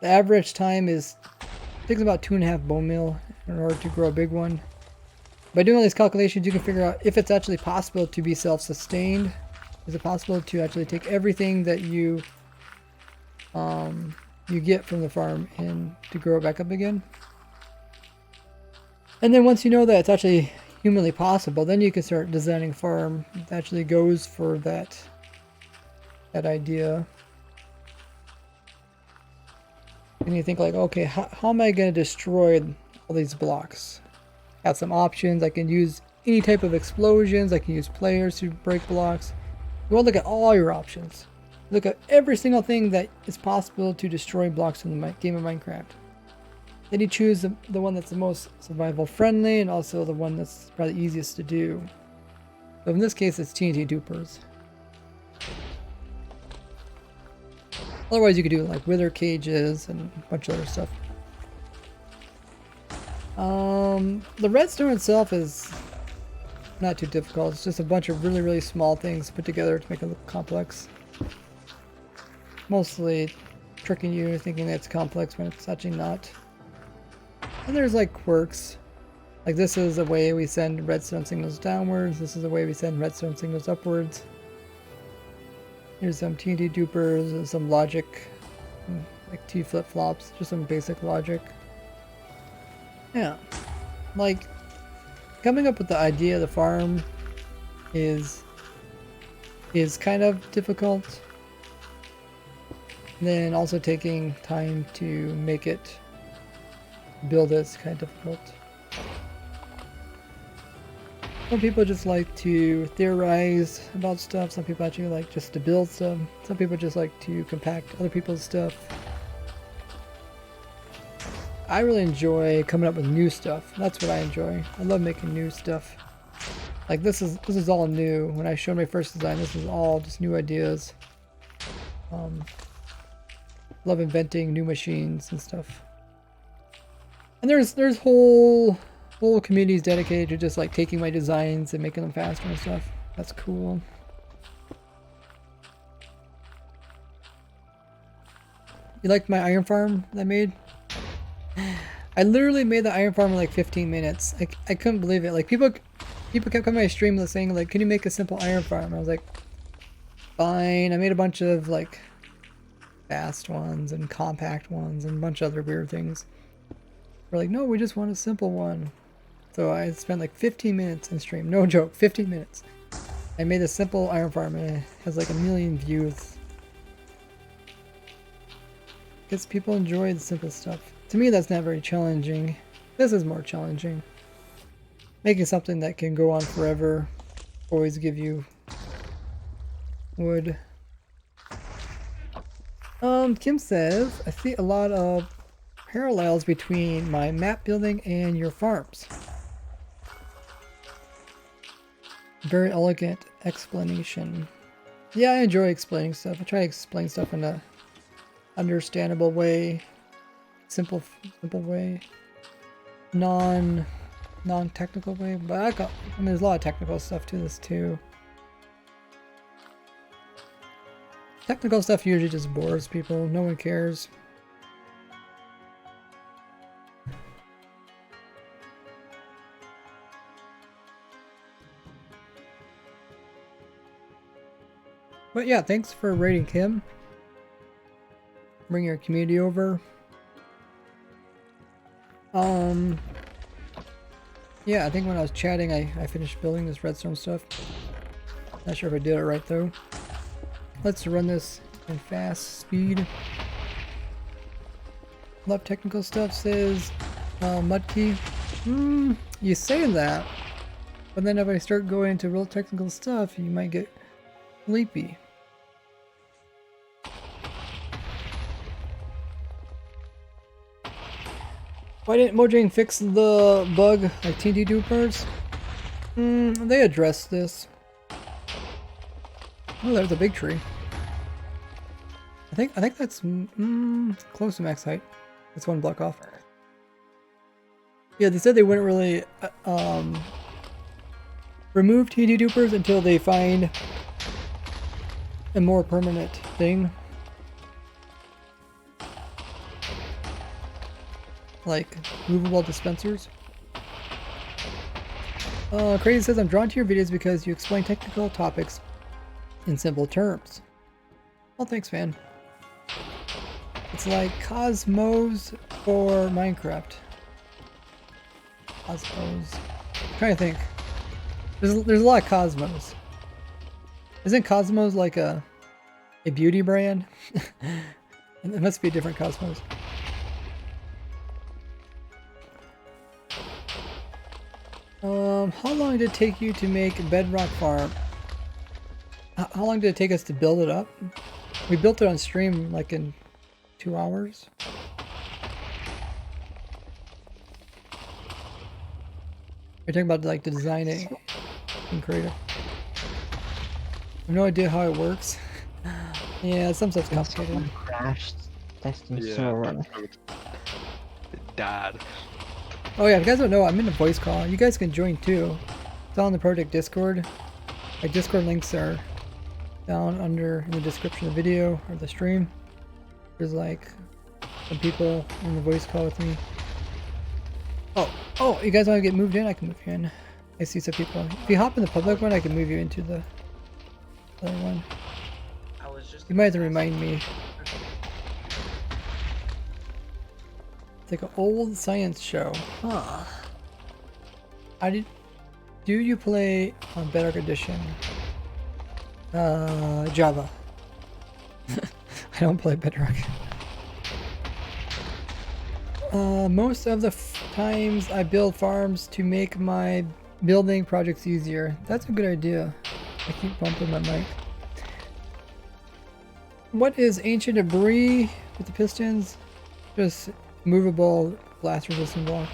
The average time takes about 2.5 bone meal in order to grow a big one. By doing all these calculations, you can figure out if it's actually possible to be self-sustained. Is it possible to actually take everything that you get from the farm and to grow it back up again? And then once you know that it's actually humanly possible, then you can start designing a farm that actually goes for that idea. And you think like, okay, how am I going to destroy all these blocks? Have some options. I can use any type of explosions. I can use players to break blocks. You want to look at all your options. Look at every single thing that is possible to destroy blocks in the game of Minecraft. Then you choose the one that's the most survival friendly and also the one that's probably easiest to do. So in this case, it's TNT dupers. Otherwise, you could do like wither cages and a bunch of other stuff. The redstone itself is not too difficult. It's just a bunch of really, really small things put together to make it look complex. Mostly tricking you, thinking that it's complex when it's actually not. And there's like quirks. Like this is a way we send redstone signals downwards. This is a way we send redstone signals upwards. Here's some TNT dupers and some logic, like T flip-flops, just some basic logic. Yeah, like coming up with the idea of the farm is kind of difficult. Then also taking time to make it build it's kind of difficult. Some people just like to theorize about stuff. Some people actually like just to build stuff. Some people just like to compact other people's stuff. I really enjoy coming up with new stuff. That's what I enjoy. I love making new stuff. Like this is all new. When I showed my first design, this is all just new ideas. Love inventing new machines and stuff. And there's whole communities dedicated to just like taking my designs and making them faster and stuff. That's cool. You liked my iron farm that I made? I literally made the iron farm in like 15 minutes. I couldn't believe it. Like people kept coming to my stream saying like, can you make a simple iron farm? I was like, fine. I made a bunch of like fast ones and compact ones and a bunch of other weird things. We're like, no, we just want a simple one. So I spent like 15 minutes in stream. No joke, 15 minutes. I made a simple iron farm and it has like 1 million views. Because people enjoy the simple stuff. To me, that's not very challenging. This is more challenging. Making something that can go on forever, always give you wood. Kim says, I see a lot of parallels between my map building and your farms. Very elegant explanation. Yeah, I enjoy explaining stuff. I try to explain stuff in a understandable way. Simple way. Non-technical way. But I mean, there's a lot of technical stuff to this too. Technical stuff usually just bores people. No one cares. But yeah, thanks for raiding Kim. Bring your community over. Yeah, I think when I was chatting, I finished building this redstone stuff. Not sure if I did it right though. Let's run this in fast speed. Love technical stuff, says Mudkey. You say that, but then if I start going into real technical stuff, you might get sleepy. Why didn't Mojang fix the bug like TNT dupers? They addressed this. Oh, there's a big tree. I think that's close to max height. That's 1 block off. Yeah, they said they wouldn't really remove TNT dupers until they find a more permanent thing. Like movable dispensers. Crazy says, I'm drawn to your videos because you explain technical topics in simple terms. Well, thanks, man. It's like Cosmos for Minecraft. Cosmos. I'm trying to think. There's a lot of Cosmos. Isn't Cosmos like a beauty brand? It must be a different Cosmos. How long did it take you to make Bedrock Farm? How long did it take us to build it up? We built it on stream like in 2 hours. We're talking about like the designing and creative. I have no idea how it works. Yeah, some stuff's complicated. Crashed testing Yeah, server. it died. Oh yeah, if you guys don't know, I'm in a voice call. You guys can join too. It's on the project Discord. My Discord links are down under in the description of the video or the stream. There's like some people in the voice call with me. Oh, you guys want to get moved in? I can move you in. I see some people. If you hop in the public one, I can move you into the other one. You might have to remind me. It's like an old science show. Huh. Do you play on Bedrock Edition? Java. I don't play Bedrock. Most of the times I build farms to make my building projects easier. That's a good idea. I keep bumping my mic. What is ancient debris with the pistons? Just movable blast resistant block.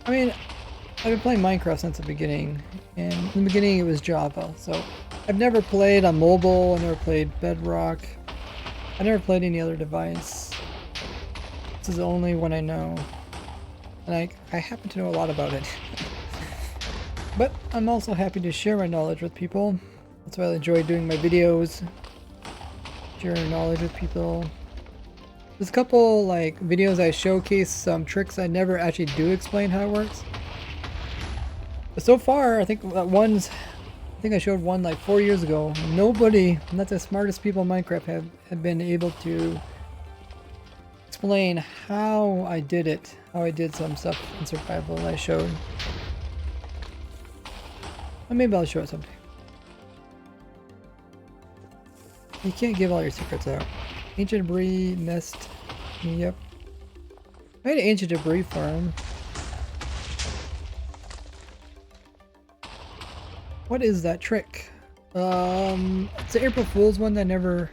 I mean, I've been playing Minecraft since the beginning, and in the beginning it was Java, so I've never played on mobile, I never played Bedrock, I never played any other device. This is the only one I know, and I happen to know a lot about it. But I'm also happy to share my knowledge with people. That's why I enjoy doing my videos. Sharing knowledge with people. There's a couple like videos I showcase some tricks I never actually do explain how it works. But so far, I think I showed one like 4 years ago. Nobody, not the smartest people in Minecraft, have been able to explain how I did it, how I did some stuff in survival that I showed. Or maybe I'll show it someday. You can't give all your secrets out. Ancient debris nest. Yep. I had an ancient debris farm. What is that trick? It's an April Fool's one that I never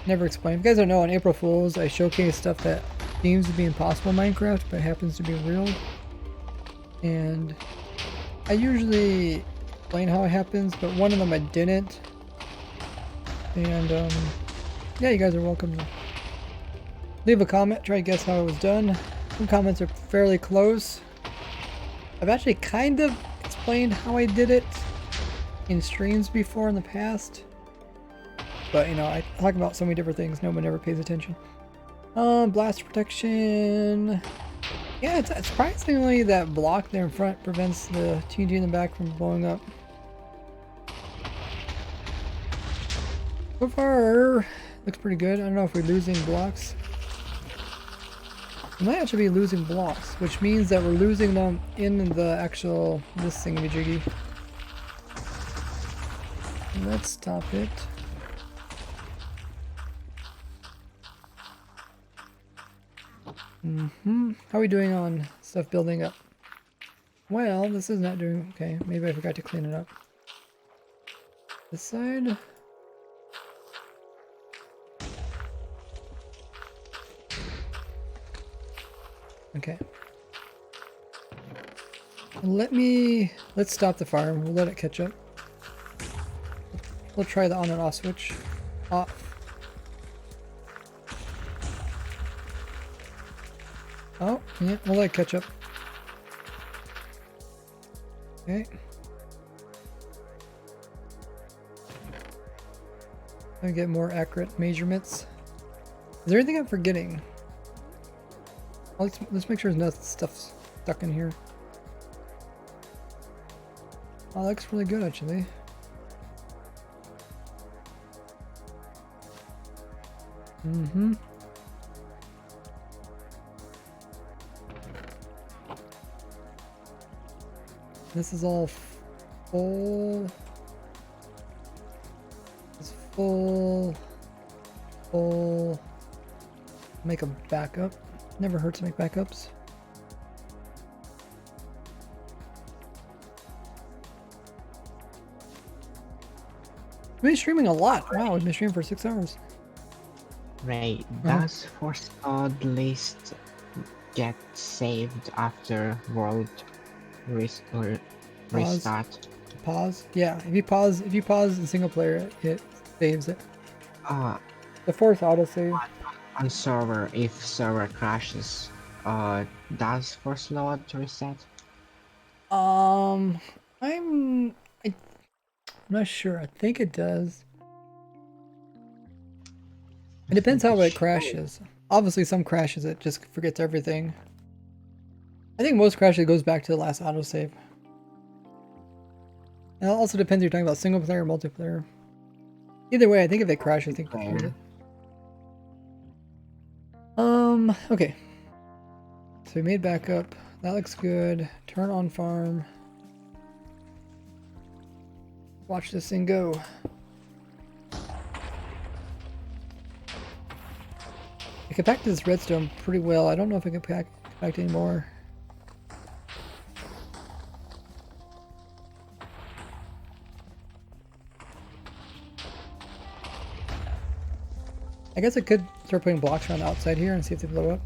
explained. If you guys don't know, on April Fool's I showcase stuff that seems to be impossible in Minecraft, but happens to be real. And I usually explain how it happens, but one of them I didn't. And yeah, you guys are welcome to leave a comment, try to guess how it was done. Some comments are fairly close. I've actually kind of explained how I did it in streams before in the past. But you know, I talk about so many different things, no one ever pays attention. Blast protection. Yeah, it's surprisingly that block there in front prevents the TNT in the back from blowing up. So far, looks pretty good. I don't know if we're losing blocks. We might actually be losing blocks, which means that we're losing them in the actual, this thingamajiggy. Let's stop it. How are we doing on stuff building up? Well, this is not doing okay. Maybe I forgot to clean it up. This side. Okay. Let's stop the farm. We'll let it catch up. We'll try the on and off switch. Off. Oh, yeah, we'll let it catch up. Okay. I get more accurate measurements. Is there anything I'm forgetting? Let's make sure there's no stuff stuck in here. Oh, that looks really good actually. This is all full. It's full. Make a backup. Never hurts to make backups. We've been streaming a lot. Wow, we've been streaming for 6 hours. Ray, does Force God list get saved after world restart? Pause? Yeah, if you pause in single player, it saves it. The force autosave. On server, if server crashes, does force load reset? I'm not sure. I think it does. It depends how it crashes. Obviously, some crashes it just forgets everything. I think most crashes goes back to the last autosave. And it also depends if you're talking about single player or multiplayer. Either way, I think if it crashes, I think you forget it. Okay. So we made backup. That looks good. Turn on farm. Watch this thing go. I can pack this redstone pretty well. I don't know if I can pack any more. I guess I could start putting blocks around the outside here and see if they blow up.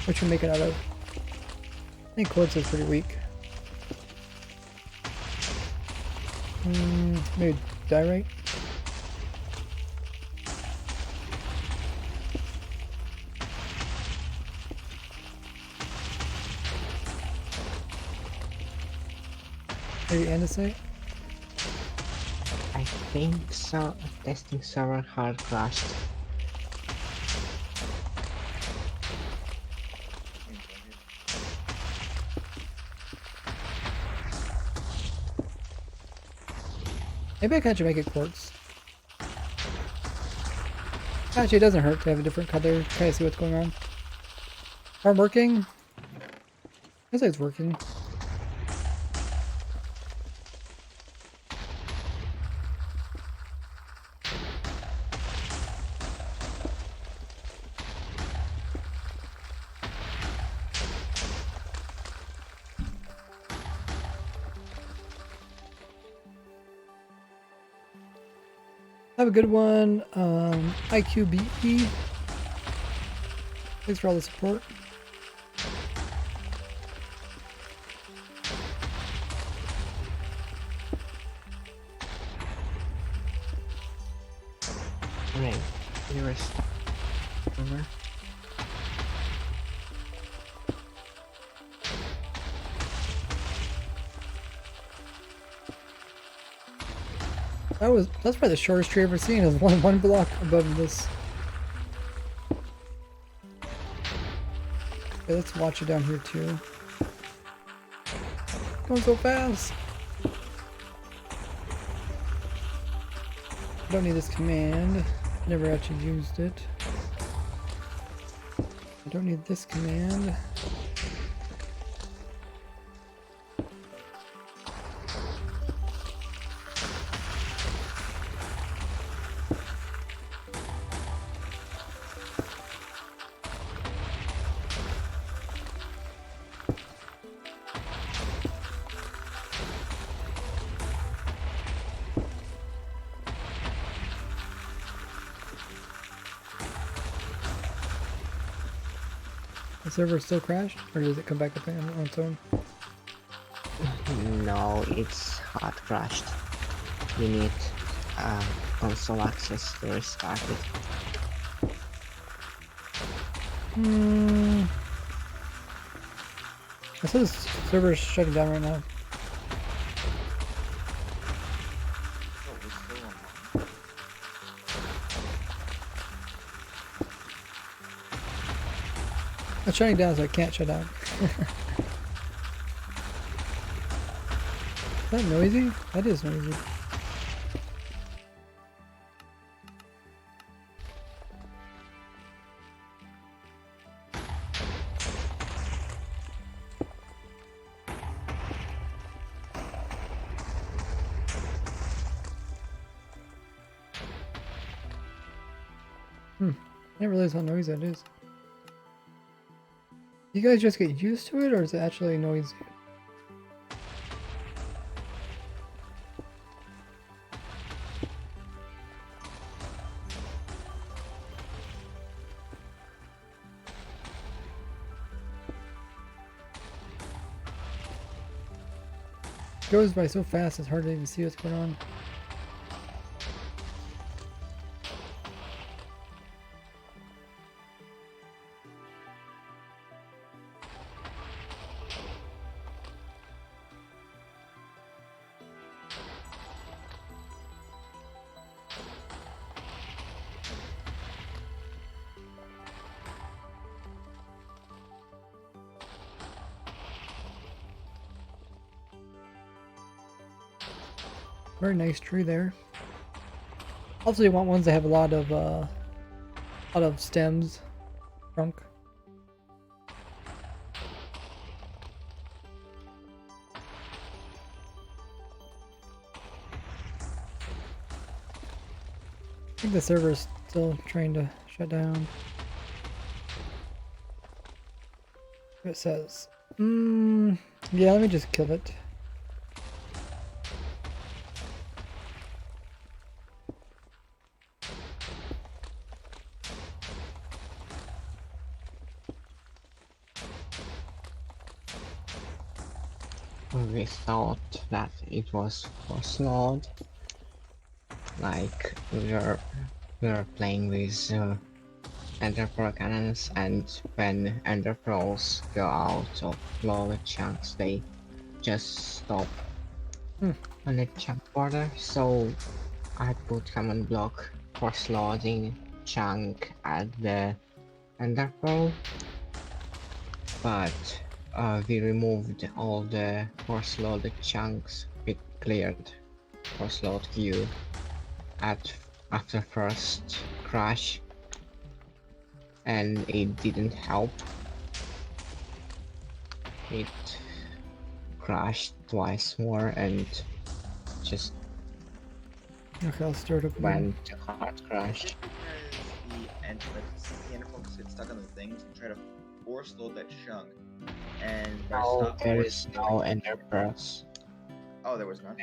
What should we make it out of? I think quartz is pretty weak. Maybe diorite? Maybe andesite? I think so. Testing server hard crashed. Maybe I can actually make it quartz. Actually, it doesn't hurt to have a different color. Kind of see what's going on. Farm working? Looks like it's working. Have a good one, IQBE. Thanks for all the support. Right. Here is over. That's probably the shortest tree I've ever seen. Is one block above this. Okay, let's watch it down here too. Going so fast. Don't need this command. Never actually used it. I don't need this command. The server still crashed, or does it come back up on its own? No, it's hard crashed. You need console access to restart it. I saw this server's shutting down right now. It's shutting down, so I can't shut down. Is that noisy? That is noisy. I didn't realize how noisy that is. You guys just get used to it, or is it actually noisy? It goes by so fast, it's hard to even see what's going on. Very nice tree there. Also, you want ones that have a lot of stems, trunk. I think the server's still trying to shut down. It says, yeah, let me just kill it. we thought that it was Force Lord. Like we were playing with Ender Pearl cannons, and when Ender Pearls go out of loaded chunks, they just stop on the chunk border. So I put command block Force Loading chunk at the Ender Pearl, but we removed all the force loaded chunks. We cleared force load queue after first crash, and it didn't help. It crashed twice more and just Okay, I'll start up again. went to hard crash. The ender folks get stuck on the things and try to force load that chunk, and No, there is no Ender Pearls. Oh, there was none.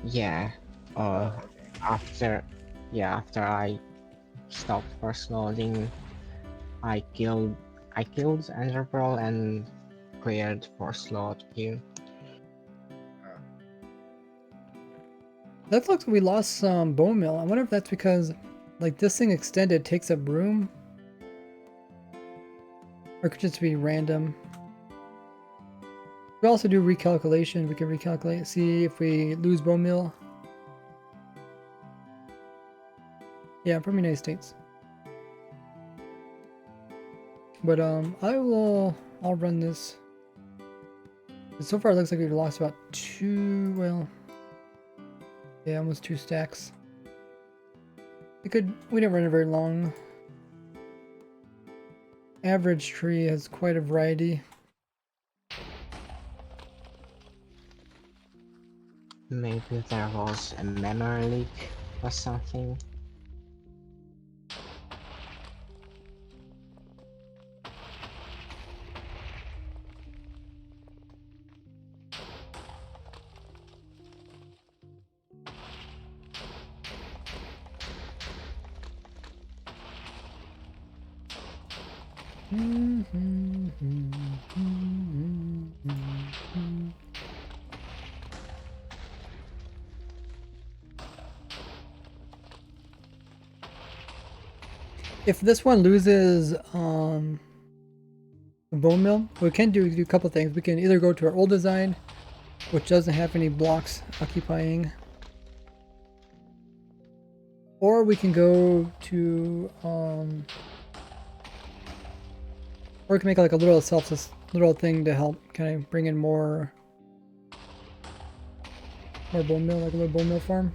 Yeah. Okay. After I stopped force loading, I killed Ender Pearl and cleared force load queue. That looks like we lost some bone meal. I wonder if that's because, like, this thing extended takes up room, or it could just be random. We also do recalculation. We can recalculate, see if we lose bone meal. Yeah, from United States. But I'll run this. So far, it looks like we've lost about yeah, almost 2 stacks. We didn't run it very long. Average tree has quite a variety. Maybe there was a memory leak or something. If this one loses the bone mill, we can do a couple things. We can either go to our old design, which doesn't have any blocks occupying, or we can go to or we can make like a little little thing to help kind of bring in more bone meal, like a little bone meal farm.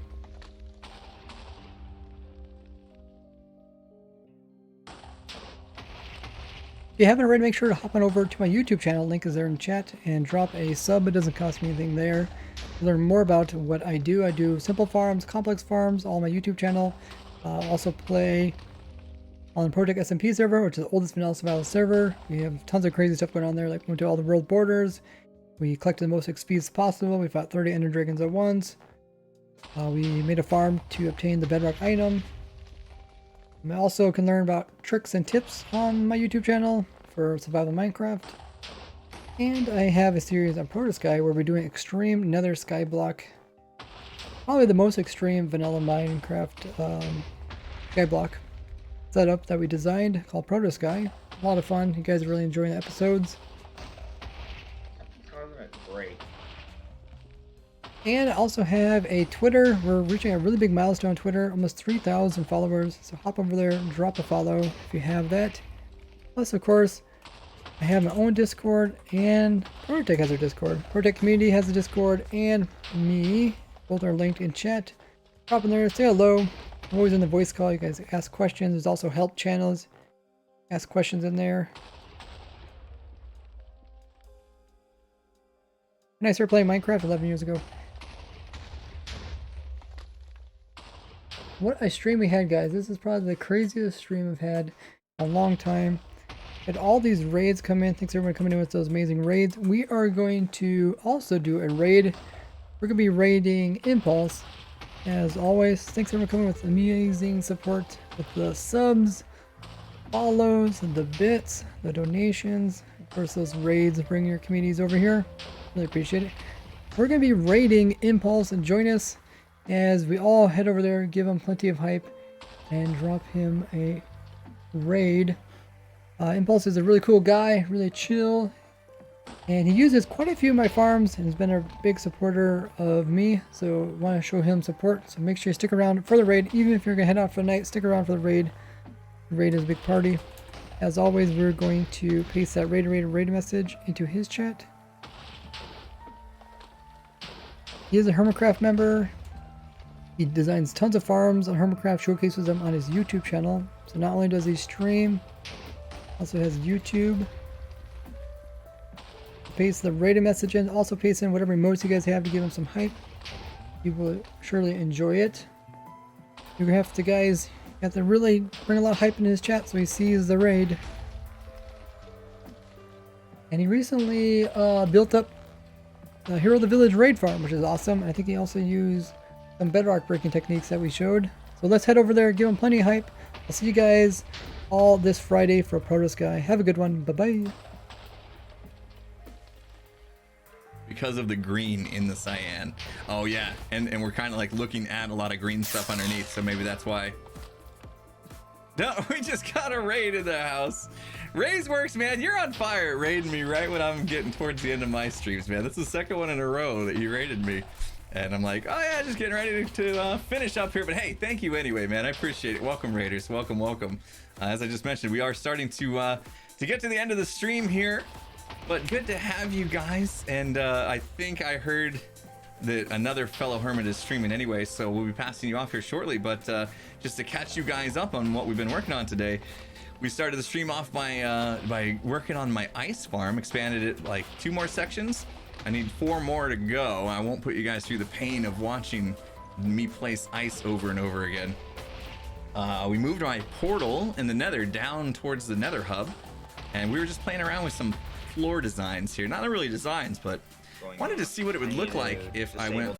If you haven't already, make sure to hop on over to my YouTube channel. Link is there in chat, and drop a sub. It doesn't cost me anything there. To learn more about what I do simple farms, complex farms, all on my YouTube channel. Also play on the Protec SMP server, which is the oldest vanilla survival server. We have tons of crazy stuff going on there, like went to all the world borders. We collected the most XPs possible. We fought 30 Ender Dragons at once. We made a farm to obtain the bedrock item. I also can learn about tricks and tips on my YouTube channel for survival Minecraft. And I have a series on Protosky where we're doing extreme nether skyblock. Probably the most extreme vanilla Minecraft skyblock setup that we designed, called Protosky. A lot of fun. You guys are really enjoying the episodes. Great. And I also have a Twitter. We're reaching a really big milestone on Twitter, almost 3,000 followers. So hop over there, drop a follow if you have that. Plus, of course, I have my own Discord, and Protec has their Discord. Protec Community has a Discord, and me. Both are linked in chat. Hop in there, say hello. I'm always in the voice call. You guys ask questions. There's also help channels. Ask questions in there. And I started playing Minecraft 11 years ago. What a stream we had, guys. This is probably the craziest stream I've had in a long time. Had all these raids come in. Thanks everyone coming in with those amazing raids. We are going to also do a raid. We're going to be raiding Impulse. As always, thanks everyone coming with amazing support with the subs, follows, the bits, the donations. Of course, those raids bring your communities over here. Really appreciate it. We're going to be raiding Impulse, and join us as we all head over there, give him plenty of hype, and drop him a raid. Impulse is a really cool guy, really chill, and he uses quite a few of my farms and has been a big supporter of me, so want to show him support. So make sure you stick around for the raid. Even if you're going to head out for the night, stick around for the raid. The raid is a big party. As always, we're going to paste that raid message into his chat. He is a Hermitcraft member. He designs tons of farms on Hermitcraft, showcases them on his YouTube channel. So not only does he stream, also has YouTube. Paste the rated message in, also paste in whatever emotes you guys have to give him some hype. You will surely enjoy it. You're gonna have to, guys, you have to really bring a lot of hype in his chat so he sees the raid. And he recently built up the Hero of the Village raid farm, which is awesome. I think he also used some bedrock breaking techniques that we showed. So let's head over there, give him plenty of hype. I'll see you guys all this Friday for ProtoSky. Have a good one. Bye-bye. Because of the green in the cyan. Oh yeah, and we're kind of like looking at a lot of green stuff underneath, so maybe that's why. No, we just got a raid in the house. Raise works, man. You're on fire, raiding me right when I'm getting towards the end of my streams, man. That's the second one in a row that you raided me. And I'm like, oh yeah, just getting ready to finish up here. But hey, thank you anyway, man. I appreciate it. Welcome, raiders. Welcome, welcome. As I just mentioned, we are starting to get to the end of the stream here. But good to have you guys, and I think I heard that another fellow hermit is streaming anyway, so we'll be passing you off here shortly. But just to catch you guys up on what we've been working on today, we started the stream off by working on my ice farm, expanded it like 2 more sections. I need 4 more to go. I won't put you guys through the pain of watching me place ice over and over again. We moved my portal in the nether down towards the nether hub, and we were just playing around with some floor designs here. Not really designs, but wanted to see what it would look like if I went